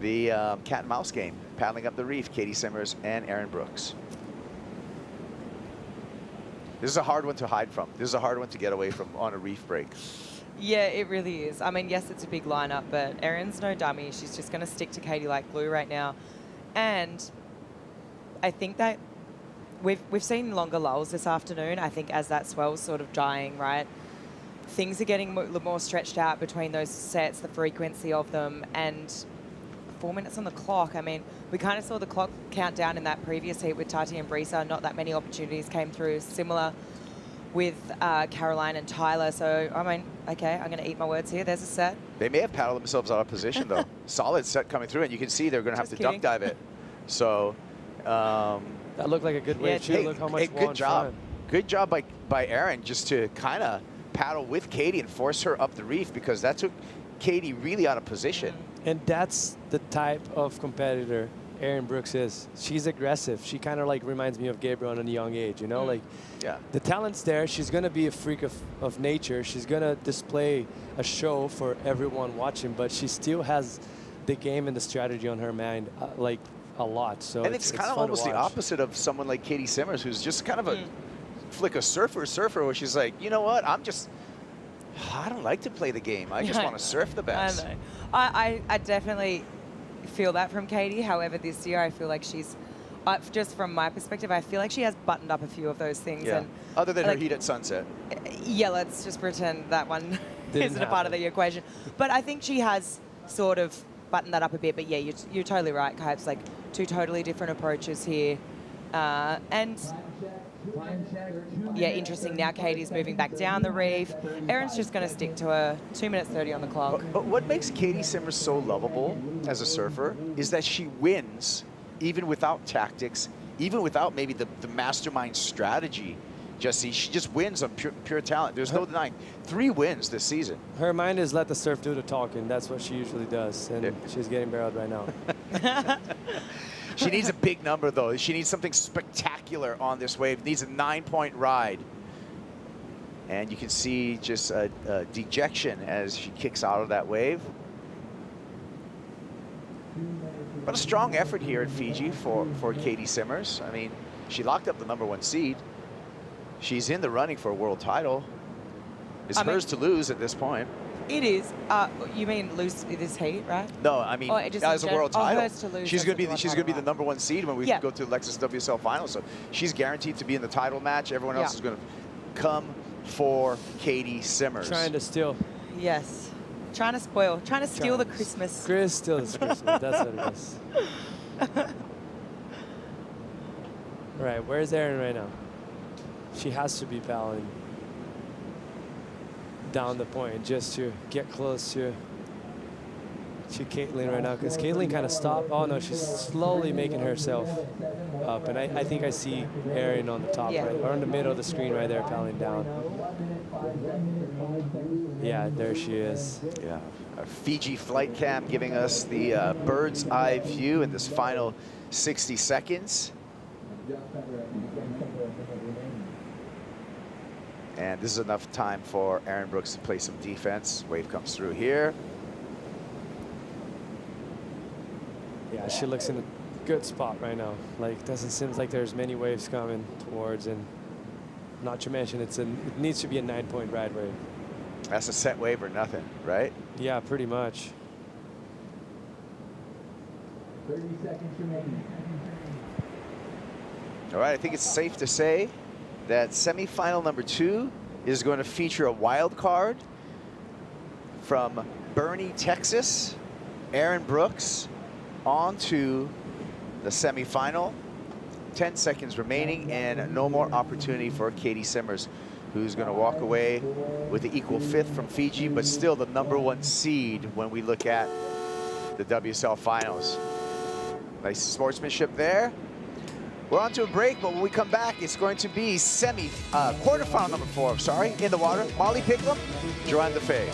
the cat and mouse game, paddling up the reef, Katie Simmers and Aaron Brooks. This is a hard one to hide from. This is a hard one to get away from on a reef break. Yeah, it really is. I mean, yes, it's a big lineup, but Erin's no dummy. She's just going to stick to Katie like glue right now. And I think that we've seen longer lulls this afternoon. I think as that swell's sort of dying, right, things are getting more stretched out between those sets, the frequency of them, and 4 minutes on the clock. I mean, we kind of saw the clock count down in that previous heat with Tati and Brisa. Not that many opportunities came through. Similar with Caroline and Tyler. So, I mean, okay, I'm going to eat my words here. There's a set. They may have paddled themselves out of position, though. Solid set coming through, and you can see they're going to have to duck dive it. So, that looked like a good wave, too. Look how much good job. Good job by Aaron just to kind of paddle with Katie and force her up the reef, because that took Katie really out of position. And that's the type of competitor Aaron Brooks is. She's aggressive. She kind of like reminds me of Gabriel at a young age, you know? Like, yeah, the talent's there. She's going to be a freak of nature. She's going to display a show for everyone watching, but she still has the game and the strategy on her mind, like a lot. So and it's kind of almost the opposite of someone like Katie Simmers, who's just kind of a flick a surfer, where she's like, you know what, I don't like to play the game. I just want to surf the best. I know. I definitely feel that from Katie. However, this year I feel like she's, just from my perspective, I feel like she has buttoned up a few of those things. Yeah. And other than her heat at sunset. Yeah, let's just pretend that one isn't a part of the equation. But I think she has sort of buttoned that up a bit. But yeah, you're totally right, Kipes. Like, two totally different approaches here. And yeah, interesting. Now Katie's moving back down the reef. Erin's just going to stick to her 2 minutes 30 on the clock. But what makes Katie Simmers so lovable as a surfer is that she wins even without tactics, even without maybe the mastermind strategy. Jesse, she just wins on pure talent. There's no denying. 3 wins this season. Her mind is let the surf do the talking. That's what she usually does, and she's getting barreled right now. She needs a big number, though. She needs something spectacular on this wave. Needs a 9-point ride. And you can see just a dejection as she kicks out of that wave. But a strong effort here at Fiji for Katie Simmers. I mean, she locked up the #1 seed. She's in the running for a world title. It's hers to lose at this point. It is. You mean lose this heat, right? No, I mean as a world title. Hers to lose. She's going to be the #1 seed when we go to Lexus WSL Final. So she's guaranteed to be in the title match. Everyone else is going to come for Katie Simmers. Trying to steal. Yes. Trying to spoil. Trying to steal the Christmas. Steal the Christmas. That's what it is. All right, where's Erin right now? She has to be paddling down the point just to get close to Caitlin right now, because Caitlin kind of stopped. Oh no, she's slowly making herself up, and I think I see Erin on the top right, or in the middle of the screen right there, paddling down. Yeah, there she is. Yeah, a Fiji flight cam giving us the bird's eye view in this final 60 seconds. And this is enough time for Aaron Brooks to play some defense. Wave comes through here. Yeah, she looks in a good spot right now. Like, doesn't seem like there's many waves coming towards, and not to mention it needs to be a 9-point ride wave. That's a set wave or nothing, right? Yeah, pretty much. 30 seconds remaining. All right, I think it's safe to say that semifinal #2 is going to feature a wild card from Boerne, Texas. Aaron Brooks on to the semifinal. 10 seconds remaining and no more opportunity for Katie Simmers who's going to walk away with the equal 5th from Fiji, but still the #1 seed when we look at the WSL Finals. Nice sportsmanship there. We're on to a break, but when we come back, it's going to be quarterfinal number 4, in the water. Molly Picklum, Joanne Defay.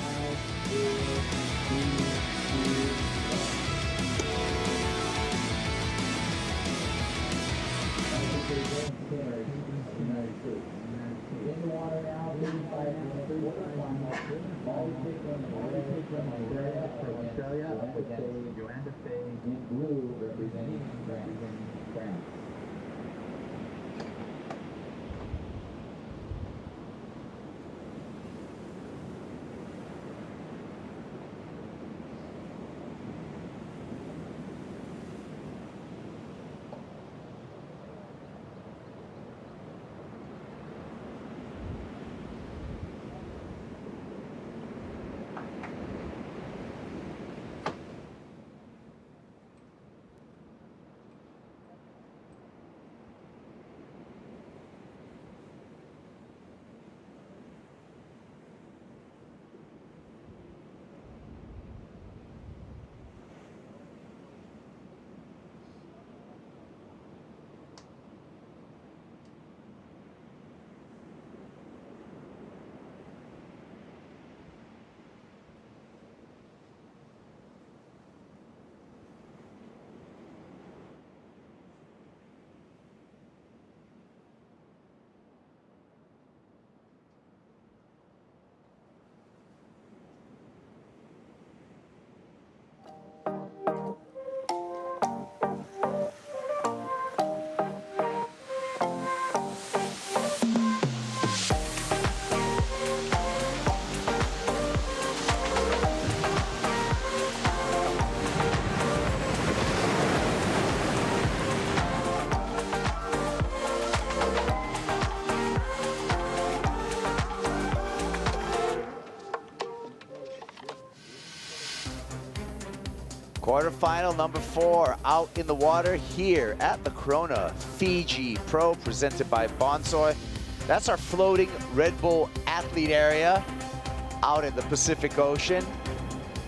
Quarterfinal number 4 out in the water here at the Corona Fiji Pro, presented by Bonsoy. That's our floating Red Bull athlete area out in the Pacific Ocean.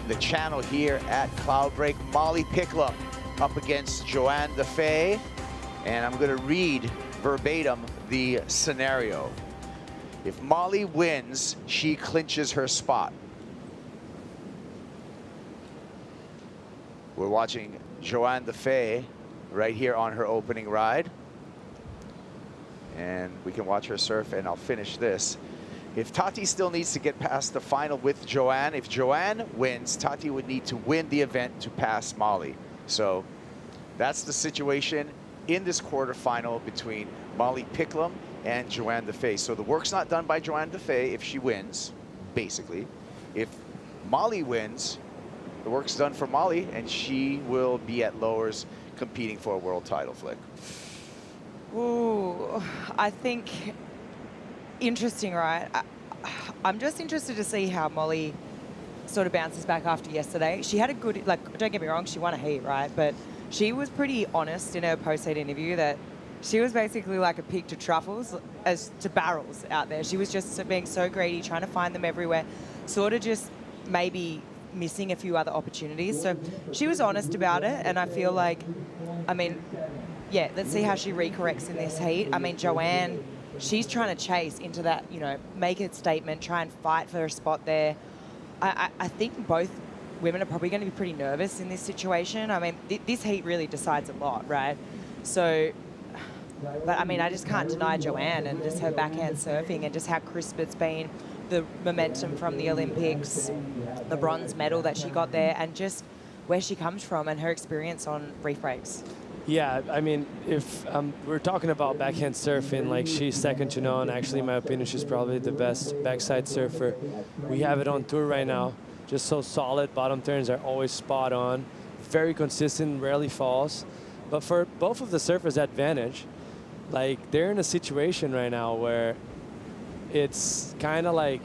The channel here at Cloudbreak. Molly Picklum up against Joanne Defay. And I'm going to read verbatim the scenario. If Molly wins, she clinches her spot. We're watching Joanne Defay right here on her opening ride. And we can watch her surf, and I'll finish this. If Tati still needs to get past the final with Joanne, if Joanne wins, Tati would need to win the event to pass Molly. So that's the situation in this quarterfinal between Molly Picklum and Joanne Defay. So the work's not done by Joanne Defay if she wins, basically. If Molly wins, the work's done for Molly, and she will be at lowers competing for a world title, Flick. Ooh, I think interesting, right? I'm just interested to see how Molly sort of bounces back after yesterday. She had a good, like, don't get me wrong, she won a heat, right? But she was pretty honest in her post-heat interview that she was basically like a pig to truffles, as to barrels out there. She was just being so greedy, trying to find them everywhere, sort of just maybe missing a few other opportunities. So she was honest about it, and I feel like, I mean, yeah, let's see how she recorrects in this heat. I mean, Joanne, she's trying to chase into that, you know, make a statement, try and fight for a spot there. I think both women are probably going to be pretty nervous in this situation. I mean, this heat really decides a lot, right? So, but I mean, I just can't deny Joanne and just her backhand surfing and just how crisp it's been, the momentum from the Olympics, the bronze medal that she got there, and just where she comes from and her experience on reef breaks. Yeah, I mean, if we're talking about backhand surfing, like, she's second to none. Actually, in my opinion, she's probably the best backside surfer. We have it on tour right now. Just so solid. Bottom turns are always spot on. Very consistent, rarely falls. But for both of the surfers at Vantage, like, they're in a situation right now where it's kind of like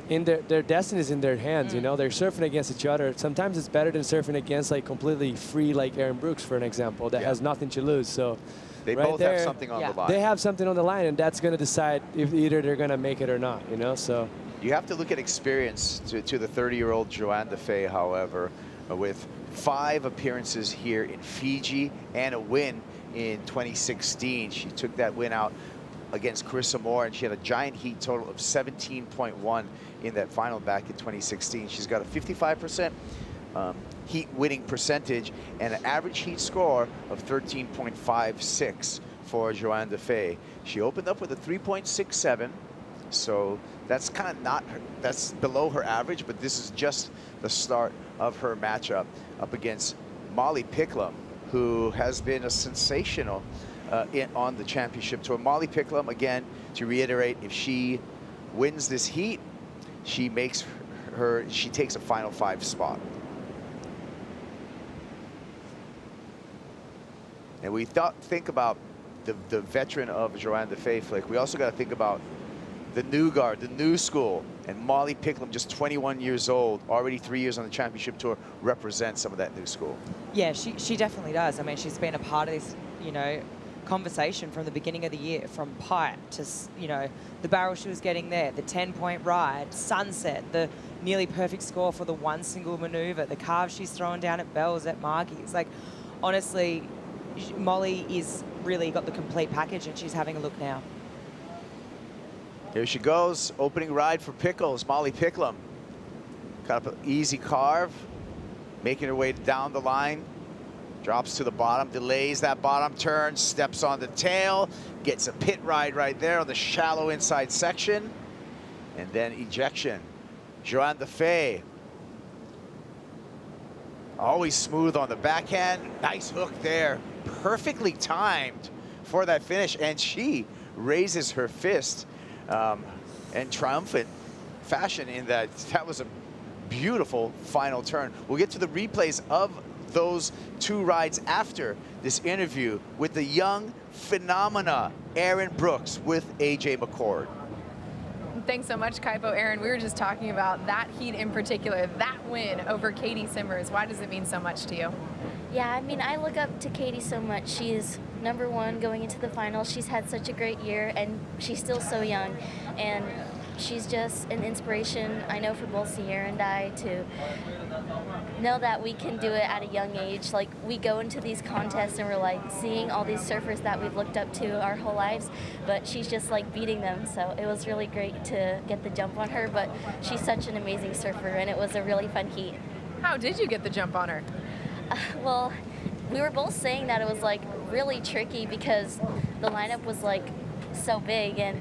in their destiny is in their hands, you know? They're surfing against each other. Sometimes it's better than surfing against, like, completely free, like Aaron Brooks, for an example, that has nothing to lose. So They right both there, have something on the line. They have something on the line, and that's going to decide if either they're going to make it or not, you know, so. You have to look at experience to the 30-year-old Joanne Defay, however, with 5 appearances here in Fiji and a win in 2016. She took that win out against Carissa Moore, and she had a giant heat total of 17.1 in that final back in 2016. She's got a 55% heat winning percentage and an average heat score of 13.56 for Joanne Defay. She opened up with a 3.67, so that's kind of not her, that's below her average, but this is just the start of her matchup up against Molly Picklum, who has been a sensational on the championship tour. Molly Picklum, again, to reiterate, if she wins this heat, she takes a final 5 spot. And we think about the veteran of Joanne Defay, Flick. We also got to think about the new guard, the new school, and Molly Picklum, just 21 years old, already 3 years on the championship tour, represents some of that new school. Yeah, she definitely does. I mean, she's been a part of this, you know, conversation from the beginning of the year, from pipe to, you know, the barrel she was getting there, the 10-point ride, sunset, the nearly perfect score for the one single maneuver, the carve she's throwing down at Bells, at Margie's. It's like, honestly, Molly is really got the complete package, and she's having a look now. Here she goes, opening ride for Pickles, Molly Picklum. Got up an easy carve, making her way down the line. Drops to the bottom, delays that bottom turn, steps on the tail, gets a pit ride right there on the shallow inside section, and then ejection. Joanne Defay, always smooth on the backhand. Nice hook there, perfectly timed for that finish, and she raises her fist in triumphant fashion in that. That was a beautiful final turn. We'll get to the replays of those 2 rides after this interview with the young phenomena, Aaron Brooks with AJ McCord. Thanks so much, Kaipo. Aaron, we were just talking about that heat in particular, that win over Katie Simmers. Why does it mean so much to you? Yeah, I mean, I look up to Katie so much. She's #1 going into the final. She's had such a great year, and she's still so young. And she's just an inspiration, I know, for both Sierra and I to know that we can do it at a young age. Like, we go into these contests and we're like seeing all these surfers that we've looked up to our whole lives, but she's just like beating them. So it was really great to get the jump on her, but she's such an amazing surfer, and it was a really fun heat. How did you get the jump on her? Well, we were both saying that it was like really tricky because the lineup was like so big, and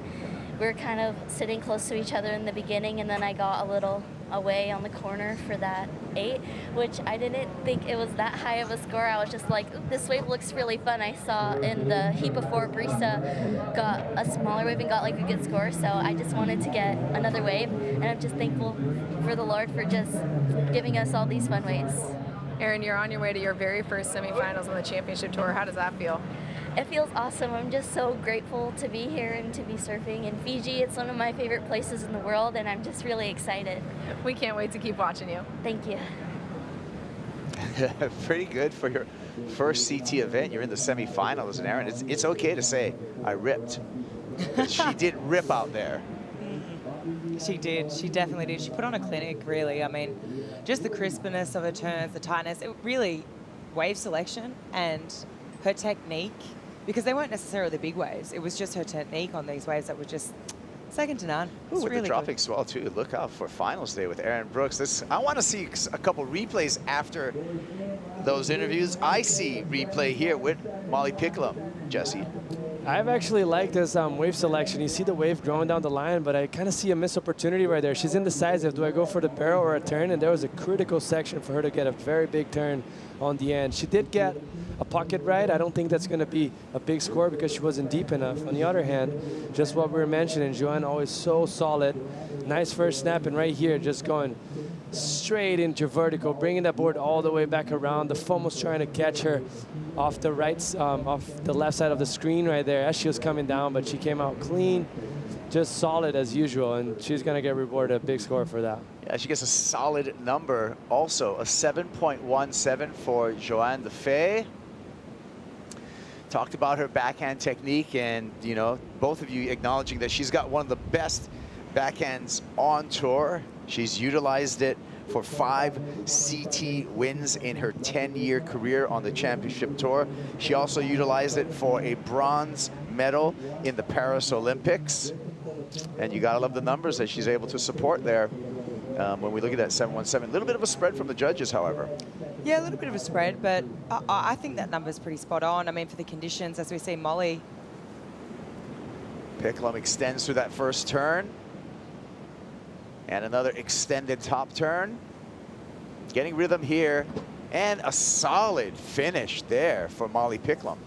we were kind of sitting close to each other in the beginning, and then I got a little away on the corner for that 8, which I didn't think it was that high of a score. I was just like, this wave looks really fun. I saw in the heat before Brisa got a smaller wave and got like a good score, so I just wanted to get another wave, and I'm just thankful for the Lord for just giving us all these fun waves. Aaron, you're on your way to your very first semifinals on the championship tour. How does that feel? It feels awesome. I'm just so grateful to be here and to be surfing in Fiji. It's one of my favorite places in the world, and I'm just really excited. We can't wait to keep watching you. Thank you. Pretty good for your first CT event. You're in the semifinals, and Aaron, it's okay to say, I ripped. She did rip out there. She did. She definitely did. She put on a clinic, really. I mean, just the crispness of her turns, the tightness, it really, wave selection and her technique, because they weren't necessarily the big waves. It was just her technique on these waves that were just second to none. Ooh, with really the dropping swell, too. Look out for finals day with Aaron Brooks. I want to see a couple replays after those interviews. I see replay here with Molly Picklum. Jesse. I've actually liked this wave selection. You see the wave growing down the line, but I kind of see a missed opportunity right there. She's indecisive. Do I go for the barrel or a turn? And there was a critical section for her to get a very big turn on the end. She did get a pocket ride. I don't think that's going to be a big score because she wasn't deep enough. On the other hand, just what we were mentioning, Joanne always so solid. Nice first snap, and right here, just going straight into vertical, bringing that board all the way back around. The foam was trying to catch her off the off the left side of the screen right there as she was coming down, but she came out clean, just solid as usual, and she's going to get rewarded a big score for that. Yeah, she gets a solid number also, a 7.17 for Joanne Defay. talked about her backhand technique, and you know, both of you acknowledging that she's got one of the best backhands on tour. She's utilized it for 5 CT wins in her 10-year career on the championship tour. She also utilized it for a bronze medal in the Paris Olympics. And you gotta love the numbers that she's able to support there. When we look at that 717, a little bit of a spread from the judges, however. Yeah, a little bit of a spread, but I think that number's pretty spot on. I mean, for the conditions, as we see Molly. Boukhiam extends through that first turn. And another extended top turn. Getting rhythm here. And a solid finish there for Molly Boukhiam.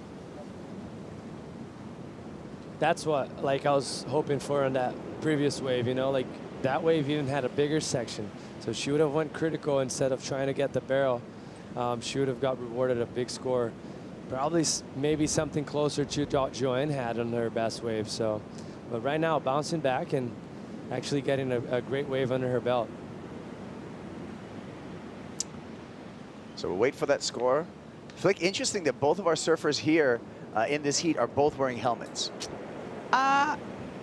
That's what, like, I was hoping for on that previous wave, you know, like that wave even had a bigger section. So she would have went critical instead of trying to get the barrel. She would have got rewarded a big score. Probably maybe something closer to what Joanne had on her best wave. So, but right now bouncing back and actually getting a great wave under her belt. So we'll wait for that score. Flick, interesting that both of our surfers here in this heat are both wearing helmets.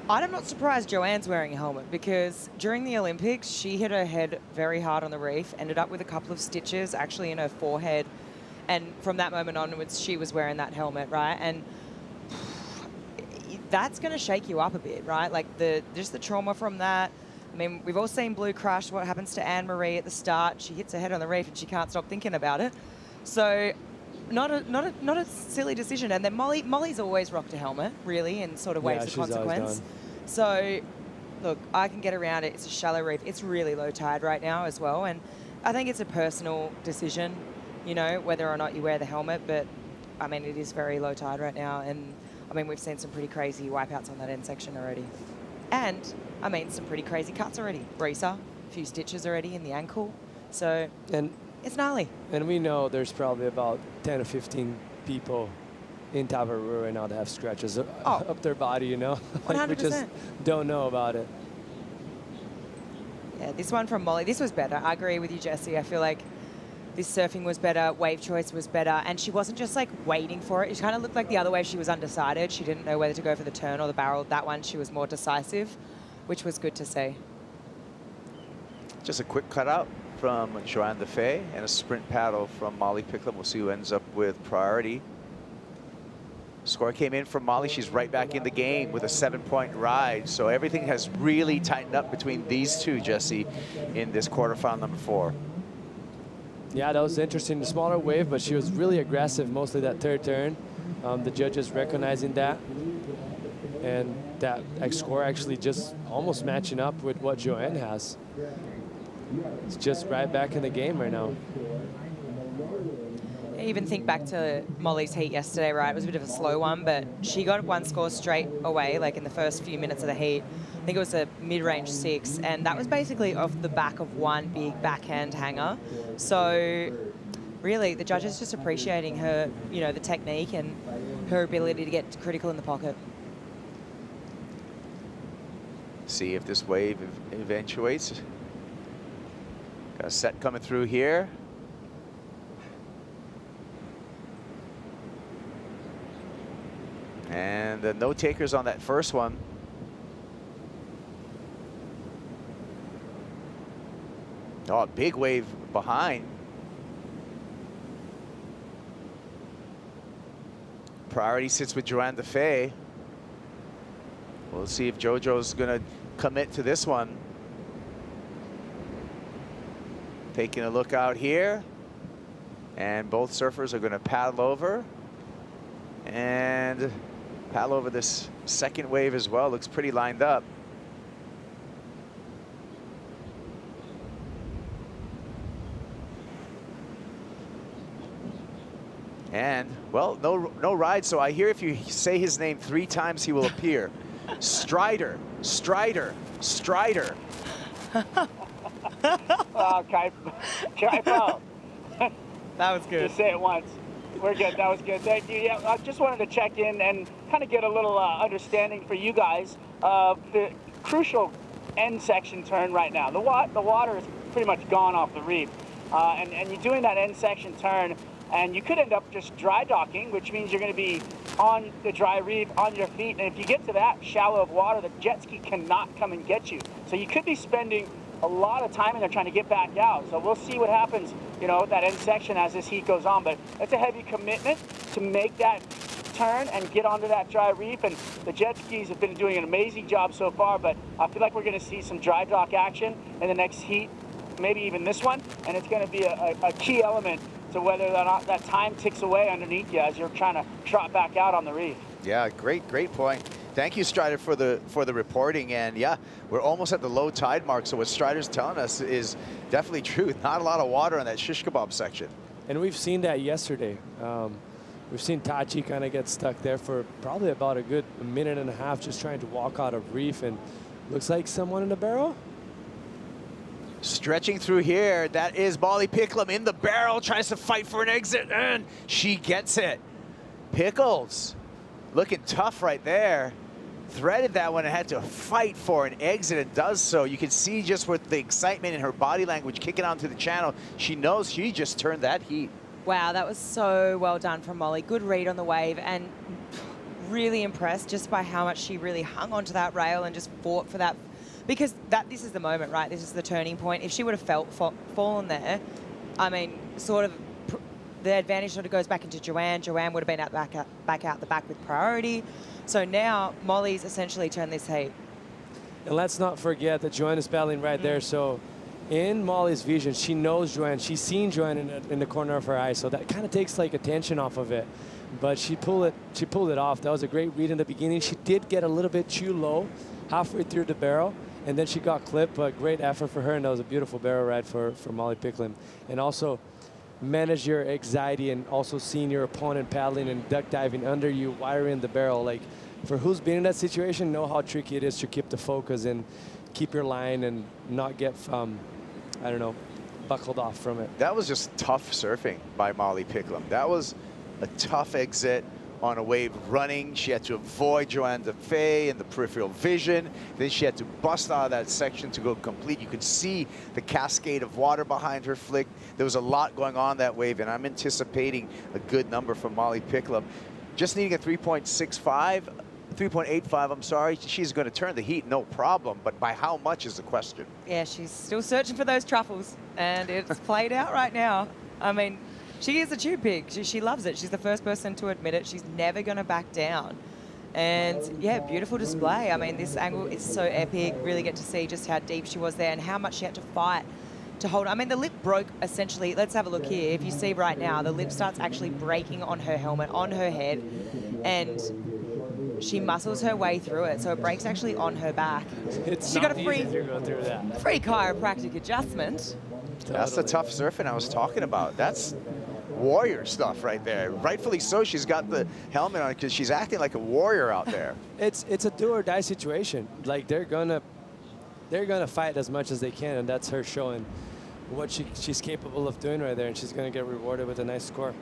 I'm not surprised Joanne's wearing a helmet, because during the Olympics, she hit her head very hard on the reef, ended up with a couple of stitches actually in her forehead. And from that moment onwards, she was wearing that helmet, right? And that's going to shake you up a bit, right? Like just the trauma from that. I mean, we've all seen Blue Crush, what happens to Anne-Marie at the start. She hits her head on the reef and she can't stop thinking about it. So not a silly decision. And then Molly's always rocked a helmet, really, in sort of waves of consequence. So look, I can get around it. It's a shallow reef. It's really low tide right now as well. And I think it's a personal decision, you know, whether or not you wear the helmet. But I mean, it is very low tide right now. And I mean, we've seen some pretty crazy wipeouts on that end section already. And I mean, some pretty crazy cuts already. Breezer, a few stitches already in the ankle. So it's gnarly. And we know there's probably about 10 or 15 people in Tavarua right now that have scratches up their body, you know? Like, we just don't know about it. Yeah, this one from Molly, this was better. I agree with you, Jesse. I feel like this surfing was better, wave choice was better, and she wasn't just like waiting for it. It kind of looked like the other wave she was undecided. She didn't know whether to go for the turn or the barrel. That one, she was more decisive, which was good to see. Just a quick cutout from Joanne Defay and a sprint paddle from Molly Boukhiam. We'll see who ends up with priority. Score came in from Molly. She's right back in the game with a 7-point ride. So everything has really tightened up between these two, Jesse, in this quarterfinal number 4. Yeah, that was interesting. The smaller wave, but she was really aggressive, mostly that third turn. The judges recognizing that. And that score actually just almost matching up with what Joanne has. It's just right back in the game right now. I even think back to Molly's heat yesterday, right? It was a bit of a slow one, but she got one score straight away, like in the first few minutes of the heat. I think it was a mid-range 6, and that was basically off the back of one big backhand hanger. So really, the judges just appreciating her, you know, the technique and her ability to get critical in the pocket. See if this wave eventuates. Got a set coming through here. And the no takers on that first one. Oh, a big wave behind. Priority sits with Joanne Defay. We'll see if JoJo's gonna commit to this one. Taking a look out here. And both surfers are gonna paddle over. And paddle over this second wave as well. Looks pretty lined up. And, well, no ride, so I hear if you say his name 3 times, he will appear. Strider, Strider, Strider. Oh, Kaipo. That was good. Just say it once. We're good. That was good. Thank you. Yeah, I just wanted to check in and kind of get a little understanding for you guys of the crucial end section turn right now. The water is pretty much gone off the reef. and you're doing that end section turn, and you could end up just dry docking, which means you're going to be on the dry reef, on your feet, and if you get to that shallow of water, the jet ski cannot come and get you. So you could be spending a lot of time in there trying to get back out. So we'll see what happens, you know, that end section as this heat goes on, but it's a heavy commitment to make that turn and get onto that dry reef, and the jet skis have been doing an amazing job so far, but I feel like we're going to see some dry dock action in the next heat, maybe even this one, and it's going to be a key element to whether or not that time ticks away underneath you as you're trying to trot back out on the reef. Yeah, great point. Thank you, Strider, for the reporting. And yeah, we're almost at the low tide mark. So what Strider's telling us is definitely true. Not a lot of water on that shish kebab section. And we've seen that yesterday. We've seen Tachi kind of get stuck there for probably about a good minute and a half, just trying to walk out of reef. And looks like someone in the barrel. Stretching through here, that is Molly Picklum in the barrel, tries to fight for an exit, and she gets it. Pickles looking tough right there. Threaded that one and had to fight for an exit and does so. You can see just with the excitement in her body language kicking onto the channel, she knows she just turned that heat. Wow, that was so well done from Molly. Good read on the wave, and really impressed just by how much she really hung onto that rail and just fought for that. Because this is the moment, right? This is the turning point. If she would have fallen there, I mean, sort of the advantage sort of goes back into Joanne. Joanne would have been back out the back with priority. So now Molly's essentially turned this heat. And let's not forget that Joanne is battling right there. So in Molly's vision, she knows Joanne. She's seen Joanne in the corner of her eye. So that kind of takes like attention off of it. But she pulled it off. That was a great read in the beginning. She did get a little bit too low halfway through the barrel. And then she got clipped, but great effort for her, and that was a beautiful barrel ride for Molly Picklum. And also manage your anxiety and also seeing your opponent paddling and duck diving under you, wiring the barrel. Like, for who's been in that situation, know how tricky it is to keep the focus and keep your line and not get, I don't know, buckled off from it. That was just tough surfing by Molly Picklum. That was a tough exit on a wave running. She had to avoid Joanne DeFay in the peripheral vision. Then she had to bust out of that section to go complete. You could see the cascade of water behind her flick. There was a lot going on that wave, and I'm anticipating a good number from Molly Picklum. Just needing a 3.85, I'm sorry. She's going to turn the heat, no problem, but by how much is the question? Yeah, she's still searching for those truffles, and it's played out right now. I mean, she is a tube pig. She loves it. She's the first person to admit it. She's never going to back down. And yeah, beautiful display. I mean, this angle is so epic. Really get to see just how deep she was there and how much she had to fight to hold. I mean, the lip broke essentially. Let's have a look here. If you see right now, the lip starts actually breaking on her helmet, on her head, and she muscles her way through it. So it breaks actually on her back. She got a free chiropractic adjustment. That's the tough surfing I was talking about. That's warrior stuff right there. Rightfully so, she's got the helmet on because she's acting like a warrior out there. It's a do or die situation. Like they're gonna fight as much as they can, and that's her showing what she's capable of doing right there, and she's gonna get rewarded with a nice score.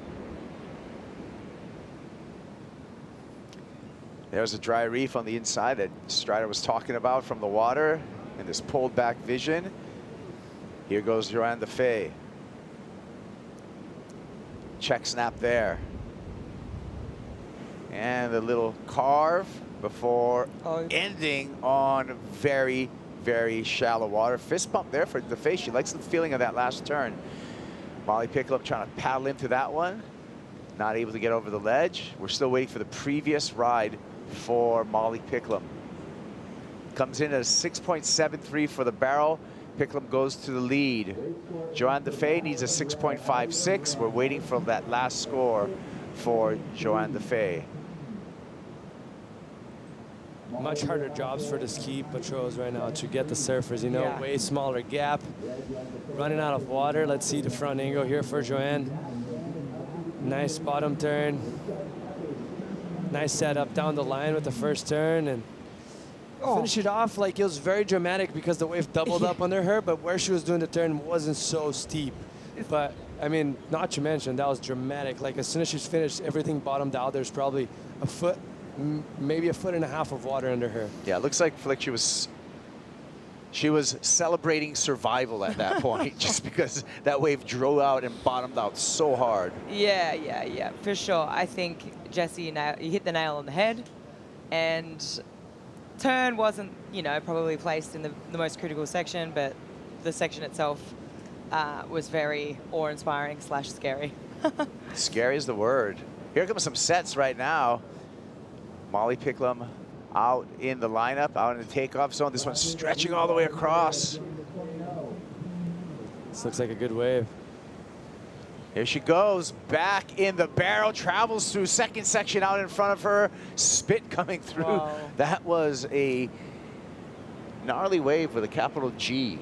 There's a dry reef on the inside that Strider was talking about from the water and this pulled back vision. Here goes Joanne DeFay. Check snap there. And a little carve before ending on very, very shallow water. Fist bump there for DeFay. She likes the feeling of that last turn. Molly Picklum trying to paddle into that one. Not able to get over the ledge. We're still waiting for the previous ride for Molly Picklum. Comes in at a 6.73 for the barrel. Picklum goes to the lead. Joanne DeFay needs a 6.56. We're waiting for that last score for Joanne DeFay. Much harder jobs for the ski patrols right now to get the surfers, you know, way smaller gap, running out of water. Let's see the front angle here for Joanne. Nice bottom turn. Nice setup down the line with the first turn, and finish it off like it was very dramatic because the wave doubled up under her, but where she was doing the turn wasn't so steep. But I mean, not to mention, that was dramatic. Like as soon as she's finished, everything bottomed out. There's probably a foot, maybe a foot and a half of water under her. Yeah, it looks like she She was celebrating survival at that point, just because that wave drove out and bottomed out so hard. Yeah, for sure. I think, Jesse, you hit the nail on the head, and turn wasn't, probably placed in the most critical section, but the section itself was very awe-inspiring / scary. Scary is the word. Here comes some sets right now. Molly Picklum out in the lineup, out in the takeoff zone. This one's stretching all the way across. This looks like a good wave. Here she goes, back in the barrel, travels through second section out in front of her. Spit coming through. Wow. That was a gnarly wave with a capital G.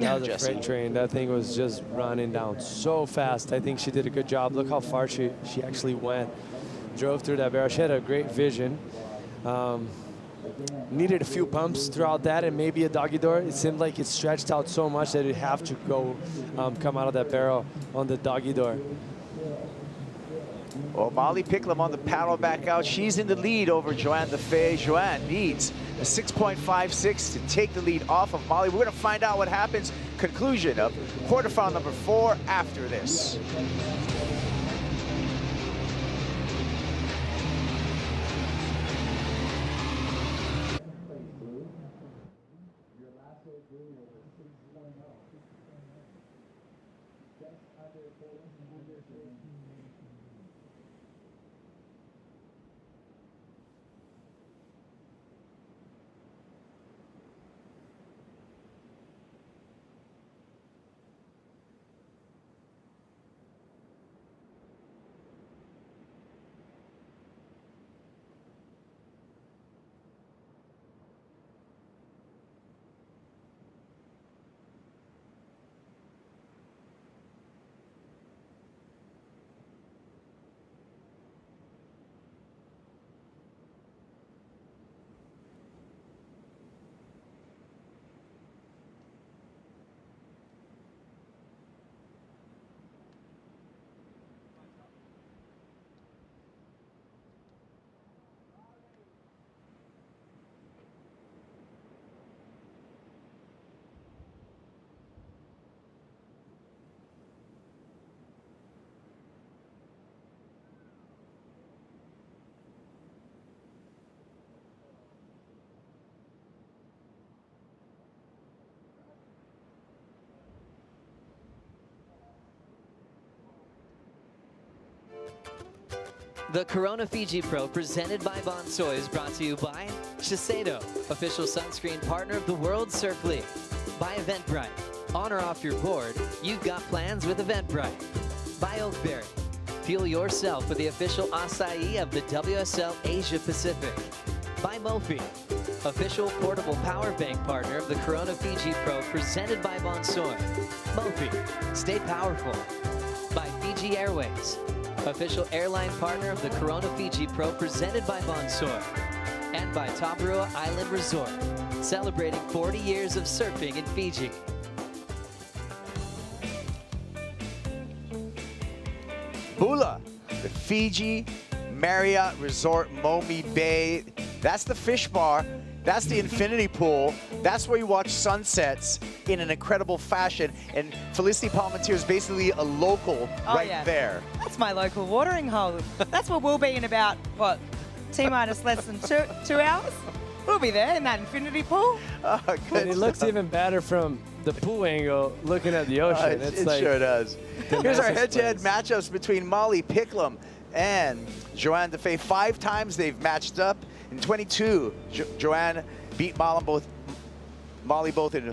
That was a freight train. That thing was just running down so fast. I think she did a good job. Look how far she actually went. Drove through that barrel. She had a great vision. Needed a few pumps throughout that and maybe a doggy door. It seemed like it stretched out so much that it'd have to go come out of that barrel on the doggy door. Well, Molly Picklum on the paddle back out. She's in the lead over Joanne Defay. Joanne needs a 6.56 to take the lead off of Molly. We're going to find out what happens. Conclusion of quarterfinal number 4 after this. The Corona Fiji Pro, presented by Bonsoy, is brought to you by Shiseido, official sunscreen partner of the World Surf League. By Eventbrite, on or off your board, you've got plans with Eventbrite. By Oakberry, fuel yourself with the official acai of the WSL Asia Pacific. By Mophie, official portable power bank partner of the Corona Fiji Pro, presented by Bonsoy. Mophie, stay powerful. By Fiji Airways, official airline partner of the Corona Fiji Pro, presented by Bonsoy. And by Tabarua Island Resort, celebrating 40 years of surfing in Fiji. Bula, the Fiji Marriott Resort Momi Bay. That's the fish bar. That's the infinity pool. That's where you watch sunsets in an incredible fashion. And Felicity Palmentier is basically a local there. That's my local watering hole. That's where we'll be in about, what, T-minus less than two hours? We'll be there in that infinity pool. Oh, good And it looks even better from the pool angle, looking at the ocean. It sure does. Here's our head-to-head matchups between Molly Picklum and Joanne Defay. 5 times they've matched up. In 22, Joanne beat Molly both in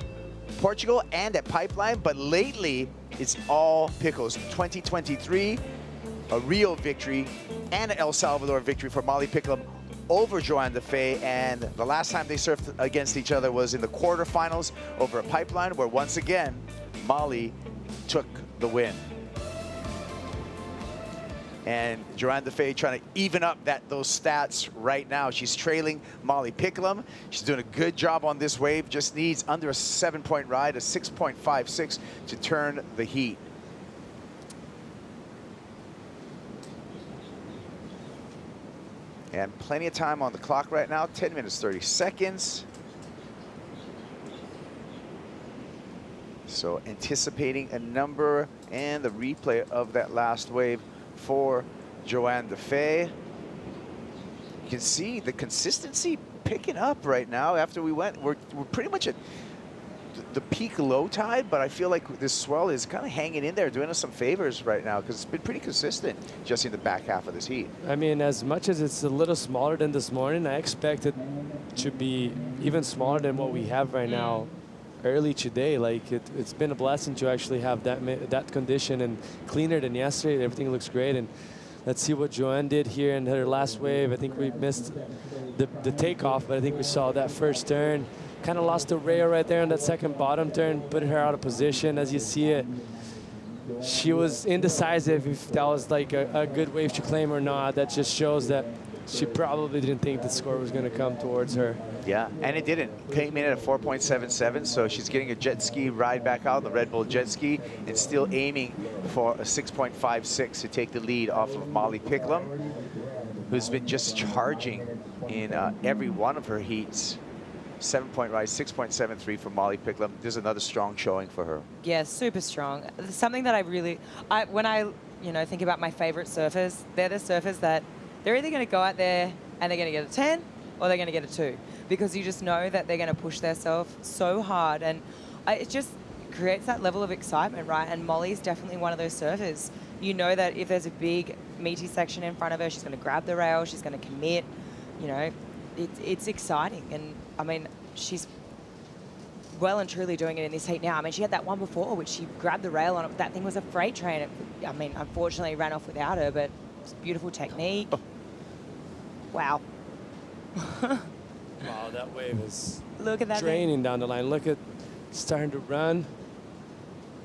Portugal and at Pipeline, but lately it's all Pickles. 2023, a Rio victory and an El Salvador victory for Molly Picklum over Joanne Defay, and the last time they surfed against each other was in the quarterfinals over a Pipeline, where once again Molly took the win. And Joanne Defay trying to even up those stats right now. She's trailing Molly Picklum. She's doing a good job on this wave. Just needs under a 7-point ride, a 6.56 to turn the heat. And plenty of time on the clock right now, 10 minutes, 30 seconds. So anticipating a number and the replay of that last wave for Joanne Defay. You can see the consistency picking up right now after we went. We're pretty much at the peak low tide, but I feel like this swell is kind of hanging in there, doing us some favors right now because it's been pretty consistent just in the back half of this heat. I mean, as much as it's a little smaller than this morning, I expect it to be even smaller than what we have right now early today. Like it's been a blessing to actually have that condition and cleaner than yesterday. Everything looks great. And let's see what Joanne did here in her last wave. I think we missed the takeoff, but I think we saw that first turn. Kind of lost the rail right there on that second bottom turn, put her out of position. As you see it, she was indecisive if that was like a good wave to claim or not. That just shows that she probably didn't think the score was going to come towards her. Yeah, and it didn't. Came in at a 4.77, so she's getting a jet ski ride back out, the Red Bull jet ski, and still aiming for a 6.56 to take the lead off of Molly Picklum, who's been just charging in every one of her heats. 7-point rise, 6.73 for Molly Picklum. There's another strong showing for her. Yeah, super strong. Something that when I think about my favorite surfers, they're the surfers that they're either going to go out there and they're going to get a 10 or they're going to get a 2, because you just know that they're going to push themselves so hard, and it just creates that level of excitement, right? And Molly's definitely one of those surfers. You know that if there's a big meaty section in front of her, she's going to grab the rail, she's going to commit. You know, it's exciting. And I mean, she's well and truly doing it in this heat now. I mean, she had that one before, which she grabbed the rail on it. That thing was a freight train. I mean, unfortunately, ran off without her, but it's beautiful technique. Wow. Wow, that wave is Look at that draining down the line. Look at starting to run.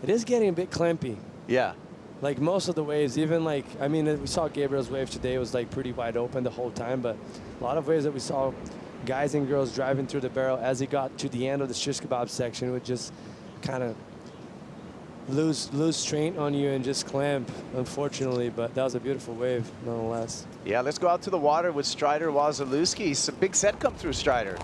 It is getting a bit clampy. Yeah. Like most of the waves, even like, I mean, we saw Gabriel's wave today was like pretty wide open the whole time, but a lot of waves that we saw guys and girls driving through the barrel as he got to the end of the shish kebab section would just kind of lose strength on you and just clamp, unfortunately, but that was a beautiful wave nonetheless. Yeah, let's go out to the water with Strider Wazalewski. It's a big set come through, Strider.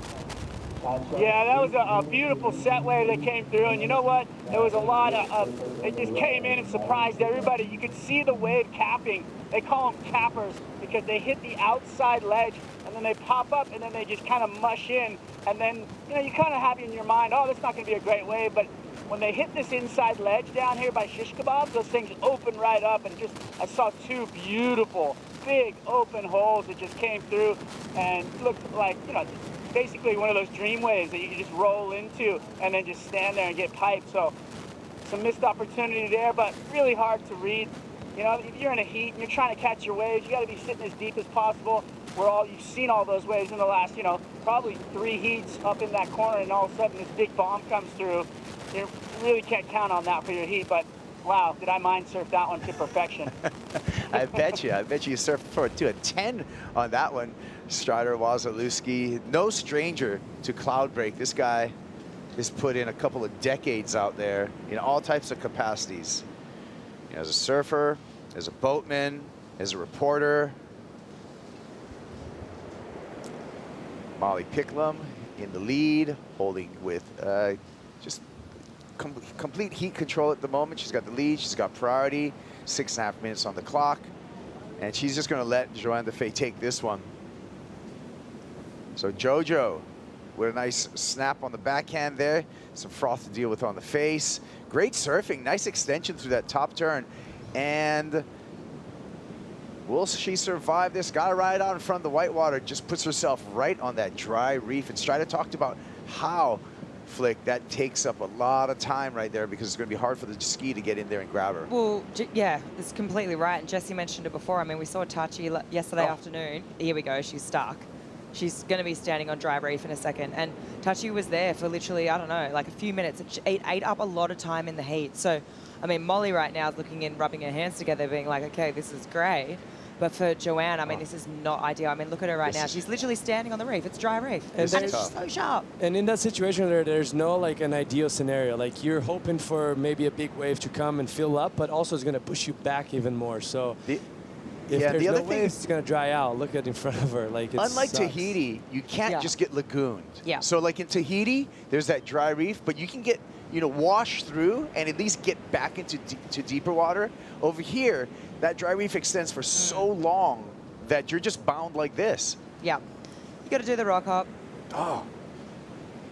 Yeah, that was a beautiful set wave that came through, and you know what? There was a lot of it just came in and surprised everybody. You could see the wave capping. They call them cappers because they hit the outside ledge, and then they pop up, and then they just kind of mush in, and then, you know, you kind of have in your mind, oh, that's not going to be a great wave, but when they hit this inside ledge down here by shish kebabs, those things open right up, and just, I saw two beautiful, big open holes that just came through, and looked like, you know, basically one of those dream waves that you can just roll into and then just stand there and get piped. So some missed opportunity there, but really hard to read. You know, if you're in a heat and you're trying to catch your waves, you got to be sitting as deep as possible. You've seen all those waves in the last, you know, probably 3 heats up in that corner, and all of a sudden this big bomb comes through. You really can't count on that for your heat, but wow, did I mind surf that one to perfection. I bet you surfed for to a 10 on that one. Strider Wazalewski, no stranger to Cloudbreak. This guy has put in a couple of decades out there in all types of capacities. You know, as a surfer, as a boatman, as a reporter. Molly Picklum in the lead, holding with just complete heat control at the moment. She's got the lead, she's got priority, 6.5 minutes on the clock, and she's just going to let Joanne Defay take this one. So Jojo with a nice snap on the backhand there, some froth to deal with on the face. Great surfing, nice extension through that top turn, and will she survive this? Got to ride out in front of the whitewater, just puts herself right on that dry reef. And Strider talked about how, Flick, that takes up a lot of time right there because it's going to be hard for the ski to get in there and grab her. Well, yeah, that's completely right. And Jesse mentioned it before. I mean, we saw Tachi yesterday afternoon. Here we go, she's stuck. She's going to be standing on dry reef in a second. And Tachi was there for literally, I don't know, like a few minutes. It ate up a lot of time in the heat. So, I mean, Molly right now is looking in, rubbing her hands together, being like, okay, this is great. But for Joanne, I mean, this is not ideal. I mean, look at her right now. She's literally standing on the reef. It's dry reef. And it's so sharp. And in that situation, there's no like an ideal scenario. Like you're hoping for maybe a big wave to come and fill up, but also it's going to push you back even more. So if there's no waves, it's going to dry out. Look at in front of her. Like unlike Tahiti, you can't just get lagooned. Yeah. So like in Tahiti, there's that dry reef, but you can get you know, wash through and at least get back into to deeper water. Over here, that dry reef extends for so long that you're just bound like this. Yeah. You got to do the rock hop. Oh.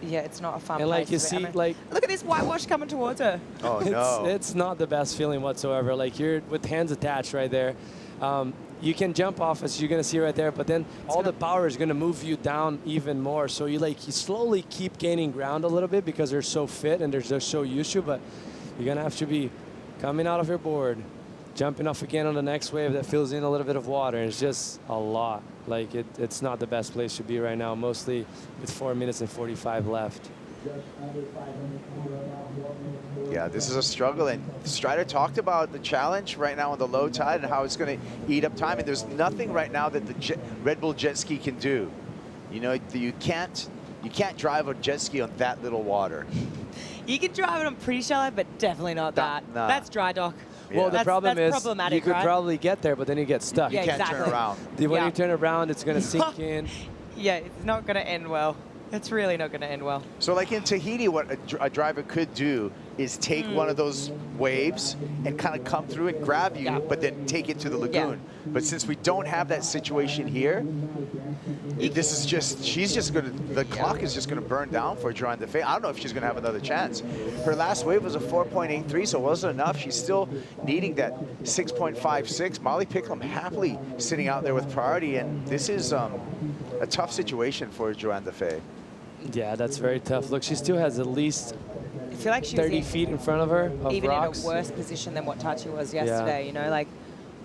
Yeah, it's not a fun And like place you to be. see, I mean, like look at this whitewash coming towards her. Oh no. It's not the best feeling whatsoever. Like you're with hands attached right there. You can jump off as you're gonna see right there, but then all the power is gonna move you down even more. So you slowly keep gaining ground a little bit because they're so fit and they're so used to, but you're gonna have to be coming out of your board, jumping off again on the next wave that fills in a little bit of water. And it's just a lot. Like it's not the best place to be right now, mostly with 4 minutes and 45 left. Yeah, this is a struggle, and Strider talked about the challenge right now on the low tide and how it's going to eat up time, and there's nothing right now that the Red Bull jet ski can do. You know, you can't drive a jet ski on that little water. You can drive it on pretty shallow, but definitely not that. Nah. That's dry dock. Yeah. Well, the problem that's is problematic, you could right? probably get there, but then you get stuck. Yeah, You can't exactly. turn around. When you turn around, it's going to sink in. Yeah, it's not going to end well. It's really not going to end well. So like in Tahiti, what a driver could do is take one of those waves and kind of come through and grab you, but then take it to the lagoon. But since we don't have that situation here, this is just, she's just going to, the clock is just going to burn down for Joanne Defay. I don't know if she's going to have another chance. Her last wave was a 4.83, so it wasn't enough. She's still needing that 6.56. Molly Picklum happily sitting out there with priority, and this is a tough situation for Joanne Defay. Yeah, that's very tough. Look, she still has at least I feel like she 30 was feet in front of her of even rocks. in a worse position than what Tachi was yesterday. You know, like,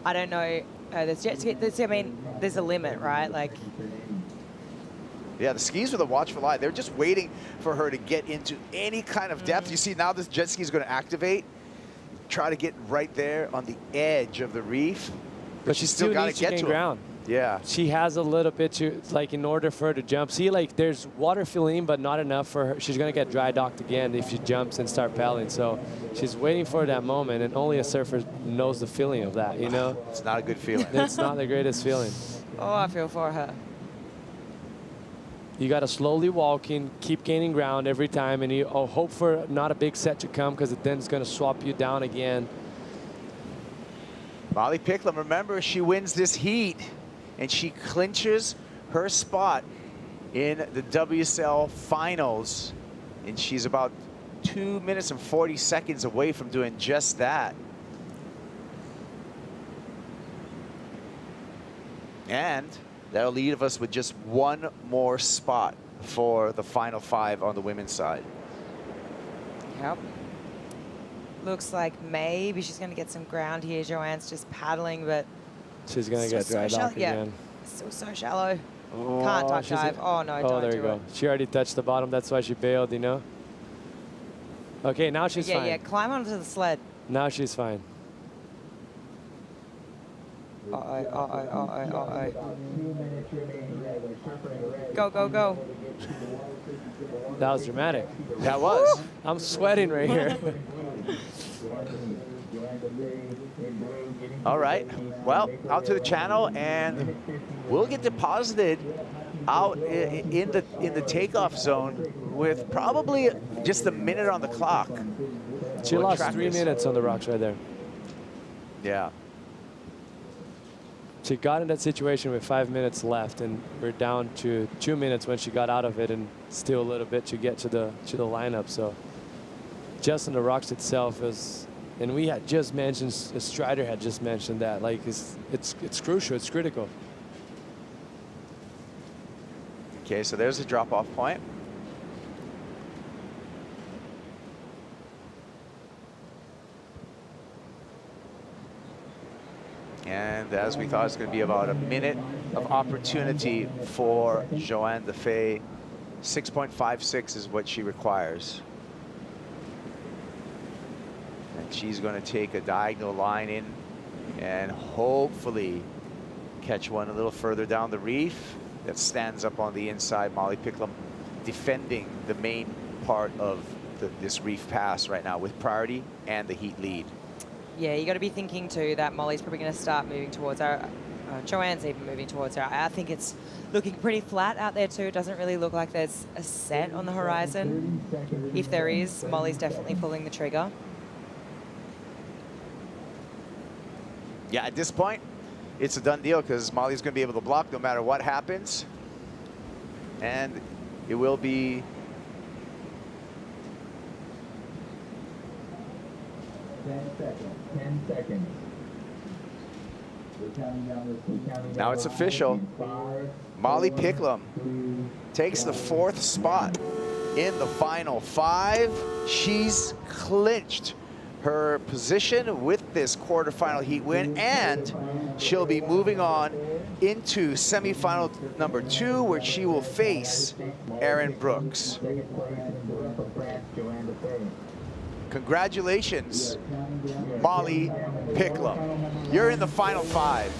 I don't know. There's jet ski, I mean, there's a limit, right? Like, yeah, the skis with a watchful eye. They're just waiting for her to get into any kind of depth. You see now this jet ski is going to activate, try to get right there on the edge of the reef. But she still got needs to to get gain to ground. Yeah. She has a little bit to, like, in order for her to jump. See, like, there's water filling in, but not enough for her. She's going to get dry docked again if she jumps and start paddling. So she's waiting for that moment, and only a surfer knows the feeling of that, you know? It's not a good feeling. It's not the greatest feeling. oh, I feel for her. You got to slowly walk in, keep gaining ground every time, and you hope for not a big set to come because then it's going to swap you down again. Molly Picklum, remember, she wins this heat, and she clinches her spot in the WSL Finals, and she's about 2 minutes and 40 seconds away from doing just that. And that'll leave us with just one more spot for the final 5 on the women's side. Yep. Looks like maybe she's going to get some ground here. Joanne's just paddling, but She's going to get dry docked again. Still so shallow. Oh, Can't duck she's dive. Oh, no, oh, don't there do you go. it. She already touched the bottom. That's why she bailed, you know? Okay, now she's fine. Yeah, climb onto the sled. Now she's fine. Go, go, go. That was dramatic. That was. I'm sweating right here. All right, well, out to the channel, and we'll get deposited out in the takeoff zone with probably just a minute on the clock. She lost 3 minutes on the rocks right there. Yeah. She got in that situation with 5 minutes left, and we're down to 2 minutes when she got out of it, and still a little bit to get to the lineup. So just on the rocks itself is, and we had just mentioned, Strider had just mentioned that, like it's crucial, it's critical. Okay, so there's the drop-off point. And as we thought, it's going to be about a minute of opportunity for Joanne Defay. 6.56 is what she requires. And she's going to take a diagonal line in and hopefully catch one a little further down the reef that stands up on the inside. Molly Picklum defending the main part of this reef pass right now with priority and the heat lead. Yeah, you got to be thinking too that Molly's probably going to start moving towards her. Joanne's even moving towards her. I think it's looking pretty flat out there too. It doesn't really look like there's a set on the horizon. If there is, Molly's definitely pulling the trigger. Yeah, at this point, it's a done deal because Molly's going to be able to block no matter what happens. And it will be 10 seconds. 10 seconds. Now it's official. Molly Boukhiam takes the 4th spot in the final 5. She's clinched her position with this quarterfinal heat win, and she'll be moving on into semifinal number 2, where she will face Erin Brooks. Congratulations, Molly Boukhiam. You're in the final 5.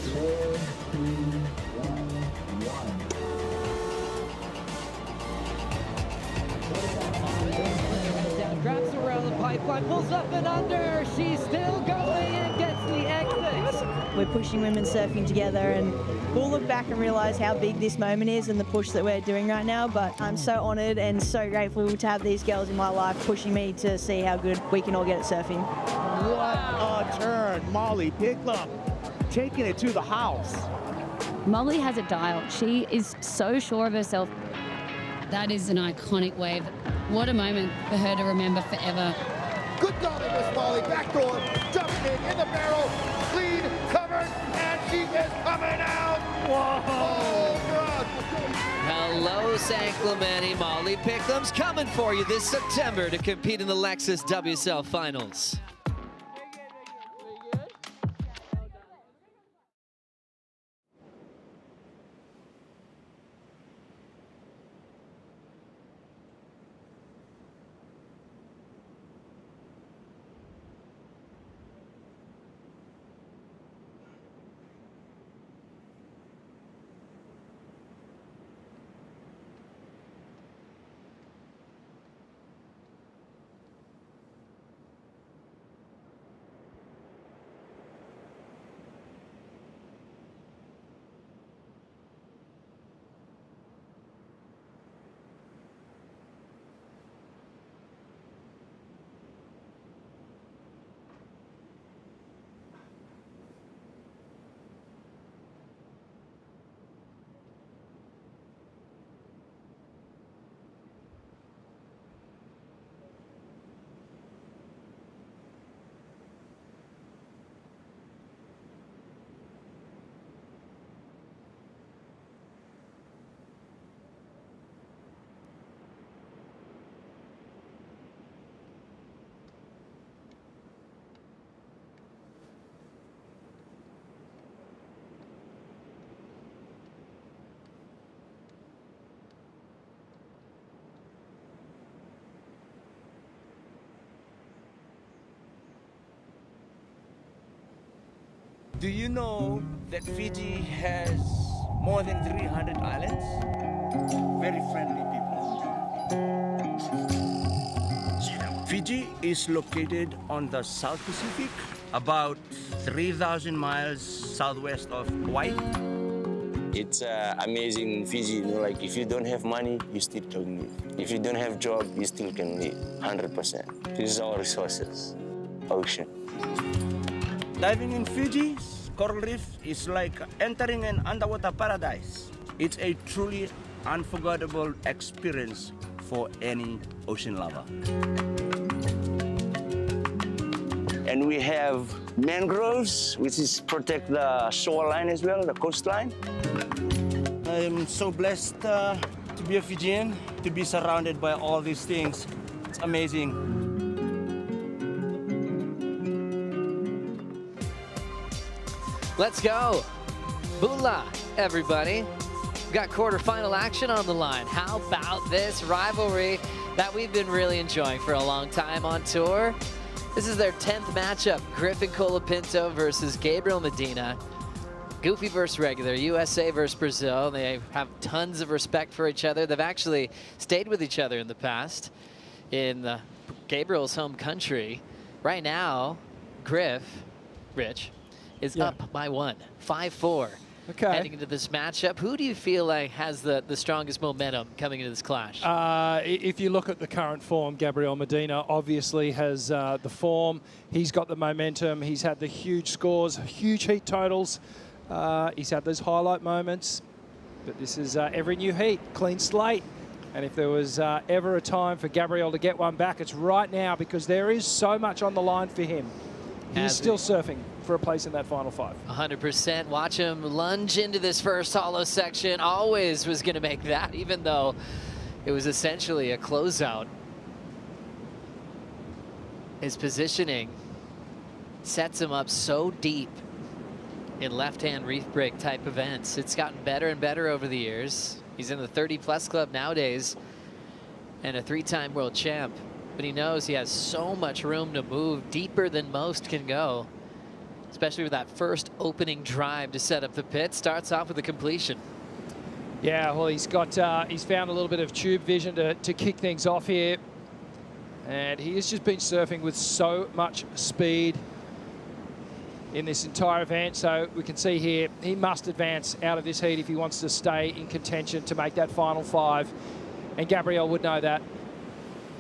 Grabs around the pipeline, pulls up and under. She's still going and gets the exit. We're pushing women's surfing together, and we'll look back and realize how big this moment is and the push that we're doing right now. But I'm so honored and so grateful to have these girls in my life pushing me to see how good we can all get at surfing. What a turn. Molly Boukhiam taking it to the house. Molly has it dialed. She is so sure of herself. That is an iconic wave. What a moment for her to remember forever. Good going with Molly. Backdoor, jumping in the barrel, lead covered, and she is coming out. Whoa! Oh, Hello, San Clemente. Molly Boukhiam's coming for you this September to compete in the Lexus WSL Finals. Do you know that Fiji has more than 300 islands? Very friendly people. Fiji is located on the South Pacific, about 3,000 miles southwest of Hawaii. It's amazing Fiji, you know, like if you don't have money, you still can live. If you don't have job, you still can live, 100%. This is our resources, ocean. Diving in Fiji, coral reef is like entering an underwater paradise. It's a truly unforgettable experience for any ocean lover. And we have mangroves, which is protect the shoreline as well, the coastline. I'm so blessed to be a Fijian, to be surrounded by all these things. It's amazing. Let's go. Bula, everybody. We've got quarterfinal action on the line. How about this rivalry that we've been really enjoying for a long time on tour? This is their 10th matchup. Griffin Colapinto versus Gabriel Medina. Goofy versus regular, USA versus Brazil. They have tons of respect for each other. They've actually stayed with each other in the past in Gabriel's home country. Right now, Rich, is up by 1, 5-4. heading into this matchup. Who do you feel like has the strongest momentum coming into this clash? If you look at the current form, Gabriel Medina obviously has the form. He's got the momentum. He's had the huge scores, huge heat totals. He's had those highlight moments. But this is every new heat, clean slate. And if there was ever a time for Gabriel to get one back, it's right now, because there is so much on the line for him. He's still surfing for a place in that final 5. 100%. Watch him lunge into this first hollow section. Always was going to make that, even though it was essentially a closeout. His positioning sets him up so deep in left-hand reef break type events. It's gotten better and better over the years. He's in the 30-plus club nowadays and a 3-time world champ. But he knows he has so much room to move, deeper than most can go, especially with that first opening drive to set up the pit. Starts off with a completion. Yeah, well, he's found a little bit of tube vision to kick things off here. And he has just been surfing with so much speed in this entire event. So we can see here, he must advance out of this heat if he wants to stay in contention to make that final 5. And Gabriel would know that.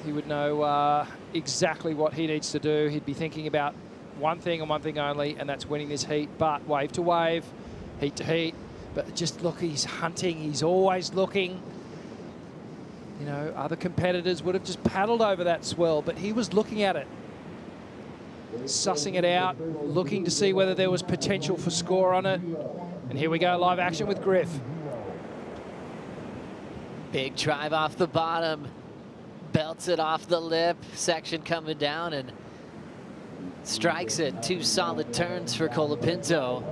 He would know exactly what he needs to do. He'd be thinking about one thing and one thing only, and that's winning this heat. But wave to wave, heat to heat. But just look, he's hunting. He's always looking. You know, other competitors would have just paddled over that swell, but he was looking at it, sussing it out, looking to see whether there was potential for score on it. And here we go, live action with Griff. Big drive off the bottom. Belts it off the lip, section coming down and strikes it. 2 solid turns for Colapinto.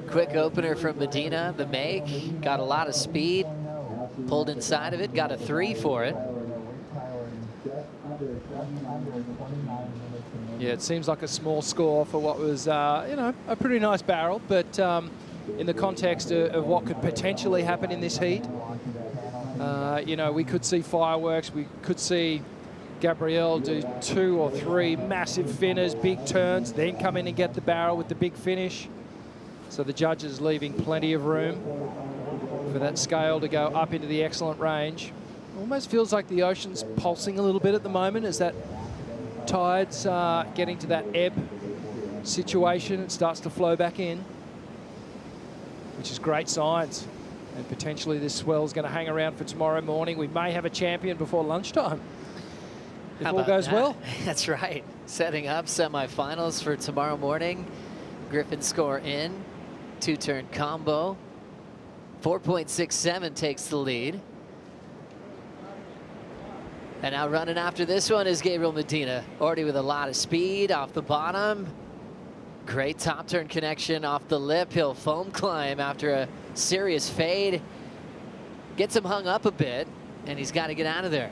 Quick opener from Medina, the make. Got a lot of speed, pulled inside of it, got a 3 for it. Yeah, it seems like a small score for what was, you know, a pretty nice barrel, but in the context of what could potentially happen in this heat, you know, we could see fireworks. We could see Gabriel do 2 or 3 massive finners, big turns, then come in and get the barrel with the big finish. So the judges leaving plenty of room for that scale to go up into the excellent range. Almost feels like the ocean's pulsing a little bit at the moment as that tide's getting to that ebb situation. It starts to flow back in, which is great signs. And potentially this swell's going to hang around for tomorrow morning. We may have a champion before lunchtime, if all goes well. That's right. Setting up semifinals for tomorrow morning. Griffin score in. 2-turn combo. 4.67 takes the lead. And now running after this one is Gabriel Medina. Already with a lot of speed off the bottom. Great top turn connection off the lip. He'll foam climb after a serious fade. Gets him hung up a bit, and he's got to get out of there.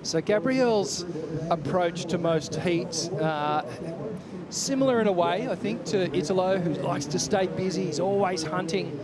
So Gabriel's approach to most heats, similar in a way, I think, to Italo, who likes to stay busy. He's always hunting.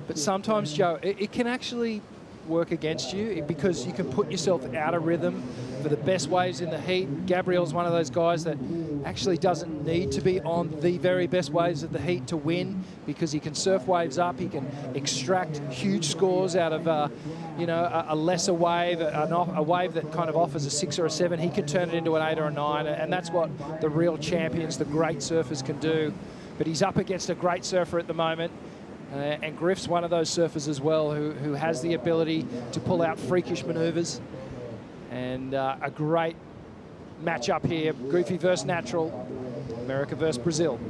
But sometimes, Joe, it can actually work against you because you can put yourself out of rhythm for the best waves in the heat. Gabriel's one of those guys that actually doesn't need to be on the very best waves of the heat to win, because he can surf waves up, he can extract huge scores out of you know, a lesser wave, a wave that kind of offers a 6 or a 7. He can turn it into an 8 or a 9, and that's what the real champions, the great surfers, can do. But he's up against a great surfer at the moment. And Griff's one of those surfers as well who has the ability to pull out freakish maneuvers. And a great matchup here, Goofy versus Natural, America versus Brazil.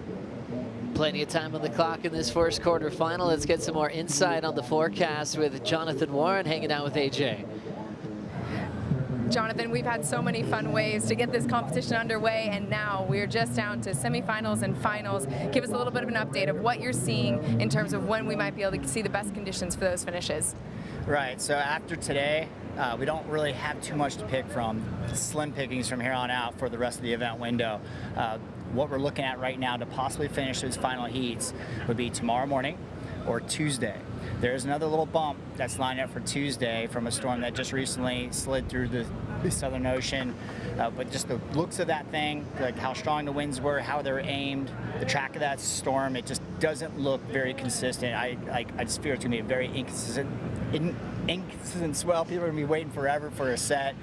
Plenty of time on the clock in this first quarterfinal. Let's get some more insight on the forecast with Jonathan Warren hanging out with AJ. Jonathan, we've had so many fun ways to get this competition underway, and now we're just down to semifinals and finals. Give us a little bit of an update of what you're seeing in terms of when we might be able to see the best conditions for those finishes. Right, so after today, we don't really have too much to pick from. Slim pickings from here on out for the rest of the event window. What we're looking at right now to possibly finish those final heats would be tomorrow morning or Tuesday. There's another little bump that's lined up for Tuesday from a storm that just recently slid through the Southern Ocean. But just the looks of that thing, like how strong the winds were, how they're aimed, the track of that storm, it just doesn't look very consistent. I just fear it's going to be a very inconsistent swell. People are going to be waiting forever for a set.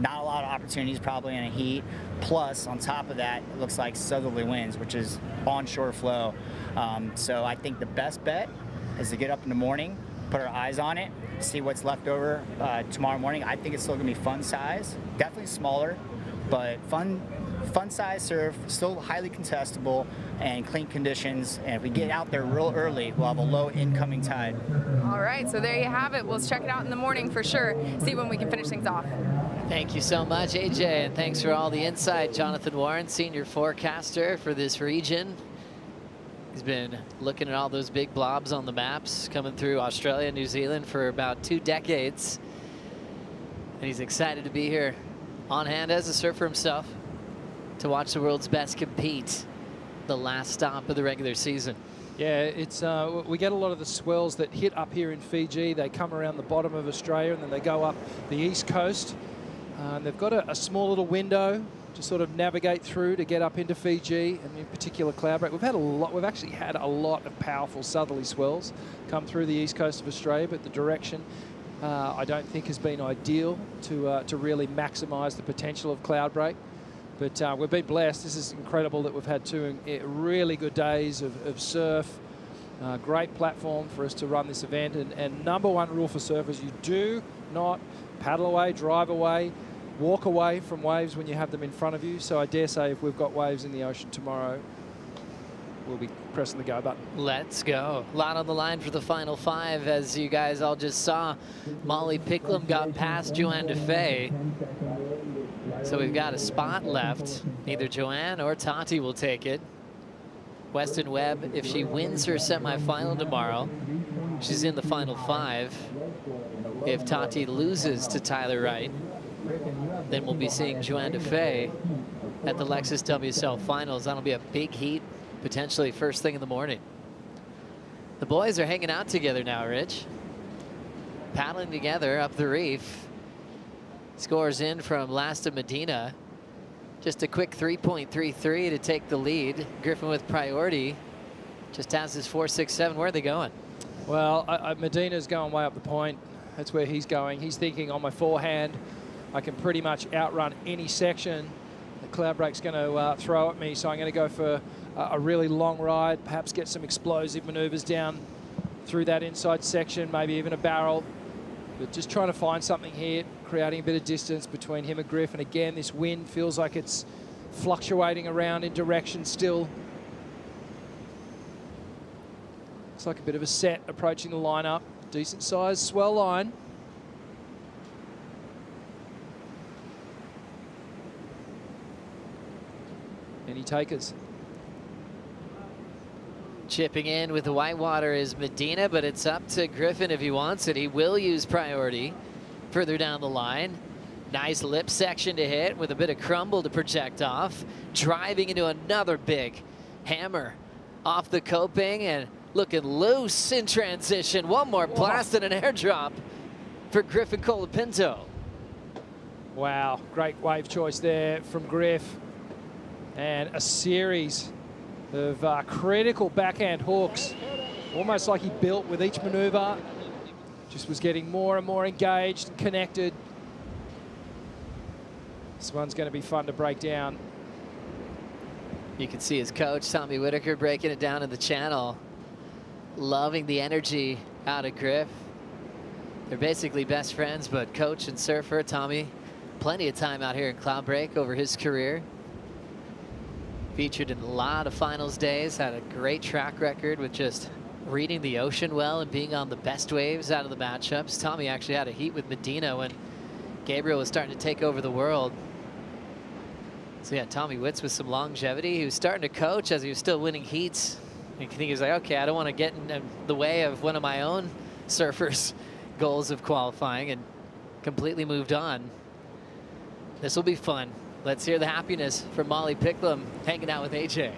Not a lot of opportunities probably in a heat. Plus, on top of that, it looks like southerly winds, which is onshore flow. So I think the best bet is to get up in the morning, put our eyes on it, see what's left over tomorrow morning. I think it's still going to be fun size, definitely smaller, but fun size surf, still highly contestable and clean conditions. And if we get out there real early, we'll have a low incoming tide. All right, so there you have it. We'll check it out in the morning for sure, see when we can finish things off. Thank you so much, AJ, and thanks for all the insight. Jonathan Warren, senior forecaster for this region. He's been looking at all those big blobs on the maps coming through Australia and New Zealand for about 2 decades. And he's excited to be here on hand as a surfer himself to watch the world's best compete, the last stop of the regular season. Yeah, it's we get a lot of the swells that hit up here in Fiji. They come around the bottom of Australia and then they go up the east coast. And they've got a small little window to sort of navigate through to get up into Fiji, and in particular Cloudbreak. We've actually had a lot of powerful southerly swells come through the east coast of Australia, but the direction I don't think has been ideal to really maximise the potential of Cloudbreak. But we've been blessed. This is incredible that we've had 2 really good days of surf. Great platform for us to run this event. And number 1 rule for surfers, you do not paddle away, drive away, walk away from waves when you have them in front of you. So I dare say if we've got waves in the ocean tomorrow, we'll be pressing the go button. Let's go. A lot on the line for the final 5, as you guys all just saw. Molly Picklum got past Joanne DeFay. So we've got a spot left. Neither Joanne or Tati will take it. Weston-Webb, if she wins her semifinal tomorrow, she's in the final 5. If Tati loses to Tyler Wright, then we'll be seeing Joanne DeFay at the Lexus WSL Finals. That'll be a big heat, potentially first thing in the morning. The boys are hanging out together now, Rich. Paddling together up the reef. Scores in from Lasta Medina. Just a quick 3.33 to take the lead. Griffin with priority. Just has his 4.67. Where are they going? Well, Medina's going way up the point. That's where he's going. He's thinking on my forehand, I can pretty much outrun any section that Cloudbreak's going to throw at me. So I'm going to go for a really long ride, perhaps get some explosive maneuvers down through that inside section, maybe even a barrel. But just trying to find something here, creating a bit of distance between him and Griff. And again, this wind feels like it's fluctuating around in direction still. Looks like a bit of a set approaching the lineup. Decent size swell line. Any takers? Chipping in with the whitewater is Medina, but it's up to Griffin if he wants it. He will use priority further down the line. Nice lip section to hit with a bit of crumble to project off. Driving into another big hammer off the coping and looking loose in transition. One more blast and an airdrop for Griffin Colapinto. Wow, great wave choice there from Griff. And a series of critical backhand hooks, almost like he built with each maneuver. Just was getting more and more engaged and connected. This one's going to be fun to break down. You can see his coach, Tommy Whitaker, breaking it down in the channel. Loving the energy out of Griff. They're basically best friends, but coach and surfer, Tommy, plenty of time out here in Cloudbreak over his career. Featured in a lot of finals days, had a great track record with just reading the ocean well and being on the best waves out of the matchups. Tommy actually had a heat with Medina when Gabriel was starting to take over the world. So yeah, Tommy Witts with some longevity. He was starting to coach as he was still winning heats. I think he was like, okay, I don't want to get in the way of one of my own surfers' goals of qualifying, and completely moved on. This will be fun. Let's hear the happiness from Molly Picklum hanging out with AJ.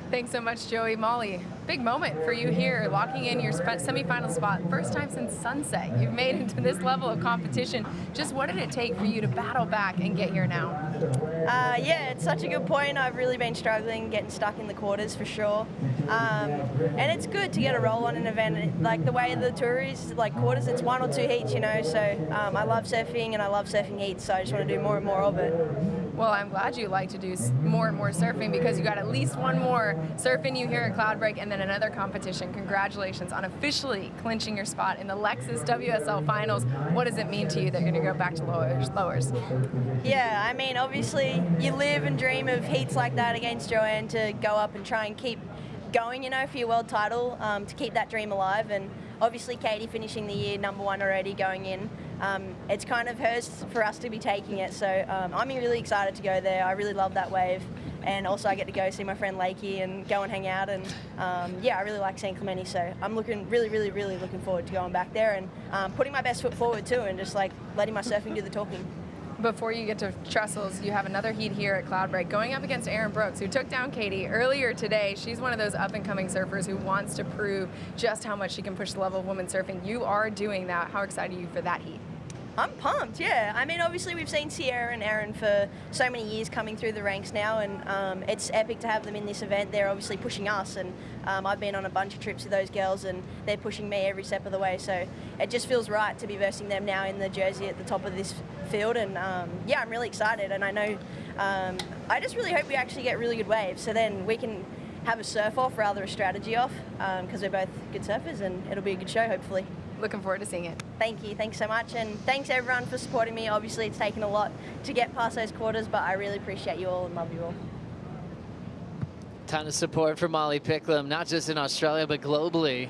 Thanks so much, Joey. Molly, Big moment for you here, locking in your semifinal spot. First time since sunset. You've made it to this level of competition. Just what did it take for you to battle back and get here now? Yeah, it's such a good point. I've really been struggling getting stuck in the quarters for sure. And it's good to get a roll on an event. Like the way the tour is, like quarters, it's 1 or 2 heats, you know. So I love surfing and I love surfing heats, so I just want to do more and more of it. Well, I'm glad you like to do more and more surfing because you got at least one more surf in you here at Cloudbreak and then another competition. Congratulations on officially clinching your spot in the Lexus WSL Finals. What does it mean to you that you're going to go back to lowers? Yeah, I mean, obviously you live and dream of heats like that against Joanne to go up and try and keep going, you know, for your world title, to keep that dream alive. And obviously Katie finishing the year #1 already going in. It's kind of hers for us to be taking it, so I'm really excited to go there. I really love that wave, and also I get to go see my friend Lakey and go and hang out, and yeah, I really like St. Clemente, so I'm really looking forward to going back there and putting my best foot forward too, and just like letting my surfing do the talking. Before you get to Trestles, you have another heat here at Cloudbreak going up against Erin Brooks, who took down Katie earlier today. She's one of those up-and-coming surfers who wants to prove just how much she can push the level of women's surfing. You are doing that. How excited are you for that heat? I'm pumped, yeah. I mean, obviously we've seen Sierra and Erin for so many years coming through the ranks now, and it's epic to have them in this event. They're obviously pushing us, and I've been on a bunch of trips with those girls, and they're pushing me every step of the way, so it just feels right to be versing them now in the jersey at the top of this field, and yeah, I'm really excited, and I know, I just really hope we actually get really good waves, so then we can have a surf off rather a strategy off, because we're both good surfers, and it'll be a good show, hopefully. Looking forward to seeing it. Thank you. Thanks so much. And thanks everyone for supporting me. Obviously, it's taken a lot to get past those quarters, but I really appreciate you all and love you all. Ton of support for Molly Picklum, not just in Australia, but globally,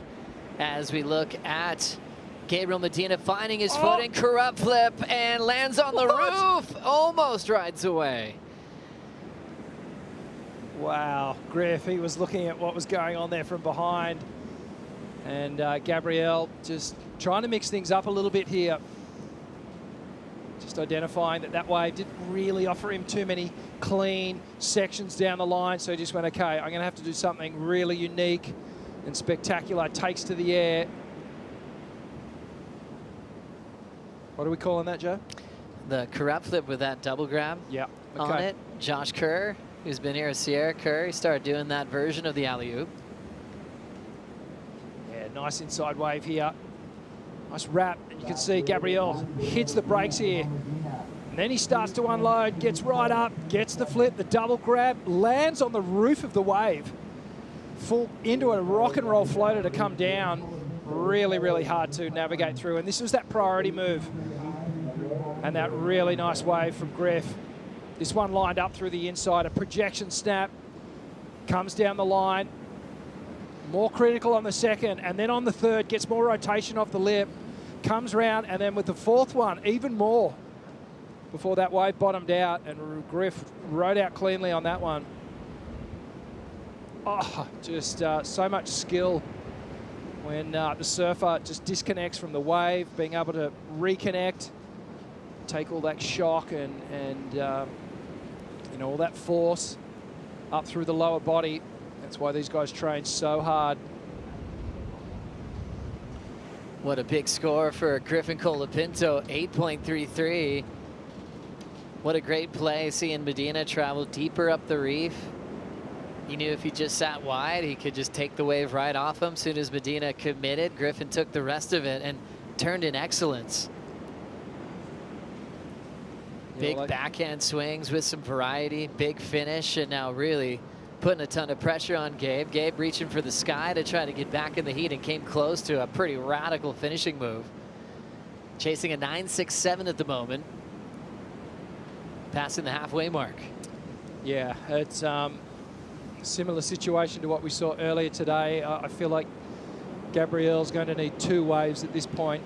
as we look at Gabriel Medina finding his footing, corrupt flip, and lands on the roof. Almost rides away. Wow, Griff, he was looking at what was going on there from behind. And Gabrielle just trying to mix things up a little bit here. Just identifying that wave didn't really offer him too many clean sections down the line. So he just went, okay, I'm going to have to do something really unique and spectacular. Takes to the air. What are we calling that, Joe? The corrupt flip with that double grab on it. Josh Kerr, who's been here at Sierra Kerr, he started doing that version of the alley-oop. Nice inside wave here. Nice wrap. And you can see Gabriel hits the brakes here. And then he starts to unload, gets right up, gets the flip, the double grab, lands on the roof of the wave. Full into a rock and roll floater to come down. Really hard to navigate through. And this was that priority move. And that really nice wave from Griff. This one lined up through the inside, a projection snap. Comes down the line. More critical on the second, and then on the third, gets more rotation off the lip, comes round, and then with the fourth one, even more before that wave bottomed out, and Griff rode out cleanly on that one. Oh, just so much skill when the surfer just disconnects from the wave, being able to reconnect, take all that shock and you know, all that force up through the lower body. That's why these guys train so hard. What a big score for Griffin Colapinto, 8.33. What a great play, seeing Medina travel deeper up the reef. He knew if he just sat wide, he could just take the wave right off him. As soon as Medina committed, Griffin took the rest of it and turned in excellence. Big backhand swings with some variety, big finish, and now really putting a ton of pressure on Gabe. Gabe reaching for the sky to try to get back in the heat and came close to a pretty radical finishing move. Chasing a 9.67 at the moment. Passing the halfway mark. Yeah, it's a similar situation to what we saw earlier today. I feel like Gabriel's going to need 2 waves at this point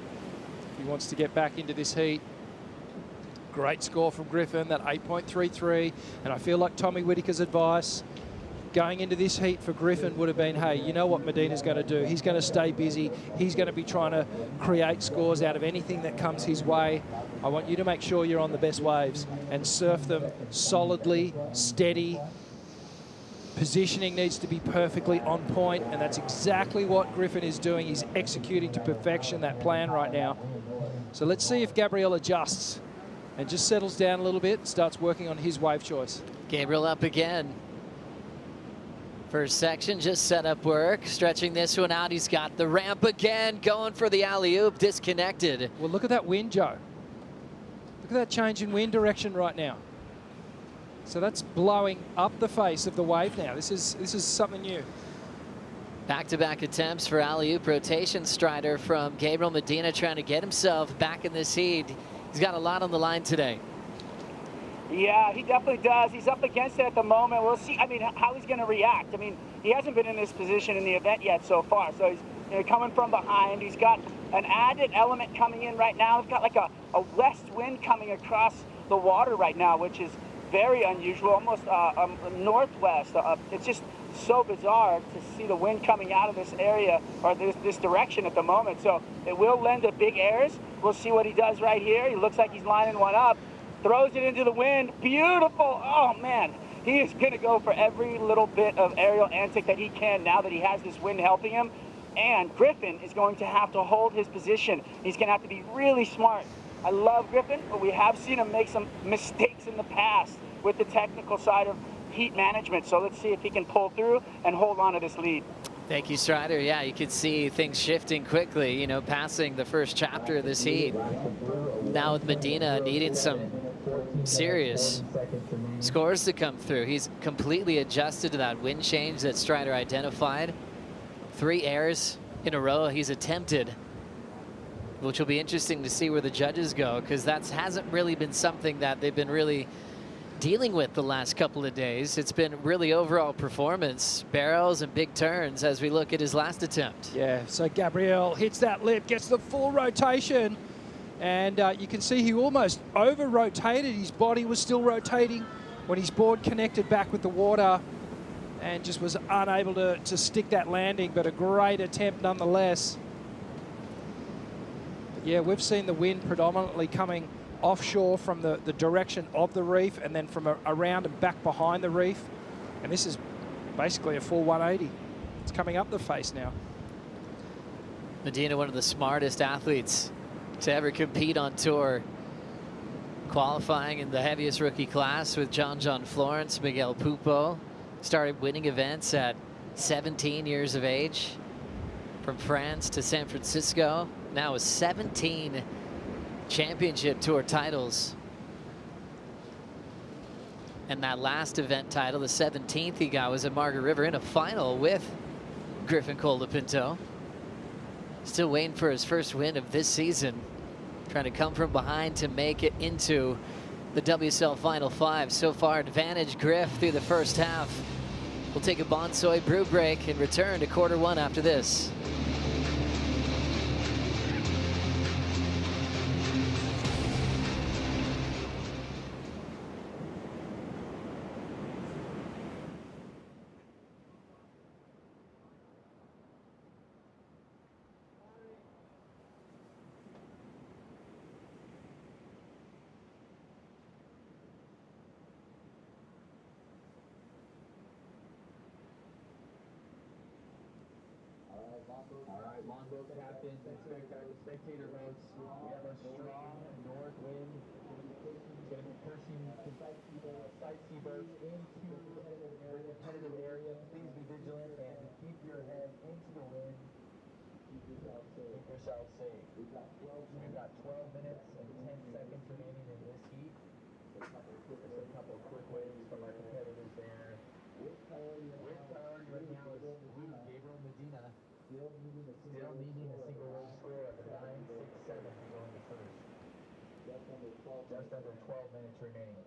if he wants to get back into this heat. Great score from Griffin, that 8.33. And I feel like Tommy Whitaker's advice going into this heat for Griffin would have been, hey, you know what Medina's going to do? He's going to stay busy. He's going to be trying to create scores out of anything that comes his way. I want you to make sure you're on the best waves and surf them solidly, steady, Positioning needs to be perfectly on point, and that's exactly what Griffin is doing. He's executing to perfection that plan right now. So let's see if Gabriel adjusts and just settles down a little bit, starts working on his wave choice. Gabriel up again. First section, just set up work. Stretching this one out. He's got the ramp again, going for the alley-oop, disconnected. Well, look at that wind, Joe. Look at that change in wind direction right now. So that's blowing up the face of the wave now. This is something new. Back-to-back attempts for alley-oop rotation strider from Gabriel Medina, trying to get himself back in this heat. He's got a lot on the line today. Yeah, he definitely does. He's up against it at the moment. We'll see, I mean, how he's going to react. I mean, he hasn't been in this position in the event yet so far. So he's coming from behind. He's got an added element coming in right now. He's got like a west wind coming across the water right now, which is very unusual, almost northwest. It's just so bizarre to see the wind coming out of this area or this direction at the moment. So it will lend to big airs. We'll see what he does right here. He looks like he's lining one up, throws it into the wind. Beautiful. Oh, man. He is going to go for every little bit of aerial antic that he can now that he has this wind helping him. And Griffin is going to have to hold his position. He's going to have to be really smart. I love Griffin, but we have seen him make some mistakes in the past with the technical side of heat management. So let's see if he can pull through and hold on to this lead. Thank you, Strider. Yeah, you could see things shifting quickly, you know, passing the first chapter of this heat. Now with Medina needing some serious scores to come through. He's completely adjusted to that wind change that Strider identified. 3 airs in a row he's attempted, which will be interesting to see where the judges go, because that hasn't really been something that they've been really dealing with the last couple of days. It's been really overall performance, barrels and big turns as we look at his last attempt. Yeah, so Gabriel hits that lip, gets the full rotation, and you can see he almost over-rotated. His body was still rotating when his board connected back with the water and just was unable to stick that landing, but a great attempt nonetheless. But yeah, we've seen the wind predominantly coming offshore from the direction of the reef and then from around and back behind the reef. And this is basically a full 180. It's coming up the face now. Medina, one of the smartest athletes to ever compete on tour. Qualifying in the heaviest rookie class with John Florence, Miguel Pupo. Started winning events at 17 years of age. From France to San Francisco. Now with 17 championship tour titles. And that last event title, the 17th he got, was at Margaret River in a final with Griffin Colapinto. Still waiting for his first win of this season. Trying to come from behind to make it into the WSL Final 5. So far, advantage Griff through the first half. We'll take a Bonsoy brew break and return to quarter 1 after this. Longboat captain, spectator votes. We have a strong north wind. It's going to be pushing sightsee boats into the competitive area. Please be vigilant and keep your head into the wind. Keep yourself safe. We've got 12 minutes and 10 seconds remaining in this heat. Just a couple of quick waves from our competitors there. With priority right now is Gabriel Medina. Still needing a single wave score of 9-6-7 to go into first. Just under 12 minutes remaining.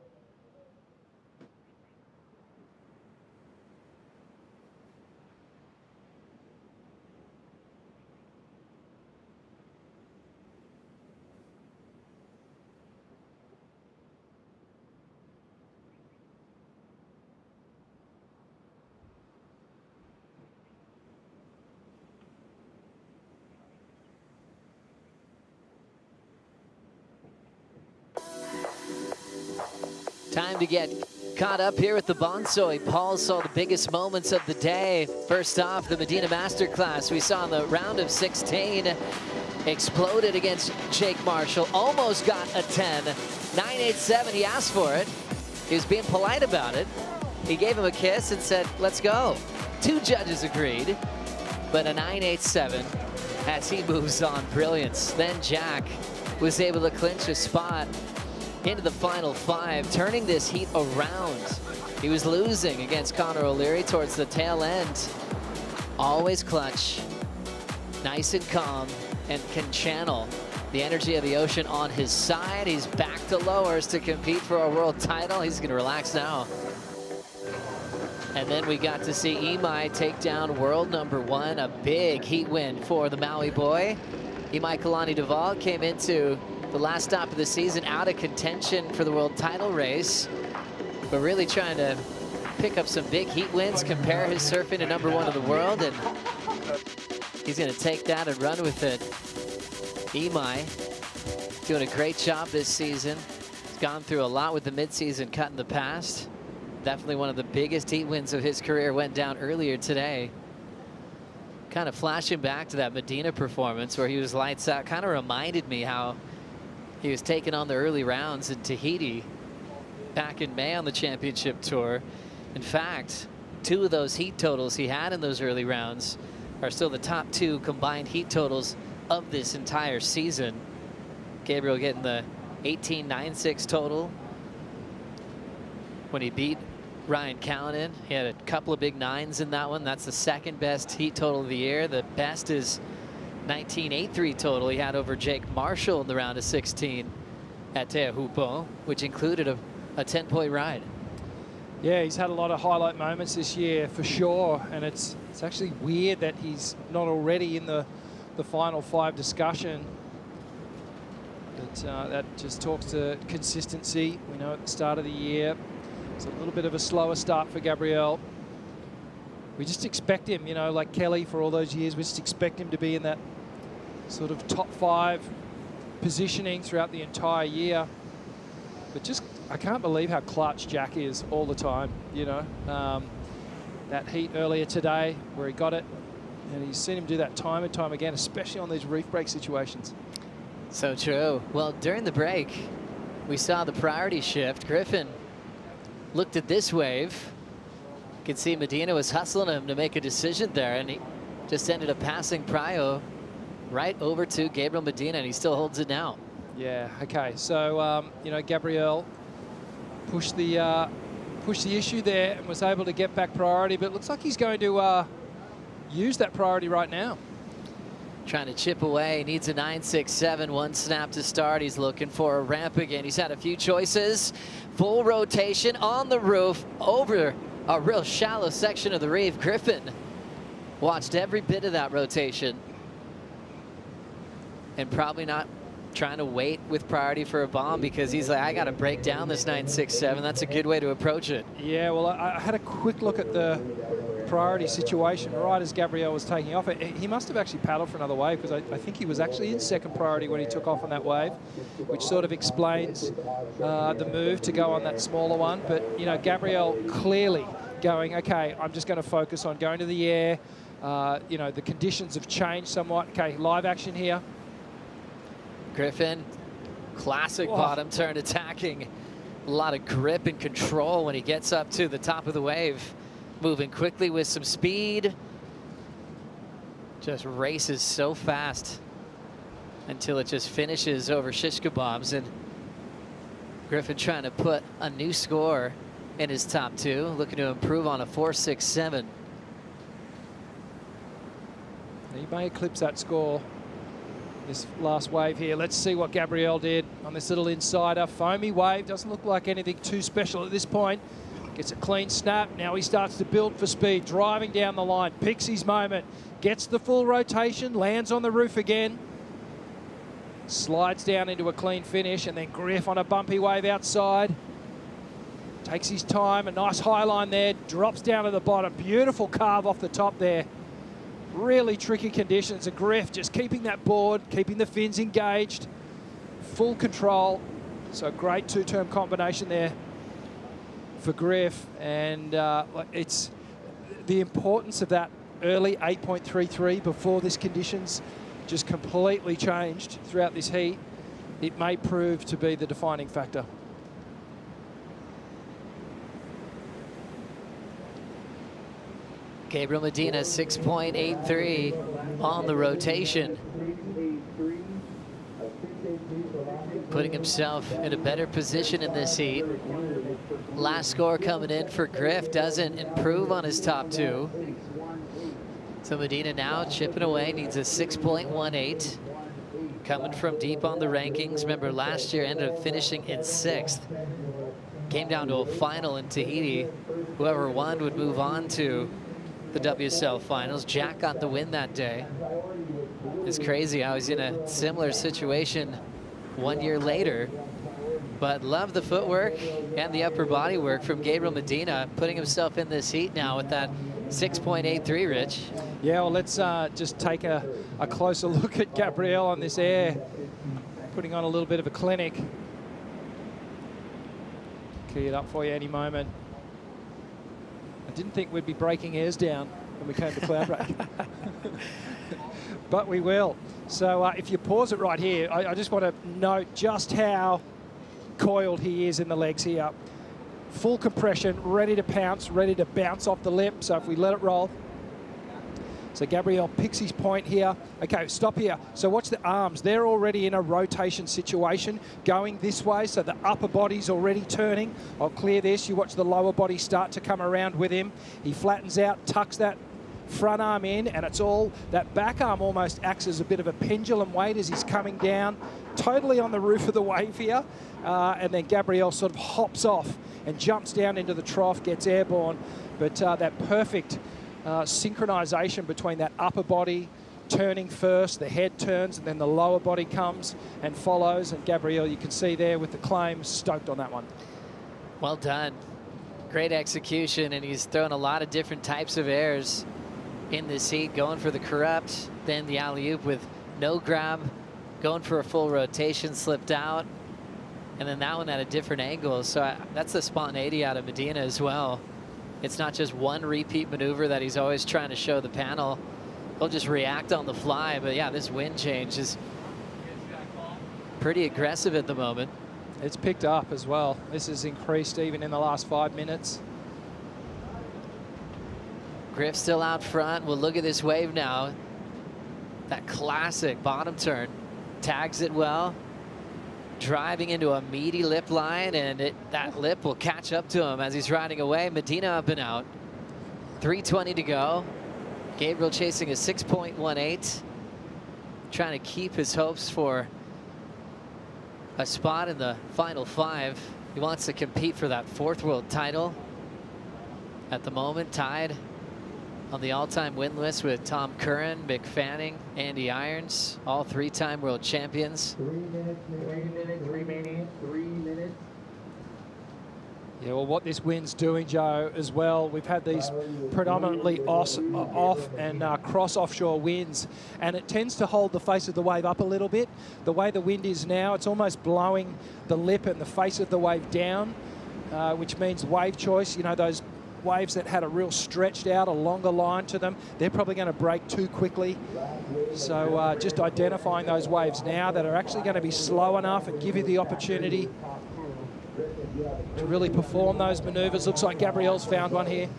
Time to get Caught up here with the Bonsoy. Paul saw the biggest moments of the day. First off, the Medina Masterclass we saw in the round of 16. Exploded against Jake Marshall. Almost got a 10. 9.87, he asked for it. He was being polite about it. He gave him a kiss and said, let's go. 2 judges agreed, but a 9.87 as he moves on. Brilliance. Then Jack was able to clinch a spot into the final 5, turning this heat around. He was losing against Connor O'Leary towards the tail end. Always clutch, nice and calm, and can channel the energy of the ocean on his side. He's back to lowers to compete for a world title. He's gonna relax now. And then we got to see Imai take down world #1, a big heat win for the Maui boy. Imai Kalani Duval came into the last stop of the season out of contention for the world title race, but really trying to pick up some big heat wins, compare his surfing to #1 of the world, and he's gonna take that and run with it. Imai doing a great job this season. He's gone through a lot with the midseason cut in the past. Definitely one of the biggest heat wins of his career went down earlier today. Kind of flashing back to that Medina performance where he was lights out, kind of reminded me how he was taking on the early rounds in Tahiti back in May on the championship tour. In fact, 2 of those heat totals he had in those early rounds are still the top 2 combined heat totals of this entire season. Gabriel getting the 18.96 total when he beat Ryan Callanan. He had a couple of big 9s in that one. That's the 2nd best heat total of the year. The best is 19.83 total he had over Jake Marshall in the round of 16 at Teahupo, which included a 10-point ride. Yeah, he's had a lot of highlight moments this year for sure, and it's actually weird that he's not already in the final 5 discussion. But that just talks to consistency. We know at the start of the year it's a little bit of a slower start for Gabriel. We just expect him, you know, like Kelly for all those years, we just expect him to be in that sort of top 5 positioning throughout the entire year. But just, I can't believe how clutch Jack is all the time, you know. That heat earlier today where he got it, and he's seen him do that time and time again, especially on these reef break situations. So true. Well, during the break, we saw the priority shift. Griffin looked at this wave. You could see Medina was hustling him to make a decision there, and he just ended up passing Prio right over to Gabriel Medina, and he still holds it now. Yeah, okay. So, you know, Gabriel pushed the issue there and was able to get back priority, but it looks like he's going to use that priority right now. Trying to chip away, needs a 9.67, 1 snap to start. He's looking for a ramp again. He's had a few choices. Full rotation on the roof over a real shallow section of the reef. Griffin watched every bit of that rotation and probably not trying to wait with priority for a bomb because he's like, I got to break down this 9.67. That's a good way to approach it. Yeah, well, I had a quick look at the priority situation right as Gabriel was taking off. He must have actually paddled for another wave because I think he was actually in 2nd priority when he took off on that wave, which sort of explains the move to go on that smaller one. But, you know, Gabriel clearly going, okay, I'm just going to focus on going to the air. You know, the conditions have changed somewhat. Okay, live action here. Griffin, classic bottom turn attacking. A lot of grip and control when he gets up to the top of the wave. Moving quickly with some speed. Just races so fast until it just finishes over shish kebabs. And Griffin trying to put a new score in his top 2, looking to improve on a 4.67. He may eclipse that score this last wave here. Let's see what Gabriel did on this little insider. Foamy wave, doesn't look like anything too special at this point. Gets a clean snap. Now he starts to build for speed, driving down the line, picks his moment, gets the full rotation, lands on the roof again, slides down into a clean finish, and then Griff on a bumpy wave outside. Takes his time, a nice high line there, drops down to the bottom. Beautiful carve off the top there. Really tricky conditions. And Griff just keeping that board, keeping the fins engaged, full control. So great 2-term combination there for Griff, and it's the importance of that early 8.33 before this conditions just completely changed throughout this heat. It may prove to be the defining factor. Gabriel Medina, 6.83 on the rotation. Putting himself in a better position in this heat. Last score coming in for Griff doesn't improve on his top two. So Medina now chipping away, needs a 6.18. Coming from deep on the rankings. Remember, last year ended up finishing in 6th. Came down to a final in Tahiti. Whoever won would move on to the WSL Finals. Jack got the win that day. It's crazy how he's in a similar situation 1 year later. But love the footwork and the upper body work from Gabriel Medina, putting himself in this heat now with that 6.83, Rich. Yeah, well, let's just take a closer look at Gabriel on this air, putting on a little bit of a clinic. Key it up for you any moment. I didn't think we'd be breaking airs down when we came to Cloudbreak. But we will. So if you pause it right here, I just want to note just how coiled he is in the legs here. Full compression, ready to pounce, ready to bounce off the lip. So if we let it roll. So Gabriel picks his point here. Okay, stop here. So watch the arms. They're already in a rotation situation, going this way. So the upper body's already turning. I'll clear this. You watch the lower body start to come around with him. He flattens out, tucks that front arm in, and it's all, that back arm almost acts as a bit of a pendulum weight as he's coming down, totally on the roof of the wave here. And then Gabriel sort of hops off and jumps down into the trough, gets airborne. But that perfect synchronization between that upper body turning first, the head turns, and then the lower body comes and follows. And Gabriel, you can see there with the claim, stoked on that one. Well done. Great execution, and he's thrown a lot of different types of airs in this heat, going for the corrupt, then the alley-oop with no grab, going for a full rotation, slipped out, and then that one at a different angle. So that's the spontaneity out of Medina as well. It's not just one repeat maneuver that he's always trying to show the panel. He'll just react on the fly. But yeah, this wind change is pretty aggressive at the moment. It's picked up as well. This has increased even in the last 5 minutes. Griff still out front. We'll look at this wave now. That classic bottom turn. Tags it well. Driving into a meaty lip line, and that lip will catch up to him as he's riding away. Medina up and out. 3:20 to go. Gabriel chasing a 6.18. Trying to keep his hopes for a spot in the final 5. He wants to compete for that 4th world title. At the moment, tied on the all-time win list with Tom Curran, Mick Fanning, Andy Irons, all 3-time world champions. 3 minutes remaining. 3 minutes. Yeah, well, what this wind's doing, Joe, as well, we've had these predominantly off and cross offshore winds, and it tends to hold the face of the wave up a little bit. The way the wind is now, it's almost blowing the lip and the face of the wave down, which means wave choice, you know, those waves that had a real stretched out, a longer line to them, they're probably going to break too quickly. So just identifying those waves now that are actually going to be slow enough and give you the opportunity to really perform those maneuvers. Looks like Gabriel's found one here.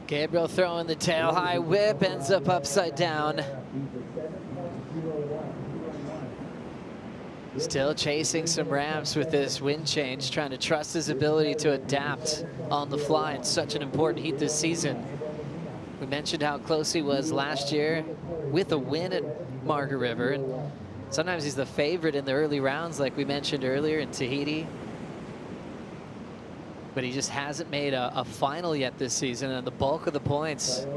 Gabriel throwing the tail high whip, ends up upside down. Still chasing some ramps with this wind change, trying to trust his ability to adapt on the fly in such an important heat this season. We mentioned how close he was last year with a win at Margaret River, and sometimes he's the favorite in the early rounds like we mentioned earlier in Tahiti. But he just hasn't made a final yet this season, and the bulk of the points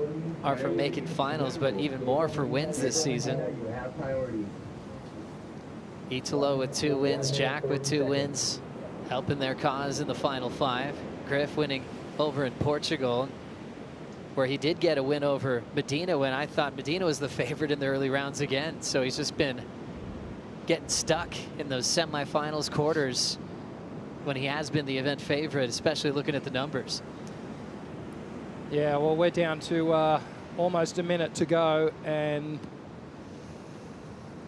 are from making finals, but even more for wins this season. Italo with 2 wins, Jack with 2 wins, helping their cause in the final 5. Griff winning over in Portugal, where he did get a win over Medina when I thought Medina was the favorite in the early rounds again. So he's just been getting stuck in those semifinals, quarters, when he has been the event favorite, especially looking at the numbers. Yeah, well, we're down to almost a minute to go, and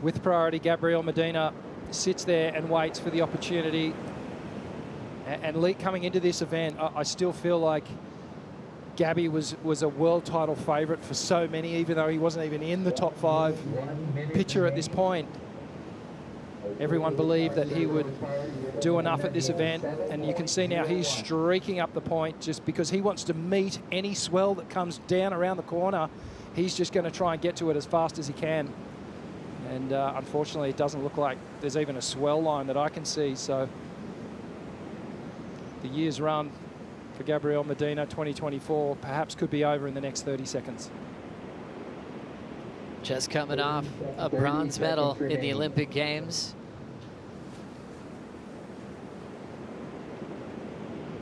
with priority, Gabriel Medina sits there and waits for the opportunity. And coming into this event, I still feel like Gabby was a world title favourite for so many, even though he wasn't even in the top 5 picture at this point. Everyone believed that he would do enough at this event, and you can see now he's streaking up the point just because he wants to meet any swell that comes down around the corner. He's just going to try and get to it as fast as he can. And unfortunately, it doesn't look like there's even a swell line that I can see. So the year's run for Gabriel Medina 2024 perhaps could be over in the next 30 seconds. Just coming off a bronze medal in the Olympic Games.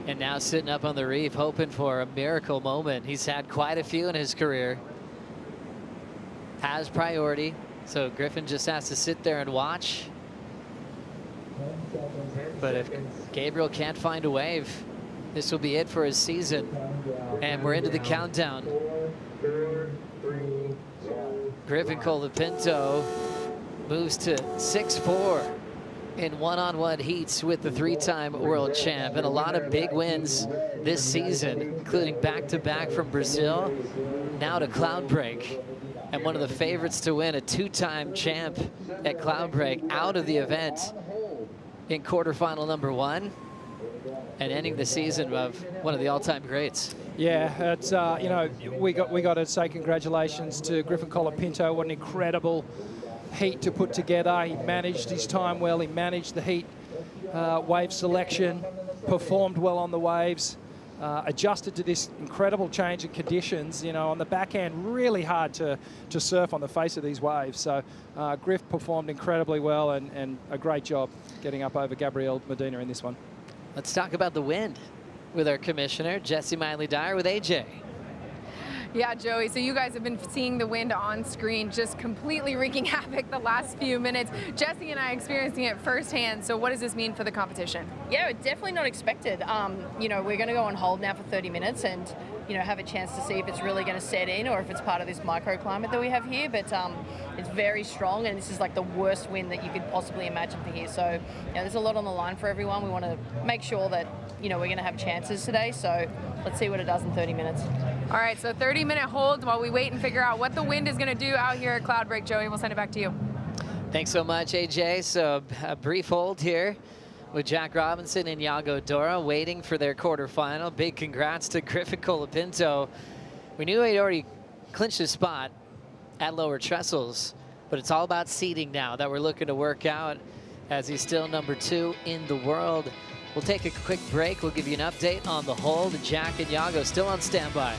And now sitting up on the reef, hoping for a miracle moment. He's had quite a few in his career. Has priority, so Griffin just has to sit there and watch. But if Gabriel can't find a wave, this will be it for his season. And we're into the countdown. Griffin Colapinto moves to 6-4 in one-on-one heats with the 3-time world champ, and a lot of big wins this season, including back-to-back from Brazil, now to Cloudbreak, and one of the favorites to win, a 2-time champ at Cloudbreak, out of the event in quarterfinal number 1, and ending the season of one of the all-time greats. Yeah, it's you know, we got to say congratulations to Griffin Colapinto. What an incredible heat to put together. He managed his time well. He managed the heat wave selection, performed well on the waves, adjusted to this incredible change in conditions. You know, on the backhand, really hard to surf on the face of these waves. So Griff performed incredibly well, and a great job getting up over Gabriel Medina in this one. Let's talk about the wind with our commissioner, Jesse Miley-Dyer with AJ. Yeah, Joey, so you guys have been seeing the wind on screen just completely wreaking havoc the last few minutes. Jesse and I experiencing it firsthand, so what does this mean for the competition? Yeah, definitely not expected. You know, we're going to go on hold now for 30 minutes and, you know, have a chance to see if it's really going to set in or if it's part of this microclimate that we have here. But it's very strong, and this is like the worst wind that you could possibly imagine for here. So, you know, there's a lot on the line for everyone. We want to make sure that, you know, we're going to have chances today. So let's see what it does in 30 minutes. All right, so 30-minute hold while we wait and figure out what the wind is going to do out here at Cloudbreak. Joey, we'll send it back to you. Thanks so much, AJ. So a brief hold here with Jack Robinson and Yago Dora waiting for their quarterfinal. Big congrats to Griffin Colapinto. We knew he'd already clinched his spot at lower trestles, but it's all about seeding now that we're looking to work out, as he's still number 2 in the world. We'll take a quick break. We'll give you an update on the hold. Jack and Yago still on standby.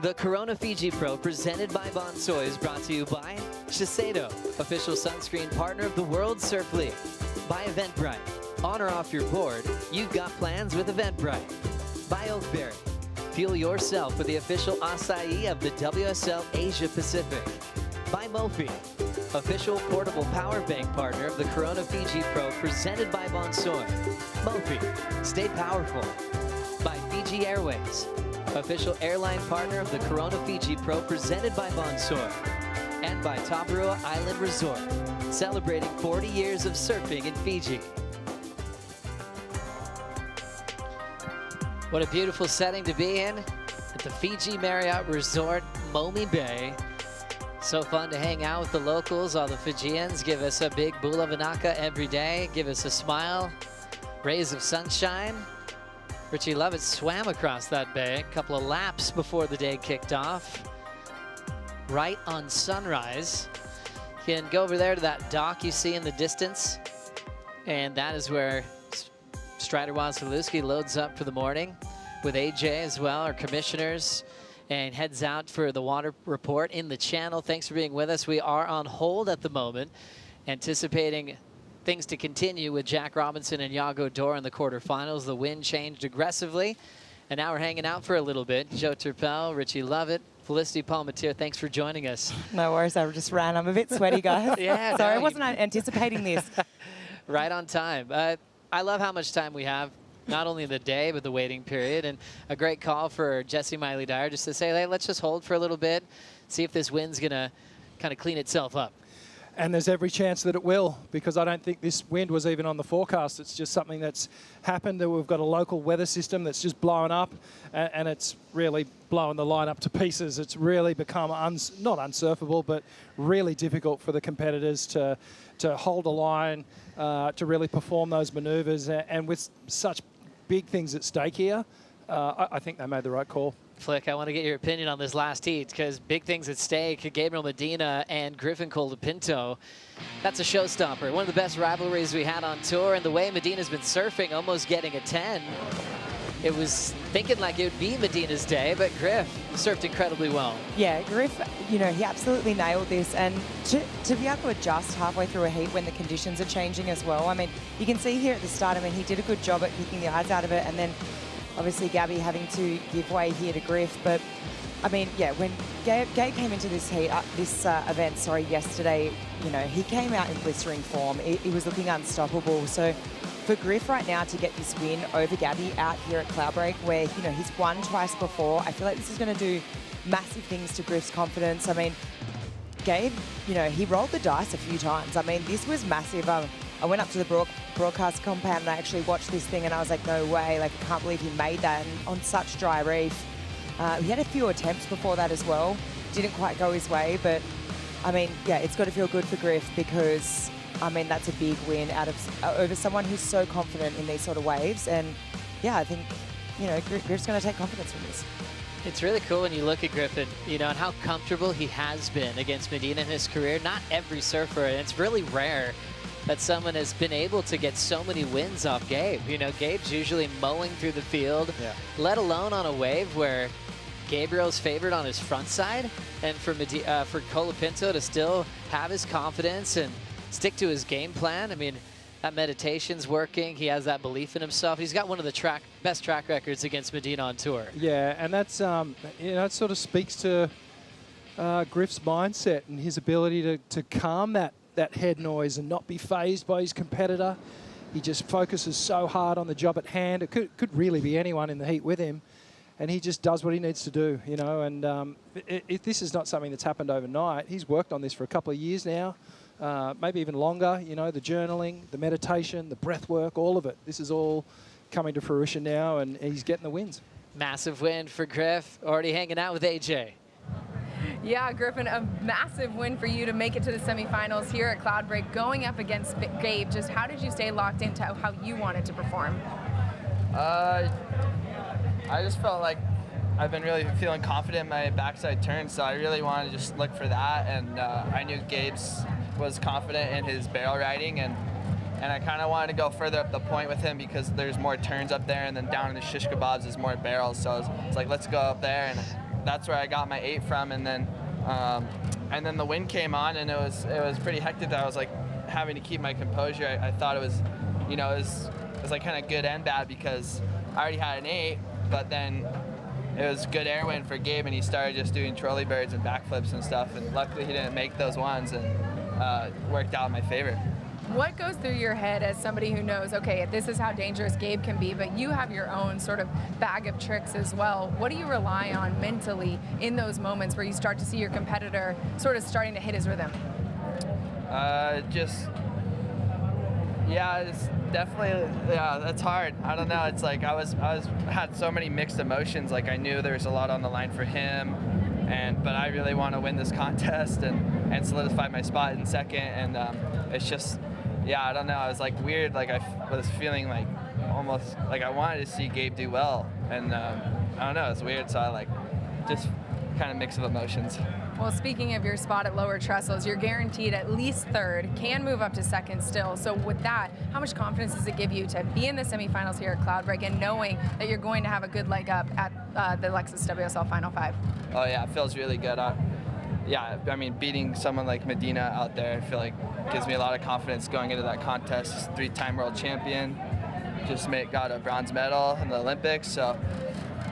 The Corona Fiji Pro, presented by Bonsoy, is brought to you by Shiseido, official sunscreen partner of the World Surf League. By Eventbrite. On or off your board, you've got plans with Eventbrite. By Oakberry. Fuel yourself with the official acai of the WSL Asia Pacific. By Mophie, official portable power bank partner of the Corona Fiji Pro, presented by Bonsoy. Mophie, stay powerful. By Fiji Airways, official airline partner of the Corona Fiji Pro, presented by Bonsoy. And by Tabarua Island Resort, celebrating 40 years of surfing in Fiji. What a beautiful setting to be in at the Fiji Marriott Resort, Momi Bay. So fun to hang out with the locals. All the Fijians give us a big bula vanaka every day, give us a smile, rays of sunshine. Richie Lovett swam across that bay, a couple of laps before the day kicked off. Right on sunrise. You can go over there to that dock you see in the distance, and that is where Strider Wasilewski loads up for the morning with AJ as well, our commissioners, and heads out for the water report in the channel. Thanks for being with us. We are on hold at the moment, anticipating things to continue with Jack Robinson and Yago Dora in the quarterfinals. The wind changed aggressively, and now we're hanging out for a little bit. Joe Turpel, Richie Lovett, Felicity Palmatier, thanks for joining us. No worries, I just ran. I'm a bit sweaty, guys. Yeah, sorry, no, I wasn't anticipating this. Right on time. I love how much time we have, not only the day, but the waiting period. And a great call for Jesse Miley-Dyer just to say, hey, let's just hold for a little bit, see if this wind's going to kind of clean itself up. And there's every chance that it will, because I don't think this wind was even on the forecast. It's just something that's happened, that we've got a local weather system that's just blowing up, and it's really blowing the line up to pieces. It's really become, not unsurfable, but really difficult for the competitors to hold a line, to really perform those maneuvers. And with such big things at stake here, I think they made the right call. Flick, I want to get your opinion on this last heat, because big things at stake. Gabriel Medina and Griffin Colapinto. That's a showstopper. One of the best rivalries we had on tour, and the way Medina's been surfing, almost getting a 10. It was thinking like it would be Medina's day, but Griff surfed incredibly well. Yeah, Griff, you know, he absolutely nailed this. And to be able to adjust halfway through a heat when the conditions are changing as well. I mean, you can see here at the start, I mean, he did a good job at kicking the eyes out of it, and then obviously Gabby having to give way here to Griff. But I mean, yeah, when Gabe came into this heat, event, yesterday, you know, he came out in blistering form. He was looking unstoppable. So for Griff right now to get this win over Gabby out here at Cloudbreak, where, you know, he's won twice before, I feel like this is going to do massive things to Griff's confidence. I mean, Gabe, you know, he rolled the dice a few times. I mean, this was massive. I went up to the broadcast compound and I actually watched this thing and I was like, no way, like, I can't believe he made that, and on such dry reef. He had a few attempts before that as well. Didn't quite go his way, but I mean, yeah, it's got to feel good for Griff, because I mean, that's a big win over someone who's so confident in these sort of waves. And yeah, I think, you know, Griff's going to take confidence from this. It's really cool when you look at Griffin, you know, and how comfortable he has been against Medina in his career. Not every surfer, and it's really rare that someone has been able to get so many wins off Gabe. You know, Gabe's usually mowing through the field, let alone on a wave where Gabriel's favored on his front side. And for Colapinto to still have his confidence and stick to his game plan, I mean, that meditation's working. He has that belief in himself. He's got one of the best track records against Medina on tour. Yeah, and that's, you know, it sort of speaks to Griff's mindset and his ability to calm that head noise and not be fazed by his competitor. He just focuses so hard on the job at hand. It could really be anyone in the heat with him, and he just does what he needs to do, you know. And this is not something that's happened overnight. He's worked on this for a couple of years now, maybe even longer. You know, the journaling, the meditation, the breath work, all of it. This is all coming to fruition now, and he's getting the wins. Massive win for Griff, already hanging out with AJ. Yeah, Griffin, a massive win for you to make it to the semifinals here at Cloudbreak, going up against Gabe. Just how did you stay locked into how you wanted to perform? I just felt like I've been really feeling confident in my backside turn, so I really wanted to just look for that. And I knew Gabe's was confident in his barrel riding, and I kind of wanted to go further up the point with him because there's more turns up there, and then down in the shish kebabs is more barrels. So it's like, let's go up there, and that's where I got my 8 from, and then the wind came on, and it was pretty hectic. I was like having to keep my composure. I thought it was, you know, it was like kind of good and bad, because I already had an 8, but then it was good air wind for Gabe, and he started just doing trolley birds and backflips and stuff, and luckily he didn't make those ones, and worked out in my favor. What goes through your head as somebody who knows, okay, this is how dangerous Gabe can be, but you have your own sort of bag of tricks as well? What do you rely on mentally in those moments where you start to see your competitor sort of starting to hit his rhythm? It's definitely, that's hard. I don't know. It's like I had so many mixed emotions. Like, I knew there was a lot on the line for him, but I really want to win this contest and solidify my spot in second. And it's just, I don't know. I was like weird. Like, I was feeling like almost like I wanted to see Gabe do well, and I don't know. It's weird. So I like just kind of mix of emotions. Well, speaking of your spot at lower trestles, you're guaranteed at least 3rd, can move up to 2nd still. So with that, how much confidence does it give you to be in the semifinals here at Cloudbreak and knowing that you're going to have a good leg up at the Lexus WSL Final 5? Oh yeah, it feels really good. I mean, beating someone like Medina out there, I feel like gives me a lot of confidence going into that contest. 3-time world champion, just got a bronze medal in the Olympics. So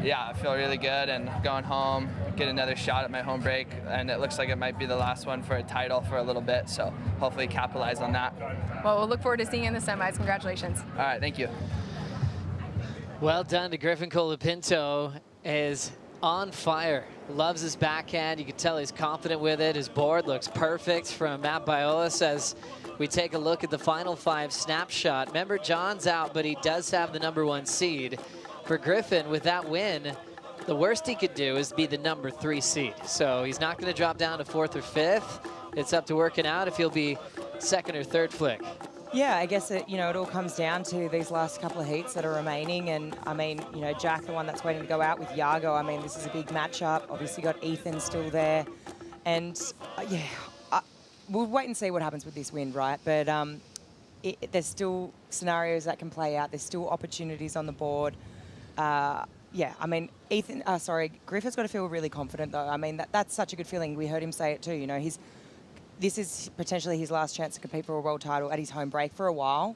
yeah, I feel really good, and going home, get another shot at my home break, and it looks like it might be the last one for a title for a little bit, so hopefully capitalize on that. Well, we'll look forward to seeing you in the semis. Congratulations. All right, thank you. Well done to Griffin. Colapinto is on fire. Loves his backhand. You can tell he's confident with it. His board looks perfect from Matt Biolas as we take a look at the Final 5 snapshot. Remember, John's out, but he does have the #1 seed. For Griffin, with that win, the worst he could do is be the #3 seed. So he's not going to drop down to 4th or 5th. It's up to working out if he'll be 2nd or 3rd flick. Yeah, I guess it all comes down to these last couple of heats that are remaining. And I mean, Jack, the one that's waiting to go out with Yago. I mean, this is a big matchup. Obviously got Ethan still there. And we'll wait and see what happens with this wind, right? But there's still scenarios that can play out. There's still opportunities on the board. I mean, Griffin's got to feel really confident, though. I mean, that's such a good feeling. We heard him say it, too. This is potentially his last chance to compete for a world title at his home break for a while,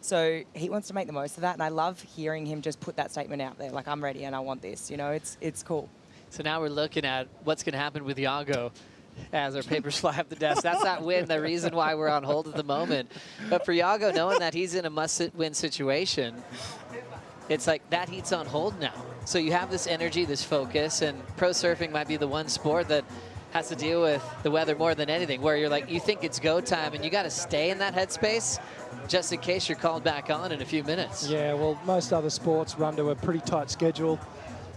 So he wants to make the most of that, and I love hearing him just put that statement out there, like, I'm ready and I want this, it's cool. So now we're looking at what's going to happen with Yago as our papers fly up the desk. That's that win, the reason why we're on hold at the moment. But for Yago, knowing that he's in a must-win situation, it's like that heat's on hold now. So you have this energy, this focus, and pro surfing might be the one sport that has to deal with the weather more than anything, where you're like, you think it's go time, and you got to stay in that headspace just in case you're called back on in a few minutes. Yeah, well, most other sports run to a pretty tight schedule,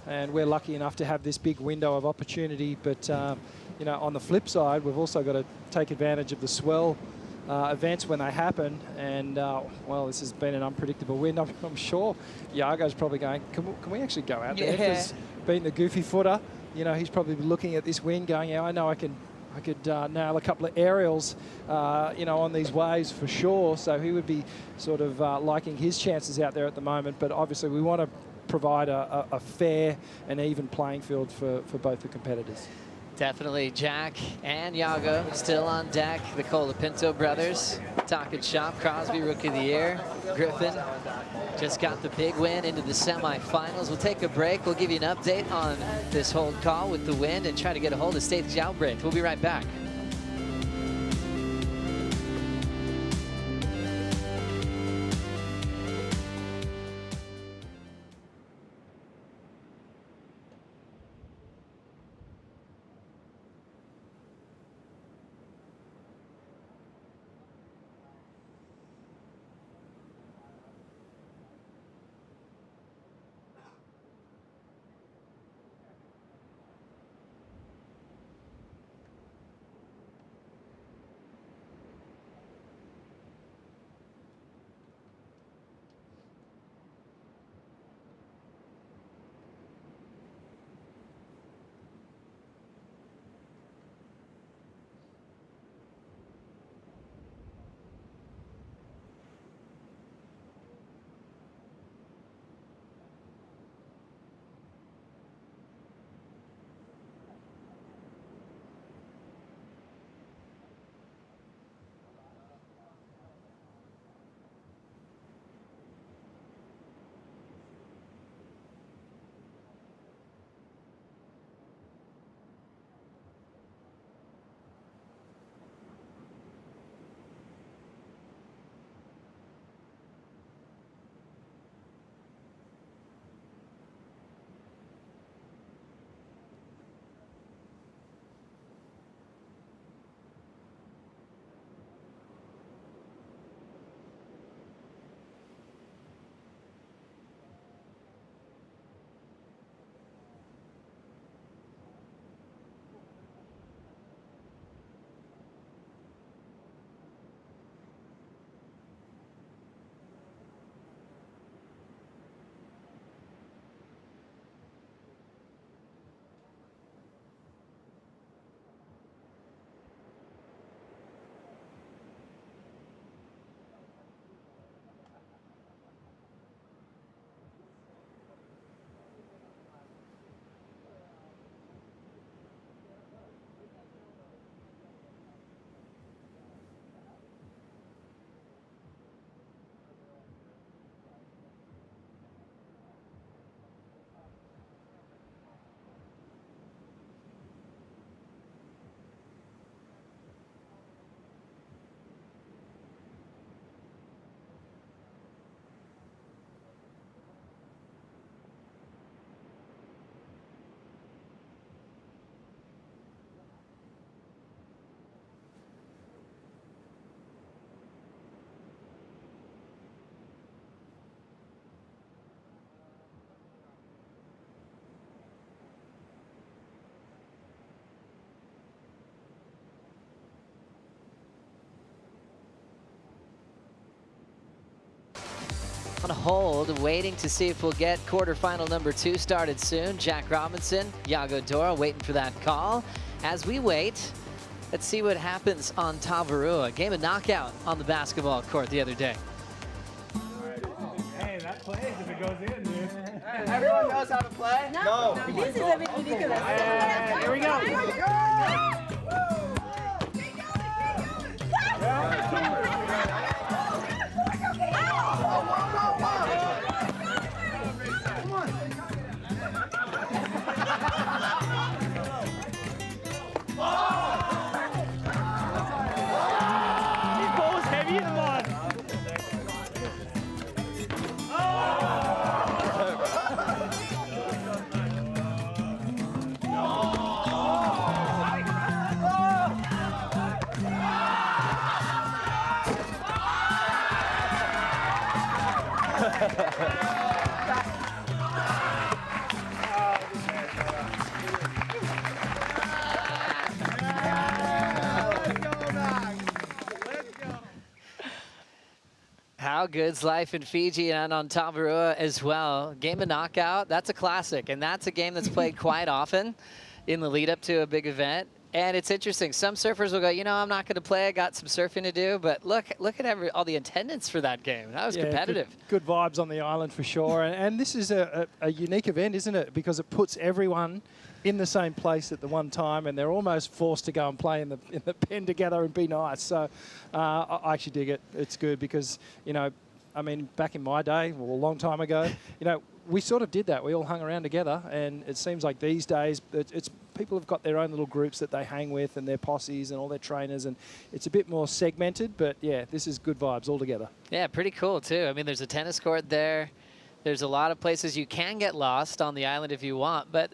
and we're lucky enough to have this big window of opportunity. But, on the flip side, we've also got to take advantage of the swell events when they happen. And, well, this has been an unpredictable wind. I'm sure Yago's probably going, can we actually go out there? Because being the goofy footer, he's probably looking at this wind going, I know I could nail a couple of aerials, on these waves for sure. So he would be sort of liking his chances out there at the moment. But obviously we want to provide a fair and even playing field for both the competitors. Definitely. Jack and Yago still on deck. The Colapinto brothers talking shop. Crosby, Rookie of the Year. Griffin just got the big win into the semifinals. We'll take a break. We'll give you an update on this hold call with the wind and try to get a hold of Stage Outbreak. We'll be right back. on hold, waiting to see if we'll get quarterfinal number 2 started soon. Jack Robinson, Yago, Dora waiting for that call. As we wait, let's see what happens on Tavarua. Game of knockout on the basketball court the other day. Hey, that plays if it goes in, dude. Everyone knows how to play? No. This is a bit ridiculous. Here we go. How good's life in Fiji and on Tavarua as well. Game of knockout, that's a classic, and that's a game that's played quite often in the lead up to a big event. And it's interesting. Some surfers will go, you know, I'm not going to play. I got some surfing to do. But look at all the attendance for that game. That was competitive. Good vibes on the island for sure. And this is a unique event, isn't it? Because it puts everyone in the same place at the one time, and they're almost forced to go and play in the pen together and be nice. So I actually dig it. It's good because, you know, I mean, back in my day, well, a long time ago, you know, we sort of did that. We all hung around together, and it seems like these days it's people have got their own little groups that they hang with and their posses and all their trainers, and it's a bit more segmented, but yeah, this is good vibes all together. Yeah, pretty cool too. I mean, there's a tennis court there. There's a lot of places you can get lost on the island if you want, but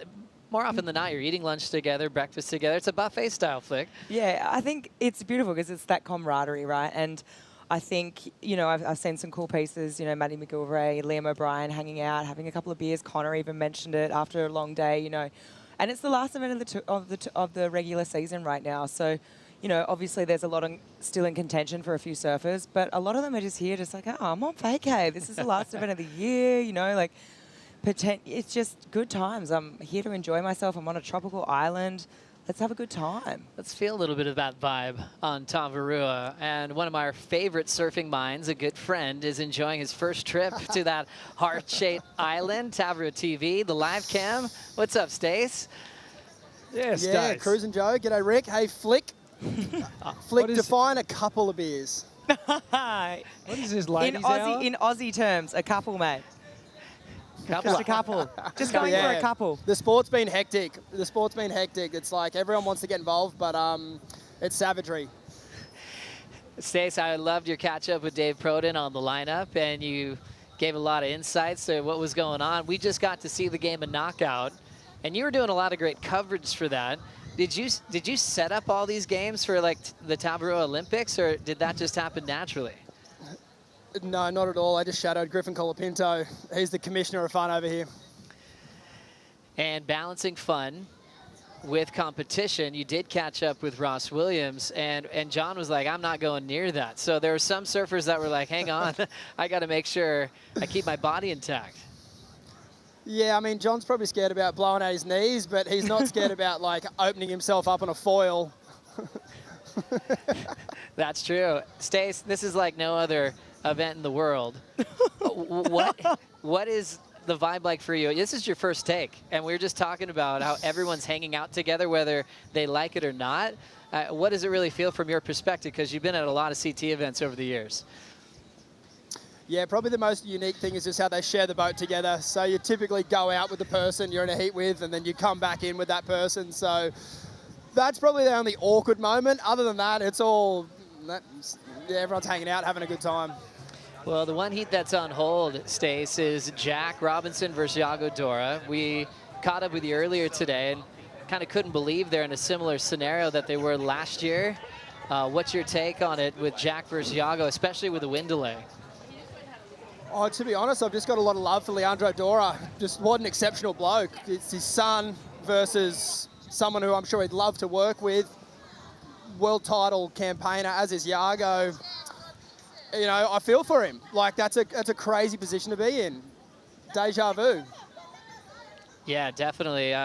more often than not, you're eating lunch together, breakfast together. It's a buffet style flick. Yeah, I think it's beautiful because it's that camaraderie, right? And I think, you know, I've seen some cool pieces, you know, Maddie McGilvray, Liam O'Brien hanging out, having a couple of beers. Connor even mentioned it after a long day, you know. And it's the last event of the regular season right now. So, you know, obviously there's a lot still in contention for a few surfers, but a lot of them are just here just like, oh, I'm on vacay. This is the last event of the year, you know, like, it's just good times. I'm here to enjoy myself. I'm on a tropical island. Let's have a good time. Let's feel a little bit of that vibe on Tavarua. And one of my favorite surfing minds, a good friend, is enjoying his first trip to that heart-shaped island. Tavarua TV, the live cam. What's up, Stace? Yes, yeah, Cruising Joe. G'day, Rick. Hey, Flick. Flick, define a couple of beers. What is this, ladies' hour? In Aussie terms, a couple, mate. Just a couple. Just going for a couple. The sport's been hectic. It's like everyone wants to get involved, but it's savagery. Stace, I loved your catch-up with Dave Proden on the lineup, and you gave a lot of insights to what was going on. We just got to see the game of knockout, and you were doing a lot of great coverage for that. Did you set up all these games for like the Tavarua Olympics, or did that just happen naturally? No, not at all. I just shadowed Griffin Colapinto. He's the commissioner of fun over here. And balancing fun with competition, you did catch up with Ross Williams, and John was like, I'm not going near that. So there were some surfers that were like, hang on, I got to make sure I keep my body intact. Yeah, I mean, John's probably scared about blowing out his knees, but he's not scared about like opening himself up on a foil. That's true. Stace, this is like no other event in the world. What is the vibe like for you? This is your first take, and we were just talking about how everyone's hanging out together, whether they like it or not. What does it really feel from your perspective? Because you've been at a lot of CT events over the years. Yeah, probably the most unique thing is just how they share the boat together. So you typically go out with the person you're in a heat with, and then you come back in with that person. So that's probably the only awkward moment. Other than that, it's all, yeah, everyone's hanging out, having a good time. Well, the one heat that's on hold, Stace, is Jack Robinson versus Yago Dora. We caught up with you earlier today and kind of couldn't believe they're in a similar scenario that they were last year. What's your take on it with Jack versus Yago, especially with the wind delay? Oh, to be honest, I've just got a lot of love for Leandro Dora. Just what an exceptional bloke. It's his son versus someone who I'm sure he'd love to work with. World title campaigner, as is Yago. you know, I feel for him. Like, that's a crazy position to be in. Deja vu. Yeah, definitely.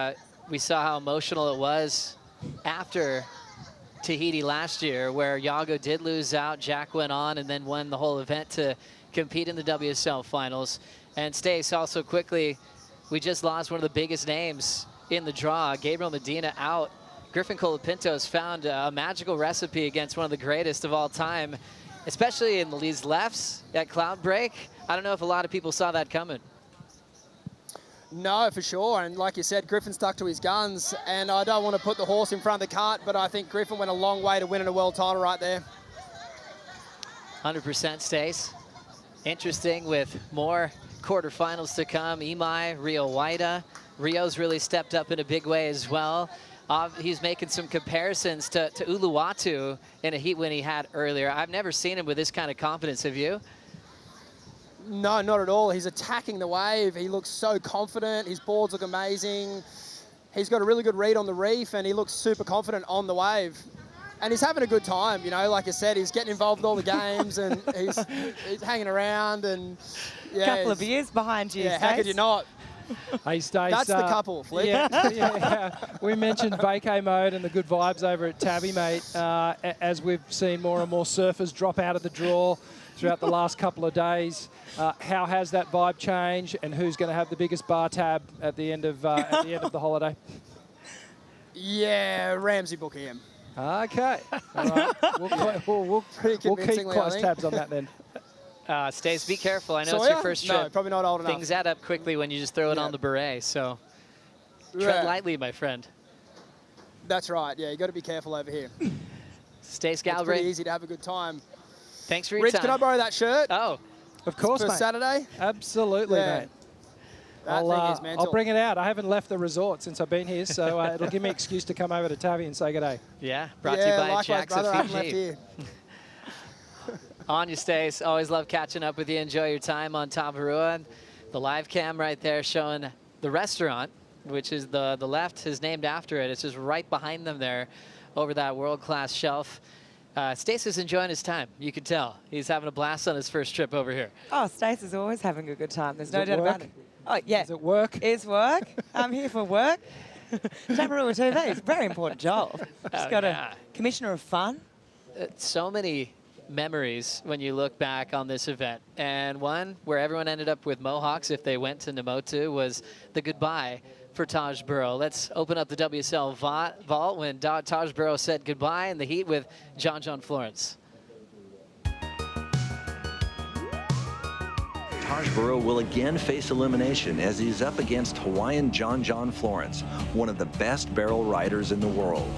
We saw how emotional it was after Tahiti last year, where Yago did lose out. Jack went on and then won the whole event to compete in the WSL Finals. And Stace, also quickly, we just lost one of the biggest names in the draw. Gabriel Medina out. Griffin Colapinto has found a magical recipe against one of the greatest of all time, especially in these lefts at Cloudbreak. I don't know if a lot of people saw that coming. No, for sure. And like you said, Griffin stuck to his guns. And I don't want to put the horse in front of the cart, but I think Griffin went a long way to winning a world title right there. 100% Stace. Interesting with more quarterfinals to come. Imai, Rio Waida. Rio's really stepped up in a big way as well. He's making some comparisons to Uluwatu in a heat win he had earlier. I've never seen him with this kind of confidence. Have you? No, not at all. He's attacking the wave. He looks so confident. His boards look amazing. He's got a really good read on the reef, and he looks super confident on the wave. And he's having a good time, you know. Like I said, he's getting involved with all the games, and he's hanging around. And yeah, couple of years behind you. Yeah, how could you not? Hey, Stace. That's the couple, Flip. Yeah. We mentioned vacay mode and the good vibes over at Tabby, mate. As we've seen more and more surfers drop out of the draw throughout the last couple of days, how has that vibe changed, and who's going to have the biggest bar tab at the end of the holiday? Yeah, Ramzi Boukhiam. Okay. All right. We'll keep close tabs on that then. Stace, be careful. I know it's Sawyer? your first trip. No, probably not old enough. Things add up quickly when you just throw it on the beret, so tread lightly, my friend. That's right. Yeah, you got to be careful over here. Stace Galbraith. It's pretty easy to have a good time. Thanks for your Rich, time. can I borrow that shirt? Oh, of course, for mate. Saturday? Absolutely, mate. That thing is mental. I'll bring it out. I haven't left the resort since I've been here, so it'll give me an excuse to come over to Tavi and say good day. Yeah, brought to you by likewise, Jack's brother, I haven't left Fiji. here. On you, Stace. Always love catching up with you. Enjoy your time on Tavarua. The live cam right there showing the restaurant, which is the left is named after it. It's just right behind them there over that world-class shelf. Stace is enjoying his time. You can tell. He's having a blast on his first trip over here. Oh, Stace is always having a good time. There's no doubt work? about it. Oh, yeah. Is it work? It's work. I'm here for work. Tamarua TV, it's a very important job. Just got a commissioner of fun. So many memories when you look back on this event. And one where everyone ended up with mohawks if they went to Namotu was the goodbye for Taj Burrow. Let's open up the WSL vault when Taj Burrow said goodbye in the heat with John Florence. Taj Burrow will again face elimination as he's up against Hawaiian John Florence, one of the best barrel riders in the world.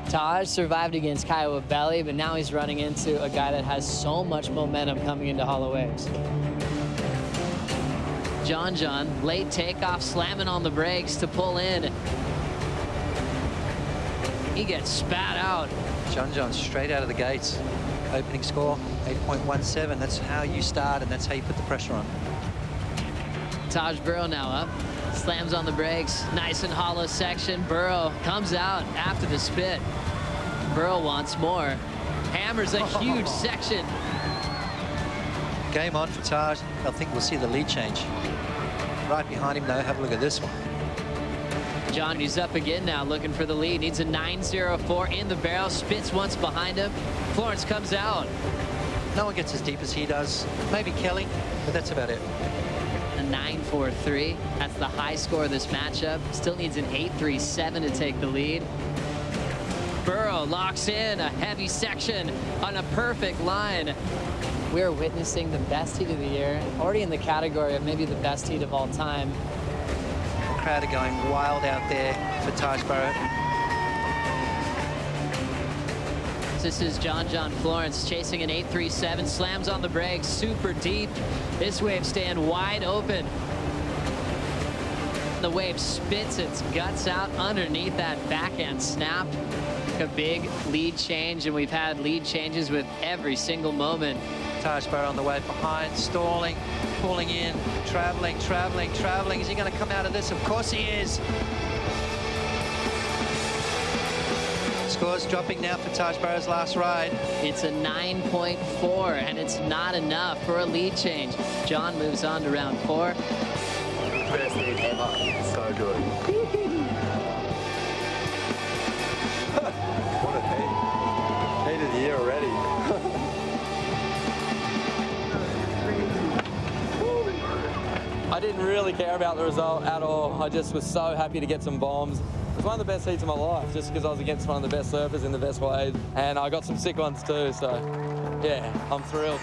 Taj survived against Kiowa Belly, but now he's running into a guy that has so much momentum coming into Hollow Waves. John, late takeoff, slamming on the brakes to pull in. He gets spat out. John straight out of the gates. Opening score, 8.17. That's how you start, and that's how you put the pressure on. Taj Burrow now up. Slams on the brakes. Nice and hollow section. Burrow comes out after the spit. Burrow wants more. Hammers a huge section. Game on for Taj. I think we'll see the lead change. Right behind him, though, have a look at this one. John, he's up again now, looking for the lead. Needs a 9.04 in the barrel. Spits once behind him. Florence comes out. No one gets as deep as he does. Maybe Kelly, but that's about it. A 9.43. That's the high score of this matchup. Still needs an 8.37 to take the lead. Burrow locks in a heavy section on a perfect line. We're witnessing the best heat of the year, already in the category of maybe the best heat of all time. The crowd are going wild out there for Taj Burrow. This is John Florence chasing an 8.37, slams on the brakes, super deep. This wave staying wide open. The wave spits its guts out underneath that backhand snap. A big lead change, and we've had lead changes with every single moment. Taj Burrow on the wave behind, stalling, pulling in, traveling. Is he going to come out of this? Of course he is. scores dropping now for Taj Barrow's last ride. It's a 9.4, and it's not enough for a lead change. John moves on to round 4. Best heat ever. So good. What a heat. Heat of the year already. I didn't really care about the result at all. I just was so happy to get some bombs. It was one of the best heats of my life, just because I was against one of the best surfers in the best waves, and I got some sick ones too, so yeah, I'm thrilled.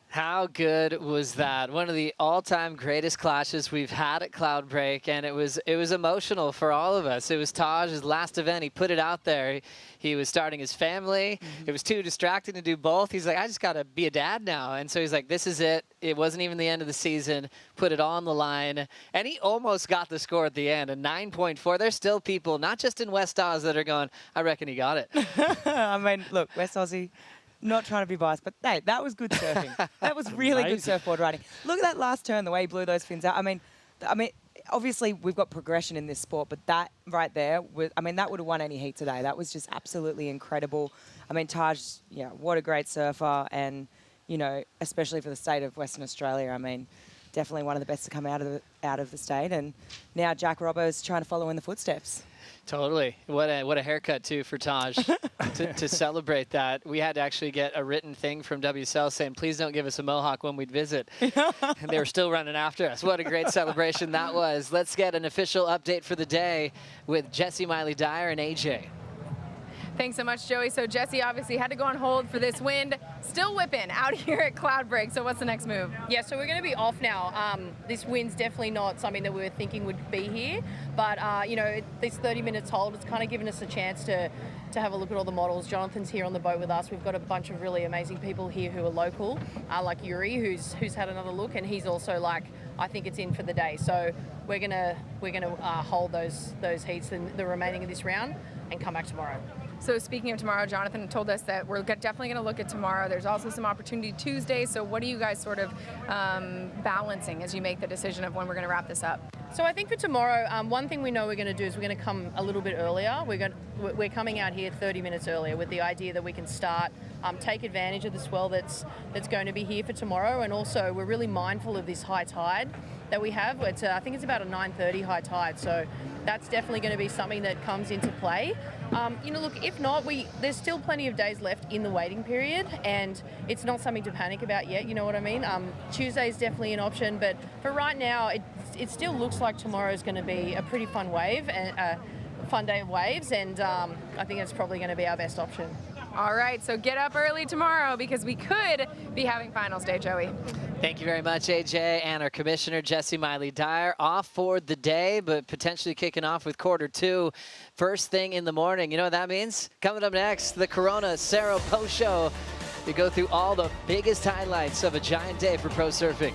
How good was that? One of the all-time greatest clashes we've had at Cloudbreak, and it was emotional for all of us. It was Taj's last event. He put it out there. He was starting his family. It was too distracting to do both. He's like, I just got to be a dad now. And so he's like, this is it. It wasn't even the end of the season. Put it all on the line. And he almost got the score at the end, a 9.4. There's still people, not just in West Oz, that are going, I reckon he got it. I mean, look, West Aussie, not trying to be biased, but hey, that was good surfing. That was really good surfboard riding. Look at that last turn, the way he blew those fins out. I mean, obviously we've got progression in this sport, but that right there, that would have won any heat today. That was just absolutely incredible. I mean, Taj, yeah, what a great surfer, and you know, especially for the state of Western Australia. I mean, definitely one of the best to come out of the state, and now Jack Robbo's trying to follow in the footsteps. Totally. What a haircut, too, for Taj to celebrate that. We had to actually get a written thing from WSL saying, please don't give us a mohawk when we'd visit. And they were still running after us. What a great celebration that was. Let's get an official update for the day with Jessie Miley Dyer and AJ. Thanks so much, Joey. So Jessie obviously had to go on hold for this wind. Still whipping out here at Cloudbreak. So what's the next move? Yeah, so we're going to be off now. This wind's definitely not something that we were thinking would be here. But, you know, this 30 minutes hold, it's kind of given us a chance to have a look at all the models. Jonathan's here on the boat with us. We've got a bunch of really amazing people here who are local, like Yuri, who's had another look, and he's also like, I think it's in for the day. So we're gonna hold those heats and the remaining of this round and come back tomorrow. So speaking of tomorrow, Jonathan told us that we're definitely going to look at tomorrow. There's also some opportunity Tuesday. So what are you guys sort of balancing as you make the decision of when we're going to wrap this up? So I think for tomorrow, one thing we know we're going to do is we're going to come a little bit earlier. We're coming out here 30 minutes earlier with the idea that we can start, take advantage of the swell that's going to be here for tomorrow. And also we're really mindful of this high tide that we have. It's I think it's about a 9:30 high tide. So that's definitely going to be something that comes into play. You know, look, if not, there's still plenty of days left in the waiting period, and it's not something to panic about yet, you know what I mean? Tuesday is definitely an option, but for right now, it still looks like tomorrow is going to be a pretty fun wave, and fun day of waves, and I think it's probably going to be our best option. All right, so get up early tomorrow because we could be having finals day, Joey. Thank you very much, AJ, and our commissioner, Jessie Miley Dyer, off for the day, but potentially kicking off with quarter 2 first thing in the morning. You know what that means? Coming up next, the Corona Cerro post show to go through all the biggest highlights of a giant day for pro surfing.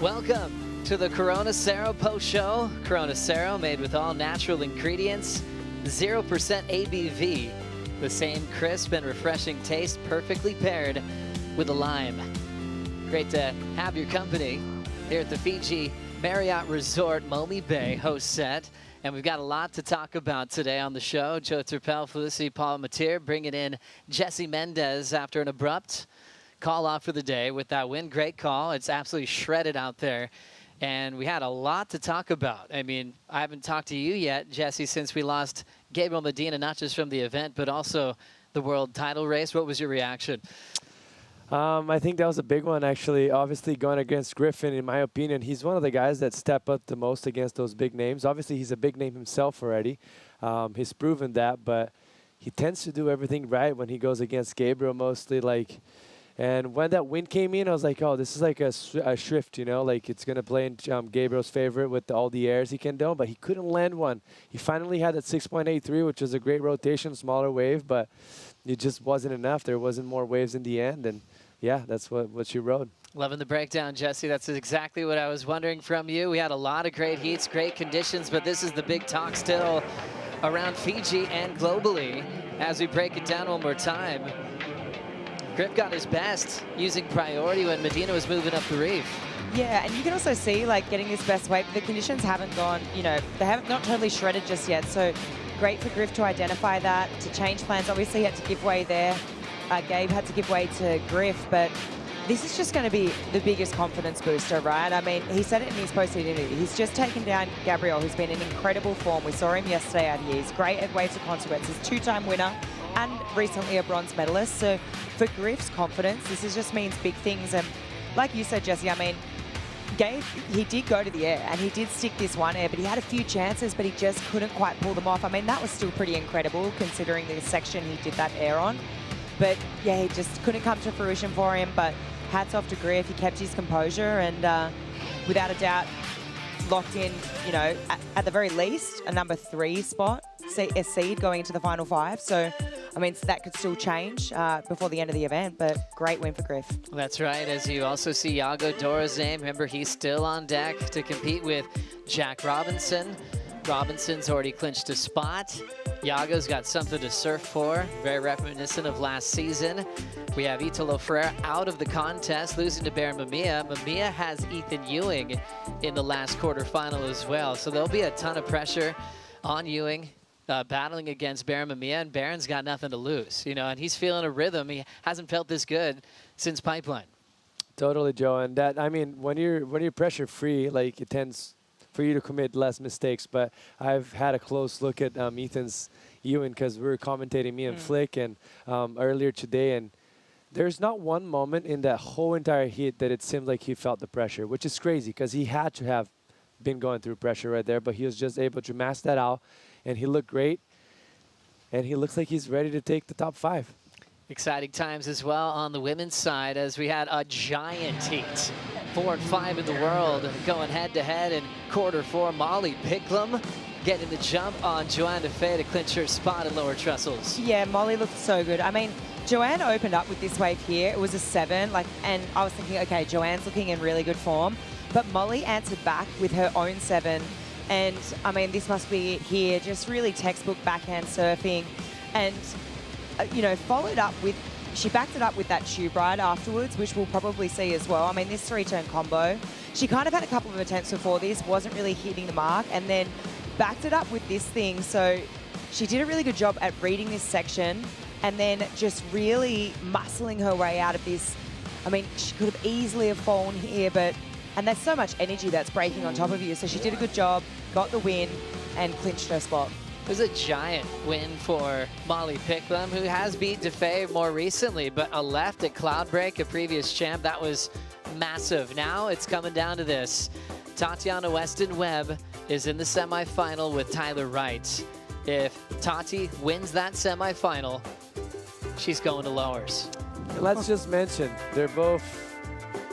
Welcome to the Corona Cero Post Show. Corona Cero made with all natural ingredients, 0% ABV, the same crisp and refreshing taste perfectly paired with a lime. Great to have your company here at the Fiji Marriott Resort Momi Bay host set. And we've got a lot to talk about today on the show. Joe Turpel, Felicity Palmatier bringing in Jesse Mendez after an abrupt call off for the day with that wind. Great call. It's absolutely shredded out there. And we had a lot to talk about. I mean, I haven't talked to you yet, Jesse, since we lost Gabriel Medina, not just from the event, but also the world title race. What was your reaction? I think that was a big one, actually. Obviously, going against Griffin, in my opinion, he's one of the guys that step up the most against those big names. Obviously, he's a big name himself already. He's proven that, but he tends to do everything right when he goes against Gabriel mostly. And when that wind came in, I was like, oh, this is like a shift, you know, like it's going to play in Gabriel's favorite with all the airs he can do, but he couldn't land one. He finally had that 6.83, which was a great rotation, smaller wave, but it just wasn't enough. There wasn't more waves in the end, and yeah, that's what she rode. Loving the breakdown, Jesse. That's exactly what I was wondering from you. We had a lot of great heats, great conditions, but this is the big talk still around Fiji and globally. As we break it down one more time, Griff got his best using priority when Medina was moving up the reef. Yeah, and you can also see, like, getting this best wave, the conditions haven't gone, you know, they haven't not totally shredded just yet. So great for Griff to identify that, to change plans. Obviously, he had to give way there. Gabe had to give way to Griff, but this is just going to be the biggest confidence booster, right? I mean, he said it in his post-heat interview. He's just taken down Gabriel, who's been in incredible form. We saw him yesterday out here. He's great at waves of consequences, two-time winner and recently a bronze medalist. So for Griff's confidence, this just means big things. And like you said, Jesse, I mean, Gabe, he did go to the air and he did stick this one air, but he had a few chances, but he just couldn't quite pull them off. I mean, that was still pretty incredible considering the section he did that air on. But yeah, he just couldn't come to fruition for him. But hats off to Griff. He kept his composure and without a doubt locked in, you know, at the very least, a number 3 spot, a seed going into the final 5. So, I mean, that could still change before the end of the event, but great win for Griff. That's right. As you also see Yago, Dora's name. Remember, he's still on deck to compete with Jack Robinson. Robinson's already clinched a spot. Yago's got something to surf for, very reminiscent of last season. We have Italo Ferreira out of the contest, losing to Baron Mamiya. Mamiya has Ethan Ewing in the last quarterfinal as well, so there'll be a ton of pressure on Ewing battling against Baron Mamiya, and Baron's got nothing to lose, you know, and he's feeling a rhythm. He hasn't felt this good since Pipeline. Totally, Joe, and that, I mean, when you're pressure free, like, it tends for you to commit less mistakes. But I've had a close look at Ethan's Ewing because we were commentating, me and Flick, and earlier today, and there's not one moment in that whole entire heat that it seemed like he felt the pressure, which is crazy because he had to have been going through pressure right there, but he was just able to mask that out, and he looked great, and he looks like he's ready to take the top 5. Exciting times as well on the women's side as we had a giant heat. 4 and 5 in the world going head-to-head in quarter 4. Molly Picklum getting the jump on Joanne Defay to clinch her spot in lower trussels. Yeah, Molly looked so good. I mean, Joanne opened up with this wave here. It was a 7, and I was thinking, okay, Joanne's looking in really good form. But Molly answered back with her own 7. And, I mean, this must be it here. Just really textbook backhand surfing. And, you know, followed up with, she backed it up with that tube ride afterwards, which we'll probably see as well. I mean, this 3-turn combo, she kind of had a couple of attempts before this, wasn't really hitting the mark, and then backed it up with this thing. So she did a really good job at reading this section and then just really muscling her way out of this. I mean, she could have easily have fallen here, but, and there's so much energy that's breaking on top of you. So she did a good job, got the win, and clinched her spot. It was a giant win for Molly Picklum, who has beat Defay more recently, but a left at Cloudbreak, a previous champ, that was massive. Now it's coming down to this. Tatiana Weston-Webb is in the semifinal with Tyler Wright. If Tati wins that semifinal, she's going to lowers. Let's just mention, they're both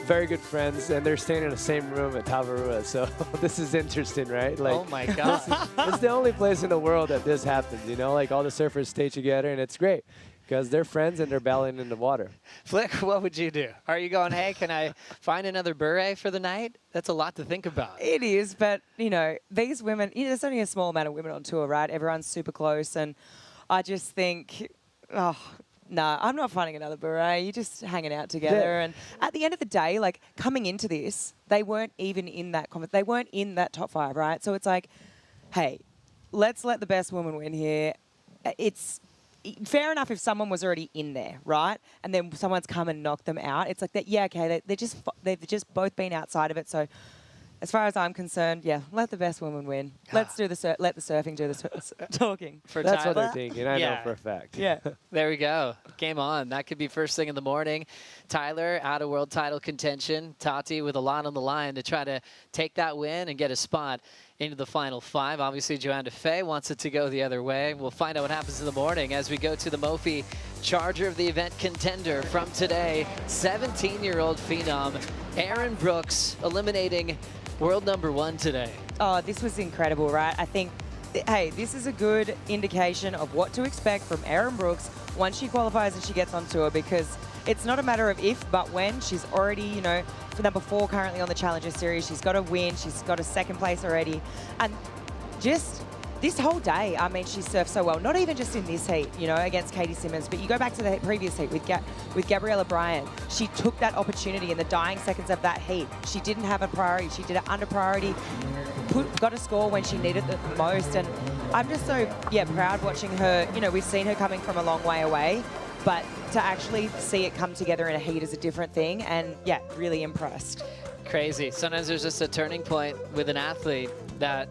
very good friends, and they're staying in the same room at Tavarua, so this is interesting, right? Like, oh my God. It's the only place in the world that this happens, you know? Like, all the surfers stay together, and it's great. because they're friends and they're battling in the water. Flick, what would you do? Are you going, hey, can I find another beret for the night? That's a lot to think about. It is, but, you know, these women, you know, there's only a small amount of women on tour, right? Everyone's super close, and I just think, oh, no, I'm not finding another beret. You're just hanging out together. And at the end of the day, like, coming into this, they weren't even in that they weren't in that top 5, right? So it's like, hey, let's let the best woman win here. It's fair enough if someone was already in there, right? And then someone's come and knocked them out. It's like that. Yeah, okay. They've just both been outside of it. So, as far as I'm concerned, yeah, let the best woman win. Let's do let the surfing do the talking. That's what they're thinking. I know for a fact. Yeah. There we go. Game on. That could be first thing in the morning. Tyler out of world title contention. Tati with a lot on the line to try to take that win and get a spot into the final 5. Obviously, Joanne Defay wants it to go the other way. We'll find out what happens in the morning as we go to the Mophie charger of the event contender from today. 17-year-old phenom Aaron Brooks eliminating world number 1 today. Oh, this was incredible, right? I think, hey, this is a good indication of what to expect from Aaron Brooks once she qualifies and she gets on tour, because it's not a matter of if, but when. She's already, you know, for number 4 currently on the Challenger Series. She's got a win. She's got a 2nd place already. And just this whole day, I mean, she surfed so well. Not even just in this heat, you know, against Katie Simmons, but you go back to the previous heat with Gabriella Bryan. She took that opportunity in the dying seconds of that heat. She didn't have a priority. She did it under priority, got a score when she needed it the most. And I'm just so, yeah, proud watching her. You know, we've seen her coming from a long way away, but to actually see it come together in a heat is a different thing. And yeah, really impressed. Crazy. Sometimes there's just a turning point with an athlete that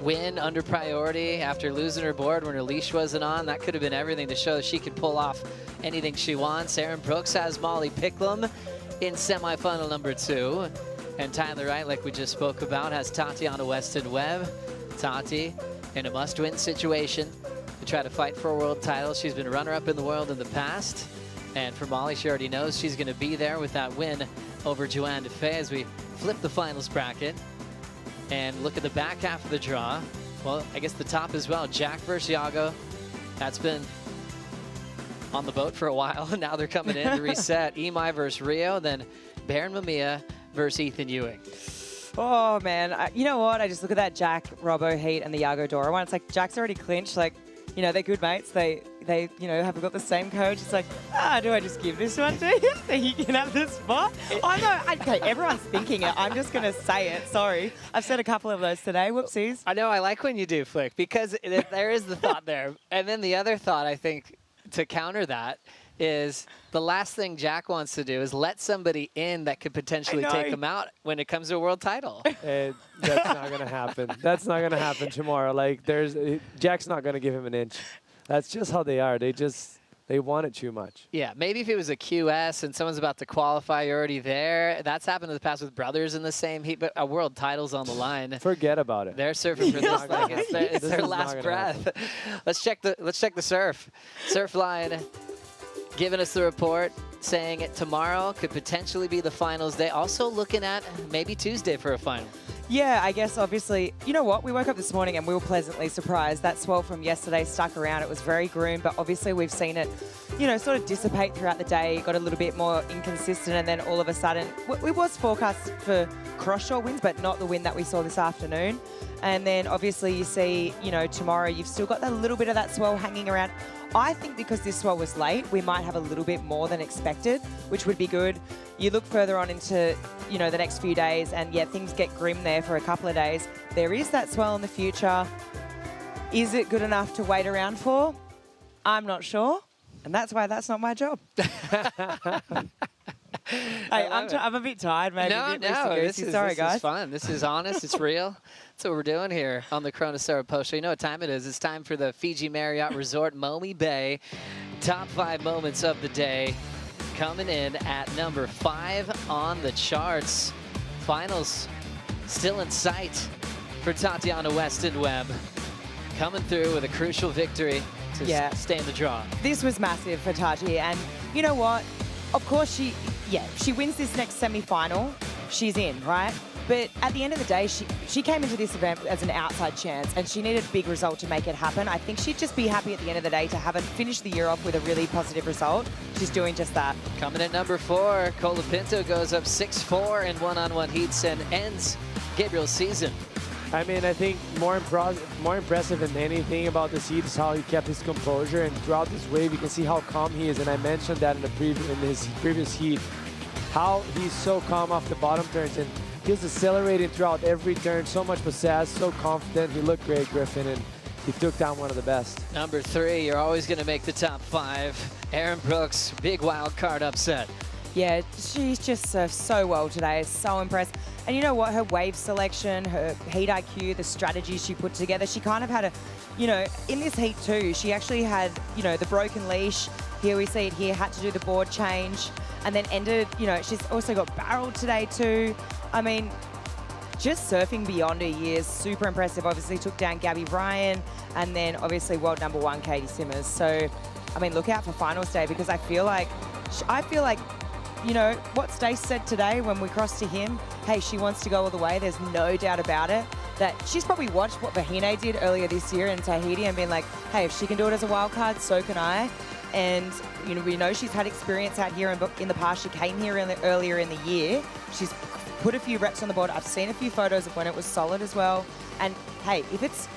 win under priority after losing her board when her leash wasn't on. That could have been everything to show that she could pull off anything she wants. Aaron Brooks has Molly Picklum in semifinal number 2. And Tyler Wright, like we just spoke about, has Tatiana Weston-Webb. Tati in a must-win situation to try to fight for a world title. She's been runner-up in the world in the past. And for Molly, she already knows she's going to be there with that win over Joanne Defay as we flip the finals bracket. And look at the back half of the draw. Well, I guess the top as well. Jack versus Yago. That's been on the boat for a while. Now they're coming in to reset. Imai versus Rio. Then Baron Mamiya versus Ethan Ewing. Oh, man. You know what? I just look at that Jack, Robbo heat and the Yago Dora one. It's like Jack's already clinched. Like, you know, they're good mates. They you know, have got the same coach. It's like, do I just give this one to you so you can have the spot? I know. Okay, everyone's thinking it. I'm just going to say it. Sorry. I've said a couple of those today. Whoopsies. I know. I like when you do, Flick, because there is the thought there. And then the other thought, I think, to counter that is the last thing Jack wants to do is let somebody in that could potentially take him out when it comes to a world title. That's not going to happen. That's not going to happen tomorrow. Like, Jack's not going to give him an inch. That's just how they are. They want it too much. Yeah, maybe if it was a QS and someone's about to qualify, you're already there. That's happened in the past with brothers in the same heat, but a world title's on the line. Forget about it. They're surfing for this thing. It's their last breath. Let's check the surf. Surf line giving us the report saying tomorrow could potentially be the finals day. Also looking at maybe Tuesday for a final. Yeah, I guess obviously, you know what? We woke up this morning and we were pleasantly surprised. That swell from yesterday stuck around. It was very groomed, but obviously we've seen it, you know, sort of dissipate throughout the day, got a little bit more inconsistent, and then all of a sudden, it was forecast for cross-shore winds, but not the wind that we saw this afternoon. And then obviously you see, you know, tomorrow you've still got that little bit of that swell hanging around. I think because this swell was late, we might have a little bit more than expected, which would be good. You look further on into, you know, the next few days, and yeah, things get grim there for a couple of days. There is that swell in the future. Is it good enough to wait around for? I'm not sure, and that's why that's not my job. Hey, I'm a bit tired, maybe. No, this is fun. This is honest. It's real. That's what we're doing here on the Corona Post Show. You know what time it is. It's time for the Fiji Marriott Resort Momi Bay top 5 moments of the day. Coming in at number 5 on the charts. Finals still in sight for Tatiana Weston-Webb. Coming through with a crucial victory to stay in the draw. This was massive for Tati, and you know what? Of course she wins this next semi-final, she's in, right? But at the end of the day, she came into this event as an outside chance, and she needed a big result to make it happen. I think she'd just be happy at the end of the day to have finish the year off with a really positive result. She's doing just that. Coming in number 4, Colapinto goes up 6-4 in one-on-one heats and ends Gabriel's season. I mean, I think more impressive than anything about this heat is how he kept his composure, and throughout this wave you can see how calm he is, and I mentioned that in his previous heat, how he's so calm off the bottom turns, and he's accelerating throughout every turn, so much pizzazz, so confident. He looked great, Griffin, and he took down one of the best. Number 3, you're always going to make the top 5. Aaron Brooks, big wild card upset. Yeah, she's just surfed so well today. So impressed. And you know what? Her wave selection, her heat IQ, the strategies she put together, she kind of had in this heat too, she actually had, the broken leash. Here we see it here, had to do the board change, and then ended, she's also got barreled today too. I mean, just surfing beyond her years, super impressive. Obviously took down Gabby Ryan, and then obviously world number 1, Katie Simmers. So, I mean, look out for finals day, because I feel like, what Stace said today when we crossed to him, hey, she wants to go all the way. There's no doubt about it. That she's probably watched what Boukhiam did earlier this year in Tahiti and been like, hey, if she can do it as a wild card, so can I. And, we know she's had experience out here in the past. She came here earlier in the year. She's put a few reps on the board. I've seen a few photos of when it was solid as well. And, hey, if it's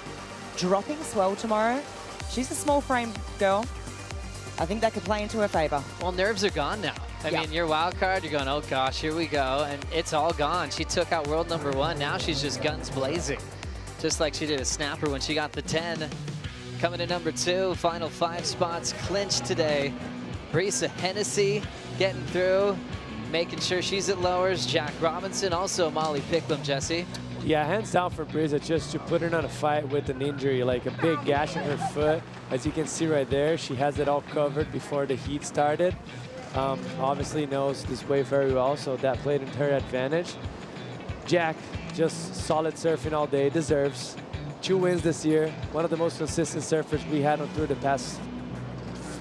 dropping swell tomorrow, she's a small frame girl. I think that could play into her favor. Well, nerves are gone now. I mean, your wild card, you're going, oh gosh, here we go. And it's all gone. She took out world number 1. Now she's just guns blazing. Just like she did a snapper when she got the 10. Coming in number 2, final 5 spots clinched today. Brisa Hennessy getting through, making sure she's at lowers. Jack Robinson, also Molly Picklum, Jesse. Yeah, hands down for Brisa, just to put her on a fight with an injury, like a big gash in her foot. As you can see right there, she has it all covered before the heat started. Obviously knows this wave very well, so that played in her advantage. Jack, just solid surfing all day, deserves 2 wins this year. One of the most consistent surfers we had on tour the past,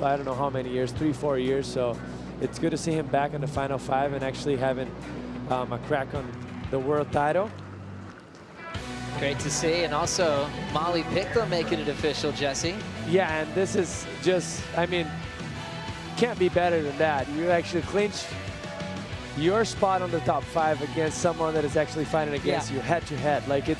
I don't know how many years, 3-4 years. So it's good to see him back in the final 5 and actually having a crack on the world title. Great to see, and also Molly Picklum making it official, Jesse. Yeah, and this is just, I mean, can't be better than that. You actually clinch your spot on the top 5 against someone that is actually fighting against you head to head. Like it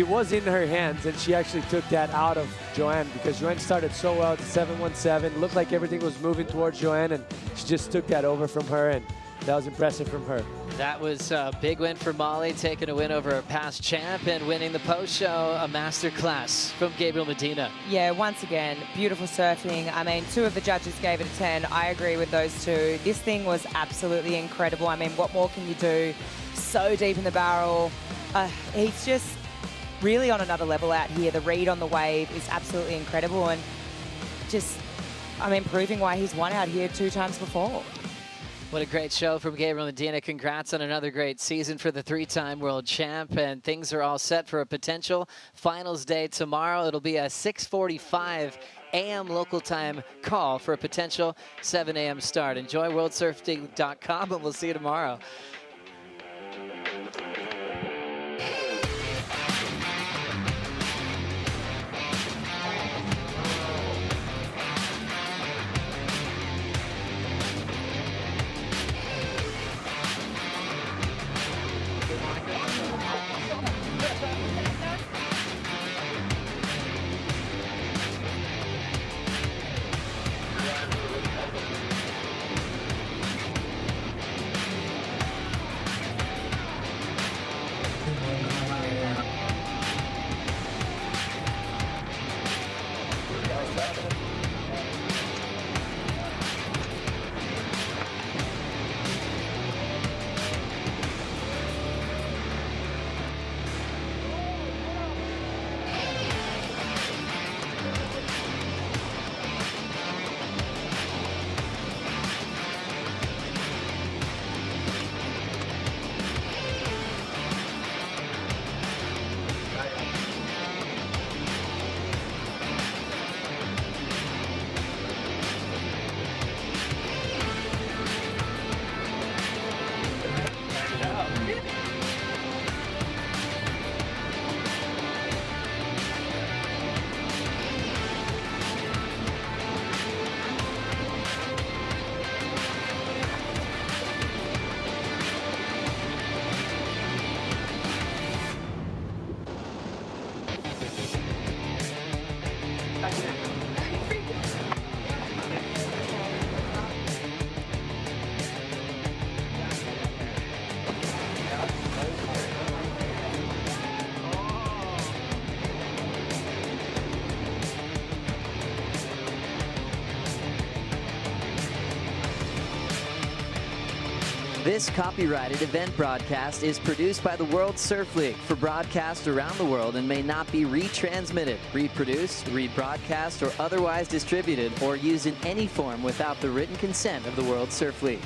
was in her hands, and she actually took that out of Joanne, because Joanne started so well at the 717. Looked like everything was moving towards Joanne, and she just took that over from her, and that was impressive from her. That was a big win for Molly, taking a win over a past champ and winning the post show, a master class from Gabriel Medina. Yeah, once again, beautiful surfing. I mean, 2 of the judges gave it a 10. I agree with those 2. This thing was absolutely incredible. I mean, what more can you do? So deep in the barrel. He's just really on another level out here. The read on the wave is absolutely incredible, and just, I mean, proving why he's won out here 2 times before. What a great show from Gabriel Medina. Congrats on another great season for the 3-time world champ. And things are all set for a potential finals day tomorrow. It'll be a 6:45 a.m. local time call for a potential 7 a.m. start. Enjoy worldsurfing.com, and we'll see you tomorrow. This copyrighted event broadcast is produced by the World Surf League for broadcast around the world and may not be retransmitted, reproduced, rebroadcast, or otherwise distributed or used in any form without the written consent of the World Surf League.